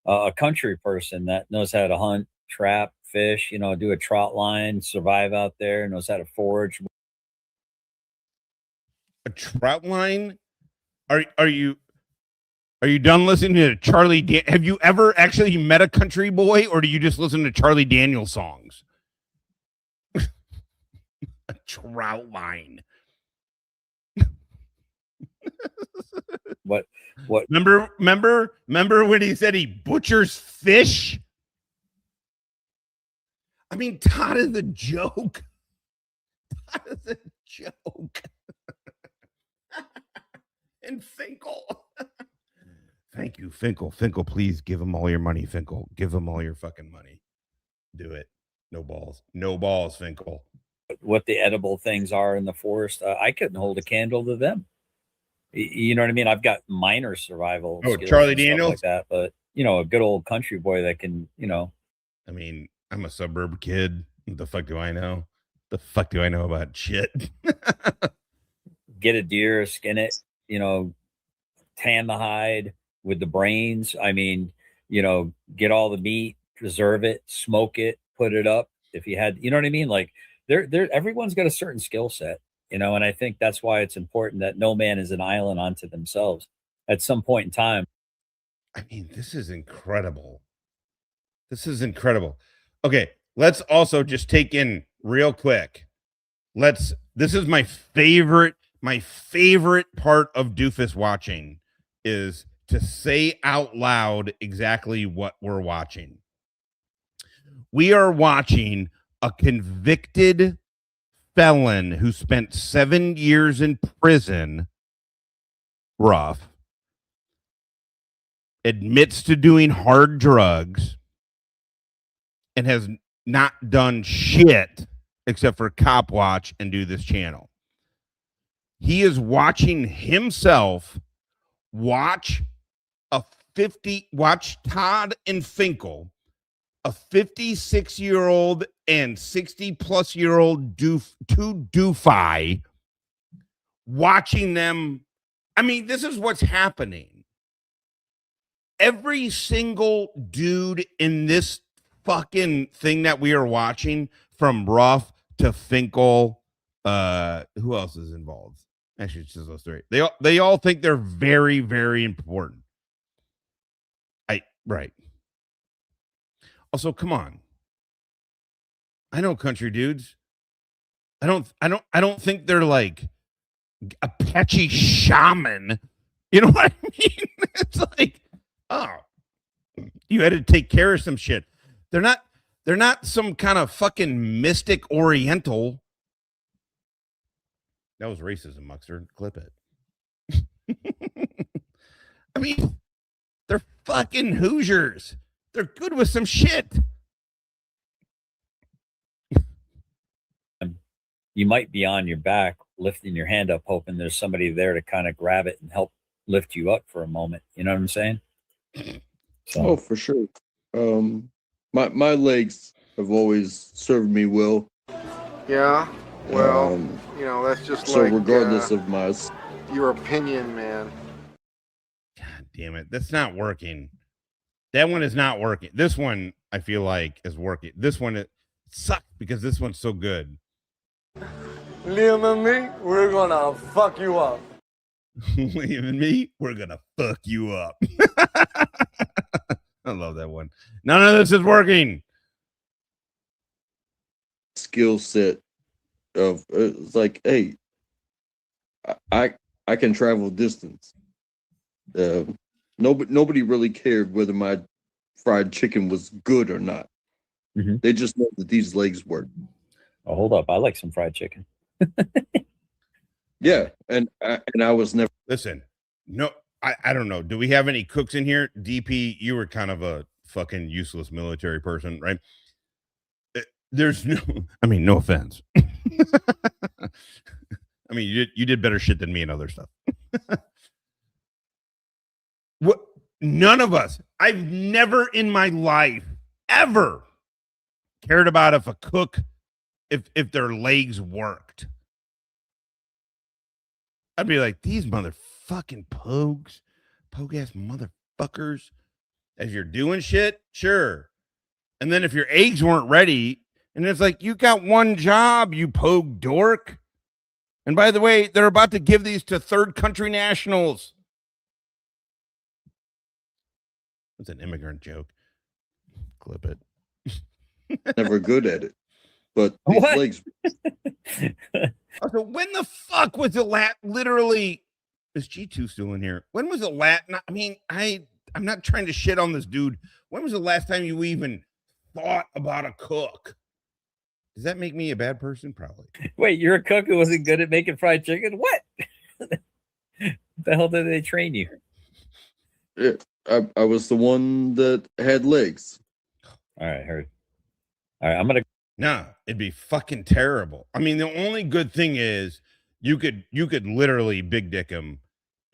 a country person that knows how to hunt, trap, fish, do a trot line, survive out there, knows how to forage. A trout line? Are you done listening to Charlie? Have you ever actually met a country boy, or do you just listen to Charlie Daniels songs? A trout line. What? Remember when he said he butchers fish? I mean, Todd is a joke. Todd is a joke. And Finkel. Thank you, Finkel. Finkel, please give him all your money, Finkel. Give him all your fucking money. Do it. No balls. No balls, Finkel. What the edible things are in the forest, I couldn't hold a candle to them. You know what I mean? I've got minor survival skills Charlie and stuff Daniels like that, but a good old country boy that can, I mean, I'm a suburb kid. What the fuck do I know? The fuck do I know about shit? Get a deer, skin it, tan the hide with the brains. I mean, get all the meat, preserve it, smoke it, put it up. If you had, you know what I mean? Like everyone's got a certain skill set, and I think that's why it's important that no man is an island unto themselves at some point in time. I mean, this is incredible. This is incredible. Okay, let's also just take in real quick. This is my favorite part of Doofus watching is to say out loud exactly what we're watching. We are watching a convicted felon who spent 7 years in prison, rough, admits to doing hard drugs, and has not done shit except for cop watch and do this channel. He is watching himself watch Todd and Finkel, a 56-year-old and 60-plus-year-old two doofi, watching them. I mean, this is what's happening. Every single dude in this fucking thing that we are watching, from Ruff to Finkel, who else is involved? Actually, it's just those three. They all think they're very, very important. Right. Also, come on. I know country dudes. I don't think they're like Apache shaman. You know what I mean? It's like, oh, you had to take care of some shit. They're not some kind of fucking mystic Oriental. That was racism, Muxter. Clip it. I mean, they're fucking Hoosiers. They're good with some shit. You might be on your back, lifting your hand up, hoping there's somebody there to kind of grab it and help lift you up for a moment. You know what I'm saying? So. Oh, for sure. My legs have always served me well. Yeah, well, that's just so like... So regardless of my... Your opinion, man. God damn it. That's not working. That one is not working. This one, I feel like, is working. This one, it sucks because this one's so good. Liam and me, we're gonna fuck you up. Liam and me, we're gonna fuck you up. I love that one. None of this is working. Skill set of it's like, hey, I I can travel distance. Nobody really cared whether my fried chicken was good or not. Mhm. They just know that these legs work. Oh, hold up. I like some fried chicken. Yeah, and I was never. Listen, no, I don't know. Do we have any cooks in here? DP, you were kind of a fucking useless military person, right? There's no, I mean, no offense. I mean, you did better shit than me and other stuff. What? None of us. I've never in my life ever cared about if a cook, if their legs worked. I'd be like, these motherfucking pogue ass motherfuckers. As you're doing shit, sure. And then if your eggs weren't ready, and it's like, you got one job, you pogue dork. And by the way, they're about to give these to third country nationals. It's an immigrant joke. Clip it. Never good at it. But these What? legs. Also, when the fuck was the literally, is G2 still in here? When was the I mean, I'm not trying to shit on this dude. When was the last time you even thought about a cook? Does that make me a bad person? Probably. Wait, you're a cook who wasn't good at making fried chicken? What? The hell did they train you? Yeah, I was the one that had legs. All right, heard. All right, I'm gonna. No, it'd be fucking terrible. I mean, the only good thing is you could literally big dick him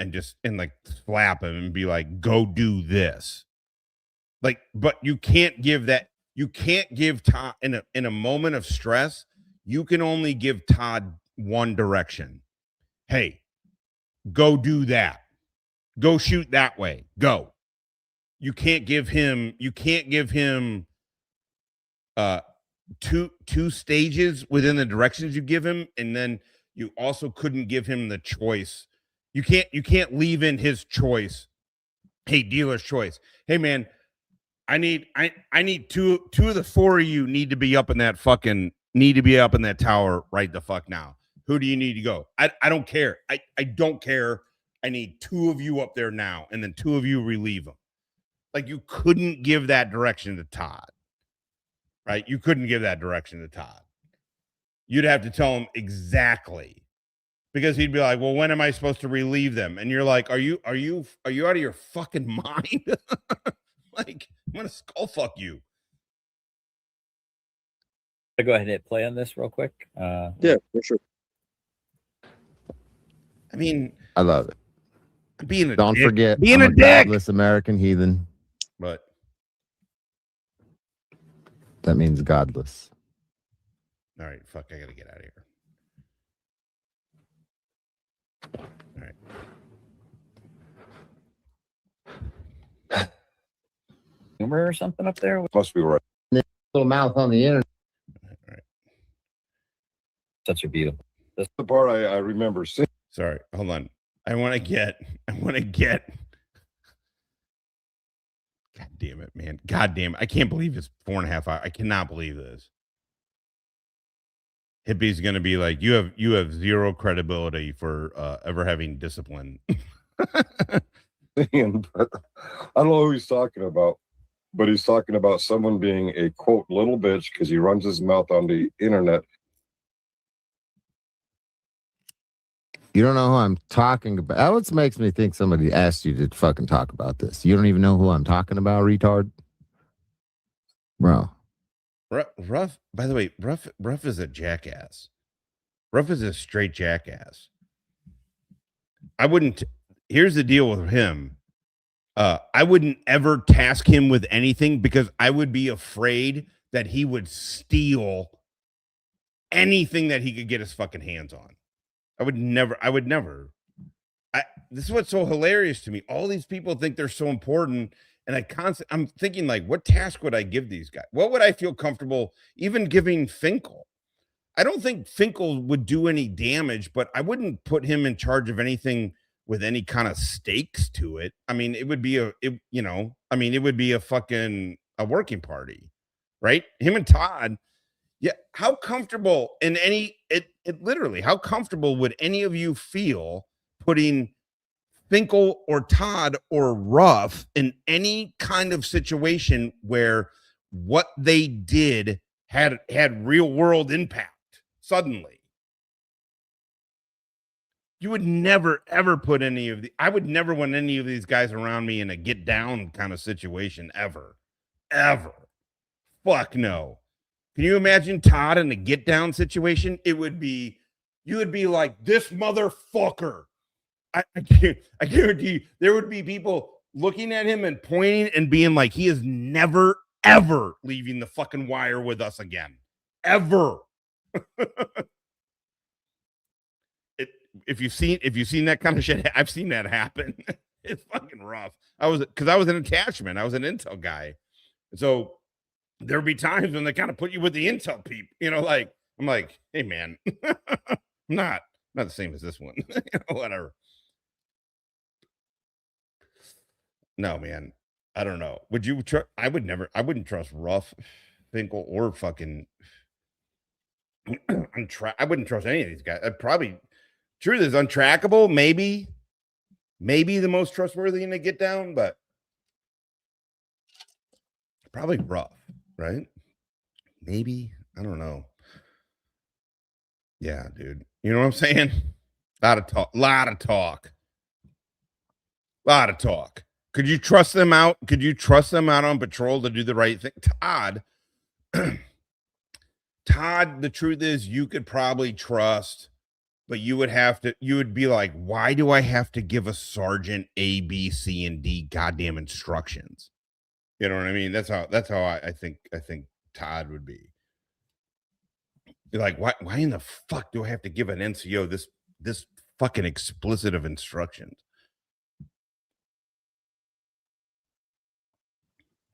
and like slap him and be like, go do this. Like, but you can't give that. You can't give Todd in a moment of stress. You can only give Todd one direction. Hey, go do that. Go shoot that way. Go. You can't give him two stages within the directions you give him, and then you also couldn't give him the choice. You can't leave in his choice. Hey, dealer's choice. Hey man, I need two of the four of you need to be up in that tower right the fuck now. Who do you need to go? I don't care. I don't care. I need two of you up there now, and then two of you relieve them. Like, you couldn't give that direction to Todd. Right? You couldn't give that direction to Todd. You'd have to tell him exactly, because he'd be like, well, when am I supposed to relieve them? And you're like, are you out of your fucking mind? Like, I'm going to skull fuck you. I'll go ahead and hit play on this real quick. Yeah, for sure. I mean, I love it. Don't forget, being I'm a dick. godless American heathen. But that means godless. All right, fuck, I gotta get out of here. All right. Humor or something up there? Must be right. Little mouth on the internet. All right. Such a beautiful. That's the part I remember seeing. Sorry, hold on. I want to get. God damn it, man. God damn it. I can't believe it's 4.5 hours. I cannot believe this. Hippie's going to be like, you have zero credibility for ever having discipline. But I don't know who he's talking about, but he's talking about someone being a, quote, little bitch because he runs his mouth on the internet. You don't know who I'm talking about. That what makes me think somebody asked you to fucking talk about this. You don't even know who I'm talking about, retard? Bro. Ruff, by the way, Ruff is a jackass. Ruff is a straight jackass. I wouldn't. Here's the deal with him. I wouldn't ever task him with anything because I would be afraid that he would steal anything that he could get his fucking hands on. I would never. This is what's so hilarious to me. All these people think they're so important. And I'm thinking, like, what task would I give these guys? What would I feel comfortable even giving Finkel? I don't think Finkel would do any damage, but I wouldn't put him in charge of anything with any kind of stakes to it. I mean, it would be it would be a fucking a working party, right? Him and Todd. Yeah. How comfortable how comfortable would any of you feel putting Finkel or Todd or Ruff in any kind of situation where what they did had real world impact suddenly. You would never ever put I would never want any of these guys around me in a get down kind of situation ever. Fuck no. Can you imagine Todd in a get down situation? You would be like, this motherfucker. I guarantee you, there would be people looking at him and pointing and being like, he is never, ever leaving the fucking wire with us again. Ever. If you've seen that kind of shit, I've seen that happen. It's fucking rough. I was an attachment. I was an intel guy. So there'd be times when they kind of put you with the intel people, like, I'm like, hey man, I'm not the same as this one. Whatever. No, man. I don't know. Would you I wouldn't trust Ruff, Finkel, or fucking I wouldn't trust any of these guys. Truth is, Untrackable, maybe the most trustworthy in the get down, but probably Ruff, right? Maybe. I don't know. Yeah, dude. You know what I'm saying? Lot of talk. Could you trust them out? Could you trust them out on patrol to do the right thing? Todd, the truth is, you could probably trust, but you would be like, why do I have to give a sergeant A, B, C, and D goddamn instructions? You know what I mean? That's how I think Todd would be. You're like, why in the fuck do I have to give an NCO this fucking explicit of instructions?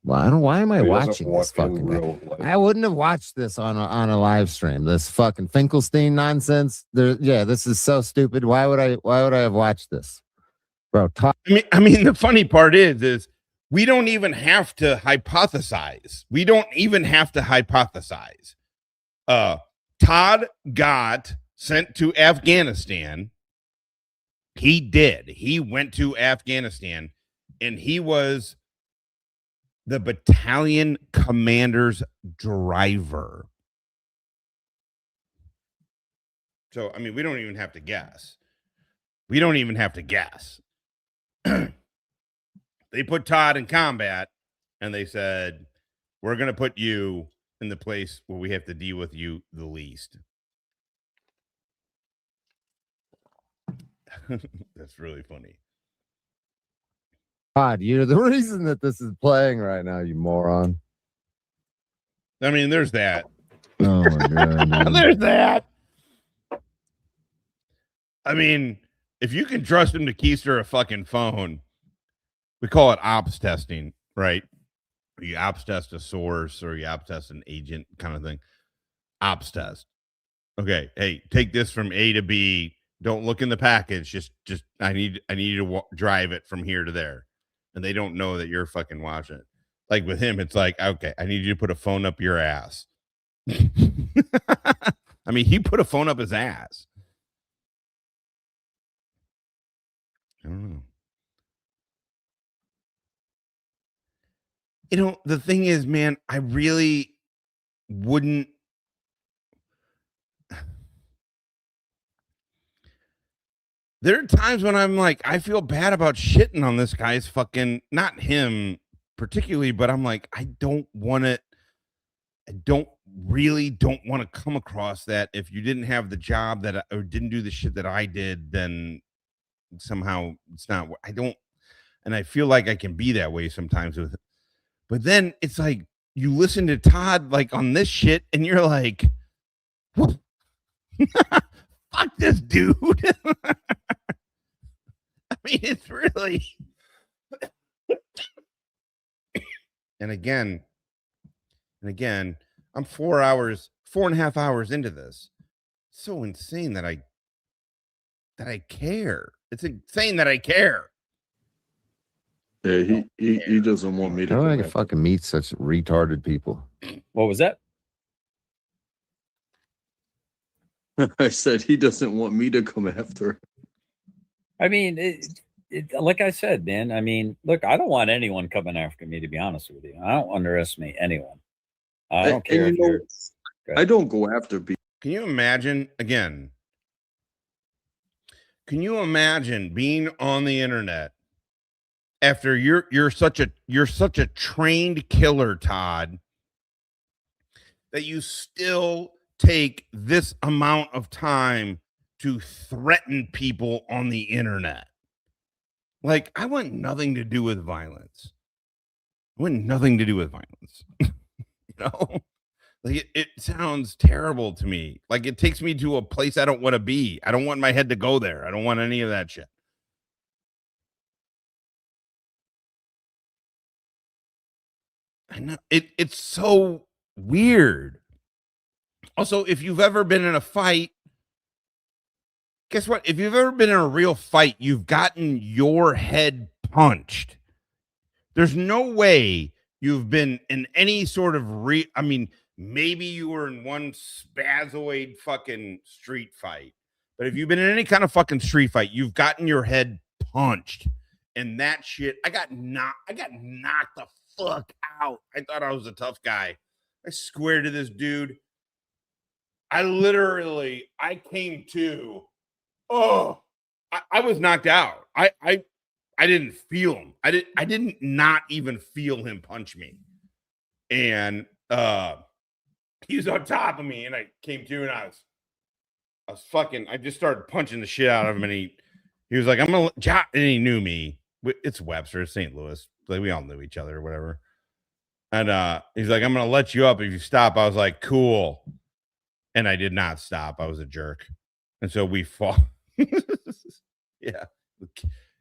Well, why am I watching this fucking guy? I wouldn't have watched this on a live stream. This fucking Finkelstein nonsense. This is so stupid. Why would I have watched this? Bro, I mean, the funny part is we don't even have to hypothesize. Todd got sent to Afghanistan. He did. He went to Afghanistan, and he was the battalion commander's driver. So, I mean, we don't even have to guess. They put Todd in combat, and they said, we're going to put you in the place where we have to deal with you the least. That's really funny. Todd, you're the reason that this is playing right now, you moron. I mean, there's that. Oh my god. There's that. I mean, if you can trust him to keister a fucking phone, we call it ops testing, right? You ops test a source or you ops test an agent kind of thing. Ops test. Okay, hey, take this from A to B. Don't look in the package. Just I need you to drive it from here to there. And they don't know that you're fucking watching it. Like with him, it's like, okay, I need you to put a phone up your ass. I mean, he put a phone up his ass. I don't know. The thing is, man, I really wouldn't. There are times when I'm like, I feel bad about shitting on this guy's fucking, not him particularly, but I'm like, I don't want to come across that. If you didn't have the job or didn't do the shit that I did, then somehow it's not, and I feel like I can be that way sometimes with it. But then it's like, you listen to Todd like on this shit and you're like, fuck this dude. I mean, it's really. And again, I'm 4.5 hours into this. It's so insane that I care. It's insane that I care. Yeah, he doesn't want me to. How do I can fucking meet such retarded people? What was that? I said he doesn't want me to come after. I mean, like I said, man. I mean, look, I don't want anyone coming after me. To be honest with you, I don't underestimate anyone. I don't care if you're. I don't go after people. Can you imagine again? Can you imagine being on the internet after you're such a trained killer, Todd, that you still take this amount of time to threaten people on the internet? Like, I want nothing to do with violence. I want nothing to do with violence. You know? Like it sounds terrible to me. Like it takes me to a place I don't want to be. I don't want my head to go there. I don't want any of that shit. I know it's so weird. Also, if you've ever been in a fight, guess what? If you've ever been in a real fight, you've gotten your head punched. There's no way you've been in any sort of I mean, maybe you were in one spazoid fucking street fight, but if you've been in any kind of fucking street fight, you've gotten your head punched. And that shit, I got knocked the fuck out. I thought I was a tough guy. I squared to this dude. I came to. Oh, I was knocked out. I didn't feel him. I didn't not even feel him punch me. And he was on top of me, and I came to, and I just started punching the shit out of him, and he was like, I'm gonna, and he knew me. It's Webster, St. Louis. Like, we all knew each other or whatever. And he's like, I'm gonna let you up if you stop. I was like, cool. And I did not stop. I was a jerk. And so we fought. Yeah.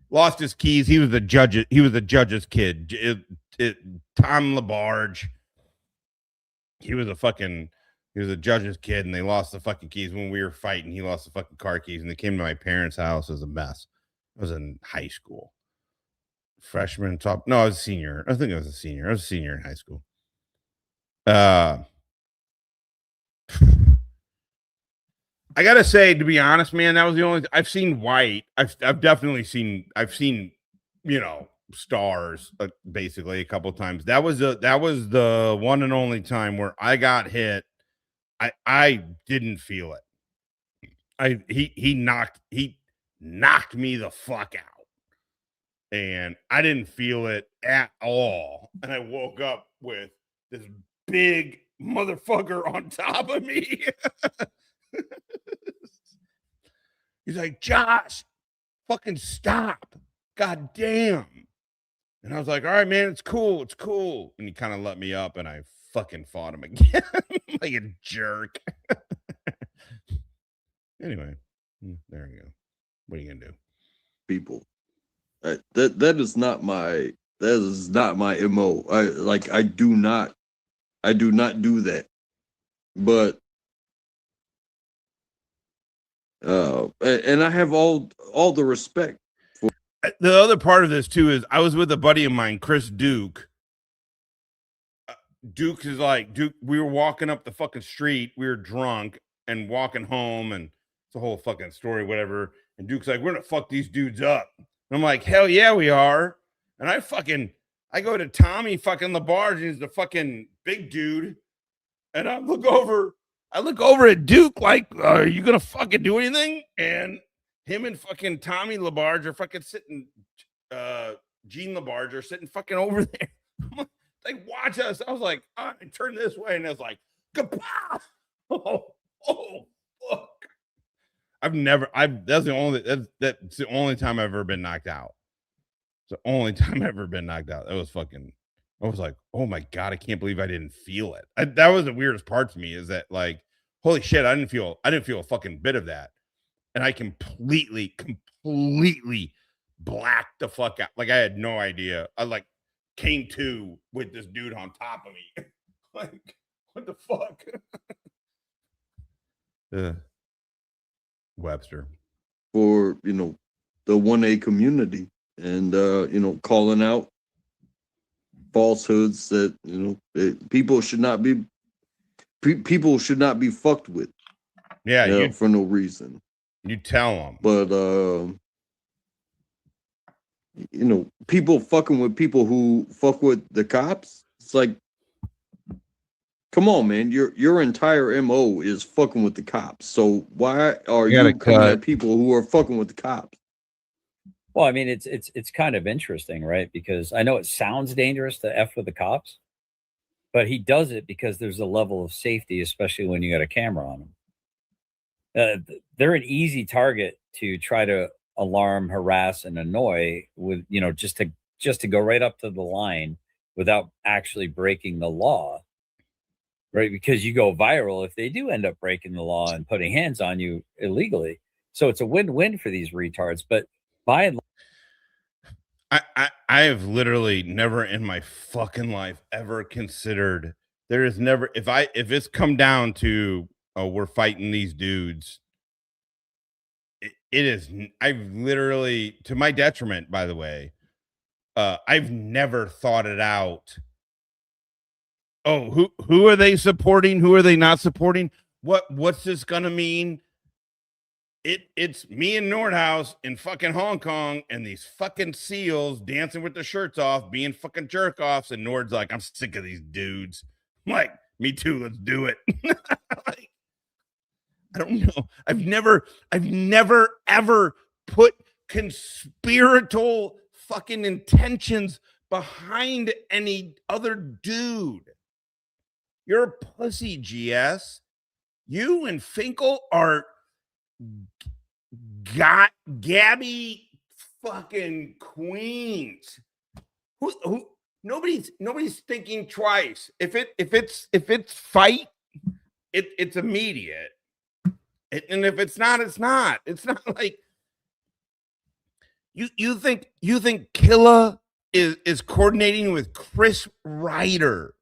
Lost his keys. He was the judge's kid. Tom LaBarge. He was a judge's kid, and they lost the fucking keys when we were fighting. He lost the fucking car keys, and they came to my parents' house. It was a mess. I was in high school. Freshman, top. No, I was a senior. I think I was a senior. I was a senior in high school. I gotta say, to be honest, man, that was the only. I've seen White. I've definitely seen. I've seen, stars basically a couple times. That was the one and only time where I got hit. I didn't feel it. He knocked me the fuck out, and I didn't feel it at all. And I woke up with this big motherfucker on top of me. He's like, Josh, fucking stop. God damn. And I was like, all right, man, it's cool. It's cool. And he kind of let me up, and I fucking fought him again. Like a jerk. Anyway, there you go. What are you gonna do? People. That is not my MO. I do not do that. But and I have all the respect for. The other part of this too is I was with a buddy of mine, Chris Duke. Duke is like, Duke, we were walking up the fucking street, we were drunk and walking home, and it's a whole fucking story, whatever. And Duke's like, we're gonna fuck these dudes up. And I'm like, hell yeah, we are. And I go to Tommy fucking LaBarge, and he's the fucking big dude. And I look over at Duke like, are you gonna fucking do anything? And him and fucking Tommy LaBarge are fucking sitting, Gene LaBarge are sitting fucking over there. Like, watch us. I was like, I turned this way, and I was like, kapow! Oh, fuck. That's the only time I've ever been knocked out. It's the only time I've ever been knocked out. That was fucking, I was like, oh my God, I can't believe I didn't feel it. That was the weirdest part to me, is that, like, holy shit, I didn't feel a fucking bit of that. And I completely blacked the fuck out. Like, I had no idea. I like came to with this dude on top of me. Like, what the fuck? Webster. For, the 1A community, and calling out falsehoods that people should not be fucked with. Yeah, for no reason. You tell them. But you know, people fucking with people who fuck with the cops. It's like, come on, man. Your entire MO is fucking with the cops. So why are you coming at people who are fucking with the cops? Well, I mean, it's kind of interesting, right? Because I know it sounds dangerous to F with the cops, but he does it because there's a level of safety, especially when you got a camera on them. They're an easy target to try to alarm, harass, and annoy with, you know, just to go right up to the line without actually breaking the law, right? Because you go viral if they do end up breaking the law and putting hands on you illegally. So it's a win-win for these retards. But by and I have literally never in my fucking life ever considered, there is never, if it's come down to, oh, we're fighting these dudes, it is, I've literally, to my detriment, by the way, I've never thought it out. Oh, who are they supporting? Who are they not supporting? What's this gonna mean? It's me and Nordhaus in fucking Hong Kong and these fucking SEALs dancing with their shirts off, being fucking jerk offs, and Nord's like, I'm sick of these dudes. I'm like, me too, let's do it. Like, I don't know. I've never ever put conspiratorial fucking intentions behind any other dude. You're a pussy, GS. You and Finkel are got Gabby fucking queens. Who nobody's thinking twice. If it's fight, it's immediate. And if it's not, it's not. It's not like you think Killa is coordinating with Chris Ryder.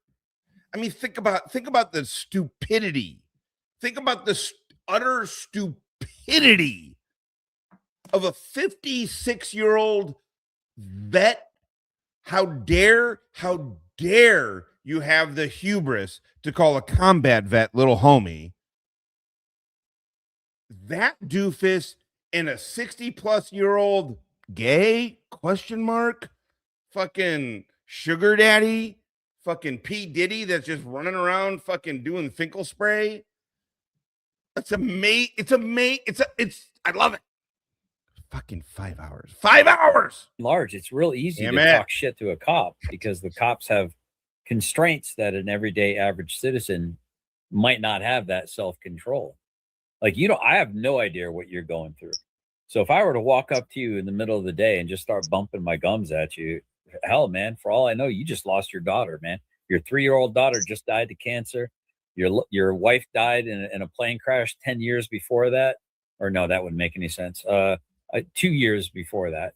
I mean, think about the stupidity. Think about the utter stupidity of a 56-year-old vet. How dare you have the hubris to call a combat vet Lil Homie? That doofus and a 60-plus-year-old gay question mark fucking sugar daddy fucking P Diddy that's just running around fucking doing Finkel spray. It's I love it. Fucking 5 hours. 5 hours. Large. It's real easy to talk shit to a cop because the cops have constraints that an everyday average citizen might not have that self-control. Like, I have no idea what you're going through. So if I were to walk up to you in the middle of the day and just start bumping my gums at you, hell, man, for all I know, you just lost your daughter, man. Your 3-year-old daughter just died to cancer. Your wife died in a plane crash 10 years before that. Or no, that wouldn't make any sense. 2 years before that.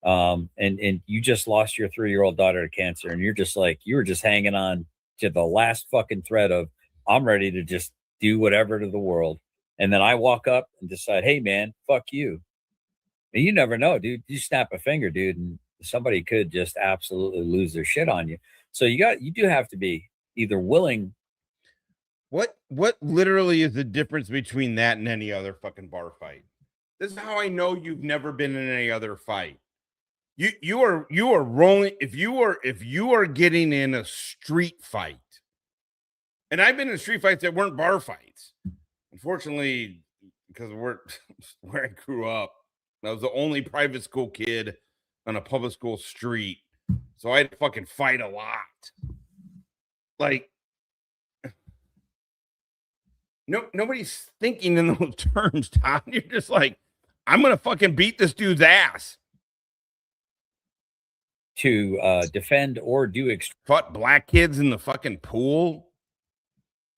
And you just lost your 3-year-old daughter to cancer. And you're just like, you were just hanging on to the last fucking thread of, I'm ready to just do whatever to the world. And then I walk up and decide, hey, man, fuck you. And you never know, dude. You snap a finger, dude, and somebody could just absolutely lose their shit on you. So you do have to be either willing. What literally is the difference between that and any other fucking bar fight? This is how I know you've never been in any other fight. You are rolling. If you are getting in a street fight, and I've been in street fights that weren't bar fights. Unfortunately, because where I grew up, I was the only private school kid on a public school street, so I had to fucking fight a lot. Like, nobody's thinking in those terms, Todd. You're just like, I'm gonna fucking beat this dude's ass. To defend or do fought black kids in the fucking pool.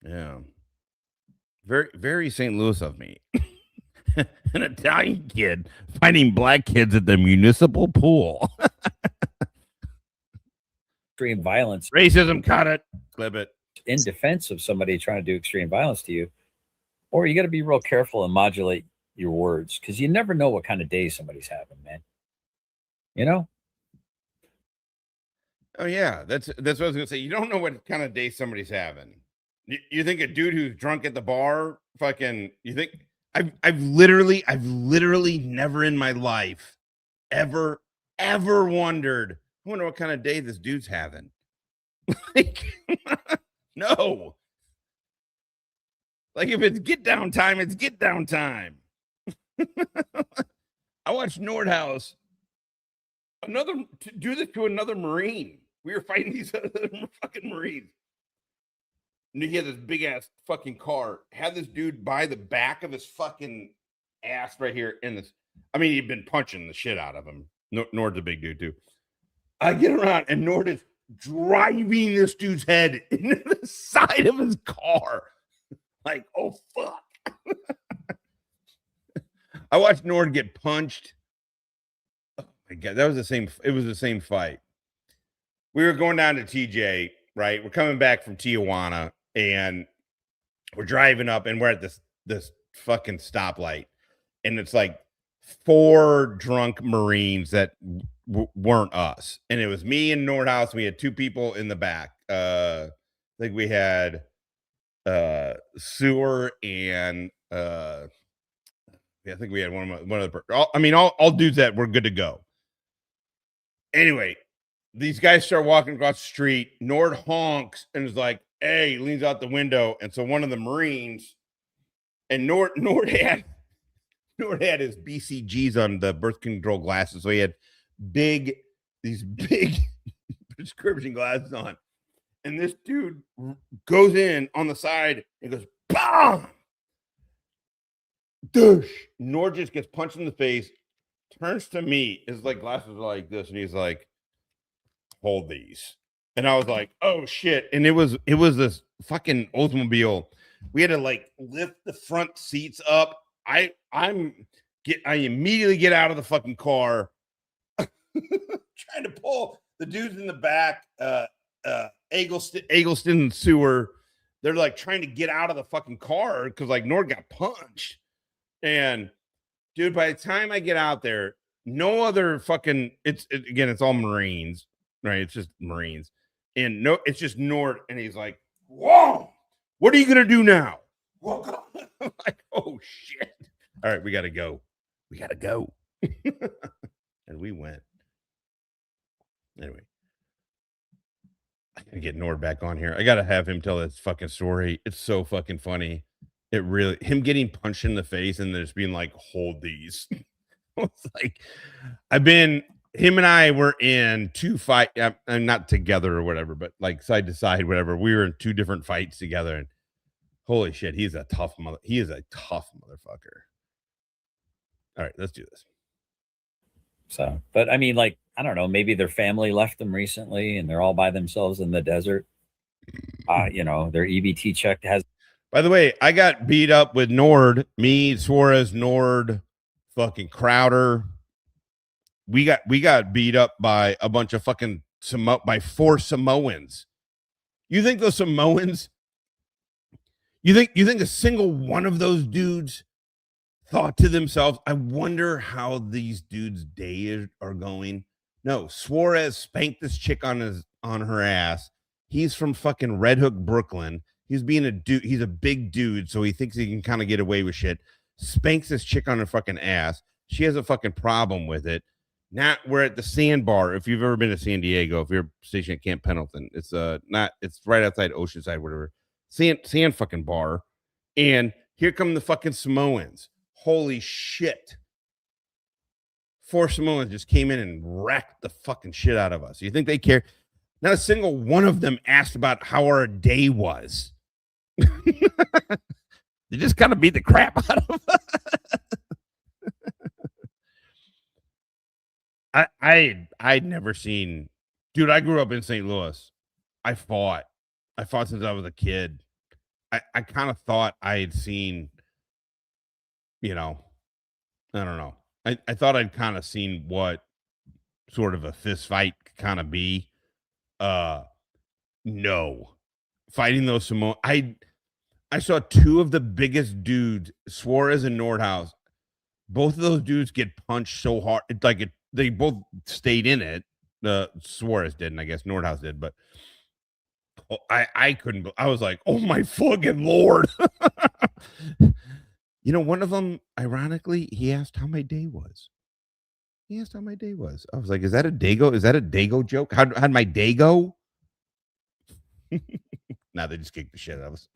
Yeah. Very, very St. Louis of me. An Italian kid fighting black kids at the municipal pool. Extreme violence. Racism, cut it. Clip it. In defense of somebody trying to do extreme violence to you. Or you got to be real careful and modulate your words because you never know what kind of day somebody's having, man. You know? Oh, yeah. That's what I was going to say. You don't know what kind of day somebody's having. You think a dude who's drunk at the bar, fucking, you think I've literally never in my life ever ever wondered, I wonder what kind of day this dude's having. Like, no. Like, if it's get down time, it's get down time. I watched Nordhaus do this to another Marine. We were fighting these other fucking Marines. And he had this big ass fucking car. Had this dude by the back of his fucking ass right here in this. I mean, he'd been punching the shit out of him. Nord's a big dude too. I get around and Nord is driving this dude's head into the side of his car. Like, oh fuck. I watched Nord get punched. Oh my god, it was the same fight. We were going down to TJ, right? We're coming back from Tijuana and we're driving up and we're at this fucking stoplight. And it's like 4 drunk Marines that weren't us. And it was me and Nordhaus. We had 2 people in the back. I think we had Sewer and I think we had one of the all dudes that were good to go. Anyway, these guys start walking across the street. Nord honks and is like, hey, leans out the window. And so one of the Marines and Nord had his BCGs on, the birth control glasses. So he had these big prescription glasses on. And this dude goes in on the side and goes, BAM! Douche. Nord just gets punched in the face, turns to me, his like glasses are like this, and he's like, hold these. And I was like, oh shit. And it was this fucking Oldsmobile. We had to like lift the front seats up. I immediately get out of the fucking car, trying to pull the dudes in the back, Eggleston and Sewer. They're like trying to get out of the fucking car because like Nord got punched. And dude, by the time I get out there, no other fucking it's all Marines, right? It's just Marines. And it's just Nord, and he's like, whoa, what are you gonna do now? I'm like, oh shit. All right, we gotta go. And we went. Anyway, I gotta get Nord back on here. I gotta have him tell this fucking story. It's so fucking funny. It really, him getting punched in the face and just being like, hold these. It's like, him and I were in 2 fights, not together or whatever, but like side to side, whatever. We were in 2 different fights together, and holy shit, he is a tough motherfucker. All right, let's do this. So, but I mean, like, I don't know, maybe their family left them recently and they're all by themselves in the desert. Their EBT check has. By the way, I got beat up with Nord, me, Suarez, Nord, fucking Crowder. We got beat up by a bunch of fucking by 4 Samoans. You think those Samoans? You think a single one of those dudes thought to themselves, I wonder how these dudes' days are going? No, Suarez spanked this chick on her ass. He's from fucking Red Hook, Brooklyn. He's being a dude. He's a big dude, so he thinks he can kind of get away with shit. Spanks this chick on her fucking ass. She has a fucking problem with it. Now we're at the Sandbar. If you've ever been to San Diego, if you're stationed at Camp Pendleton, it's right outside Oceanside, whatever. Sand fucking bar. And here come the fucking Samoans. Holy shit. 4 Samoans just came in and wrecked the fucking shit out of us. You think they care? Not a single one of them asked about how our day was. They just kind of beat the crap out of us. I'd never seen, dude, I grew up in St. Louis. I fought since I was a kid. I kind of thought I had seen, I don't know. I thought I'd kind of seen what sort of a fist fight could kind of be. No. Fighting those Samoan. I saw 2 of the biggest dudes, Suarez and Nordhaus. Both of those dudes get punched so hard. It's like they both stayed in it. Suarez didn't, I guess Nordhaus did, but I couldn't. I was like, oh my fucking Lord. One of them, ironically, he asked how my day was. He asked how my day was. I was like, is that a Dago? Is that a Dago joke? How'd my day go? Now they just kicked the shit out of us.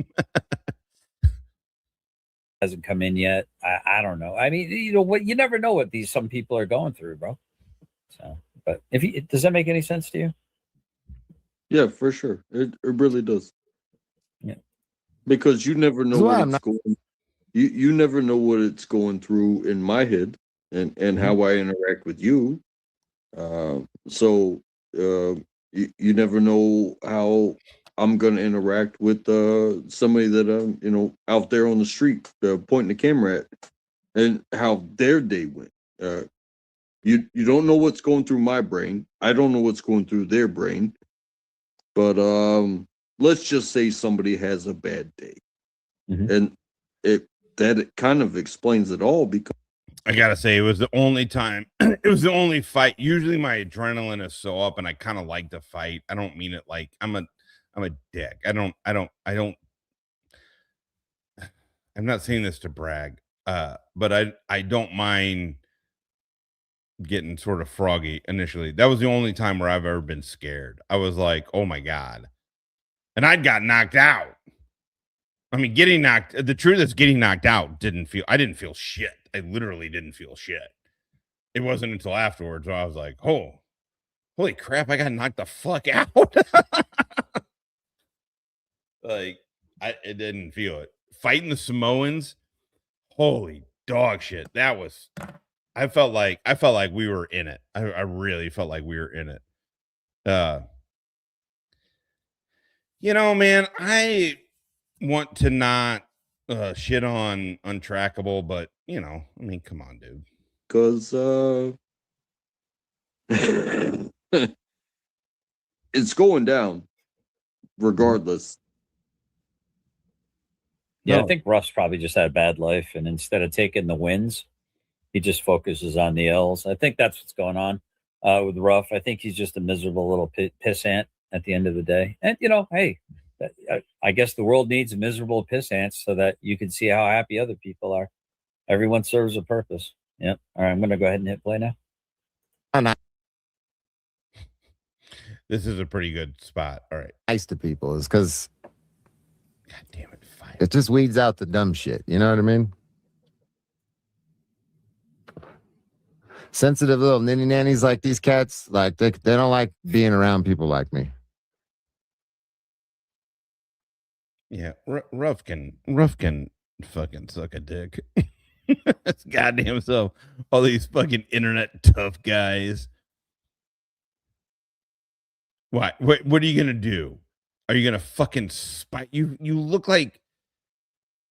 Hasn't come in yet. I don't know. I mean, you know what? You never know what some people are going through, bro. So, but does that make any sense to you? Yeah, for sure. It really does. Yeah. Because you never know That's why what it's going. You never know what it's going through in my head and how I interact with you. So you never know how I'm going to interact with somebody that out there on the street pointing the camera at, and how their day went. You don't know what's going through my brain. I don't know what's going through their brain. But let's just say somebody has a bad day, and it kind of explains it all. Because I gotta say, it was the only time. It was the only fight. Usually, my adrenaline is so up, and I kind of like to fight. I don't mean it like I'm a dick. I'm not saying this to brag, but I don't mind getting sort of froggy initially. That was the only time where I've ever been scared. I was like, oh my God. And I'd got knocked out. I mean, the truth is getting knocked out I didn't feel shit. I literally didn't feel shit. It wasn't until afterwards where I was like, oh, holy crap, I got knocked the fuck out. Like, it didn't feel it. Fighting the Samoans, holy dog shit. I felt like we were in it. I really felt like we were in it. Man, I want to not shit on Untrackable, but I mean, come on, dude. Because it's going down regardless. Yeah, I think Ruff's probably just had a bad life, and instead of taking the wins, he just focuses on the L's. I think that's what's going on with Ruff. I think he's just a miserable little pissant at the end of the day. And, hey, I guess the world needs miserable pissants so that you can see how happy other people are. Everyone serves a purpose. Yep. All right, I'm going to go ahead and hit play now. This is a pretty good spot. All right. Nice to people is because, God damn it, fine. It just weeds out the dumb shit. You know what I mean? Sensitive little ninny nannies like these cats, like they don't like being around people like me. Yeah, Ruff can fucking suck a dick. That's goddamn so. All these fucking internet tough guys. What are you gonna do? Are you gonna fucking spite? You look like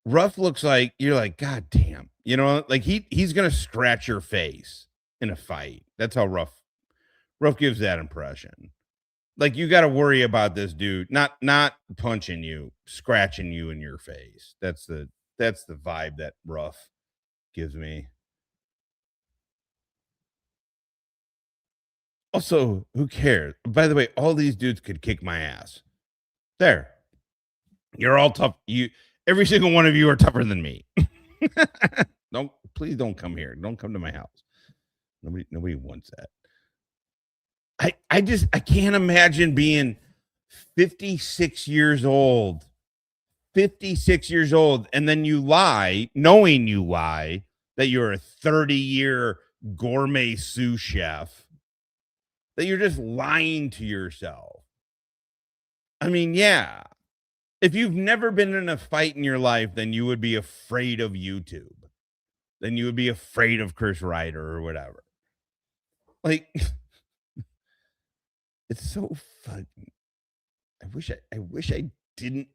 Ruff looks like you're like, God damn, like he's gonna scratch your face in a fight. That's how Ruff gives that impression. Like, you got to worry about this dude not punching you, scratching you in your face. That's the vibe that Ruff gives me. Also, who cares? By the way, all these dudes could kick my ass. There. You're all tough. Every single one of you are tougher than me. Please don't come here. Don't come to my house. Nobody wants that. I can't imagine being 56 years old, and then you lie, knowing you lie, that you're a 30-year gourmet sous chef, that you're just lying to yourself. I mean, yeah. If you've never been in a fight in your life, then you would be afraid of YouTube. Then you would be afraid of Chris Ryder or whatever. Like, it's so fucking. I wish I didn't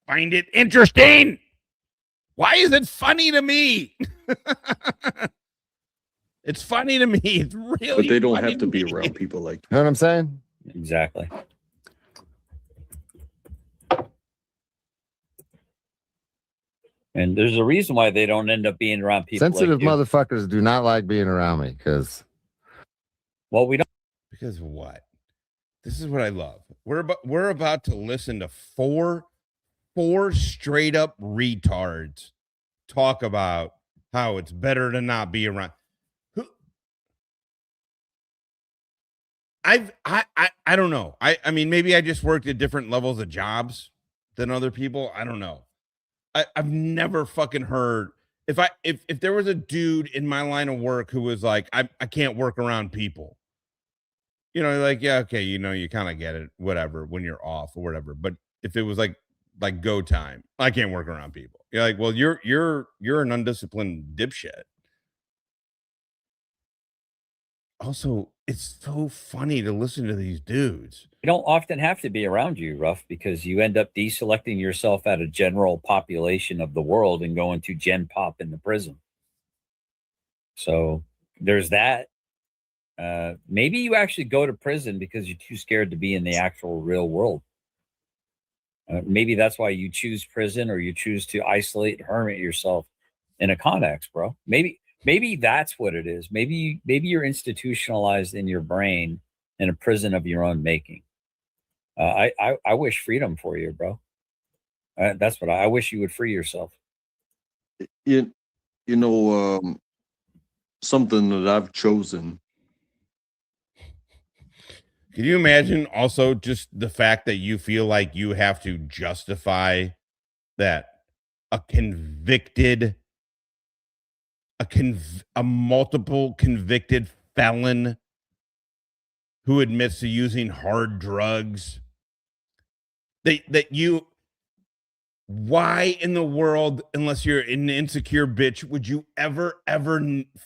find it interesting. Why is it funny to me? It's funny to me. It's really. But they don't have to be around people like. You know what I'm saying? Exactly. And there's a reason why they don't end up being around people. Sensitive like you. motherfuckers do not like being around me because. Well, we don't. Because what? This is what I love. We're about to listen to four straight up retards talk about how it's better to not be around. I don't know. I mean, maybe I just worked at different levels of jobs than other people. I don't know. I've never fucking heard if there was a dude in my line of work who was like, I can't work around people. You know, like, yeah, okay, you know, you kind of get it, whatever, when you're off or whatever. But if it was like go time, I can't work around people. You're like, well, you're an undisciplined dipshit. Also, it's so funny to listen to these dudes. You don't often have to be around you, Ruff, because you end up deselecting yourself out of general population of the world and going to gen pop in the prison. So there's that. Maybe you actually go to prison because you're too scared to be in the actual real world. Maybe that's why you choose prison, or you choose to isolate, hermit yourself in a Connex, bro. Maybe that's what it is. Maybe you're institutionalized in your brain in a prison of your own making. I wish freedom for you, bro. That's what I wish you would free yourself. You know, something that I've chosen. Can you imagine also just the fact that you feel like you have to justify that a multiple convicted felon who admits to using hard drugs, why in the world, unless you're an insecure bitch, would you ever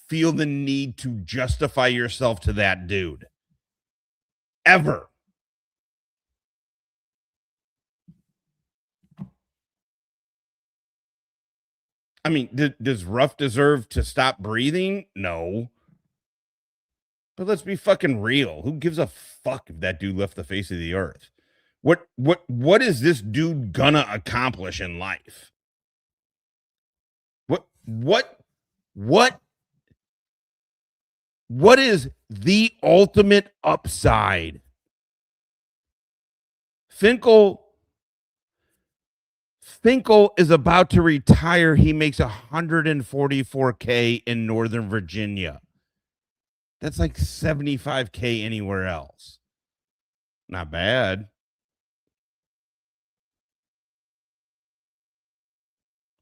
feel the need to justify yourself to that dude? Ever. I mean, does Ruff deserve to stop breathing? No. But let's be fucking real. Who gives a fuck if that dude left the face of the earth? What is this dude gonna accomplish in life? What is the ultimate upside? Finkel is about to retire. He makes $144K in Northern Virginia. That's like $75K anywhere else. Not bad.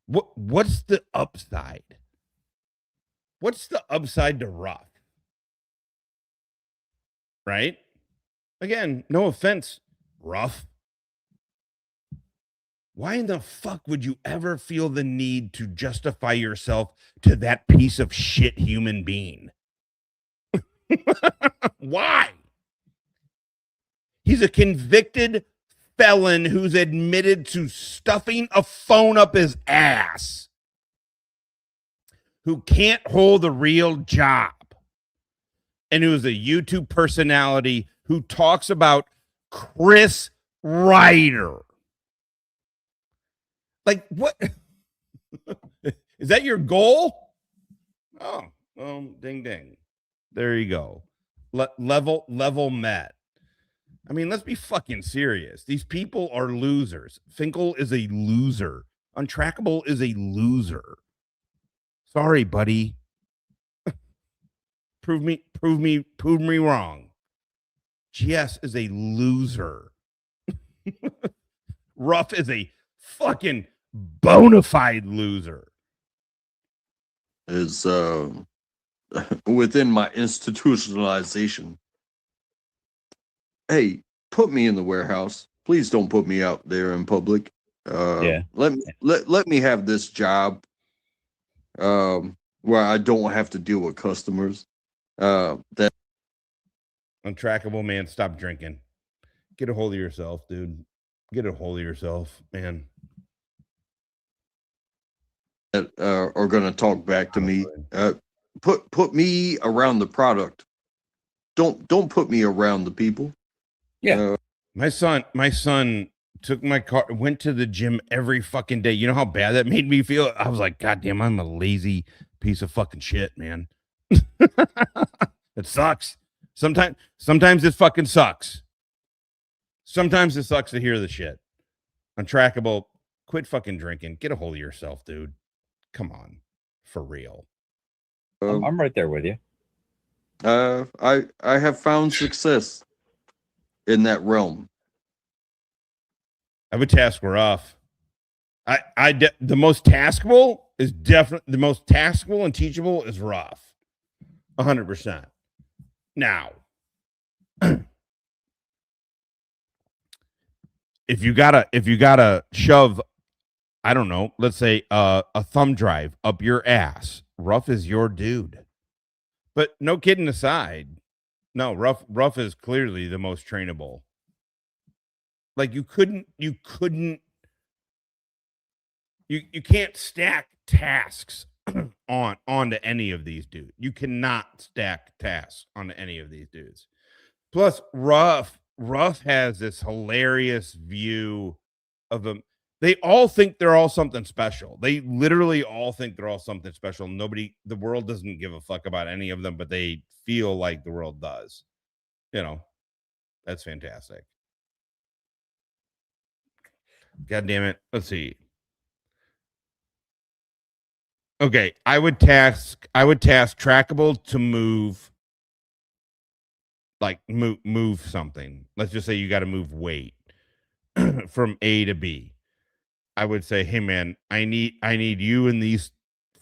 What's the upside? What's the upside to Ruff? Right? Again, no offense, Ruff. Why in the fuck would you ever feel the need to justify yourself to that piece of shit human being? Why? He's a convicted felon who's admitted to stuffing a phone up his ass, who can't hold a real job, and who's a YouTube personality who talks about Chris Ryder. Like, what? Is that your goal? Oh, well, ding, ding. There you go. Level met. I mean, let's be fucking serious. These people are losers. Finkel is a loser. Untrackable is a loser. Sorry, buddy. Prove me wrong. GS is a loser. Ruff is a fucking bona fide loser. Is within my institutionalization. Hey, put me in the warehouse. Please don't put me out there in public. Let me have this job where I don't have to deal with customers. That Untrackable, man, stop drinking. Get a hold of yourself, dude. Get a hold of yourself, man. That are going to talk back to me. Put me around the product. Don't put me around the people. Yeah. My son took my car, went to the gym every fucking day. You know how bad that made me feel? I was like, God damn, I'm a lazy piece of fucking shit, man. It sucks. Sometimes it fucking sucks. Sometimes it sucks to hear the shit. Untrackable, quit fucking drinking. Get a hold of yourself, dude. Come on. For real. I'm right there with you. I have found success in that realm. I would task rough. The most taskable is definitely the most taskable and teachable is rough. 100%. Now, if you gotta shove, I don't know, let's say a thumb drive up your ass, rough is your dude. But no kidding aside, no, rough is clearly the most trainable. Like you can't stack tasks onto any of these dudes. You cannot stack tasks onto any of these dudes. Plus, Ruff has this hilarious view of them. They all think they're all something special. They literally all think they're all something special. The world doesn't give a fuck about any of them, but they feel like the world does. You know, that's fantastic. God damn it. Let's see. Okay, I would task Trackable to move, like move something. Let's just say you got to move weight from A to B. I would say, hey man, I need you and these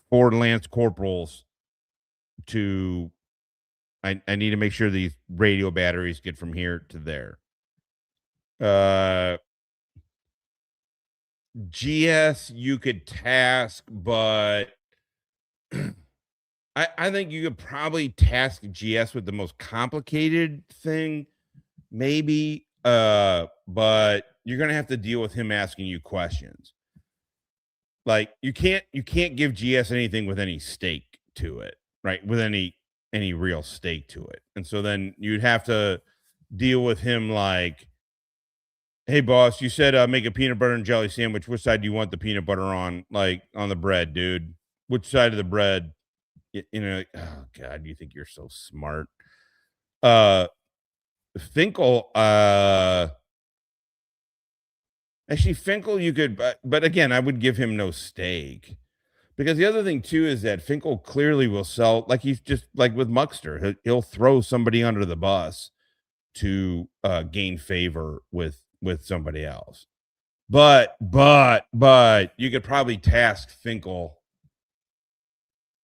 4 Lance Corporals to I need to make sure these radio batteries get from here to there. GS you could task, but I think you could probably task GS with the most complicated thing, maybe. But you're gonna have to deal with him asking you questions. Like you can't give GS anything with any stake to it, right? With any real stake to it. And so then you'd have to deal with him like, hey boss, you said make a peanut butter and jelly sandwich. Which side do you want the peanut butter on? Like on the bread, dude. Which side of the bread? You know, like, oh god, you think you're so smart. Finkel, actually Finkel you could, but again, I would give him no stake. Because the other thing too is that Finkel clearly will sell, like he's just like with Muckster, he'll throw somebody under the bus to gain favor with somebody else. But you could probably task Finkel.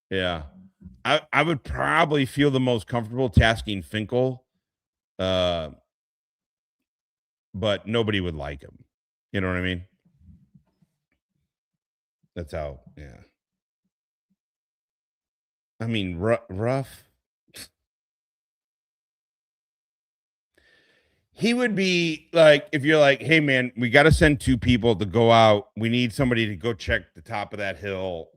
Yeah. I would probably feel the most comfortable tasking Finkel. But nobody would like him. You know what I mean? That's how, yeah. I mean, rough. He would be like, if you're like, hey man, we got to send 2 people to go out. We need somebody to go check the top of that hill.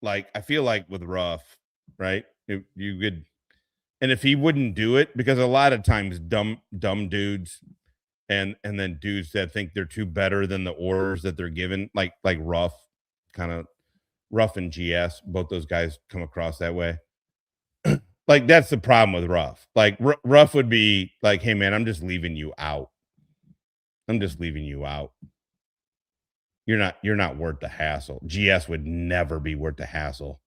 Like, I feel like with rough, right? You could, and if he wouldn't do it, because a lot of times dumb dudes and then dudes that think they're too better than the orders that they're given, like rough, kind of rough and GS, both those guys come across that way. Like that's the problem with rough. Like rough would be like, hey man, I'm just leaving you out. I'm just leaving you out. You're not worth the hassle. GS would never be worth the hassle,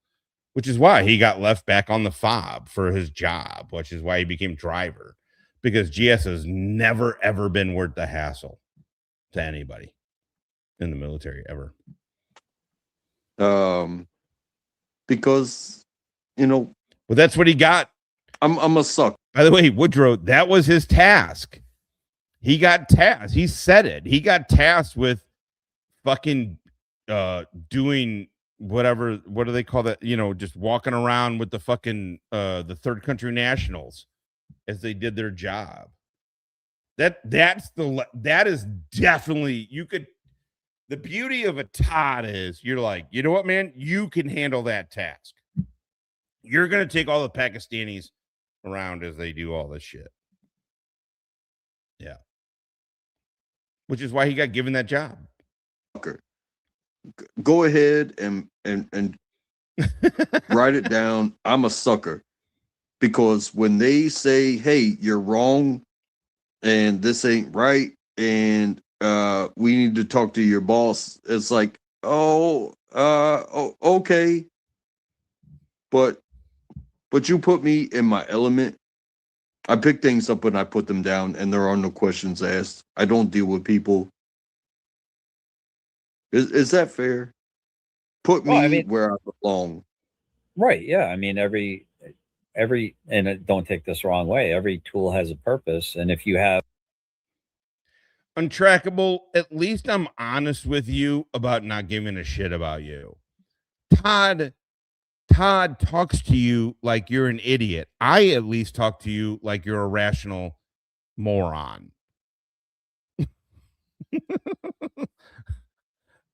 which is why he got left back on the fob for his job, which is why he became driver, because GS has never ever been worth the hassle to anybody in the military ever. Because well, that's what he got. I'm a suck. By the way, Woodrow, that was his task. He got tasked. He said it. He got tasked with fucking doing whatever. What do they call that? Just walking around with the fucking the third country nationals as they did their job. That is definitely, you could. The beauty of a Todd is you're like, you know what, man, you can handle that task. You're going to take all the Pakistanis around as they do all this shit. Yeah. Which is why he got given that job. Go ahead and write it down. I'm a sucker. Because when they say, hey, you're wrong and this ain't right and we need to talk to your boss, it's like, okay. But but you put me in my element. I pick things up and I put them down, and there are no questions asked. I don't deal with people. Is that fair? Put me where I belong. Right. Yeah. I mean, every, and don't take this the wrong way. Every tool has a purpose. And if you have Untrackable, at least I'm honest with you about not giving a shit about you. Todd talks to you like you're an idiot. I at least talk to you like you're a rational moron.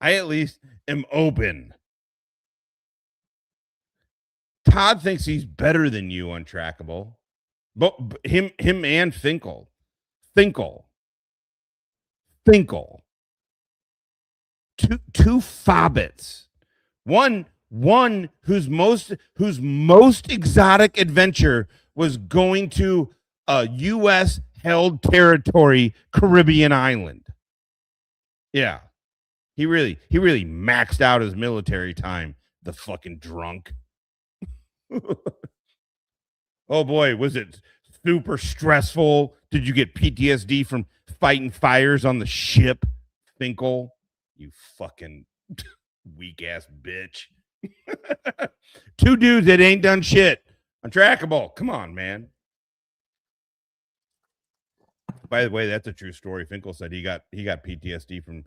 I at least am open. Todd thinks he's better than you, Untrackable. But him and Finkel. Two fobbits. One whose most exotic adventure was going to a U.S. held territory, Caribbean island. Yeah. He really maxed out his military time, the fucking drunk. Oh boy, was it super stressful? Did you get PTSD from fighting fires on the ship, Finkel? You fucking weak ass bitch. Two dudes that ain't done shit. Untrackable. Come on, man. By the way, that's a true story. Finkel said he got PTSD from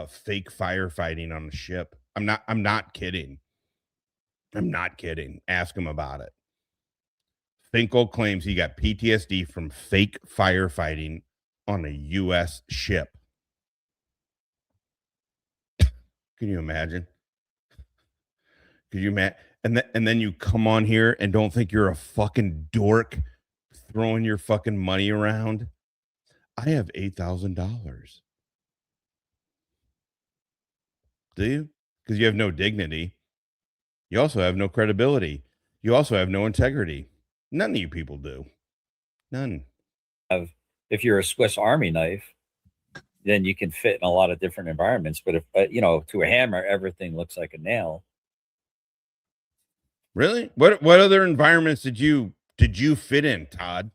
fake firefighting on the ship. I'm not kidding. I'm not kidding. Ask him about it. Finkel claims he got PTSD from fake firefighting on a U.S. ship. Can you imagine? Could you imagine? And then you come on here and don't think you're a fucking dork throwing your fucking money around. I have $8,000. Do you? Because you have no dignity. You also have no credibility. You also have no integrity. None of you people do. None. If you're a Swiss Army knife, then you can fit in a lot of different environments. But if to a hammer, everything looks like a nail. Really? What other environments did you fit in, Todd?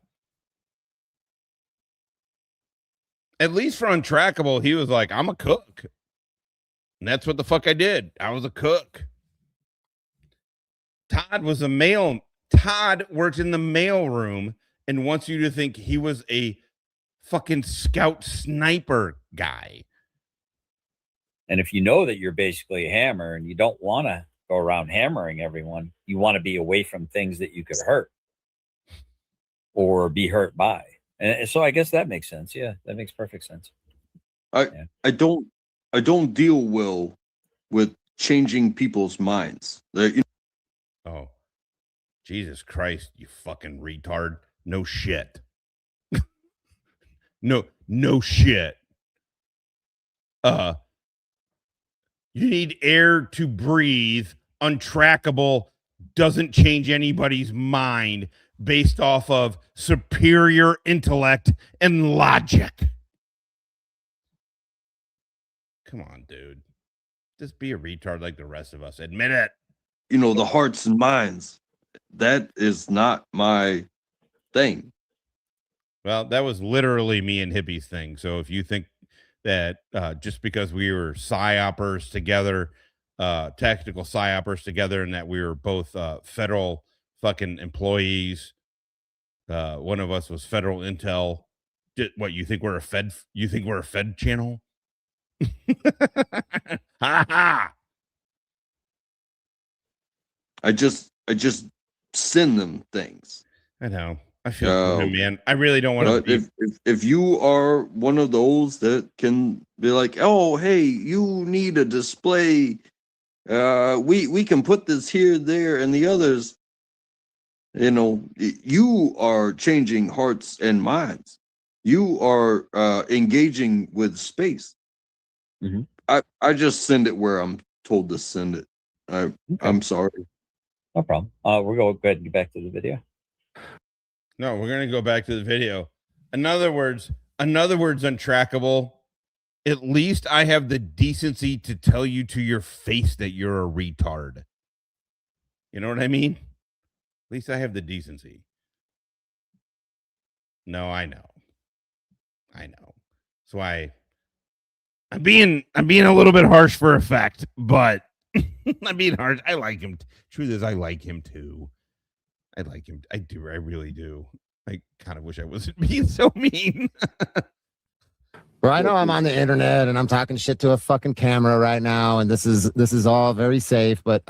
At least for Untrackable, he was like, I'm a cook. And that's what the fuck I did. I was a cook. Todd worked in the mail room and wants you to think he was a fucking scout sniper guy. And if you know that you're basically a hammer and you don't want to go around hammering everyone, you want to be away from things that you could hurt or be hurt by. And so I guess that makes sense. Yeah, that makes perfect sense. I don't deal well with changing people's minds. Oh, Jesus Christ, you fucking retard. No shit. No shit. You need air to breathe. Untrackable doesn't change anybody's mind based off of superior intellect and logic. Come on, dude. Just be a retard like the rest of us. Admit it. The hearts and minds. That is not my thing. Well, that was literally me and Hippie's thing. So if you think that just because we were psyopers together, tactical psyopers together, and that we were both federal fucking employees, one of us was federal intel. What, you think we're a Fed? You think we're a Fed channel? Ha ha! I just send them things. I know. I feel for him, man. I really don't want to. If you are one of those that can be like, oh, hey, you need a display. We can put this here, there, and the others. You are changing hearts and minds. You are engaging with space. Mm-hmm. I just send it where I'm told to send it. I'm sorry. No problem. We're going to go ahead and get back to the video. No, we're going to go back to the video. In other words, Untrackable, at least I have the decency to tell you to your face that you're a retard. You know what I mean? least I have the decency. No, I know. So I'm being a little bit harsh for effect, but I'm being harsh. I like him. Truth is, I like him too. I like him. I do. I really do. I kind of wish I wasn't being so mean. Well, I know I'm on the internet and I'm talking shit to a fucking camera right now, and this is all very safe, but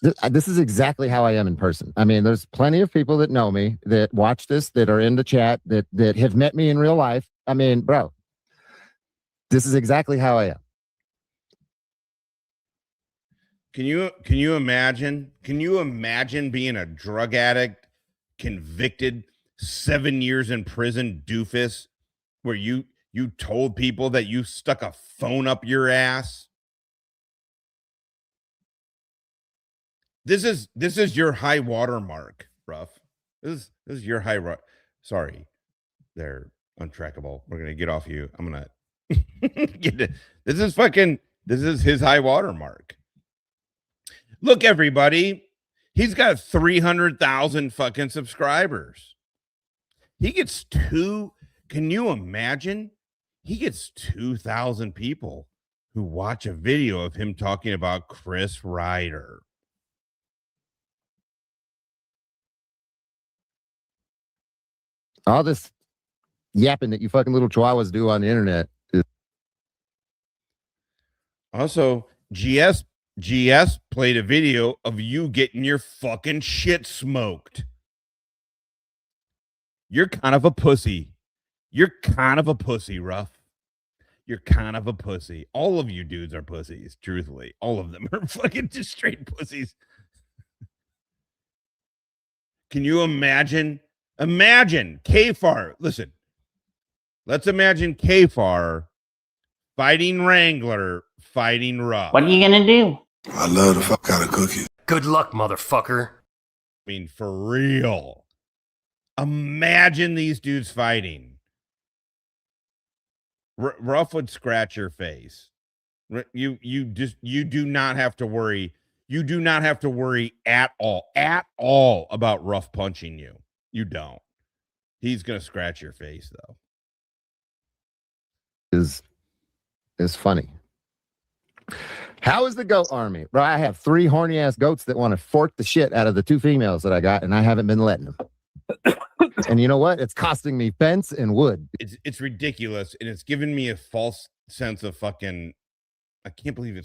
this is exactly how I am in person. I mean, there's plenty of people that know me, that watch this, that are in the chat, that have met me in real life. I mean, bro, this is exactly how I am. Can you imagine? Can you imagine being a drug addict, convicted, 7 years in prison doofus, where you told people that you stuck a phone up your ass? This is your high water mark, Ruff. This is your high water. Sorry, they're untrackable. We're gonna get off you. I'm gonna get it. This is his high water mark. Look, everybody, he's got 300,000 fucking subscribers. He gets can you imagine? He gets 2,000 people who watch a video of him talking about Chris Ryder. All this yapping that you fucking little chihuahuas do on the internet is... Also, GS played a video of you getting your fucking shit smoked. You're kind of a pussy. You're kind of a pussy, Ruff. You're kind of a pussy. All of you dudes are pussies, truthfully. All of them are fucking just straight pussies. Can you imagine? Imagine Kfar. Listen, let's imagine Kfar fighting Wrangler, fighting Ruff. What are you gonna do? I love the fuck out of cookies. Good luck, motherfucker. I mean, for real. Imagine these dudes fighting. Ruff would scratch your face. You do not have to worry. You do not have to worry at all about Ruff punching you. You don't. He's gonna scratch your face though. Is funny. How is the goat army? Bro, I have 3 horny ass goats that want to fork the shit out of the 2 females that I got, and I haven't been letting them. And you know what? It's costing me fence and wood. It's ridiculous, and it's given me a false sense of fucking. I can't believe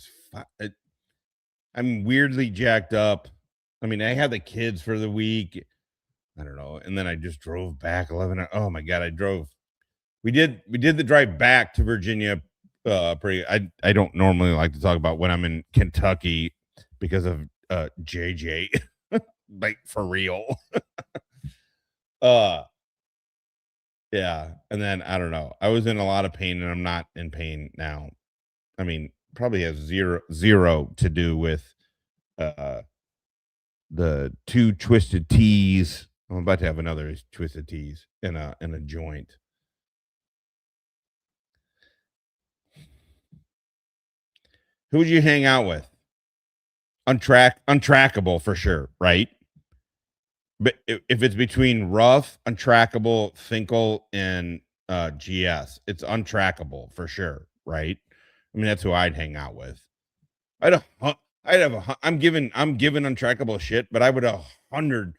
I'm weirdly jacked up. I mean, I had the kids for the week. I don't know, and then I just drove back 11 hours. Oh my god, I drove. We did the drive back to Virginia. I don't normally like to talk about when I'm in Kentucky because of JJ, like for real. Yeah, and then I don't know. I was in a lot of pain, and I'm not in pain now. I mean, probably has zero to do with the 2 twisted teas. I'm about to have another twisted teas in a joint. Who would you hang out with? Untrackable for sure, right? But if it's between Ruff, Untrackable, Finkel, and GS, it's Untrackable for sure, right? I mean, that's who I'd hang out with. I'm giving Untrackable shit, but I would 100%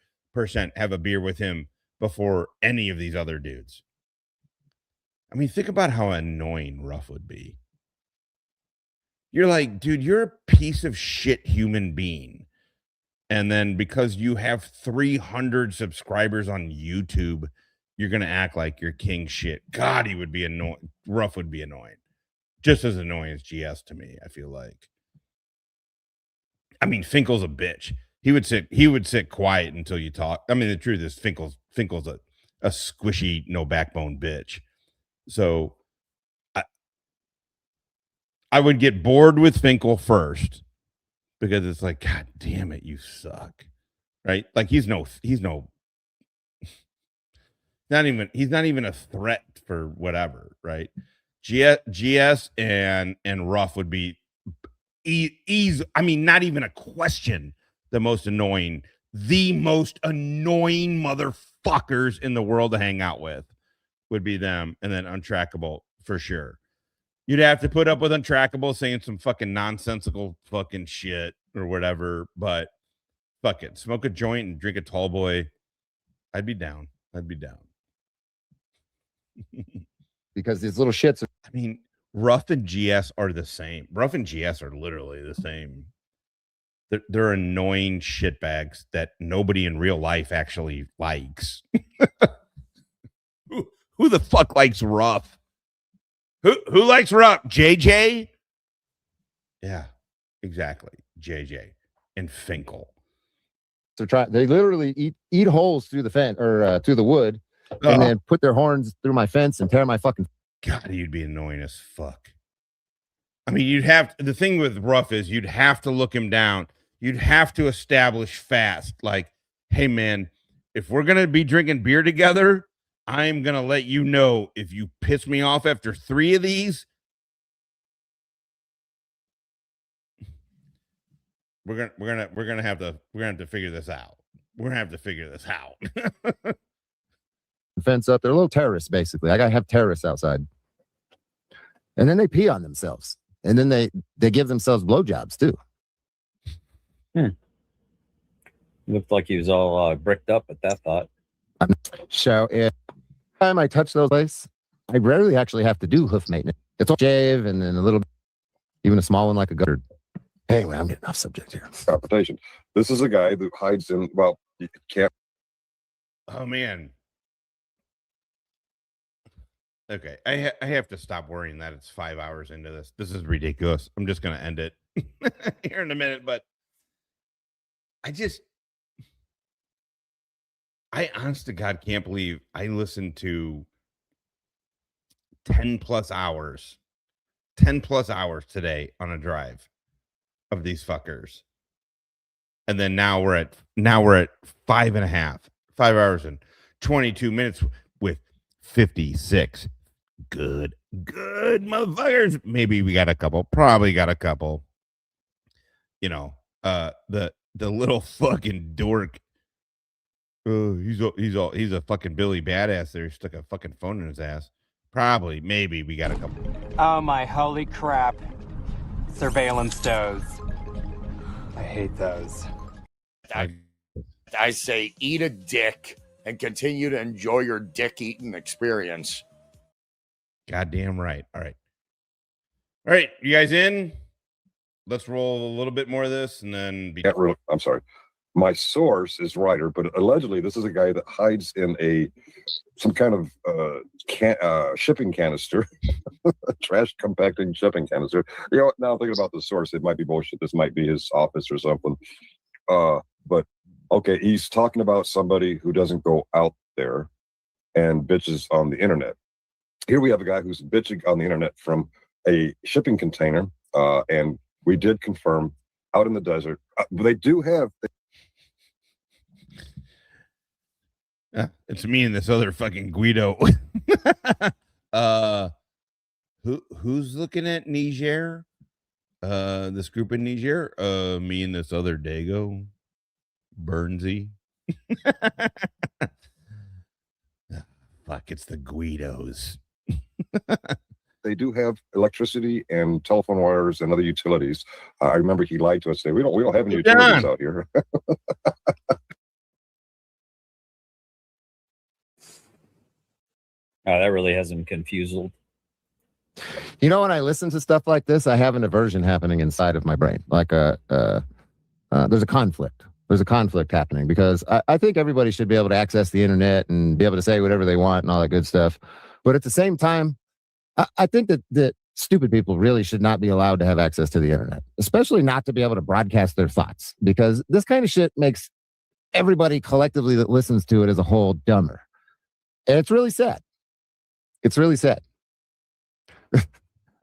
have a beer with him before any of these other dudes. I mean, think about how annoying Ruff would be. You're like, dude, you're a piece of shit human being. And then because you have 300 subscribers on YouTube, you're going to act like you're king shit. God, he would be annoying. Ruff would be annoying. Just as annoying as GS to me, I feel like. I mean, Finkel's a bitch. He would sit quiet until you talk. I mean, the truth is Finkel's a squishy, no backbone bitch. So I would get bored with Finkel first because it's like, God damn it, you suck. Right? Like he's not even a threat for whatever, right? GS and Ruff would be I mean, not even a question, the most annoying the most annoying motherfuckers in the world to hang out with would be them, and then Untrackable for sure. You'd have to put up with Untrackable saying some fucking nonsensical fucking shit or whatever, but fuck it. Smoke a joint and drink a tall boy. I'd be down. Because these little shits are, I mean, Ruff and GS are the same. Ruff and GS are literally the same. They're annoying shitbags that nobody in real life actually likes. Who the fuck likes Ruff? Who likes Ruff? JJ? Yeah, exactly. JJ and Finkel. they literally eat holes through the fence or through the wood, and then put their horns through my fence and tear my fucking. God, you'd be annoying as fuck. I mean, the thing with Ruff is you'd have to look him down. You'd have to establish fast, like, hey man, if we're gonna be drinking beer together, I'm gonna let you know if you piss me off after 3 of these. We're gonna have to figure this out. We're gonna have to figure this out. Fence up. They're little terrorists, basically. I gotta have terrorists outside. And then they pee on themselves. And then they give themselves blowjobs too. Looked like he was all bricked up at that thought. So every time I touch those places, I rarely actually have to do hoof maintenance. It's all shave and then a little, even a small one like a gutter. Anyway, I'm getting off subject here. Confrontation. This is a guy that hides in, well, you can't. Oh man. Okay, I have to stop worrying that it's 5 hours into this. This is ridiculous. I'm just going to end it here in a minute, but I honest to God can't believe I listened to 10 plus hours today on a drive of these fuckers. And then now we're at 5 hours and 22 minutes with 56 good motherfuckers. Maybe we got a couple, probably got a couple. You know, the little fucking dork. He's a fucking Billy Badass there. He stuck a fucking phone in his ass. Probably, maybe we got a couple. Oh my holy crap. Surveillance does. I hate those. I say eat a dick and continue to enjoy your dick eating experience. Goddamn right. All right, you guys in? Let's roll a little bit more of this and then I'm sorry. My source is Ryder, but allegedly this is a guy that hides in some kind of shipping canister, trash compacting shipping canister. You know what? Now I'm thinking about the source. It might be bullshit. This might be his office or something. But okay, he's talking about somebody who doesn't go out there and bitches on the internet. Here we have a guy who's bitching on the internet from a shipping container, and we did confirm out in the desert. They do have. It's me and this other fucking Guido. Who's looking at Niger? This group in Niger? Me and this other Dago. Burnsy. Fuck, it's the Guidos. They do have electricity and telephone wires and other utilities. I remember he lied to us today. We don't have any utilities out here. Oh, that really has him confused. You know, when I listen to stuff like this, I have an aversion happening inside of my brain. Like there's a conflict. There's a conflict happening because I think everybody should be able to access the internet and be able to say whatever they want and all that good stuff. But at the same time, I think that stupid people really should not be allowed to have access to the internet, especially not to be able to broadcast their thoughts, because this kind of shit makes everybody collectively that listens to it as a whole dumber. And it's really sad. It's really sad.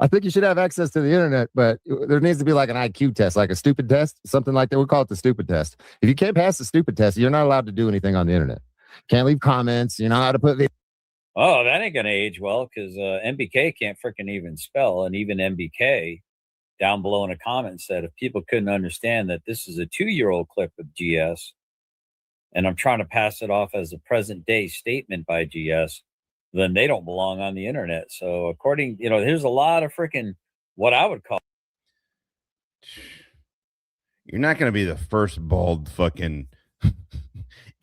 I think you should have access to the internet, but there needs to be like an IQ test, like a stupid test, something like that. We call it the stupid test. If you can't pass the stupid test, you're not allowed to do anything on the internet. Can't leave comments. You're not allowed to put. Oh, that ain't gonna age well because MBK can't freaking even spell, and even MBK down below in a comment said if people couldn't understand that this is a 2-year-old clip of GS, and I'm trying to pass it off as a present day statement by GS, then they don't belong on the internet. So according, there's a lot of freaking what I would call. You're not going to be the first bald fucking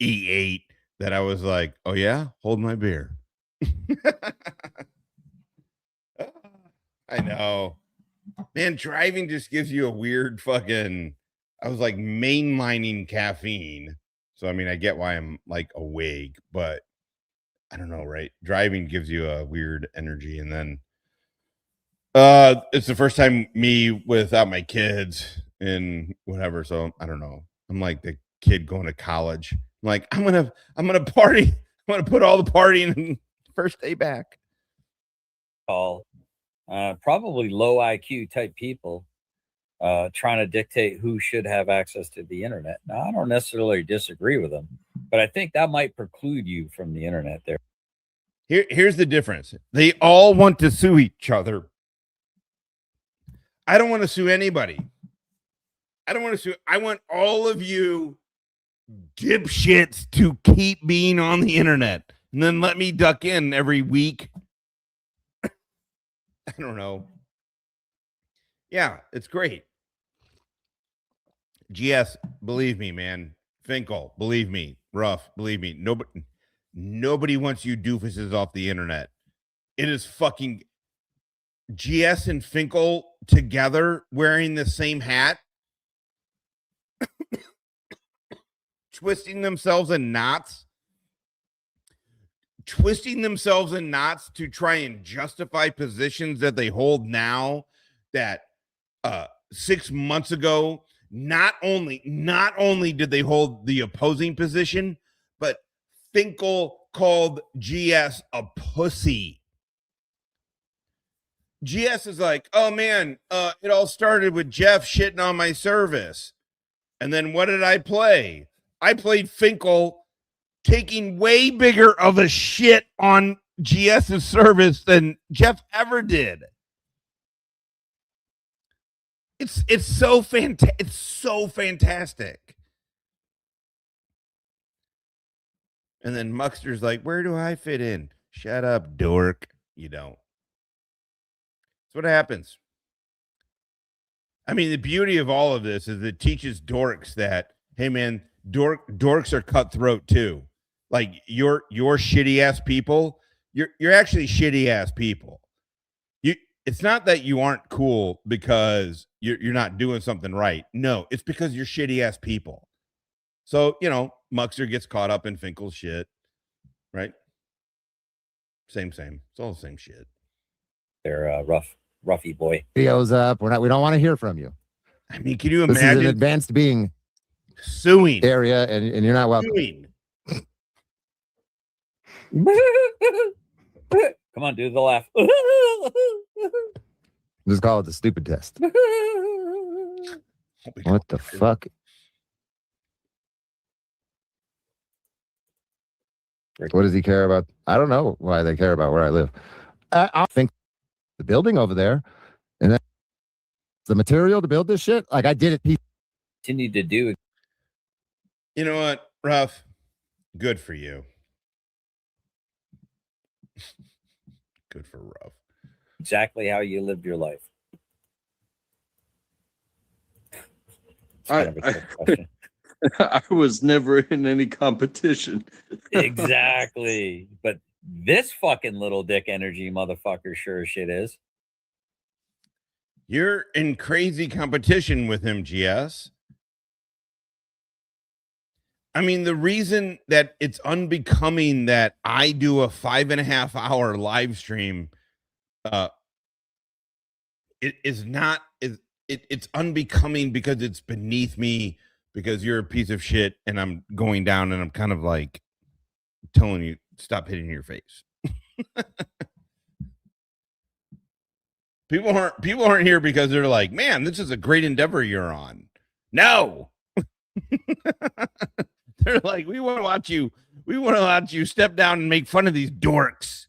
E8 that I was like, oh yeah, hold my beer. I know. Man, driving just gives you a weird fucking, I was like mainlining caffeine. So, I mean, I get why I'm like awake, but I don't know, right? Driving gives you a weird energy. And then it's the first time me without my kids and whatever. So I don't know. I'm like the kid going to college. I'm like, I'm gonna party. I'm gonna put all the partying in first day back. Probably low IQ type people trying to dictate who should have access to the internet. Now, I don't necessarily disagree with them, but I think that might preclude you from the internet there. Here's the difference. They all want to sue each other. I don't want to sue anybody. I don't want to sue. I want all of you dipshits to keep being on the internet and then let me duck in every week. I don't know. Yeah, it's great. GS, believe me, man. Finkel, believe me. Rough, believe me. Nobody wants you doofuses off the internet. It is fucking GS and Finkel together wearing the same hat, twisting themselves in knots to try and justify positions that they hold now that 6 months ago, not only did they hold the opposing position, but Finkel called GS a pussy. GS is like, oh man, it all started with Jeff shitting on my service. And then what did I play? I played Finkel taking way bigger of a shit on GS's service than Jeff ever did. It's so fantastic. And then Muckster's like, where do I fit in? Shut up, dork. You don't. That's what happens. I mean, the beauty of all of this is it teaches dorks that, hey man, dorks are cutthroat too. Like you're shitty ass people. You're actually shitty ass people. It's not that you aren't cool because you're not doing something right. No, it's because you're shitty ass people. So, Muckster gets caught up in Finkel's shit, right? Same. It's all the same shit. They're roughy boy. Videos up. We don't want to hear from you. I mean, can you This imagine is an advanced being suing area, and you're not welcome. Suing. Come on, do the laugh. Just call it the stupid test. What the fuck? What does he care about? I don't know why they care about where I live. I think the building over there, and then the material to build this shit, like I did it. Continue to do. You know what, Ruff? Good for you. Good for Ruff. Exactly how you lived your life. I was never in any competition. Exactly. But this fucking little dick energy motherfucker sure as shit is. You're in crazy competition with him, GS. I mean, the reason that it's unbecoming that I do a 5.5 hour live stream, it's unbecoming because it's beneath me, because you're a piece of shit and I'm going down and I'm kind of like telling you, stop hitting your face. People aren't here because they're like, man, this is a great endeavor you're on. No. They're like, we want to watch you step down and make fun of these dorks.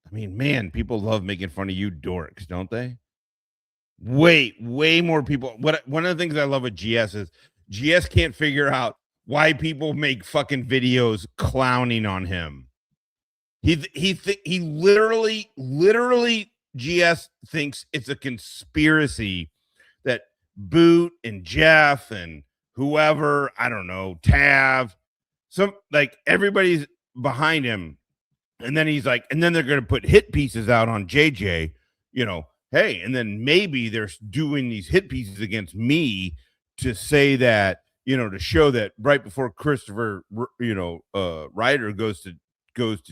I mean, man, people love making fun of you dorks, don't they? Way more people. One of the things I love with GS is GS can't figure out why people make fucking videos clowning on him. He literally GS thinks it's a conspiracy that Boot and Jeff and whoever, I don't know, Tav, some like everybody's behind him. And then he's like, and then they're going to put hit pieces out on JJ, you know, hey, and then maybe they're doing these hit pieces against me to say that, you know, to show that right before Christopher, you know, Ryder goes to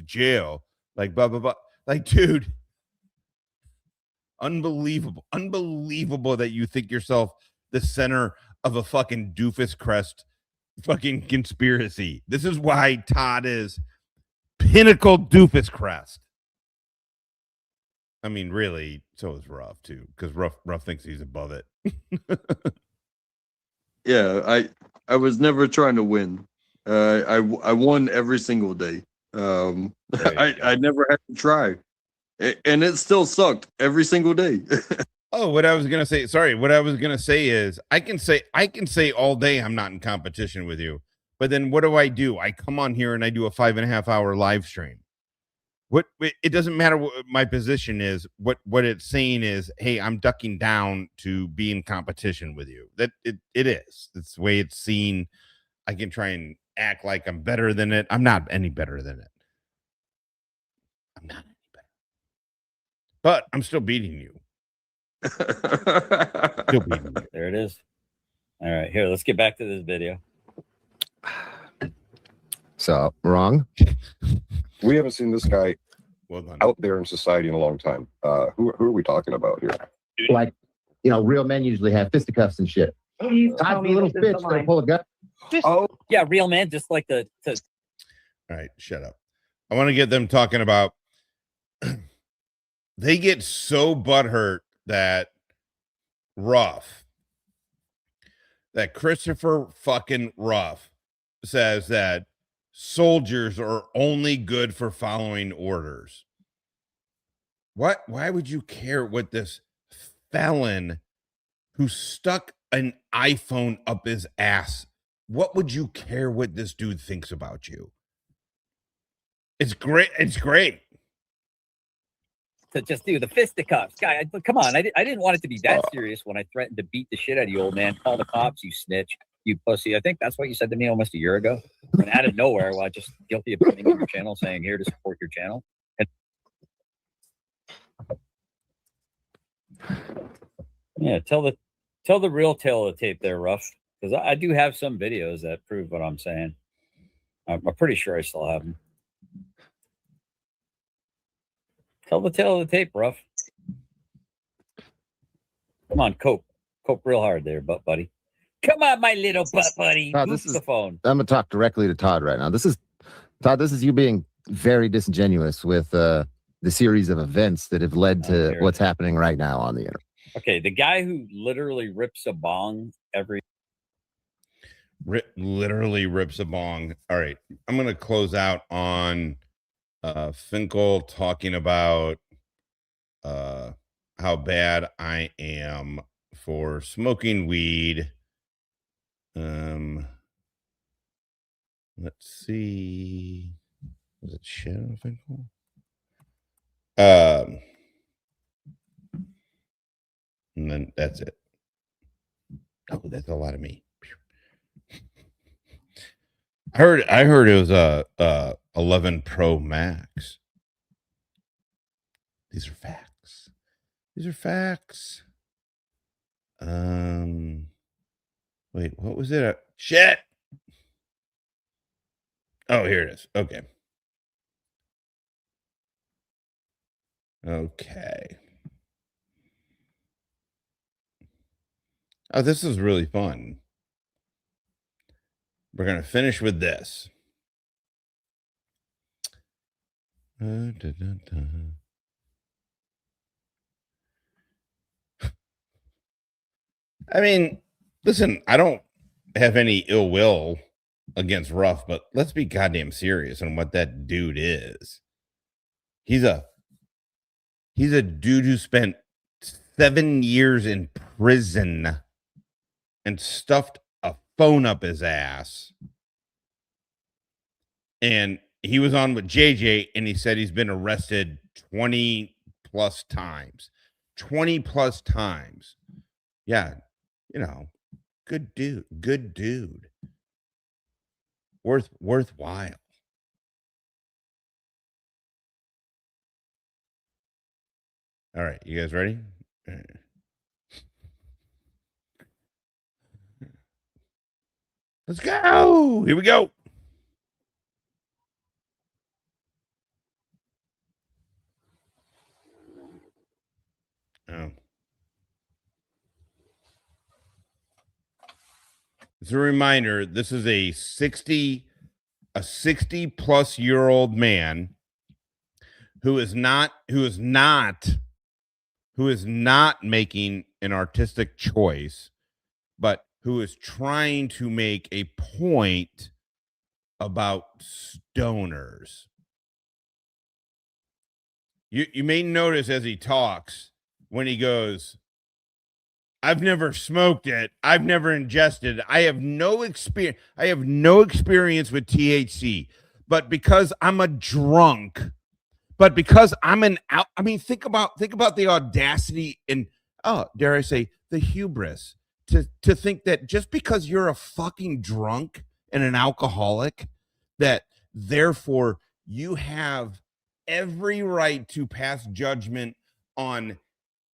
jail, like blah, blah, blah. Like, dude, unbelievable that you think yourself the center of a fucking doofus crest fucking conspiracy. This is why Todd is pinnacle doofus crest. I mean, really, so is Ruff too, because Ruff thinks he's above it. Yeah, I was never trying to win. I won every single day. I never had to try, and it still sucked every single day. Oh, what I was gonna say. Sorry, what I was gonna say is I can say all day I'm not in competition with you, but then what do? I come on here and I do a 5.5 hour live stream. What it doesn't matter what my position is. What it's saying is, hey, I'm ducking down to be in competition with you. That it is. It's the way it's seen. I can try and act like I'm better than it. I'm not any better than it. I'm not any better. But I'm still beating you. Still beating you. There it is. All right, here, let's get back to this video. So wrong. We haven't seen this guy well out there in society in a long time. Who are we talking about here? Like, you know, real men usually have fisticuffs and shit. Todd's a little bitch gonna pull a gun. Oh, yeah, real man, just like the. All right, shut up. I want to get them talking about. They get so butthurt that Christopher fucking Ruff says that soldiers are only good for following orders. What? Why would you care what this felon who stuck an iPhone up his ass? What would you care what this dude thinks about you? It's great. It's great. To just do the fisticuffs, guy. Come on, I didn't want it to be that serious when I threatened to beat the shit out of you, old man. Call the cops, you snitch, you pussy. I think that's what you said to me almost a year ago. And out of nowhere, well, just guilty of putting on your channel, saying here to support your channel. And yeah, tell the real tale of the tape there, Ruff, because I do have some videos that prove what I'm saying. I'm pretty sure I still have them. Tell the tale of the tape, Ruff. Come on, cope real hard there, butt buddy. Come on, my little butt buddy. Todd, this is the phone. I'm gonna talk directly to Todd right now. This is Todd. This is you being very disingenuous with the series of events that have led to what's happening right now on the internet. Okay, the guy who literally rips a bong every. Literally rips a bong. All right, I'm gonna close out on Finkel talking about how bad I am for smoking weed. Let's see. Was it Shadow Finkel? And then that's it. Oh, that's a lot of me. I heard it was a 11 Pro Max. These are facts. These are facts. Wait, what was it? Shit. Oh, here it is. Okay. Okay. Oh, this is really fun. We're going to finish with this. I mean, listen, I don't have any ill will against Ruff, but let's be goddamn serious on what that dude is. He's a dude who spent 7 years in prison and stuffed a phone up his ass and he was on with JJ, and he said he's been arrested 20 plus times. 20 plus times. Yeah, you know, good dude. Worthwhile. All right, you guys ready? Let's go. Here we go. Oh. It's a reminder, this is a 60 plus year old man who is not making an artistic choice, but who is trying to make a point about stoners. You may notice as he talks, when he goes, I've never smoked it, I've never ingested it, I have no experience with THC, but because I'm a drunk, but because I'm think about the audacity and, dare I say, the hubris to think that just because you're a fucking drunk and an alcoholic, that therefore you have every right to pass judgment on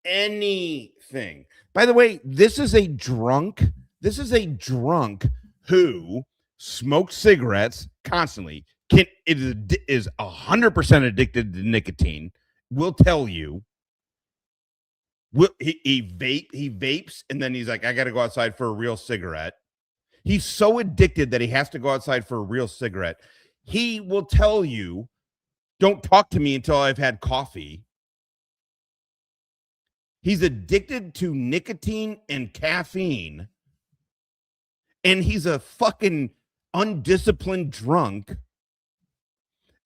anything. By the way, this is a drunk who smokes cigarettes constantly, is 100% addicted to nicotine, will tell you. He vapes, and then he's like, I got to go outside for a real cigarette. He's so addicted that he has to go outside for a real cigarette. He will tell you, don't talk to me until I've had coffee. He's addicted to nicotine and caffeine, and he's a fucking undisciplined drunk.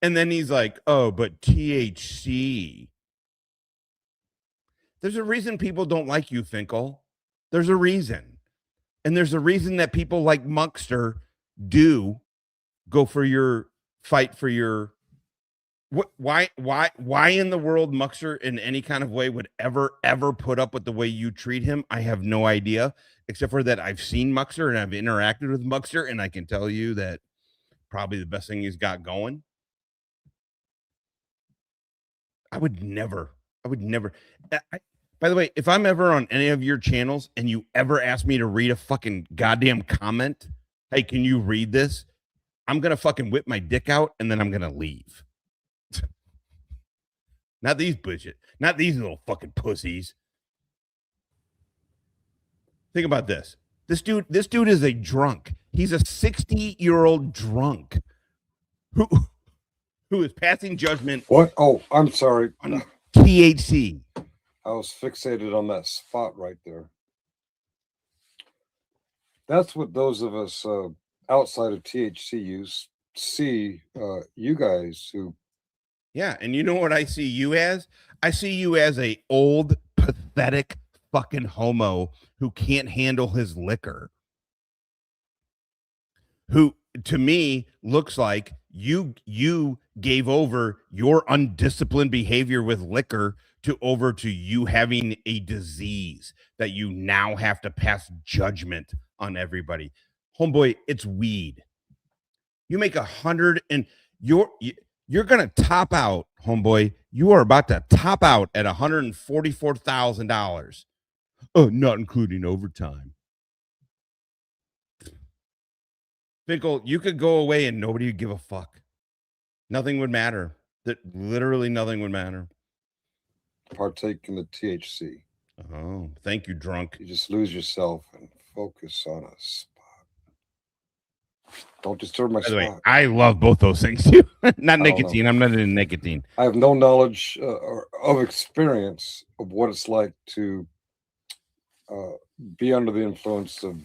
And then he's like, oh, but THC. There's a reason people don't like you, Finkel. There's a reason. And there's a reason that people like Muckster do go for your fight for your. Why in the world Muckster in any kind of way would ever put up with the way you treat him? I have no idea, except for that I've seen Muckster and I've interacted with Muckster, and I can tell you that probably the best thing he's got going. I would never. By the way, if I'm ever on any of your channels and you ever ask me to read a fucking goddamn comment, hey, can you read this? I'm going to fucking whip my dick out and then I'm going to leave. Not these little fucking pussies. Think about this. This dude is a drunk. He's a 60-year-old drunk who is passing judgment. What? Oh, I'm sorry. On THC. I was fixated on that spot right there. That's what those of us outside of THC use see you guys who. Yeah, and you know what I see you as? I see you as a old, pathetic fucking homo who can't handle his liquor. Who, to me, looks like you gave over your undisciplined behavior with liquor over to you having a disease that you now have to pass judgment on everybody. Homeboy, it's weed. You make 100 and you're going to top out, homeboy. You are about to top out at $144,000. Oh, not including overtime. Finkel, you could go away and nobody would give a fuck. Nothing would matter. That literally nothing would matter. Partake in the THC. Oh, thank you, drunk. You just lose yourself and focus on a spot. Don't disturb my By the way, spot. I love both those things too. Not nicotine. I'm not into nicotine. I have no knowledge or of experience of what it's like to be under the influence of,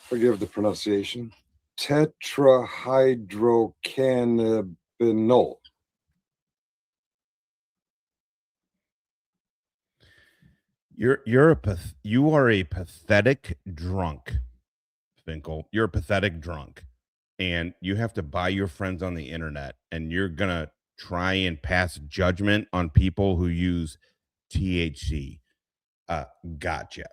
forgive the pronunciation, tetrahydrocannabinol. You are a pathetic drunk, Finkel. You're a pathetic drunk. and you have to buy your friends on the internet, and you're gonna try and pass judgment on people who use THC. Gotcha.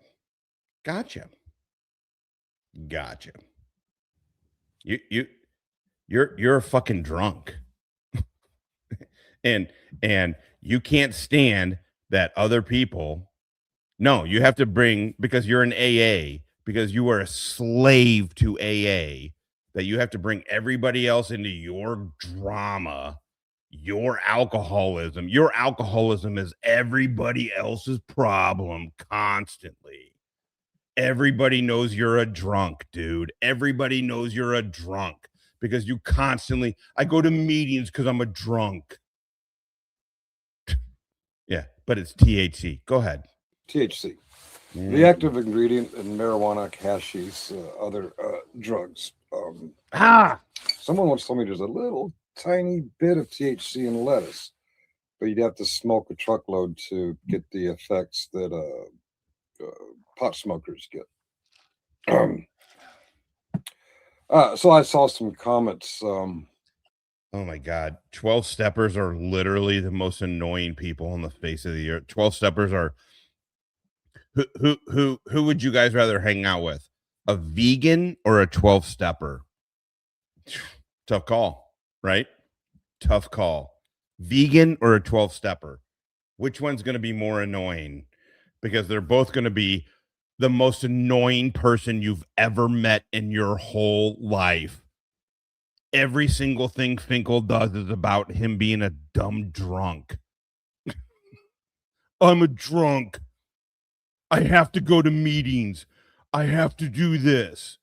You're a fucking drunk. and you can't stand that other people. No, you have to bring, because you're an AA, because you are a slave to AA, that you have to bring everybody else into your drama, your alcoholism. Your alcoholism is everybody else's problem constantly. Everybody knows you're a drunk, dude. Everybody knows you're a drunk because you constantly, I go to meetings because I'm a drunk. Yeah, but it's THC. Go ahead. THC, the active ingredient in marijuana, hashish, other drugs. Someone once told me there's a little tiny bit of THC in lettuce, but you'd have to smoke a truckload to get the effects that pot smokers get. So I saw some comments. Oh my God. 12 steppers are literally the most annoying people on the face of the earth. 12 steppers are who would you guys rather hang out with? A vegan or a 12 stepper? Tough call, right? Tough call. Vegan or a 12 stepper? Which one's going to be more annoying? Because they're both going to be the most annoying person you've ever met in your whole life. Every single thing Finkel does is about him being a dumb drunk. I'm a drunk. I have to go to meetings. I have to do this.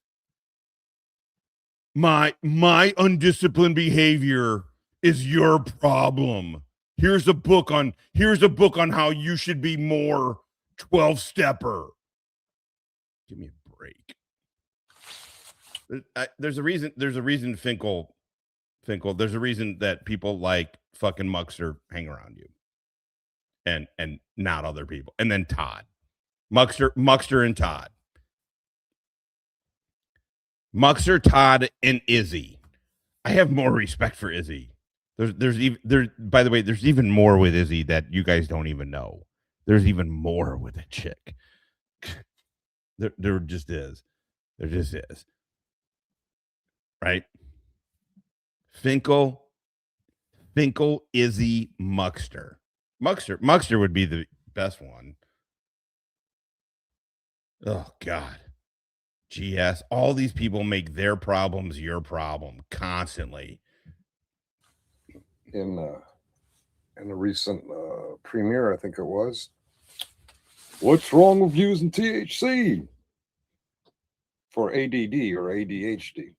My undisciplined behavior is your problem. Here's a book on how you should be more 12-stepper. Give me a break. There's a reason Finkel, there's a reason that people like fucking Muckster hang around you. And not other people. And then Todd. Muckster and Todd. Muckster, Todd, and Izzy. I have more respect for Izzy. By the way, there's even more with Izzy that you guys don't even know. There's even more with a chick. There just is. There just is. Right? Finkel, Izzy, Muckster. Muckster would be the best one. Oh, God. GS. All these people make their problems your problem constantly. In a recent premiere, I think it was. What's wrong with using THC for ADD or ADHD?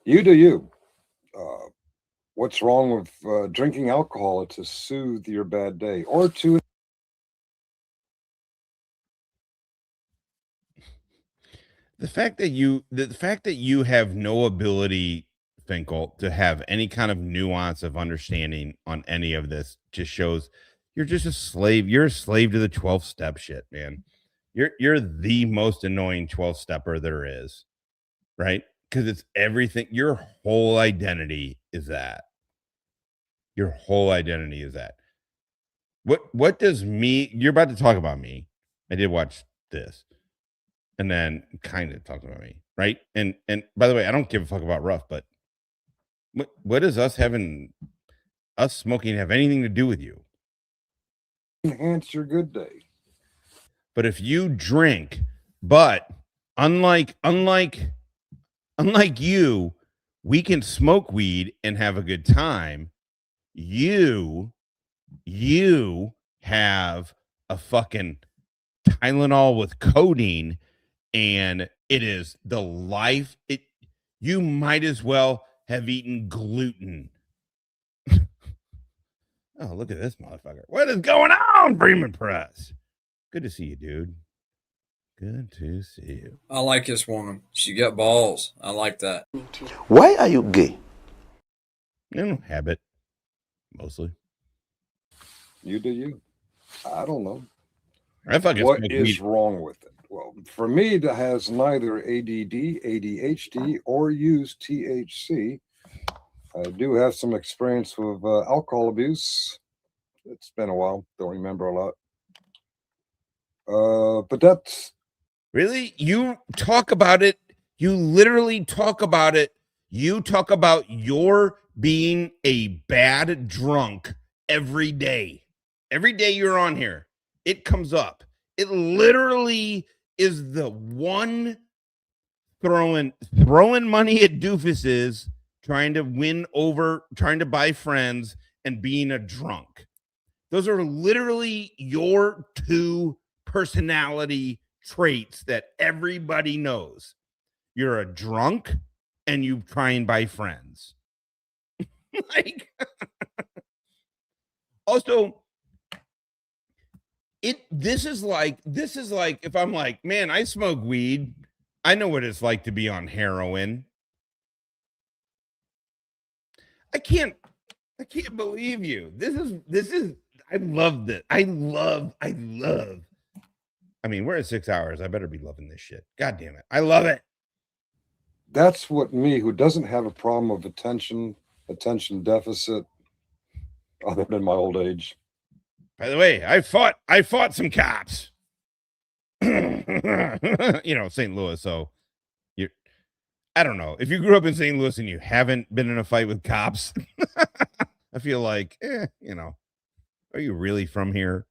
You do you. What's wrong with drinking alcohol to soothe your bad day or to... The fact that you have no ability, Finkel, to have any kind of nuance of understanding on any of this just shows you're just a slave. You're a slave to the 12-step shit, man. You're the most annoying 12-stepper there is, right? Because it's everything. Your whole identity is that. Your whole identity is that. What does me? You're about to talk about me. I did watch this. And then kind of talking about me, right? And by the way, I don't give a fuck about Ruff, but what does us smoking have anything to do with you? Enhance your good day. But if you drink, but unlike you, we can smoke weed and have a good time. You have a fucking Tylenol with codeine. And it is the life. You might as well have eaten gluten. Oh, look at this motherfucker. What is going on, Freeman Press? Good to see you, dude. Good to see you. I like this woman. She got balls. I like that. Why are you gay? Habit, mostly. You do you. I don't know. I fucking What smoke is weed. wrong with it? Well, for me, that has neither ADD, ADHD, or use THC. I do have some experience with alcohol abuse. It's been a while. Don't remember a lot. But that's Really? You talk about it. You literally talk about it. You talk about your being a bad drunk every day. Every day you're on here, it comes up. It literally is the one throwing money at doofuses, trying to win over, trying to buy friends, and being a drunk. Those are literally your two personality traits that everybody knows. You're a drunk and you try and buy friends. Like, also, this is like if I'm like, man, I smoke weed. I know what it's like to be on heroin. I can't believe you. This is I love this. I love. I mean, we're at 6 hours. I better be loving this shit. God damn it. I love it. That's what me, who doesn't have a problem of attention deficit, other than my old age. By the way, I fought some cops. St. Louis. So I don't know. If you grew up in St. Louis and you haven't been in a fight with cops, I feel like, are you really from here?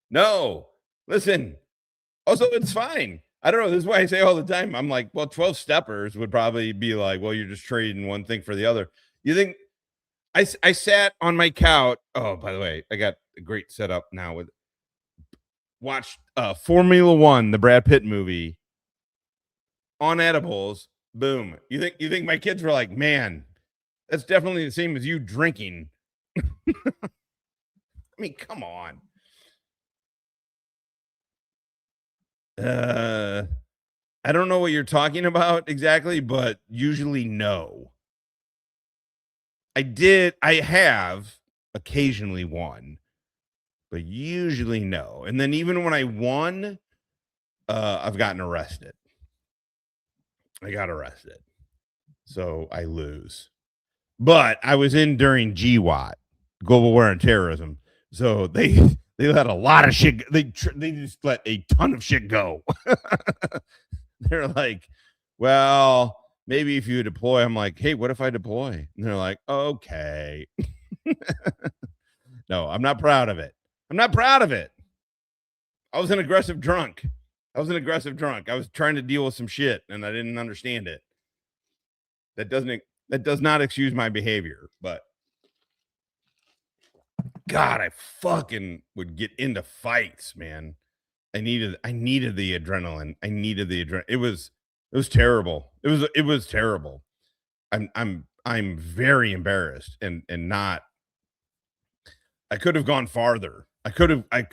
No, listen. Also, it's fine. I don't know. This is why I say all the time. I'm like, well, 12 steppers would probably be like, well, you're just trading one thing for the other. You think I sat on my couch. Oh, by the way, I got a great setup now with watched Formula One, the Brad Pitt movie on edibles. Boom. You think my kids were like, man, that's definitely the same as you drinking. I mean, come on. I don't know what you're talking about exactly, but usually no. I have occasionally won, but usually no. And then even when I won, I've gotten arrested. I got arrested. So I lose. But I was in during GWAT, Global War on Terrorism. So they let a lot of shit. They just let a ton of shit go. They're like, well, maybe if you deploy. I'm like, hey, what if I deploy? And they're like, okay. No, I'm not proud of it. I'm not proud of it. I was an aggressive drunk. I was trying to deal with some shit and I didn't understand it. That does not excuse my behavior, but God, I fucking would get into fights, man. I needed the adrenaline. It was terrible. It was terrible. I'm very embarrassed and not. I could have gone farther. I could have. I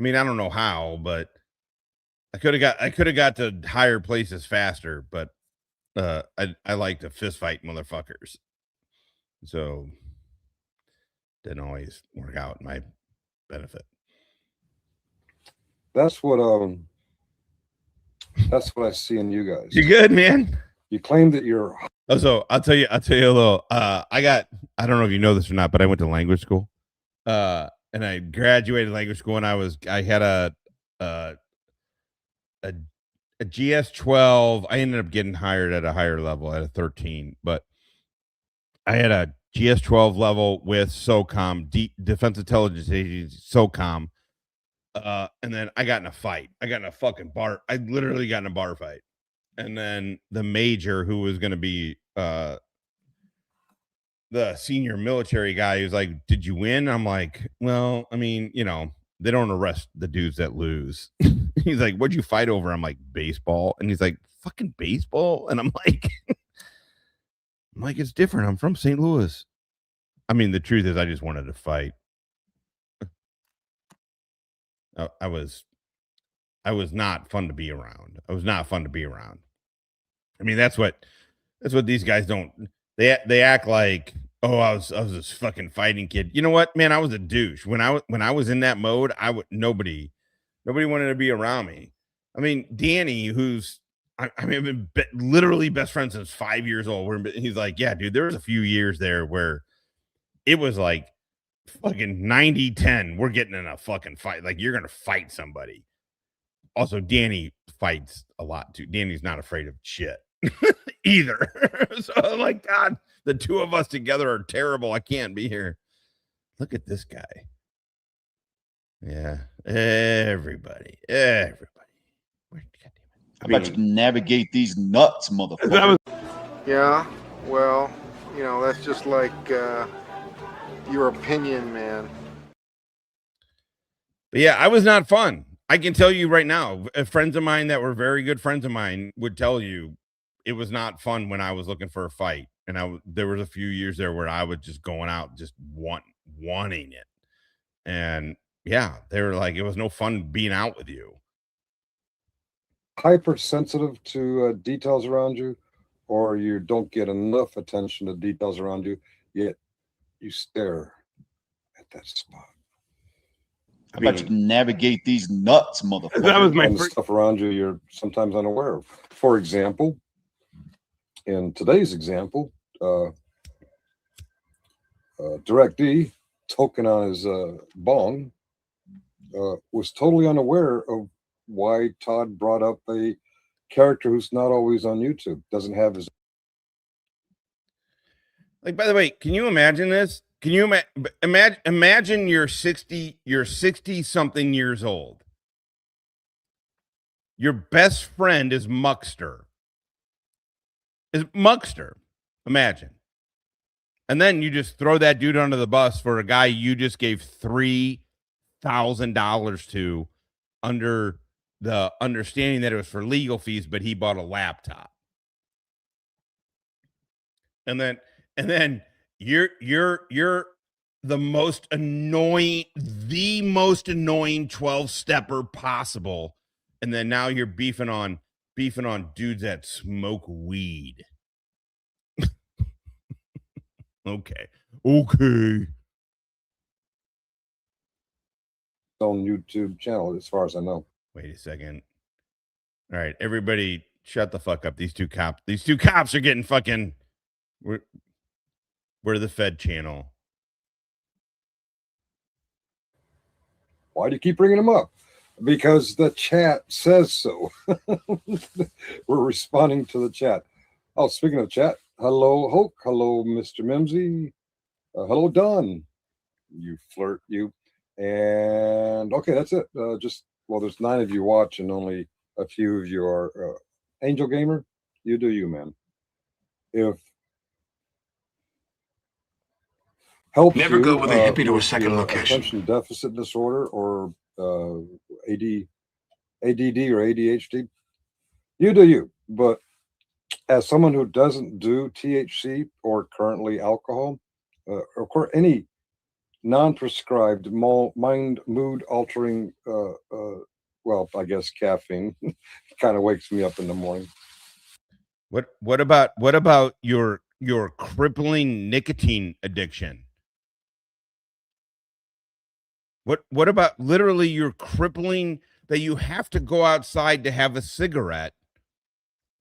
mean, I don't know how, but I could have got to higher places faster. But I like to fist fight motherfuckers, so didn't always work out in my benefit. That's what I see in you guys. You good, man? You claim that you're. Oh, so I'll tell you a little. I don't know if you know this or not, but I went to language school. And I graduated language school, and I had a GS-12. I ended up getting hired at a higher level at a 13, but I had a GS-12 level with SOCOM, Defense Intelligence Agency, SOCOM. And then I got in a fight. I literally got in a bar fight. And then the major, who was going to be the senior military guy, who's like, did you win? I'm like, well, I mean, they don't arrest the dudes that lose. He's like, what'd you fight over? I'm like, baseball. And he's like, fucking baseball? And I'm like, it's different. I'm from St. Louis. I mean, the truth is I just wanted to fight. I was not fun to be around. I mean, that's what these guys don't. They act like Oh, I was this fucking fighting kid. You know what, man? I was a douche when I was in that mode. Nobody wanted to be around me. I mean, Danny, who's I mean, I've been literally best friends since 5 years old. He's like, yeah, dude, there was a few years there where it was like fucking 90-10. We're getting in a fucking fight. Like, you're gonna fight somebody. Also, Danny fights a lot too. Danny's not afraid of shit either. So I'm like, God, the two of us together are terrible. I can't be here. Look at this guy. Yeah, everybody. How about you navigate these nuts, motherfucker? Yeah, well, you know, that's just like your opinion, man. But yeah, I was not fun. I can tell you right now, friends of mine that were very good friends of mine would tell you it was not fun when I was looking for a fight. And there was a few years there where I was just going out, just wanting it. And yeah, they were like, it was no fun being out with you. Hypersensitive to details around you, or you don't get enough attention to details around you, yet you stare at that spot. How about you navigate these nuts, motherfucker? That was my and the stuff around you you're sometimes unaware of. For example, in today's example, Direct D, token on his bong, was totally unaware of why Todd brought up a character who's not always on YouTube, doesn't have his. Like, by the way, can you imagine this? Can you imagine you're 60 something years old. Your best friend is Muckster. Imagine. And then you just throw that dude under the bus for a guy you just gave $3,000 to, under the understanding that it was for legal fees, but he bought a laptop. And then you're the most annoying 12-stepper possible. And then now you're beefing on dudes that smoke weed. Okay. Own YouTube channel, as far as I know. Wait a second. All right, everybody, shut the fuck up. These two cops are getting fucking. We're the Fed channel. Why do you keep bringing them up? Because the chat says so. We're responding to the chat. Oh, speaking of chat, hello, Hoke. Hello, Mr. Mimsy. Hello, Don. You flirt, you. And okay, that's it. There's 9 of you watching. Only a few of you are Angel Gamer. You do you, man. If helps Never you, go with a hippie to a with second your location. Attention deficit disorder or ADD or ADHD, you do you. But as someone who doesn't do THC or currently alcohol, of course, any non-prescribed mind mood altering, well, I guess caffeine kind of wakes me up in the morning. What about your crippling nicotine addiction? What about literally your crippling that you have to go outside to have a cigarette?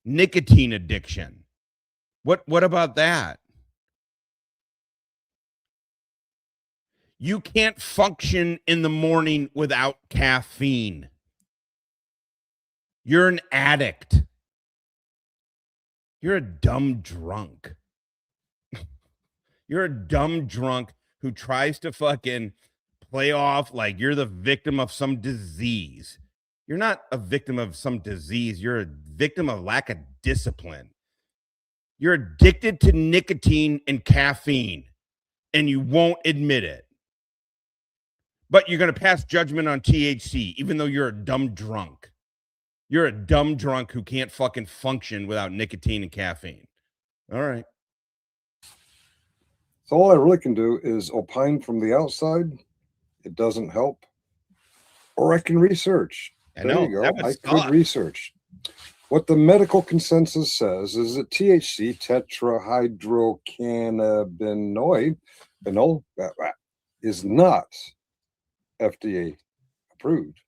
Nicotine addiction. What about that? You can't function in the morning without caffeine. You're an addict. You're a dumb drunk. You're a dumb drunk who tries to fucking play off like you're the victim of some disease. You're not a victim of some disease. You're a victim of lack of discipline. You're addicted to nicotine and caffeine, and you won't admit it. But you're going to pass judgment on THC, even though you're a dumb drunk. You're a dumb drunk who can't fucking function without nicotine and caffeine. All right. So all I really can do is opine from the outside. It doesn't help. Or I can research. There you go. I could research. What the medical consensus says is that THC, tetrahydrocannabinoid, is not FDA approved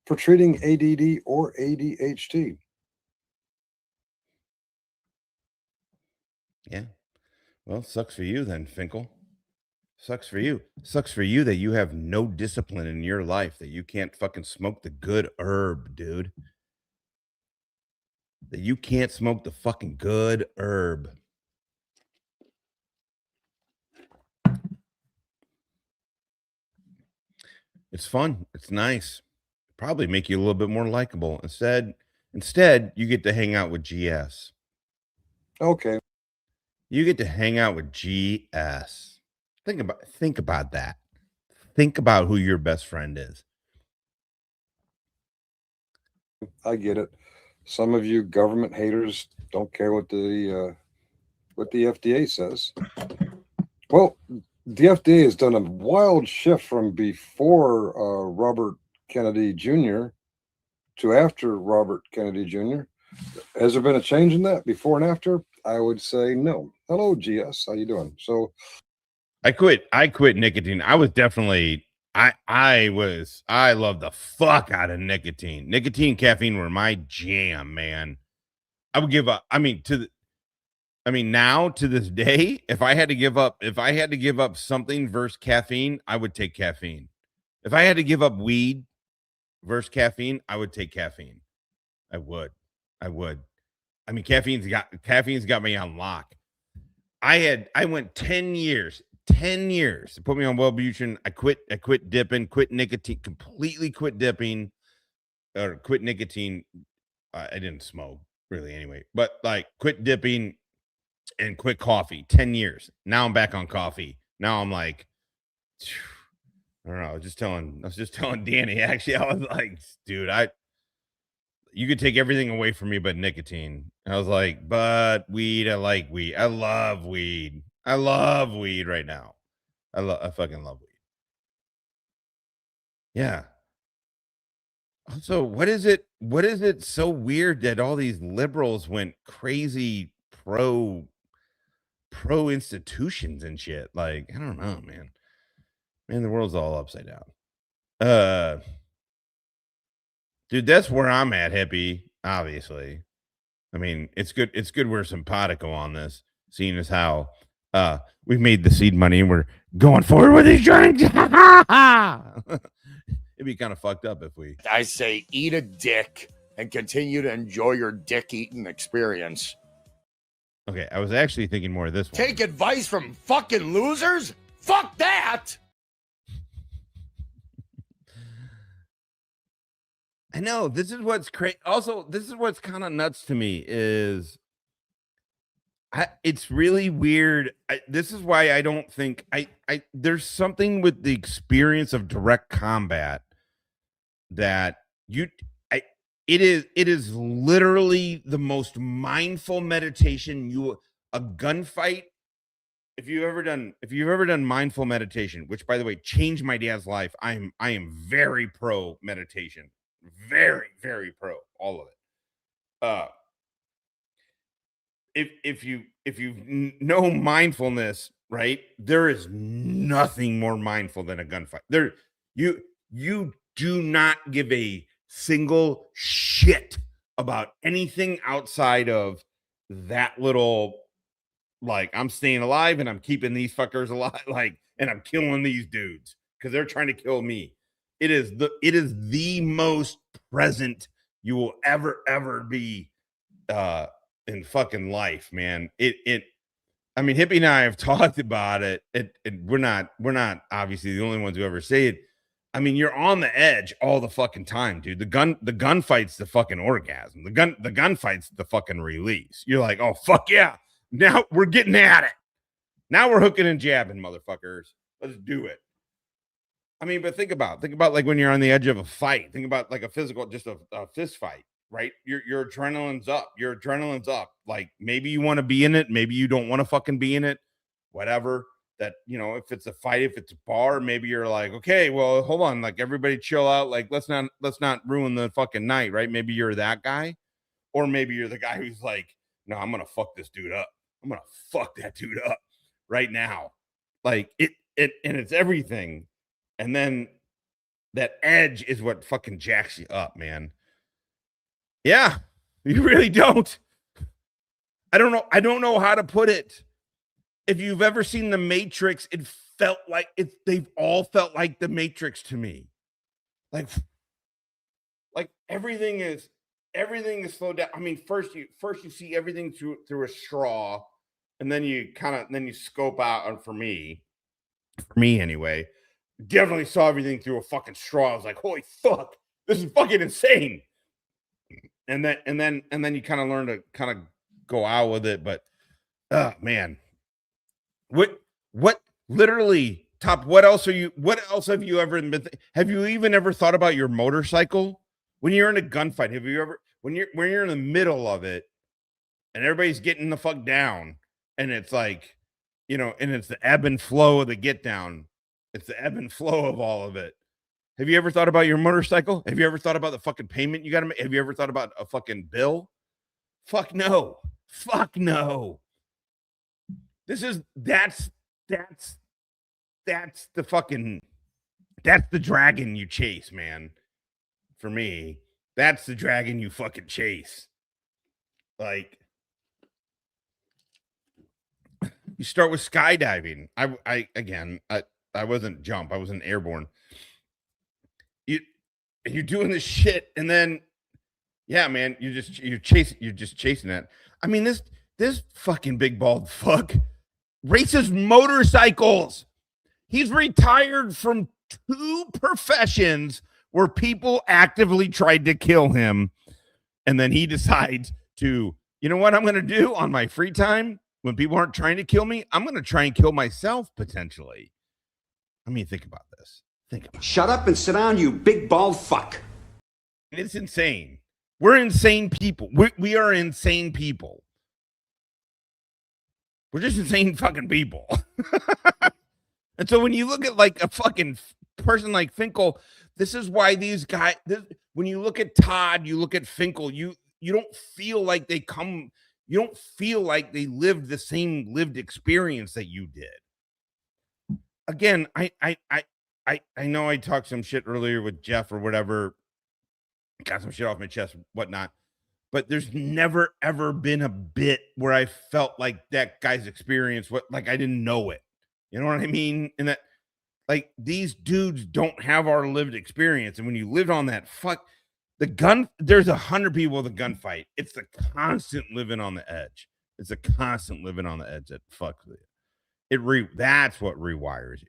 for treating ADD or ADHD. Yeah. Well, sucks for you then, Finkel. Sucks for you. Sucks for you that you have no discipline in your life, that you can't fucking smoke the good herb, dude. That you can't smoke the fucking good herb. It's fun. It's nice. Probably make you a little bit more likable. Instead, you get to hang out with GS. Okay. You get to hang out with GS. Think about that. Think about who your best friend is. I get it. Some of you government haters don't care what the FDA says. Well, the FDA has done a wild shift from before Robert Kennedy Jr. to after Robert Kennedy Jr. Has there been a change in that before and after? I would say no. Hello, GS. How you doing? So I quit nicotine. I was definitely I love the fuck out of nicotine. Nicotine, caffeine were my jam, man. I would give up. Now to this day, if I had to give up something versus caffeine, I would take caffeine. If I had to give up weed versus caffeine, I would take caffeine. I would. I mean, caffeine's got me on lock. I went 10 years. 10 years to put me on Wellbutrin. I quit dipping, quit nicotine, completely quit dipping, or quit nicotine. I didn't smoke really anyway, but like quit dipping and quit coffee. 10 years. Now I'm back on coffee. Now I'm like, I don't know. I was just telling Danny, actually, I was like, dude, you could take everything away from me but nicotine. I was like, but weed, I like weed. I love weed. I love weed right now. I fucking love weed. Yeah. Also, what is it so weird that all these liberals went crazy pro institutions and shit? Like, I don't know, man. Man, the world's all upside down. Dude, that's where I'm at, hippie, obviously. I mean, it's good we're simpatico on this, seeing as how we've made the seed money and we're going forward with these drinks. It'd be kind of fucked up if we. I say eat a dick and continue to enjoy your dick eating experience. Okay, I was actually thinking more of this one. Take advice from fucking losers? Fuck that! I know, this is what's crazy. Also, this is what's kind of nuts to me is it's really weird. This is why I don't think there's something with the experience of direct combat that it is literally the most mindful meditation. A gunfight. If you've ever done mindful meditation, which by the way changed my dad's life, I am very pro meditation. Very, very pro all of it. If you know mindfulness, right? There is nothing more mindful than a gunfight. You do not give a single shit about anything outside of that little, like, I'm staying alive and I'm keeping these fuckers alive, like, and I'm killing these dudes because they're trying to kill me. It is the most present you will ever be in fucking life, man. I mean, Hippie and I have talked about it. We're not obviously the only ones who ever say it. I mean, you're on the edge all the fucking time, dude. The gunfight's the fucking orgasm. The gunfight's the fucking release. You're like, oh fuck yeah. Now we're getting at it. Now we're hooking and jabbing, motherfuckers. Let's do it. I mean, but think about like when you're on the edge of a fight. Think about like a physical, just a fist fight, right? Your adrenaline's up. Your adrenaline's up. Like maybe you want to be in it, maybe you don't want to fucking be in it. Whatever. That, you know, if it's a fight, if it's a bar, maybe you're like, okay, well, hold on, like everybody chill out. Like let's not ruin the fucking night, right? Maybe you're that guy. or maybe you're the guy who's like, no, I'm gonna fuck this dude up. I'm gonna fuck that dude up right now. Like it and it's everything. And then that edge is what fucking jacks you up, man. Yeah, you really don't. I don't know how to put it. If you've ever seen The Matrix, it felt like they've all felt like The Matrix to me. Like everything is slowed down. I mean, first you see everything through a straw, and then you scope out. And for me anyway, definitely saw everything through a fucking straw. I was like, holy fuck, this is fucking insane. And then you kind of learn to kind of go out with it. But man, what literally, Top, what else have you ever been have you even ever thought about your motorcycle when you're in a gunfight? Have you ever, when you're in the middle of it and everybody's getting the fuck down, and it's like, you know, and it's the ebb and flow of the get down, it's the ebb and flow of all of it. Have you ever thought about your motorcycle? Have you ever thought about the fucking payment you got to make? Have you ever thought about a fucking bill? Fuck no. Fuck no. That's the dragon you chase, man. For me, that's the dragon you fucking chase. Like, you start with skydiving. I wasn't jump. I wasn't airborne. You're doing this shit, and then, yeah, man, you're just chasing that. I mean, this fucking big bald fuck races motorcycles. He's retired from 2 professions where people actively tried to kill him, and then he decides to, you know what I'm going to do on my free time when people aren't trying to kill me? I'm going to try and kill myself potentially. I mean, think about this. Shut up and sit down, you big bald fuck. It's insane. We're insane people. We are insane people. We're just insane fucking people. And so when you look at like a fucking person like Finkel, this is why these guys, when you look at Todd, you look at Finkel, you don't feel like they lived the same lived experience that you did. Again, I know I talked some shit earlier with Jeff or whatever, got some shit off my chest, whatnot, but there's never ever been a bit where I felt like that guy's experience, like I didn't know it. You know what I mean? And that, like, these dudes don't have our lived experience. And when you live on that there's 100 people with a gunfight. It's the constant living on the edge. It's a constant living on the edge that fucks with you. That's what rewires you.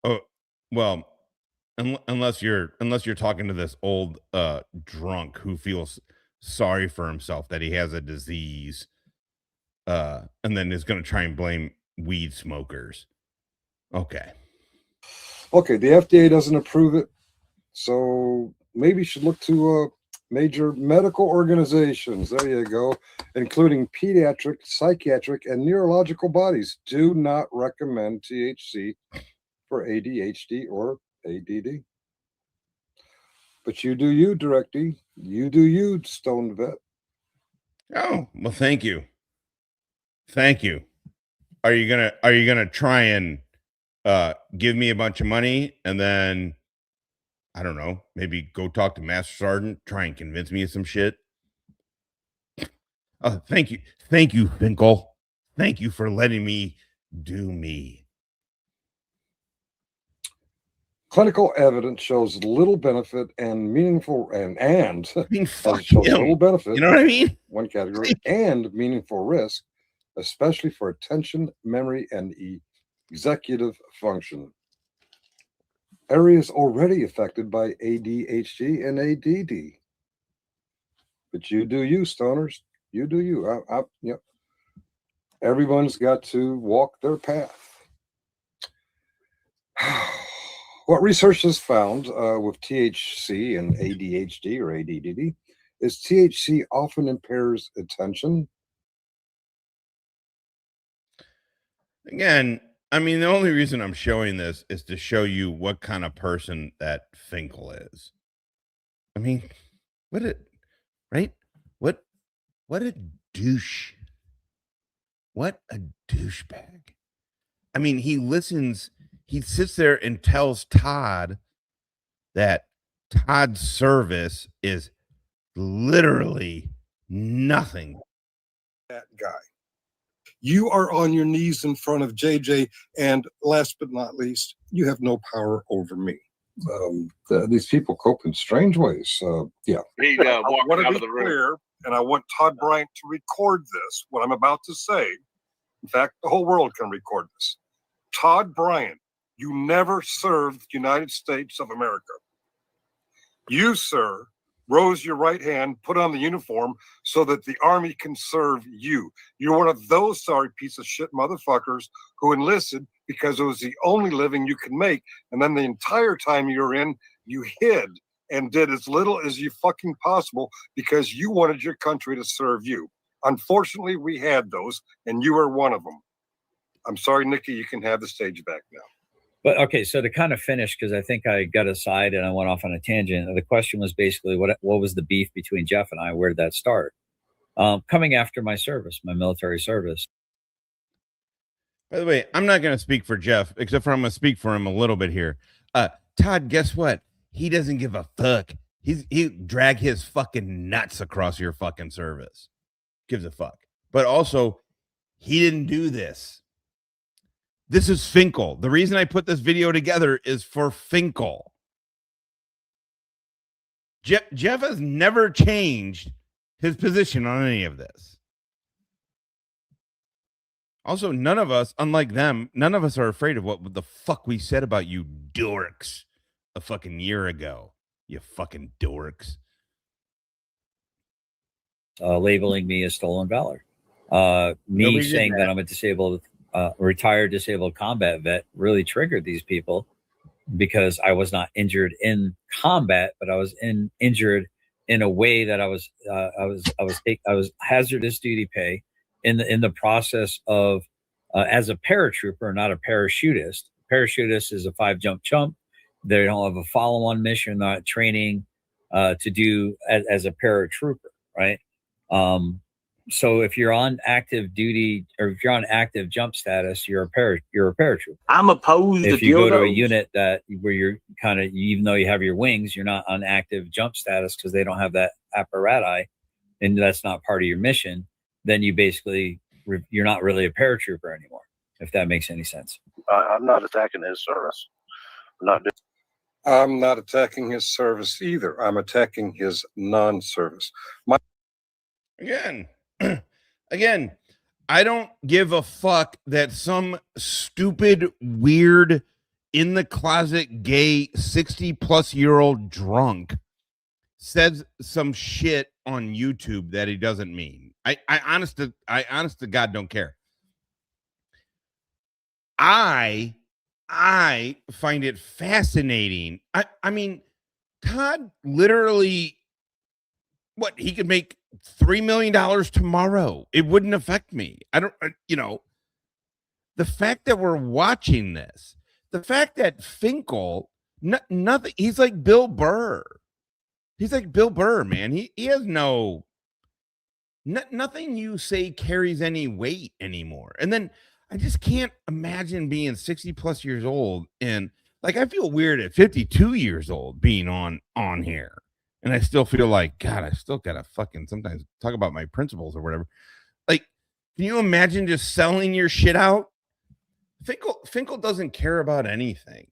Oh, well, unless you're talking to this old drunk who feels sorry for himself that he has a disease, and then is going to try and blame weed smokers. Okay, the FDA doesn't approve it, so maybe you should look to major medical organizations. There you go, including pediatric, psychiatric, and neurological bodies. Do not recommend THC for ADHD or ADD. But you do you, Directy. You do you, Stone Vet. Oh, well, thank you. Thank you. Are you gonna try and give me a bunch of money and then, I don't know, maybe go talk to Master Sergeant, try and convince me of some shit? Oh, thank you. Thank you, Finkel. Thank you for letting me do me. Clinical evidence shows little benefit and meaningful shows little benefit. You know what I mean? One category and meaningful risk, especially for attention, memory, and executive function. Areas already affected by ADHD and ADD. But you do you, stoners. You do you. Yep. Everyone's got to walk their path. What research has found with THC and ADHD or ADD is THC often impairs attention. Again, I mean, the only reason I'm showing this is to show you what kind of person that Finkel is. I mean, right right? What a douche. What a douchebag. I mean, he sits there and tells Todd that Todd's service is literally nothing. That guy. You are on your knees in front of JJ, and last but not least, you have no power over me. These people cope in strange ways. Yeah. He I walked want to out be of the room. clear, and I want Todd Bryant to record this, what I'm about to say. In fact, the whole world can record this. Todd Bryant, you never served the United States of America. You, sir, rose your right hand, put on the uniform so that the army can serve you. You're one of those sorry piece of shit motherfuckers who enlisted because it was the only living you could make. And then the entire time you were in, you hid and did as little as you fucking possible because you wanted your country to serve you. Unfortunately, we had those, and you were one of them. I'm sorry, Nikki, you can have the stage back now. But okay, so to kind of finish, because I think I got aside and I went off on a tangent. The question was basically what was the beef between Jeff and I? Where did that start? Coming after my service, my military service. By the way, I'm not going to speak for Jeff, except for I'm going to speak for him a little bit here. Todd, guess what? He doesn't give a fuck. He drag his fucking nuts across your fucking service. Gives a fuck. But also, he didn't do this. This is Finkel. The reason I put this video together is for Finkel. Jeff has never changed his position on any of this. Also, none of us, unlike them, none of us are afraid of what the fuck we said about you dorks a fucking year ago. You fucking dorks. Labeling me as stolen valor. Me Nobody saying did that I'm a disabled, retired disabled combat vet really triggered these people because I was not injured in combat, but I was injured in a way that I was hazardous duty pay in the process of as a paratrooper, not a parachutist. Parachutist is a 5-jump chump. They don't have a follow-on mission, not training to do as a paratrooper, right? So if you're on active duty or if you're on active jump status, you're a paratrooper. I'm opposed If to you go to a dildos. unit where you're kind of, even though you have your wings, you're not on active jump status because they don't have that apparatus, and that's not part of your mission. Then you basically you're not really a paratrooper anymore. If that makes any sense. I'm not attacking his service. I'm not attacking his service either. I'm attacking his non-service. Again, I don't give a fuck that some stupid, weird, in the closet, gay, 60-plus-year-old drunk says some shit on YouTube that he doesn't mean. I honest to God don't care. I find it fascinating. I mean, Todd literally, he could make $3 million tomorrow. It wouldn't affect me. The fact that we're watching this, the fact that Finkel, nothing, he's like Bill Burr. He's like Bill Burr, man. He has nothing you say carries any weight anymore. And then I just can't imagine being 60 plus years old. And like, I feel weird at 52 years old being on here. And I still feel like, God, I still got to fucking sometimes talk about my principles or whatever. Like, can you imagine just selling your shit out? Finkel doesn't care about anything.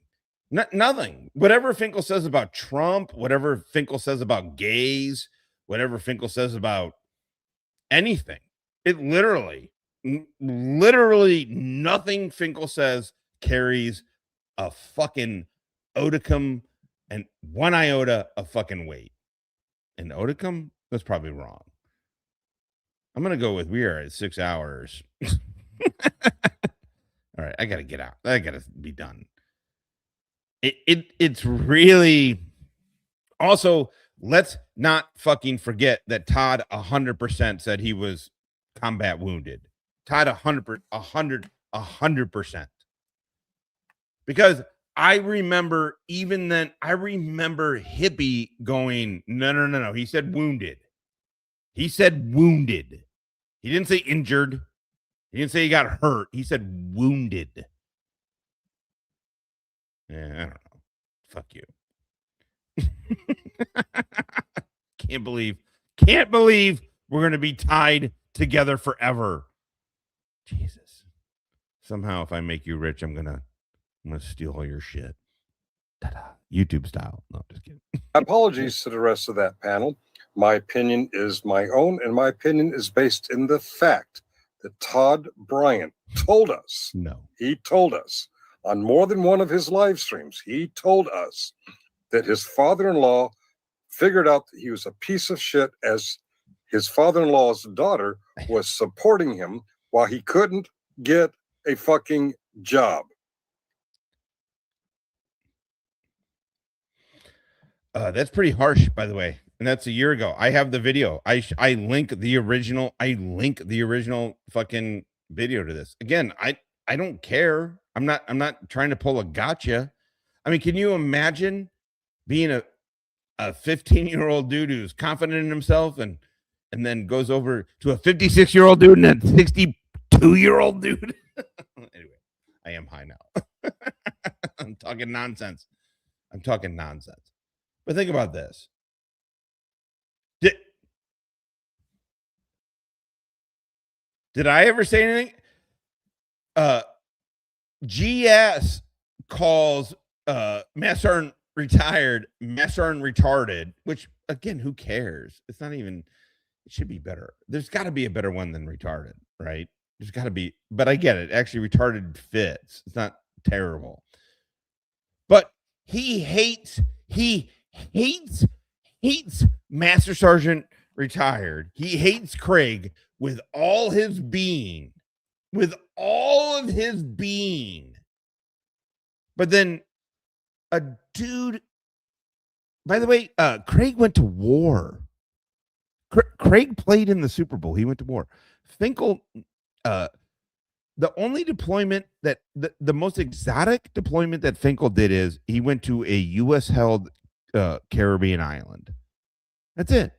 Nothing. Whatever Finkel says about Trump, whatever Finkel says about gays, whatever Finkel says about anything, it literally nothing Finkel says carries a fucking odicum and 1 iota of fucking weight. And odicum? That's probably wrong. I'm going to go with we are at 6 hours. All right, I got to get out. I got to be done. It's really... Also, let's not fucking forget that Todd 100% said he was combat wounded. Todd 100%. Because I remember even then, I remember Hippie going, no. He said wounded. He said wounded. He didn't say injured. He didn't say he got hurt. He said wounded. Yeah, I don't know. Fuck you. Can't believe we're going to be tied together forever. Jesus. Somehow if I make you rich, I'm going to steal all your shit. Ta-da. YouTube style. No, just kidding. Apologies to the rest of that panel. My opinion is my own, and my opinion is based in the fact that Todd Bryant told us. No. He told us on more than one of his live streams, he told us that his father-in-law figured out that he was a piece of shit as his father-in-law's daughter was supporting him while he couldn't get a fucking job. That's pretty harsh, by the way. And that's a year ago. I have the video. I link the original. I link the original fucking video to this. Again, I don't care. I'm not trying to pull a gotcha. I mean, can you imagine being a 15-year-old dude who's confident in himself and then goes over to a 56-year-old dude and a 62-year-old dude? Anyway, I am high now. I'm talking nonsense. But think about this. Did I ever say anything? GS calls Master and retired, Master and retarded, which again, who cares? It's not even, it should be better. There's got to be a better one than retarded, right? There's got to be, but I get it. Actually, retarded fits. It's not terrible. But he hates Master Sergeant retired. He hates Craig with all his being. With all of his being. But then a dude, by the way, Craig went to war. Craig played in the Super Bowl. He went to war. Finkel, the only deployment that the most exotic deployment that Finkel did is he went to a U.S. held Caribbean island. That's it.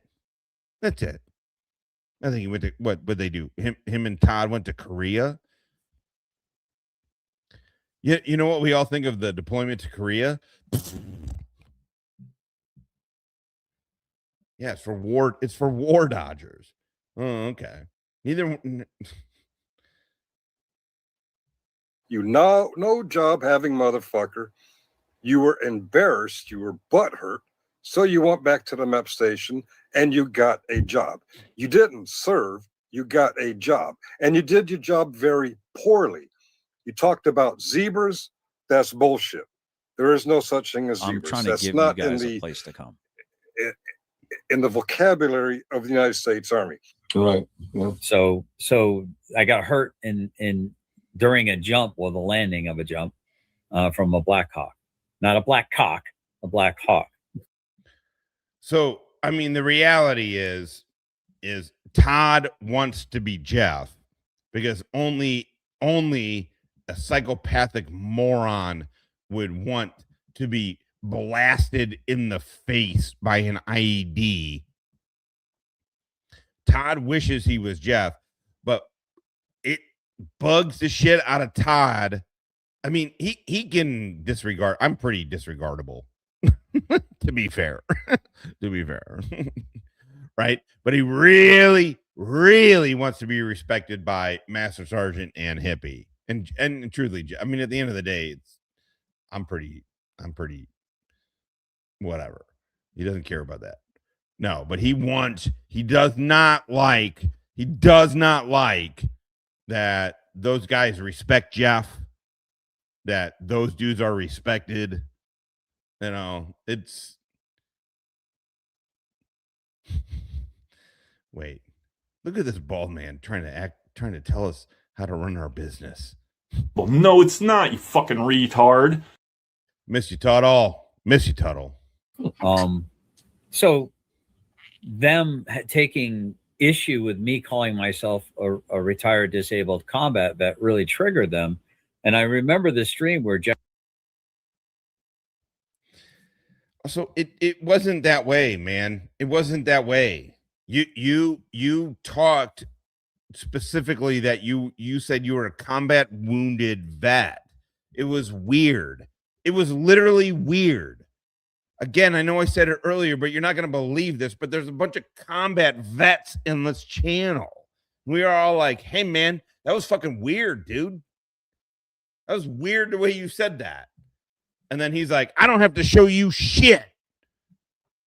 I think he went to, what would they do? Him and Todd went to Korea. Yeah, you know what we all think of the deployment to Korea? Yeah, it's for war. It's for war dodgers. Oh, okay. Neither. You know, no job having motherfucker. You were embarrassed. You were butthurt. So you went back to the MEP station and you got a job. You didn't serve. You got a job. And you did your job very poorly. You talked about zebras. That's bullshit. There is no such thing as zebras. I'm trying to That's give not you guys in the a place to come. In the vocabulary of the United States Army. Right. Yeah. So I got hurt in during a jump, or the landing of a jump, from a Black Hawk. Not a black cock, a Black Hawk. So, I mean, the reality is Todd wants to be Jeff because only a psychopathic moron would want to be blasted in the face by an IED. Todd wishes he was Jeff, but it bugs the shit out of Todd. I mean, he can disregard. I'm pretty disregardable, to be fair. Right? But he really, really wants to be respected by Master Sergeant and Hippie. And truly, I mean, at the end of the day, I'm pretty whatever. He doesn't care about that. No, but he does not like that those guys respect Jeff, that those dudes are respected. You know, it's wait, look at this bald man trying to tell us how to run our business. Well, no, it's not, you fucking retard. Miss you, Todd. Miss you, Tuttle. So them taking issue with me calling myself a retired disabled combat vet really triggered them. And I remember the stream where Jeff. So it wasn't that way, man. It wasn't that way. You talked specifically that you said you were a combat wounded vet. It was weird. It was literally weird. Again, I know I said it earlier, but you're not going to believe this, but there's a bunch of combat vets in this channel. We are all like, hey, man, that was fucking weird, dude. That was weird the way you said that. And then he's like, I don't have to show you shit.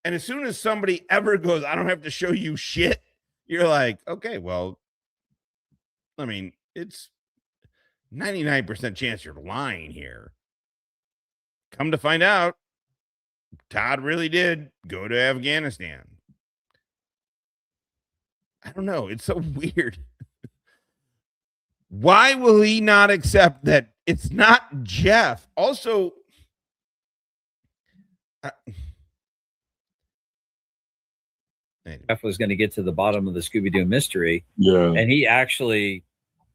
And as soon as somebody ever goes, I don't have to show you shit, you're like, okay, well, I mean, it's 99% chance you're lying here. Come to find out, Todd really did go to Afghanistan. I don't know. It's so weird. Why will he not accept that it's not Jeff? Also, Jeff was going to get to the bottom of the Scooby-Doo mystery. Yeah. And he actually,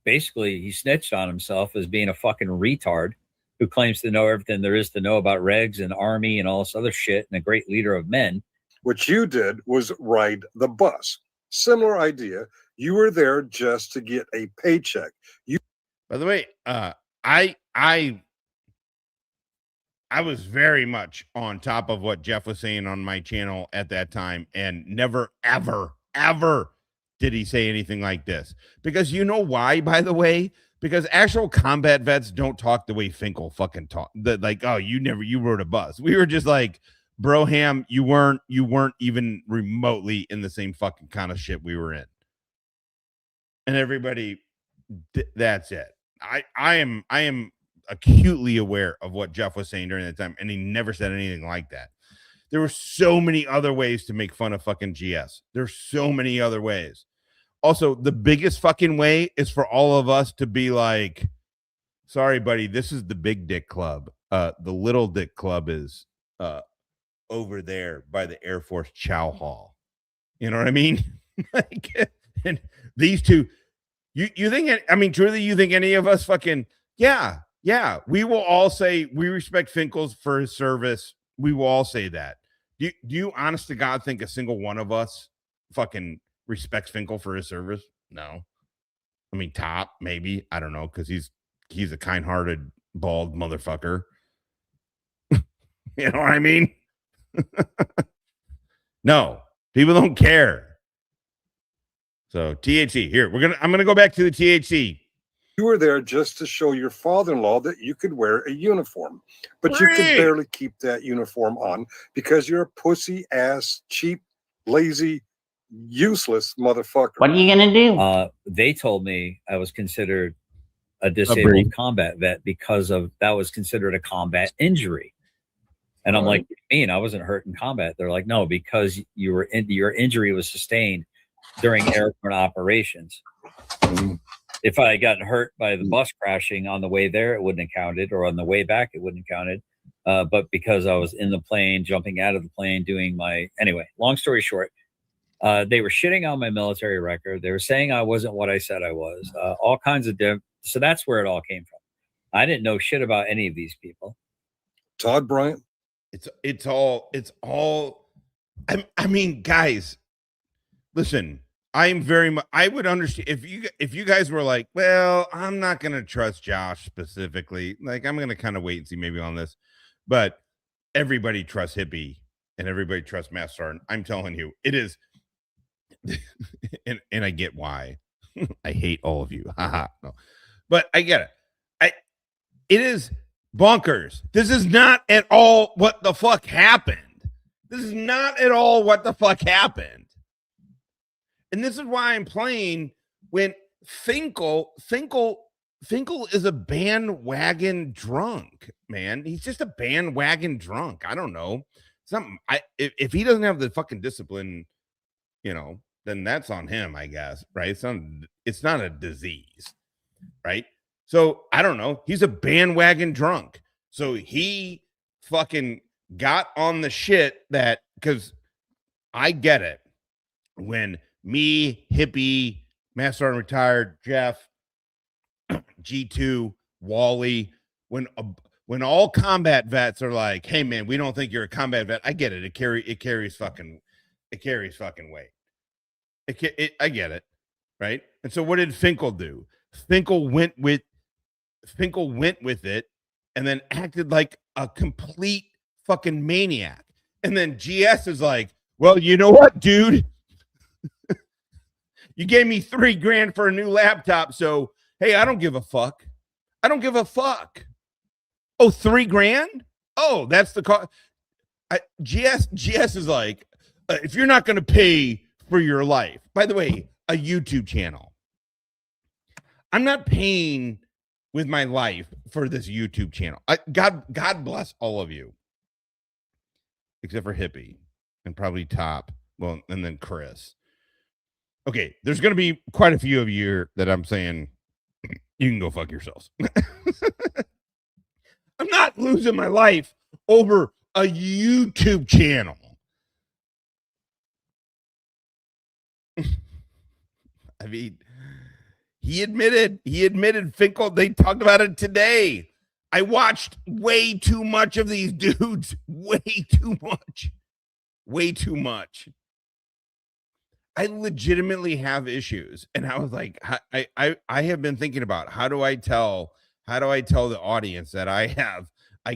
basically, he snitched on himself as being a fucking retard who claims to know everything there is to know about regs and army and all this other shit and a great leader of men. What you did was ride the bus. Similar idea. You were there just to get a paycheck. By the way, I was very much on top of what Jeff was saying on my channel at that time, and never, ever, ever did he say anything like this. Because you know why, by the way? Because actual combat vets don't talk the way Finkel fucking talk. Like, oh, you rode a bus. We were just like, Broham, you weren't even remotely in the same fucking kind of shit we were in. And everybody, that's it. I am acutely aware of what Jeff was saying during that time, and he never said anything like that. There were so many other ways to make fun of fucking GS. There's so many other ways. Also, the biggest fucking way is for all of us to be like, sorry, buddy, this is the big dick club. The little dick club is over there by the Air Force Chow Hall. You know what I mean? Like, and these two, you think, I mean, truly, you think any of us fucking, yeah, we will all say we respect Finkel's for his service. We will all say that. Do you honest to God think a single one of us fucking respects Finkel for his service? No. I mean, Top, maybe. I don't know, because he's a kind-hearted, bald motherfucker. You know what I mean? No, people don't care. So THC, here, I'm gonna go back to the THC. You were there just to show your father-in-law that you could wear a uniform, but you could barely keep that uniform on because you're a pussy-ass, cheap, lazy, useless motherfucker. What are you gonna do? They told me I was considered a disabled combat vet because of that was considered a combat injury. And I'm like, what do you mean? I wasn't hurt in combat. They're like, no, because your injury was sustained during airborne operations. If I got hurt by the bus crashing on the way there, it wouldn't have counted, or on the way back, it wouldn't have counted. But because I was in the plane, jumping out of the plane, doing anyway, long story short, they were shitting on my military record. They were saying I wasn't what I said I was, all kinds of so that's where it all came from. I didn't know shit about any of these people. Todd Bryant. It's all, I mean, guys, listen, I would understand if you guys were like, well, I'm not going to trust Josh specifically. Like, I'm going to kind of wait and see maybe on this, but everybody trusts Hippie and everybody trusts Master Sergeant. I'm telling you, it is. and I get why. I hate all of you. Haha. No, but I get it. It is bonkers. This is not at all what the fuck happened. This is not at all what the fuck happened. And this is why I'm playing when Finkel is a bandwagon drunk, man. He's just a bandwagon drunk. I don't know. If he doesn't have the fucking discipline, then that's on him, I guess, right? It's not a disease, right? So I don't know. He's a bandwagon drunk. So he fucking got on the shit because I get it. When me, Hippie, Master Sergeant Retired, Jeff, G2, Wally, when all combat vets are like, hey man, we don't think you're a combat vet. I get it. It carries fucking weight. I get it, right? And so what did Finkel do? Finkel went with it and then acted like a complete fucking maniac. And then GS is like, well, you know what, dude? You gave me $3,000 for a new laptop. So, hey, I don't give a fuck. I don't give a fuck. Oh, $3,000? Oh, that's the cost. GS is like, if you're not going to pay for your life, by the way, a YouTube channel, I'm not paying with my life for this YouTube channel. God bless all of you, except for Hippie and probably Top. Well, and then Chris. Okay, there's going to be quite a few of you that I'm saying you can go fuck yourselves. I'm not losing my life over a YouTube channel. I mean, he admitted Finkel, they talked about it today. I watched way too much of these dudes. Way too much. I legitimately have issues. And I was like, I have been thinking about how do I tell the audience that I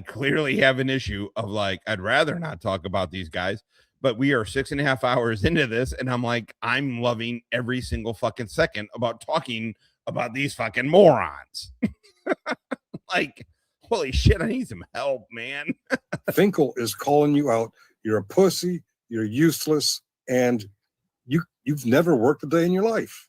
clearly have an issue of like, I'd rather not talk about these guys, but we are 6.5 hours into this. And I'm like, I'm loving every single fucking second about talking about these fucking morons. Like, holy shit, I need some help, man. Finkel is calling you out. You're a pussy. You're useless. And you've never worked a day in your life.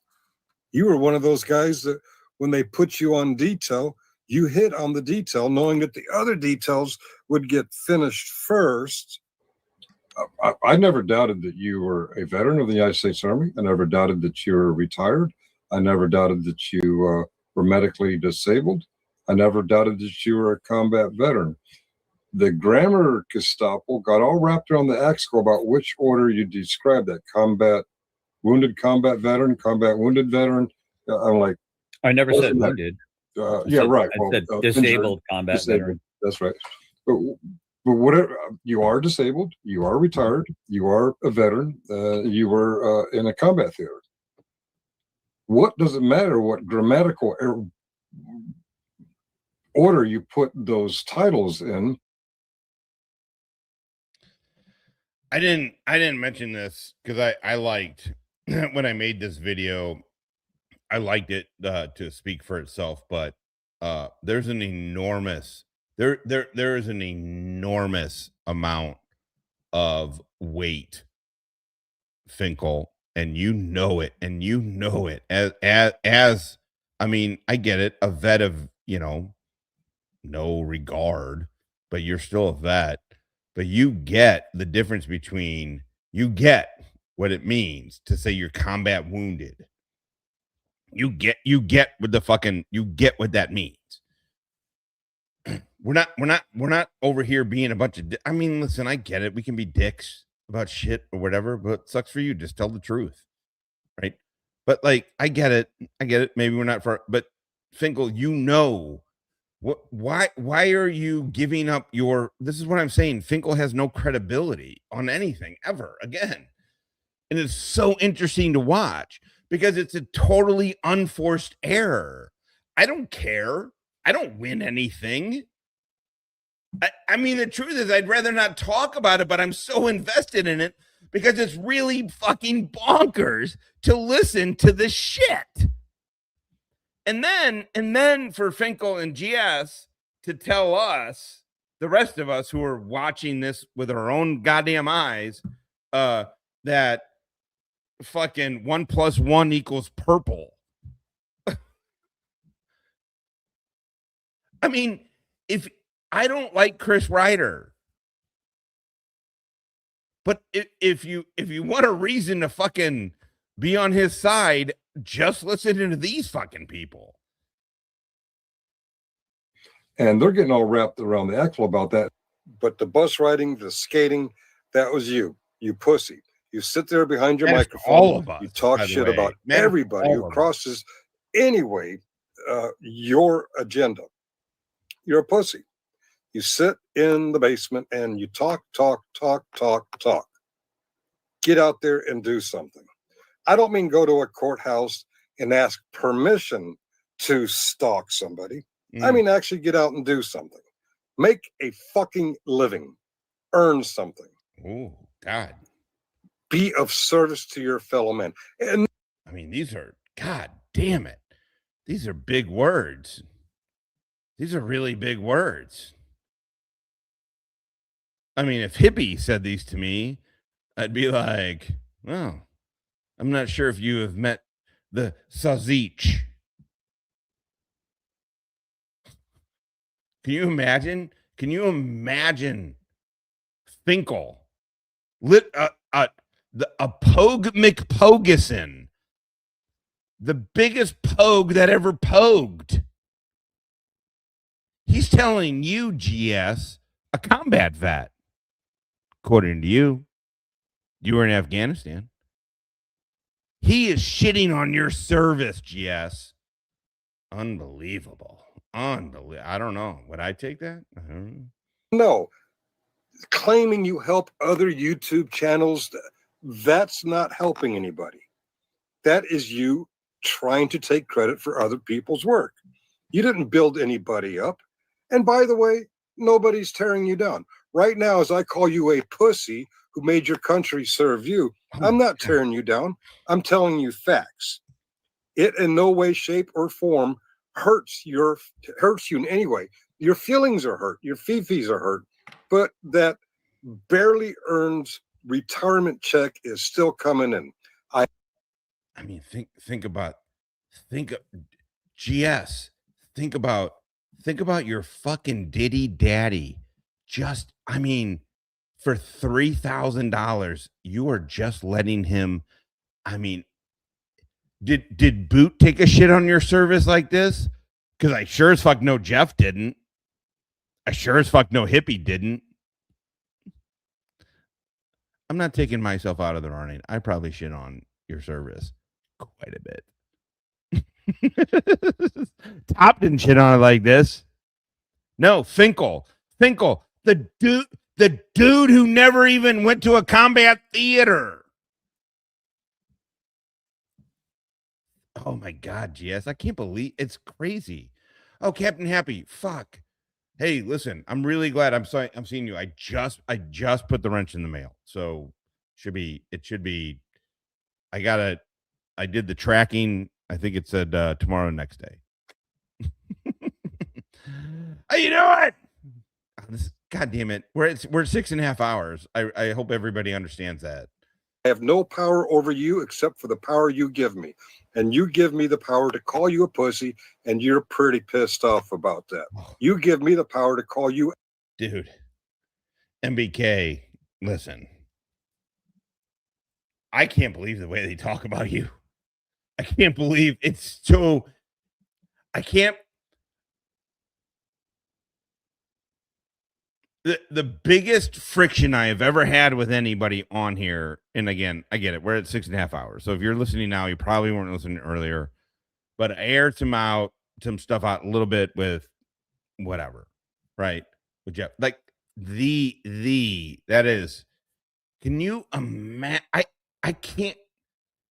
You were one of those guys that when they put you on detail, you hit on the detail knowing that the other details would get finished first. I never doubted that you were a veteran of the United States Army. I never doubted that you were retired. I never doubted that you were medically disabled. I never doubted that you were a combat veteran. The grammar Gestapo got all wrapped around the axle about which order you describe that: combat wounded, combat veteran, combat wounded veteran. I'm like, I never said wounded. Yeah, right. I said disabled combat veteran. That's right. But whatever, you are disabled, you are retired, you are a veteran, you were in a combat theater. What does it matter what grammatical order you put those titles in? I didn't mention this because I liked when I made this video, I liked it to speak for itself, but there's an enormous there is an enormous amount of weight, Finkel, and you know it as I mean, I get it, a vet of, no regard, but you're still a vet. But you get the difference between, you get what it means to say you're combat wounded. You get what what that means. We're not over here being a bunch of, I mean, listen, I get it. We can be dicks about shit or whatever, but it sucks for you. Just tell the truth. Right. But like, I get it. Maybe we're not for, but Finkel, why are you giving up this is what I'm saying. Finkel has no credibility on anything ever again. And it's so interesting to watch because it's a totally unforced error. I don't care. I don't win anything. I mean, the truth is I'd rather not talk about it, but I'm so invested in it because it's really fucking bonkers to listen to this shit. And then for Finkel and GS to tell us, the rest of us who are watching this with our own goddamn eyes, that fucking 1 + 1 = purple. I mean, if I don't like Chris Ryder, but if you want a reason to fucking be on his side, just listen to these fucking people. And they're getting all wrapped around the axle about that. But the bus riding, the skating, that was you pussy. You sit there behind your microphone. All of us, you talk shit about everybody who crosses anyway your agenda. You're a pussy. You sit in the basement and you talk. Get out there and do something. I don't mean go to a courthouse and ask permission to stalk somebody. I mean actually get out and do something. Make a fucking living. Earn something. Oh, God. Be of service to your fellow man. And I mean, these are, God damn it. These are big words. These are really big words. I mean, if Hippie said these to me, I'd be like, well, I'm not sure if you have met the Sazich. Can you imagine? Can you imagine Finkel a Pogue McPogeson, the biggest pogue that ever pogued? He's telling you, GS, a combat vet. According to you, you were in Afghanistan. He is shitting on your service, GS. Unbelievable. Unbelievable. I don't know. Would I take that? no, claiming you help other YouTube channels, that's not helping anybody. That is you trying to take credit for other people's work. You didn't build anybody up. And by the way, nobody's tearing you down. Right now, as I call you a pussy who made your country serve you, I'm not tearing you down. I'm telling you facts. It in no way, shape, or form hurts you in any way. Your feelings are hurt. Your fifis are hurt. But that barely earned retirement check is still coming in. I mean, think about GS. Think about your fucking Diddy daddy. Just, I mean, for $3,000, you are just letting him. I mean, did Boot take a shit on your service like this? Because I sure as fuck know Jeff didn't. I sure as fuck know Hippie didn't. I'm not taking myself out of the running. I probably shit on your service quite a bit. Top didn't shit on it like this. No, Finkel, the dude who never even went to a combat theater. Oh my God, GS, I can't believe it's crazy. Oh, Captain Happy, fuck. Hey, listen, I'm really glad I'm seeing you. I just put the wrench in the mail. So it should be I did the tracking. I think it said tomorrow next day. Hey, you know what? God damn it. We're 6.5 hours. I hope everybody understands that. I have no power over you except for the power you give me. And you give me the power to call you a pussy, and you're pretty pissed off about that. You give me the power to call you. Dude, MBK, listen. I can't believe the way they talk about you. I can't believe it's so. I can't. The biggest friction I have ever had with anybody on here, and again, I get it. We're at 6.5 hours. So if you're listening now, you probably weren't listening earlier. But I aired some stuff out a little bit with whatever, right? With Jeff. Like that is. Can you imagine? I can't.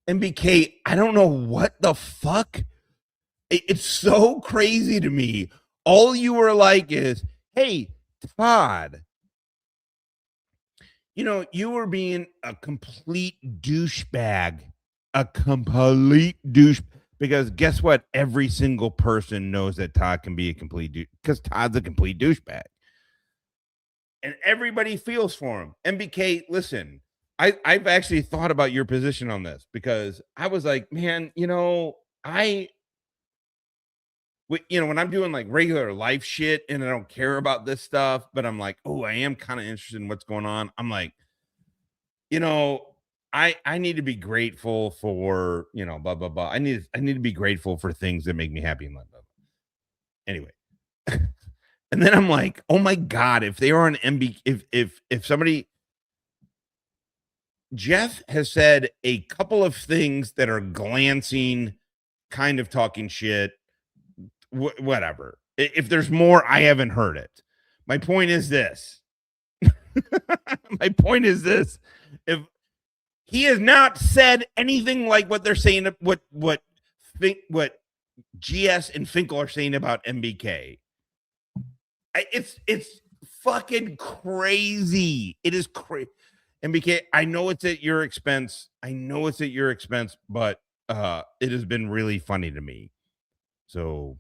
MBK, I don't know what the fuck. It's so crazy to me. All you were like is, hey, Todd, you know, you were being a complete douchebag, because guess what? Every single person knows that Todd can be a complete douche, because Todd's a complete douchebag. And everybody feels for him. MBK, listen, I've actually thought about your position on this, because I was like, man, you know, when I'm doing like regular life shit and I don't care about this stuff, but I'm like, oh, I am kind of interested in what's going on. I'm like, you know, I need to be grateful for, you know, blah, blah, blah. I need to be grateful for things that make me happy and blah, blah, blah. Anyway. And then I'm like, oh my God, if they are on if somebody, Jeff has said a couple of things that are glancing, kind of talking shit, whatever. If there's more, I haven't heard it. My point is this. If He has not said anything like what they're saying, what GS and Finkel are saying about MBK. It's fucking crazy. It is crazy. MBK, I know it's at your expense. But it has been really funny to me. So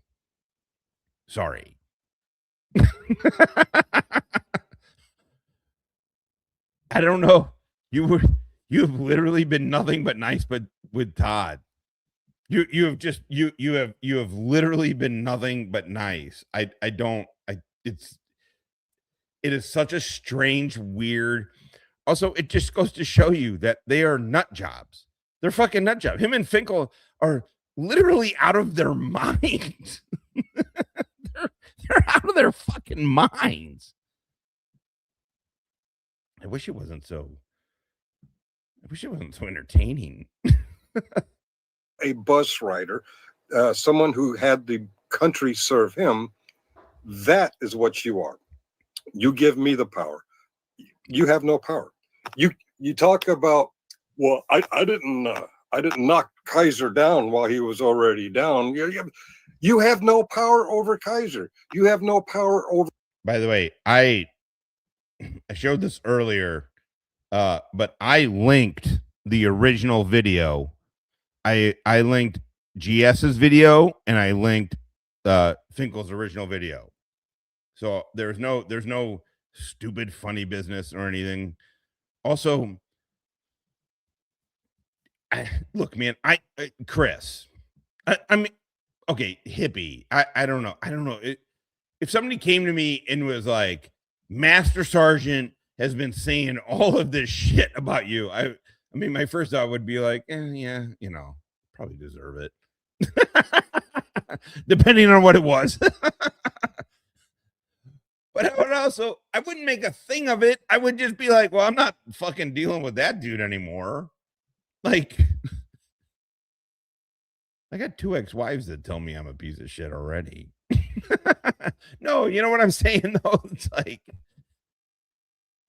sorry. I don't know. You've literally been nothing but nice, but with Todd. You have literally been nothing but nice. It is such a strange, weird. Also, it just goes to show you that they are nut jobs. They're fucking nut jobs. Him and Finkel are literally out of their minds. they're out of their fucking minds. I wish it wasn't so entertaining. A bus rider, someone who had the country serve him, that is what you are. You give me the power. You have no power. You talk about, well, I didn't knock Kaiser down while he was already down. You have no power over Kaiser. You have no power over. By the way, I showed this earlier, but I linked the original video. I linked GS's video and I linked Finkel's original video. So there's no stupid funny business or anything. Also, look, man, Chris, I mean, okay, hippie. I don't know. If somebody came to me and was like, Master Sergeant has been saying all of this shit about you, I mean, my first thought would be like, yeah, probably deserve it. Depending on what it was. But I wouldn't make a thing of it. I would just be like, well, I'm not fucking dealing with that dude anymore. Like, I got 2 ex-wives that tell me I'm a piece of shit already. No, you know what I'm saying, though? It's like,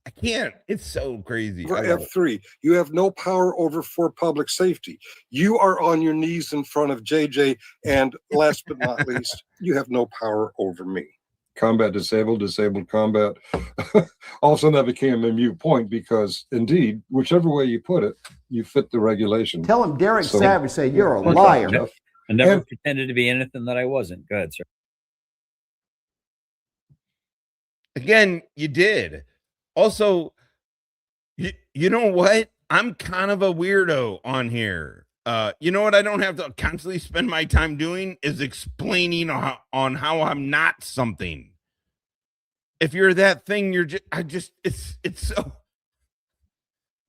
I can't. It's so crazy. F3, you have no power over for public safety. You are on your knees in front of JJ, and last but not least, you have no power over me. Combat disabled combat. All of a sudden that became a moot point because indeed, whichever way you put it, you fit the regulation. Tell him Derek Savage say you're a liar. I never pretended to be anything that I wasn't. Go ahead, sir. Again, you did. Also, you know what? I'm kind of a weirdo on here. You know what I don't have to constantly spend my time doing is explaining on how I'm not something. If you're that thing, it's so,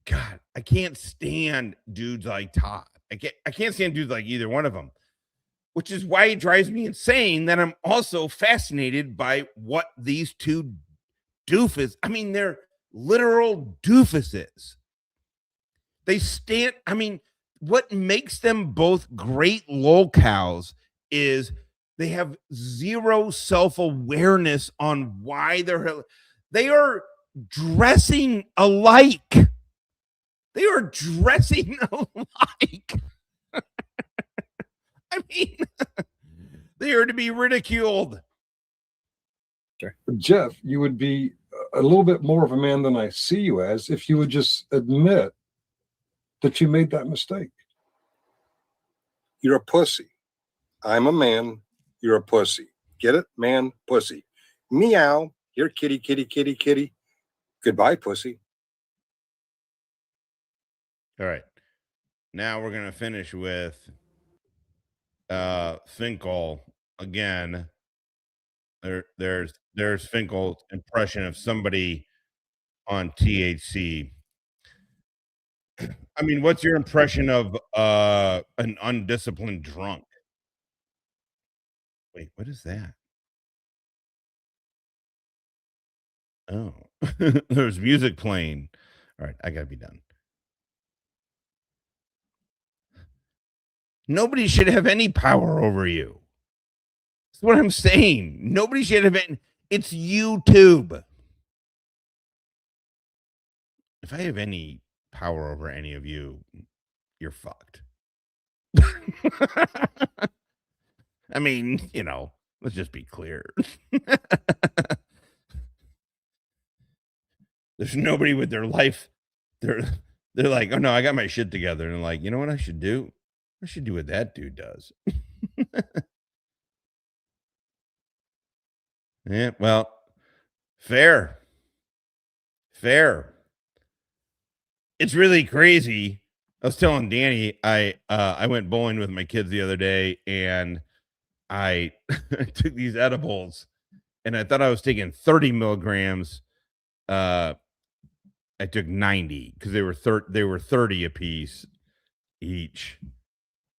God, I can't stand dudes like Todd. I can't stand dudes like either one of them, which is why it drives me insane that I'm also fascinated by what these two doofus, I mean, they're literal doofuses. What makes them both great lolcows is they have zero self-awareness on why they are dressing alike. They are dressing alike. I mean, they are to be ridiculed. Sure. Jeff, you would be a little bit more of a man than I see you as if you would just admit that you made that mistake. You're a pussy. I'm a man. You're a pussy. Get it? Man, pussy. Meow. You're kitty, kitty, kitty, kitty. Goodbye, pussy. All right. Now we're going to finish with Finkel again. There's Finkel's impression of somebody on THC. I mean, what's your impression of an undisciplined drunk? Wait, what is that? Oh, there's music playing. All right, I gotta be done. Nobody should have any power over you. That's what I'm saying. Nobody should have any. It's YouTube. If I have any power over any of you, you're fucked. I mean, you know, let's just be clear. There's nobody with their life. They're like, oh no, I got my shit together. And I'm like, you know what I should do? I should do what that dude does. Yeah, well, fair. It's really crazy. I was telling Danny, I went bowling with my kids the other day, and I took these edibles, and I thought I was taking 30 milligrams. I took 90 because they were 30 a piece each.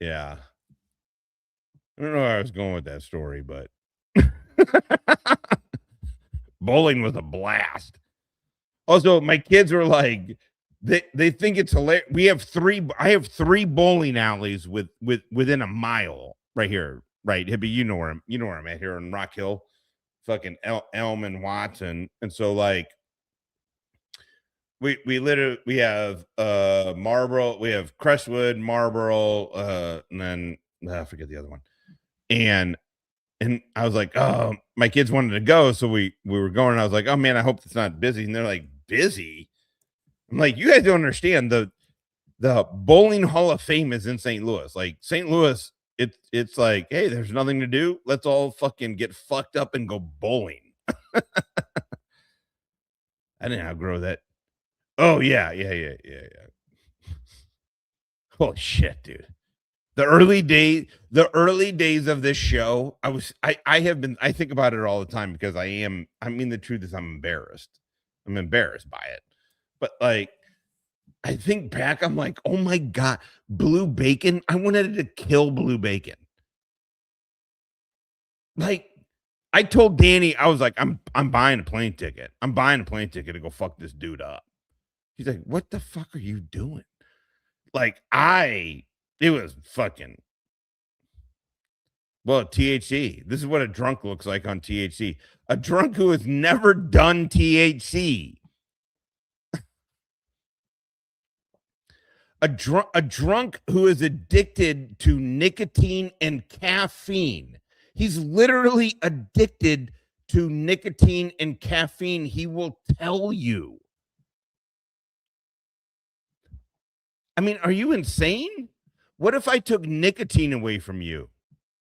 Yeah. I don't know where I was going with that story, but bowling was a blast. Also, my kids were like, they think it's hilarious. I have 3 bowling alleys within a mile right here. Right. Hippie, you know where I'm at here in Rock Hill, fucking Elm and Watson. And so like we have Marlboro, we have Crestwood, Marlboro, and then I forget the other one. And I was like, oh, my kids wanted to go, so we were going. And I was like, oh man, I hope it's not busy. And they're like, busy? I'm like, you guys don't understand. The Bowling Hall of Fame is in St. Louis. Like St. Louis, it's like, hey, there's nothing to do. Let's all fucking get fucked up and go bowling. I didn't outgrow that. Oh yeah. Holy shit, dude. The early days of this show, I think about it all the time because the truth is I'm embarrassed. I'm embarrassed by it. But like, I think back, I'm like, oh my God, Blue Bacon. I wanted to kill Blue Bacon. Like, I told Danny, I was like, I'm buying a plane ticket. I'm buying a plane ticket to go fuck this dude up. He's like, what the fuck are you doing? Like, it was fucking, well, THC. This is what a drunk looks like on THC. A drunk who has never done THC. A drunk who is addicted to nicotine and caffeine. He's literally addicted to nicotine and caffeine. He will tell you. I mean, are you insane? What if I took nicotine away from you?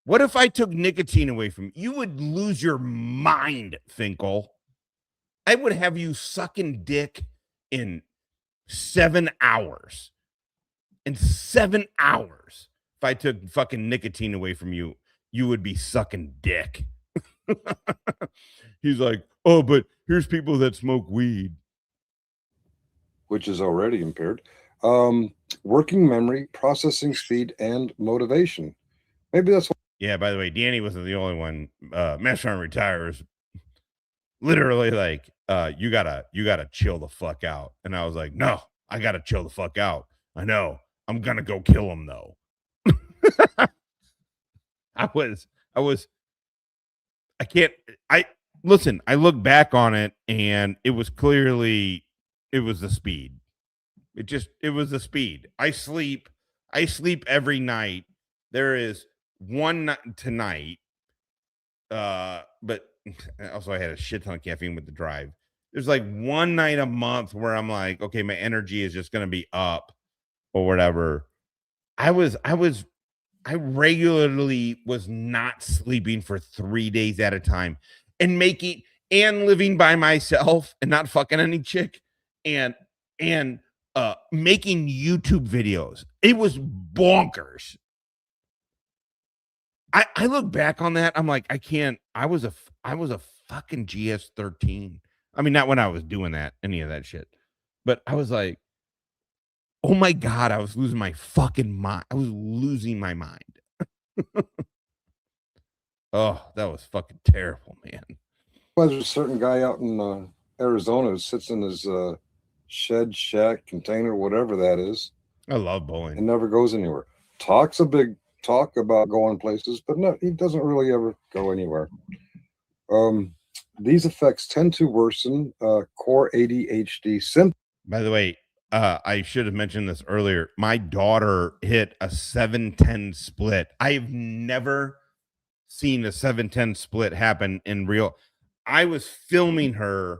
What if I took nicotine away from you? You would lose your mind, Finkel. I would have you sucking dick in 7 hours. In 7 hours, if I took fucking nicotine away from you, you would be sucking dick. He's like, oh, but here's people that smoke weed. Which is already impaired. Working memory, processing speed, and motivation. Maybe that's what. Yeah, by the way, Danny wasn't the only one. Master Arm Retires literally like, you gotta chill the fuck out. And I was like, no, I gotta chill the fuck out. I know. I'm gonna go kill him though. Listen, I look back on it and it was clearly, it was the speed. It was the speed. I sleep every night. There is one night tonight. But also I had a shit ton of caffeine with the drive. There's like one night a month where I'm like, okay, my energy is just going to be up or whatever. I regularly was not sleeping for 3 days at a time and living by myself and not fucking any chick and making YouTube videos. It was bonkers. I look back on that. I'm like, I was a fucking GS13. I mean, not when I was doing any of that shit, but I was like, oh my God, I was losing my fucking mind. I was losing my mind. Oh, that was fucking terrible, man. Well, there's a certain guy out in Arizona who sits in his shed, shack, container, whatever that is. I love bowling. And never goes anywhere. Talks a big talk about going places, but no, he doesn't really ever go anywhere. These effects tend to worsen core ADHD symptoms. By the way, I should have mentioned this earlier. My daughter hit a 7-10 split. I've never seen a 7-10 split happen in real. I was filming her,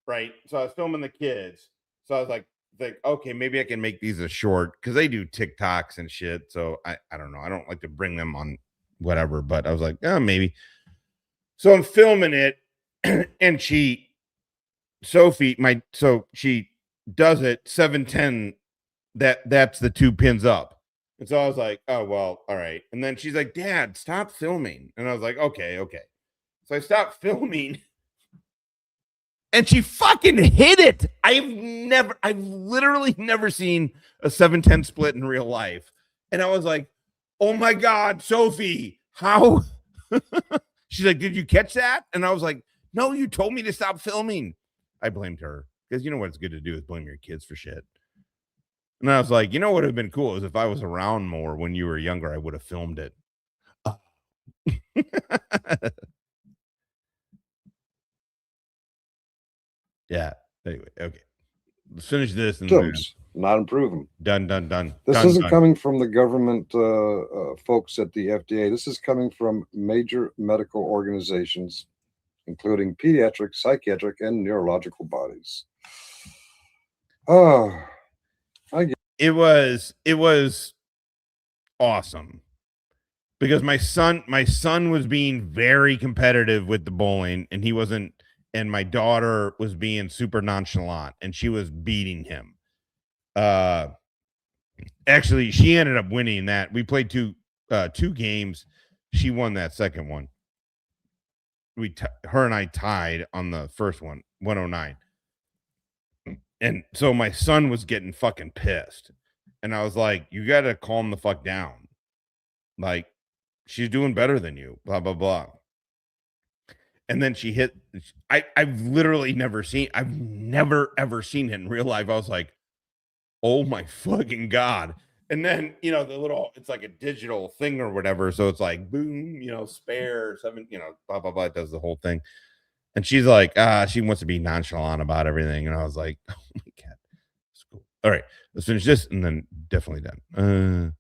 right? So I was filming the kids. So I was like, okay, maybe I can make these a short because they do TikToks and shit. So I don't know. I don't like to bring them on whatever, but I was like, oh, maybe. So I'm filming it, and she does it 7-10. That's the 2 pins up. And so I was like, oh, well, all right. And then she's like, Dad, stop filming. And I was like, okay. So I stopped filming, and she fucking hit it. I've literally never seen a 7-10 split in real life. And I was like, oh my God, Sophie, how? She's like, did you catch that? And I was like, no, you told me to stop filming. I blamed her because you know what it's good to do is blame your kids for shit. And I was like, you know what would have been cool is if I was around more when you were younger, I would have filmed it. Yeah. Anyway, okay. Let's finish this and not improving. Done. This isn't coming from the government folks at the FDA. This is coming from major medical organizations, including pediatric, psychiatric, and neurological bodies. Oh, it was awesome because my son was being very competitive with the bowling, and he wasn't. And my daughter was being super nonchalant, and she was beating him. Actually, she ended up winning that. We played two games. She won that second one. Her and I tied on the first one, 109. And so my son was getting fucking pissed. And I was like, you got to calm the fuck down. Like, she's doing better than you, blah, blah, blah. And then she hit. I've literally never ever seen it in real life. I was like, oh my fucking God. And then, it's like a digital thing or whatever. So it's like, boom, spare 7, blah, blah, blah. It does the whole thing. And she's like, she wants to be nonchalant about everything. And I was like, oh my God. It's cool. All right, let's finish this and then definitely done.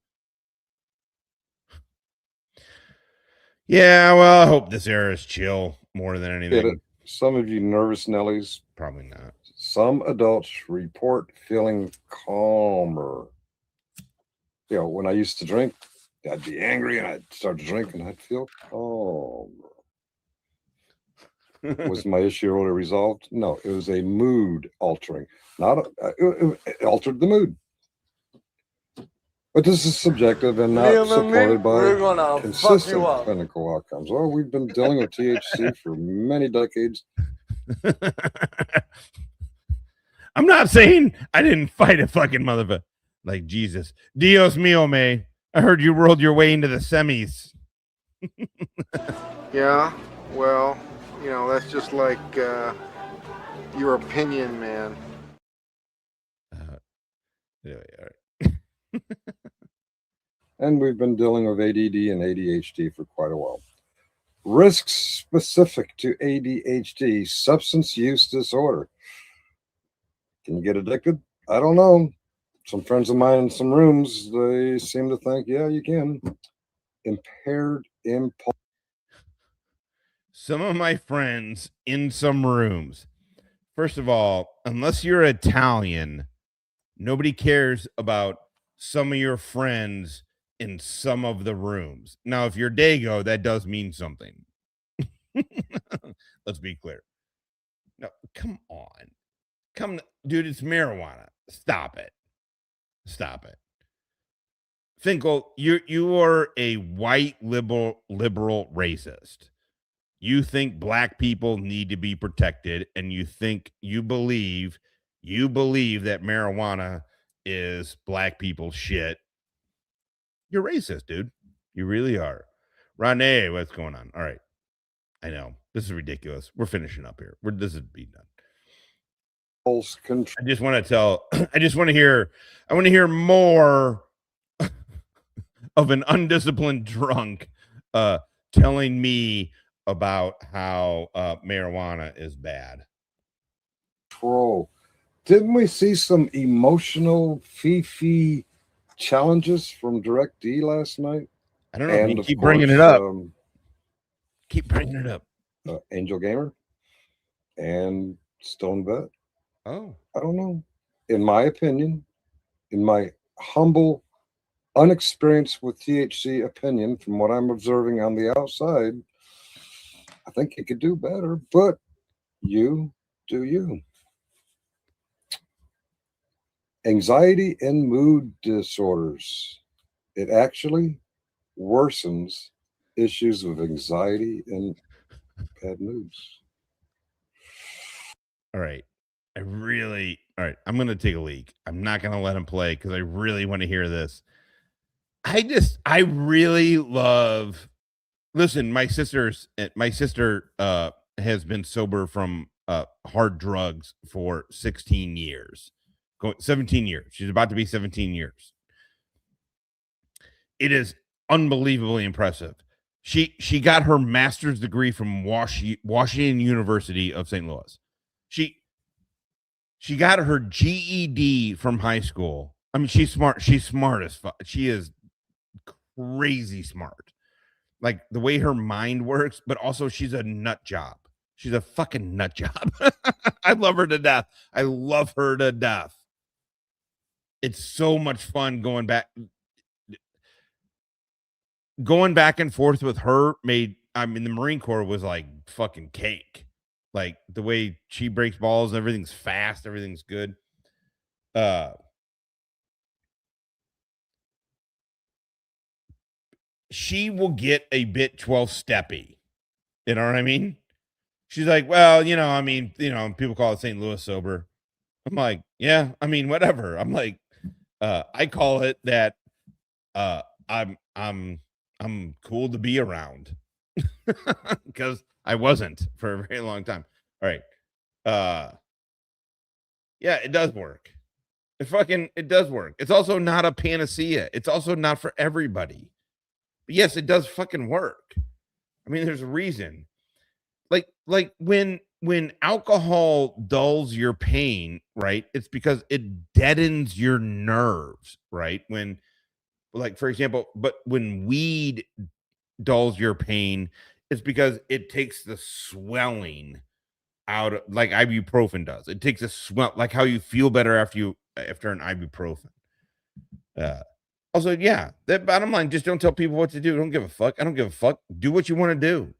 Yeah, well, I hope this era is chill more than anything. Some of you nervous Nellies. Probably not. Some adults report feeling calmer. When I used to drink, I'd be angry and I'd start to drink and I'd feel calmer. Was my issue already resolved? No, it was a mood altering. It altered the mood. But this is subjective and not supported by consistent clinical outcomes. Well, we've been dealing with THC for many decades. I'm not saying I didn't fight a fucking motherfucker. Like, Jesus. Dios mío, May. I heard you rolled your way into the semis. Yeah, well, that's just like your opinion, man. Yeah, all right. And we've been dealing with ADD and ADHD for quite a while. Risks specific to ADHD, substance use disorder. Can you get addicted? I don't know. Some friends of mine in some rooms, they seem to think, yeah, you can. Impaired impulse. Some of my friends in some rooms. First of all, unless you're Italian, nobody cares about some of your friends in some of the rooms. Now, if you're Dago, that does mean something. Let's be clear. No, come on. Dude, it's marijuana. Stop it. Finkel, you are a white liberal racist. You think black people need to be protected, and you believe that marijuana is black people's shit. You're racist, dude. You really are. Rene, what's going on? All right. I know. This is ridiculous. We're finishing up here. This is being done. I just want to hear more of an undisciplined drunk telling me about how marijuana is bad. Control. Didn't we see some emotional Fifi challenges from DirectD last night? I don't know. And You of keep course, bringing it up. Keep bringing it up. Angel Gamer and Stone Vet. Oh, I don't know. In my opinion, in my humble, unexperienced with THC opinion, from what I'm observing on the outside, I think he could do better. But you do you. Anxiety and mood disorders. It actually worsens issues of anxiety and bad moods. all right. All right. I'm going to take a leak. I'm not going to let him play because I really want to hear this. I really love. Listen, my sister has been sober from hard drugs for 16 years, 17 years. She's about to be 17 years. It is unbelievably impressive. She got her master's degree from Washington University of St. Louis. She got her GED from high school. I mean, she's smart. She's smart as fuck. She is crazy smart. Like the way her mind works, but also she's a nut job. She's a fucking nut job. I love her to death. I love her to death. It's so much fun going back and forth with her. The Marine Corps was like fucking cake. Like the way she breaks balls, everything's fast, everything's good. She will get a bit 12-steppy. You know what I mean? She's like, well, people call it St. Louis sober. I'm like, yeah, whatever. I'm like, I call it that. I'm cool to be around because I wasn't for a very long time. All right. Yeah, it does work. It does work. It's also not a panacea. It's also not for everybody. But yes, it does fucking work. I mean, there's a reason. Like when alcohol dulls your pain, right? It's because it deadens your nerves, right? When, like, for example, but when weed dulls your pain, it's because it takes the swelling out of, like ibuprofen does. It takes a swell, like how you feel better after an ibuprofen. Also, yeah, that bottom line, just don't tell people what to do. Don't give a fuck. I don't give a fuck. Do what you want to do.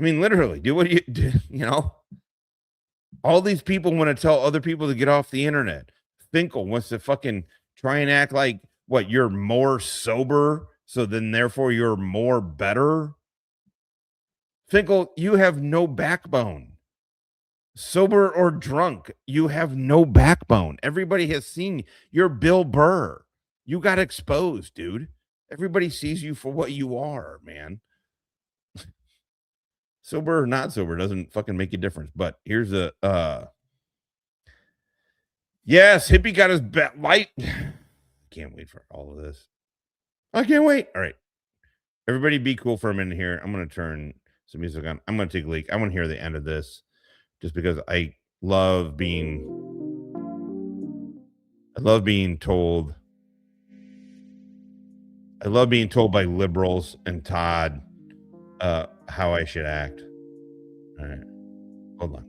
I mean, literally, do what you do, All these people want to tell other people to get off the internet. Finkel wants to fucking try and act like, what, you're more sober, so then therefore you're more better? Finkel, you have no backbone. Sober or drunk, you have no backbone. Everybody has seen you. You're Bill Burr. You got exposed, dude. Everybody sees you for what you are, man. Sober or not sober doesn't fucking make a difference. But here's a yes, Hippie got his light. Can't wait for all of this. I can't wait. All right. Everybody be cool for a minute here. I'm gonna turn some music on. I'm gonna take a leak. I want to hear the end of this just because I love being told. I love being told by liberals and Todd how I should act. All right. Hold on.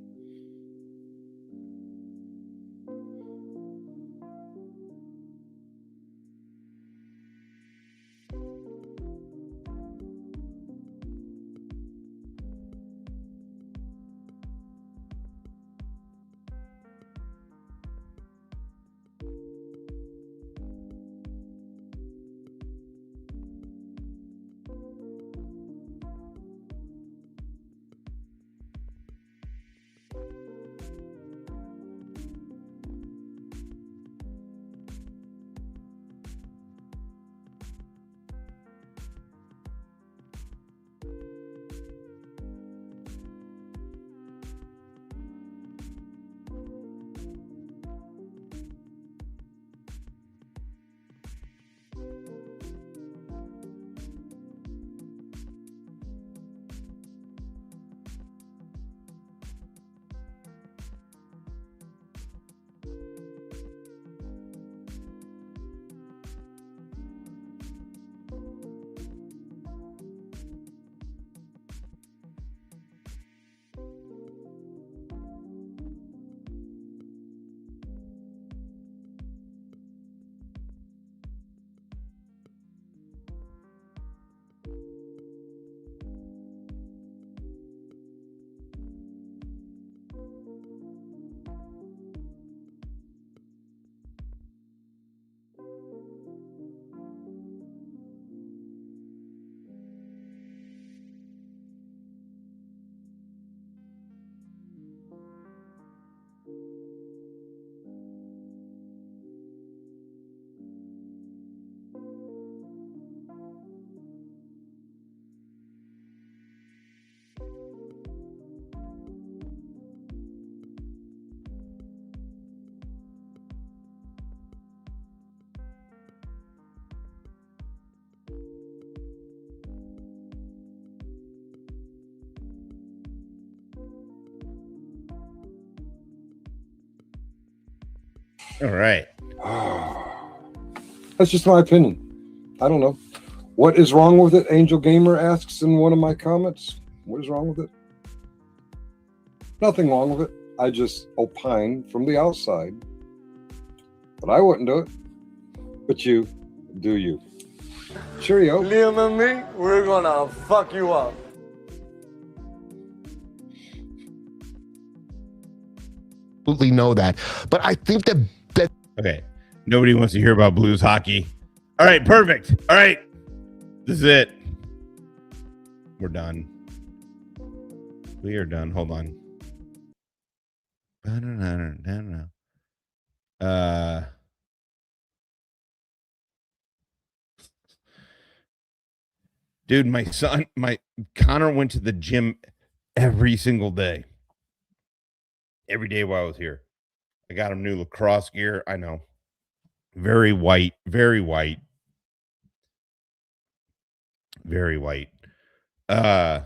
All right. That's just my opinion. I don't know. What is wrong with it? Angel Gamer asks in one of my comments. What is wrong with it? Nothing wrong with it. I just opine from the outside. But I wouldn't do it. But you, do you. Cheerio. Liam and me, we're gonna fuck you up. Absolutely know that. But I think that Okay. Nobody wants to hear about Blues hockey. All right, perfect. All right. This is it. We're done. We are done. Hold on. Dude, my Connor went to the gym every single day. Every day while I was here. I got him new lacrosse gear. I know. Very white. Very white. Very white. I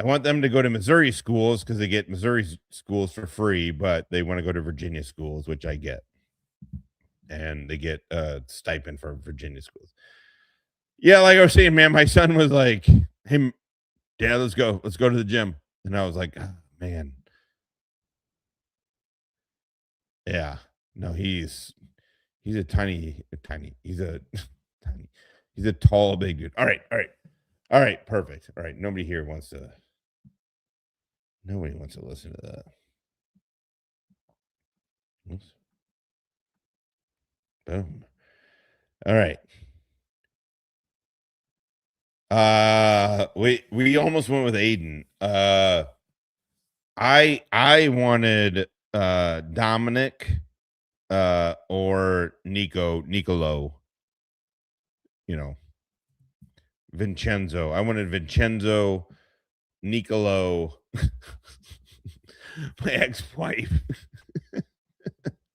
want them to go to Missouri schools because they get Missouri schools for free, but they want to go to Virginia schools, which I get. And they get a stipend for Virginia schools. Yeah, like I was saying, man, my son was like, hey, Dad, let's go. Let's go to the gym. And I was like, oh, man. Yeah. No, he's a tiny, he's a tall, big dude. All right, perfect. All right, nobody wants to listen to that. Oops. Boom. All right. We almost went with Aiden. I wanted Dominic or Nicolo, Vincenzo. I wanted Vincenzo, Nicolo, my ex-wife.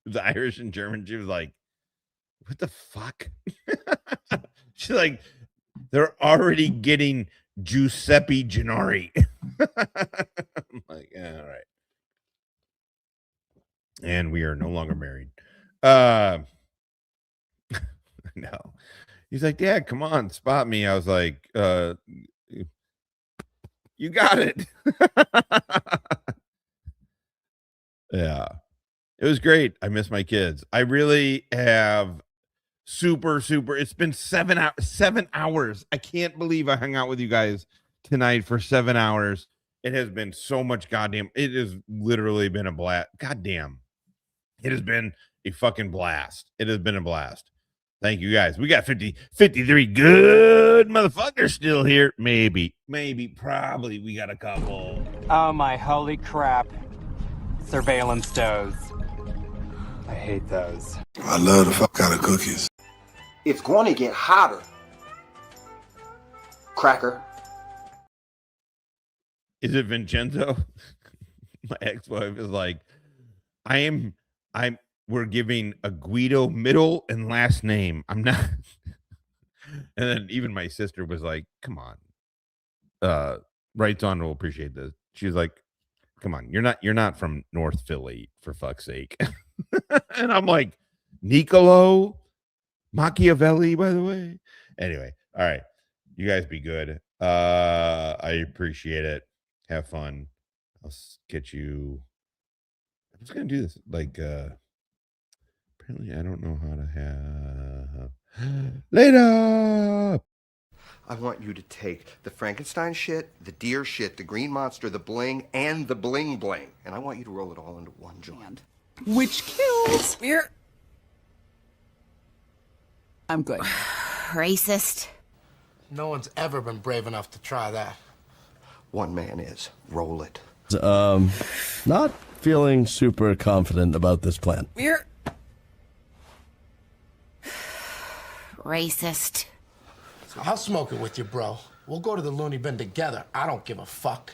The Irish and German. She was like, what the fuck? She's like, they're already getting Giuseppe Gennari. I'm like, yeah, all right. And we are no longer married. No. He's like, Dad, come on, spot me. I was like, you got it. Yeah. It was great. I miss my kids. I really have super. It's been 7 hours. I can't believe I hung out with you guys tonight for 7 hours. It has been so much goddamn. It has literally been a blast. Goddamn. It has been a fucking blast. It has been a blast. Thank you guys. We got 53 good motherfuckers still here. Maybe, probably we got a couple. Oh my holy crap. Surveillance does. I hate those. I love the fuck out of cookies. It's going to get hotter. Cracker. Is it Vincenzo? My ex-wife is like, we're giving a Guido middle and last name. I'm not. And then even my sister was like, come on. Right on will appreciate this. She's like, come on, you're not from North Philly, for fuck's sake. And I'm like, Niccolo Machiavelli, by the way. Anyway, all right. You guys be good. I appreciate it. Have fun. I'll get you. I'm just gonna do this. Like apparently I don't know how to have later. I want you to take the Frankenstein shit, the deer shit, the green monster, the bling, and the bling bling. And I want you to roll it all into one joint. Which kills. Here. I'm good. Racist. No one's ever been brave enough to try that. One man is. Roll it. Not feeling super confident about this plan. Here. Racist. I'll smoke it with you, bro. We'll go to the loony bin together. I don't give a fuck.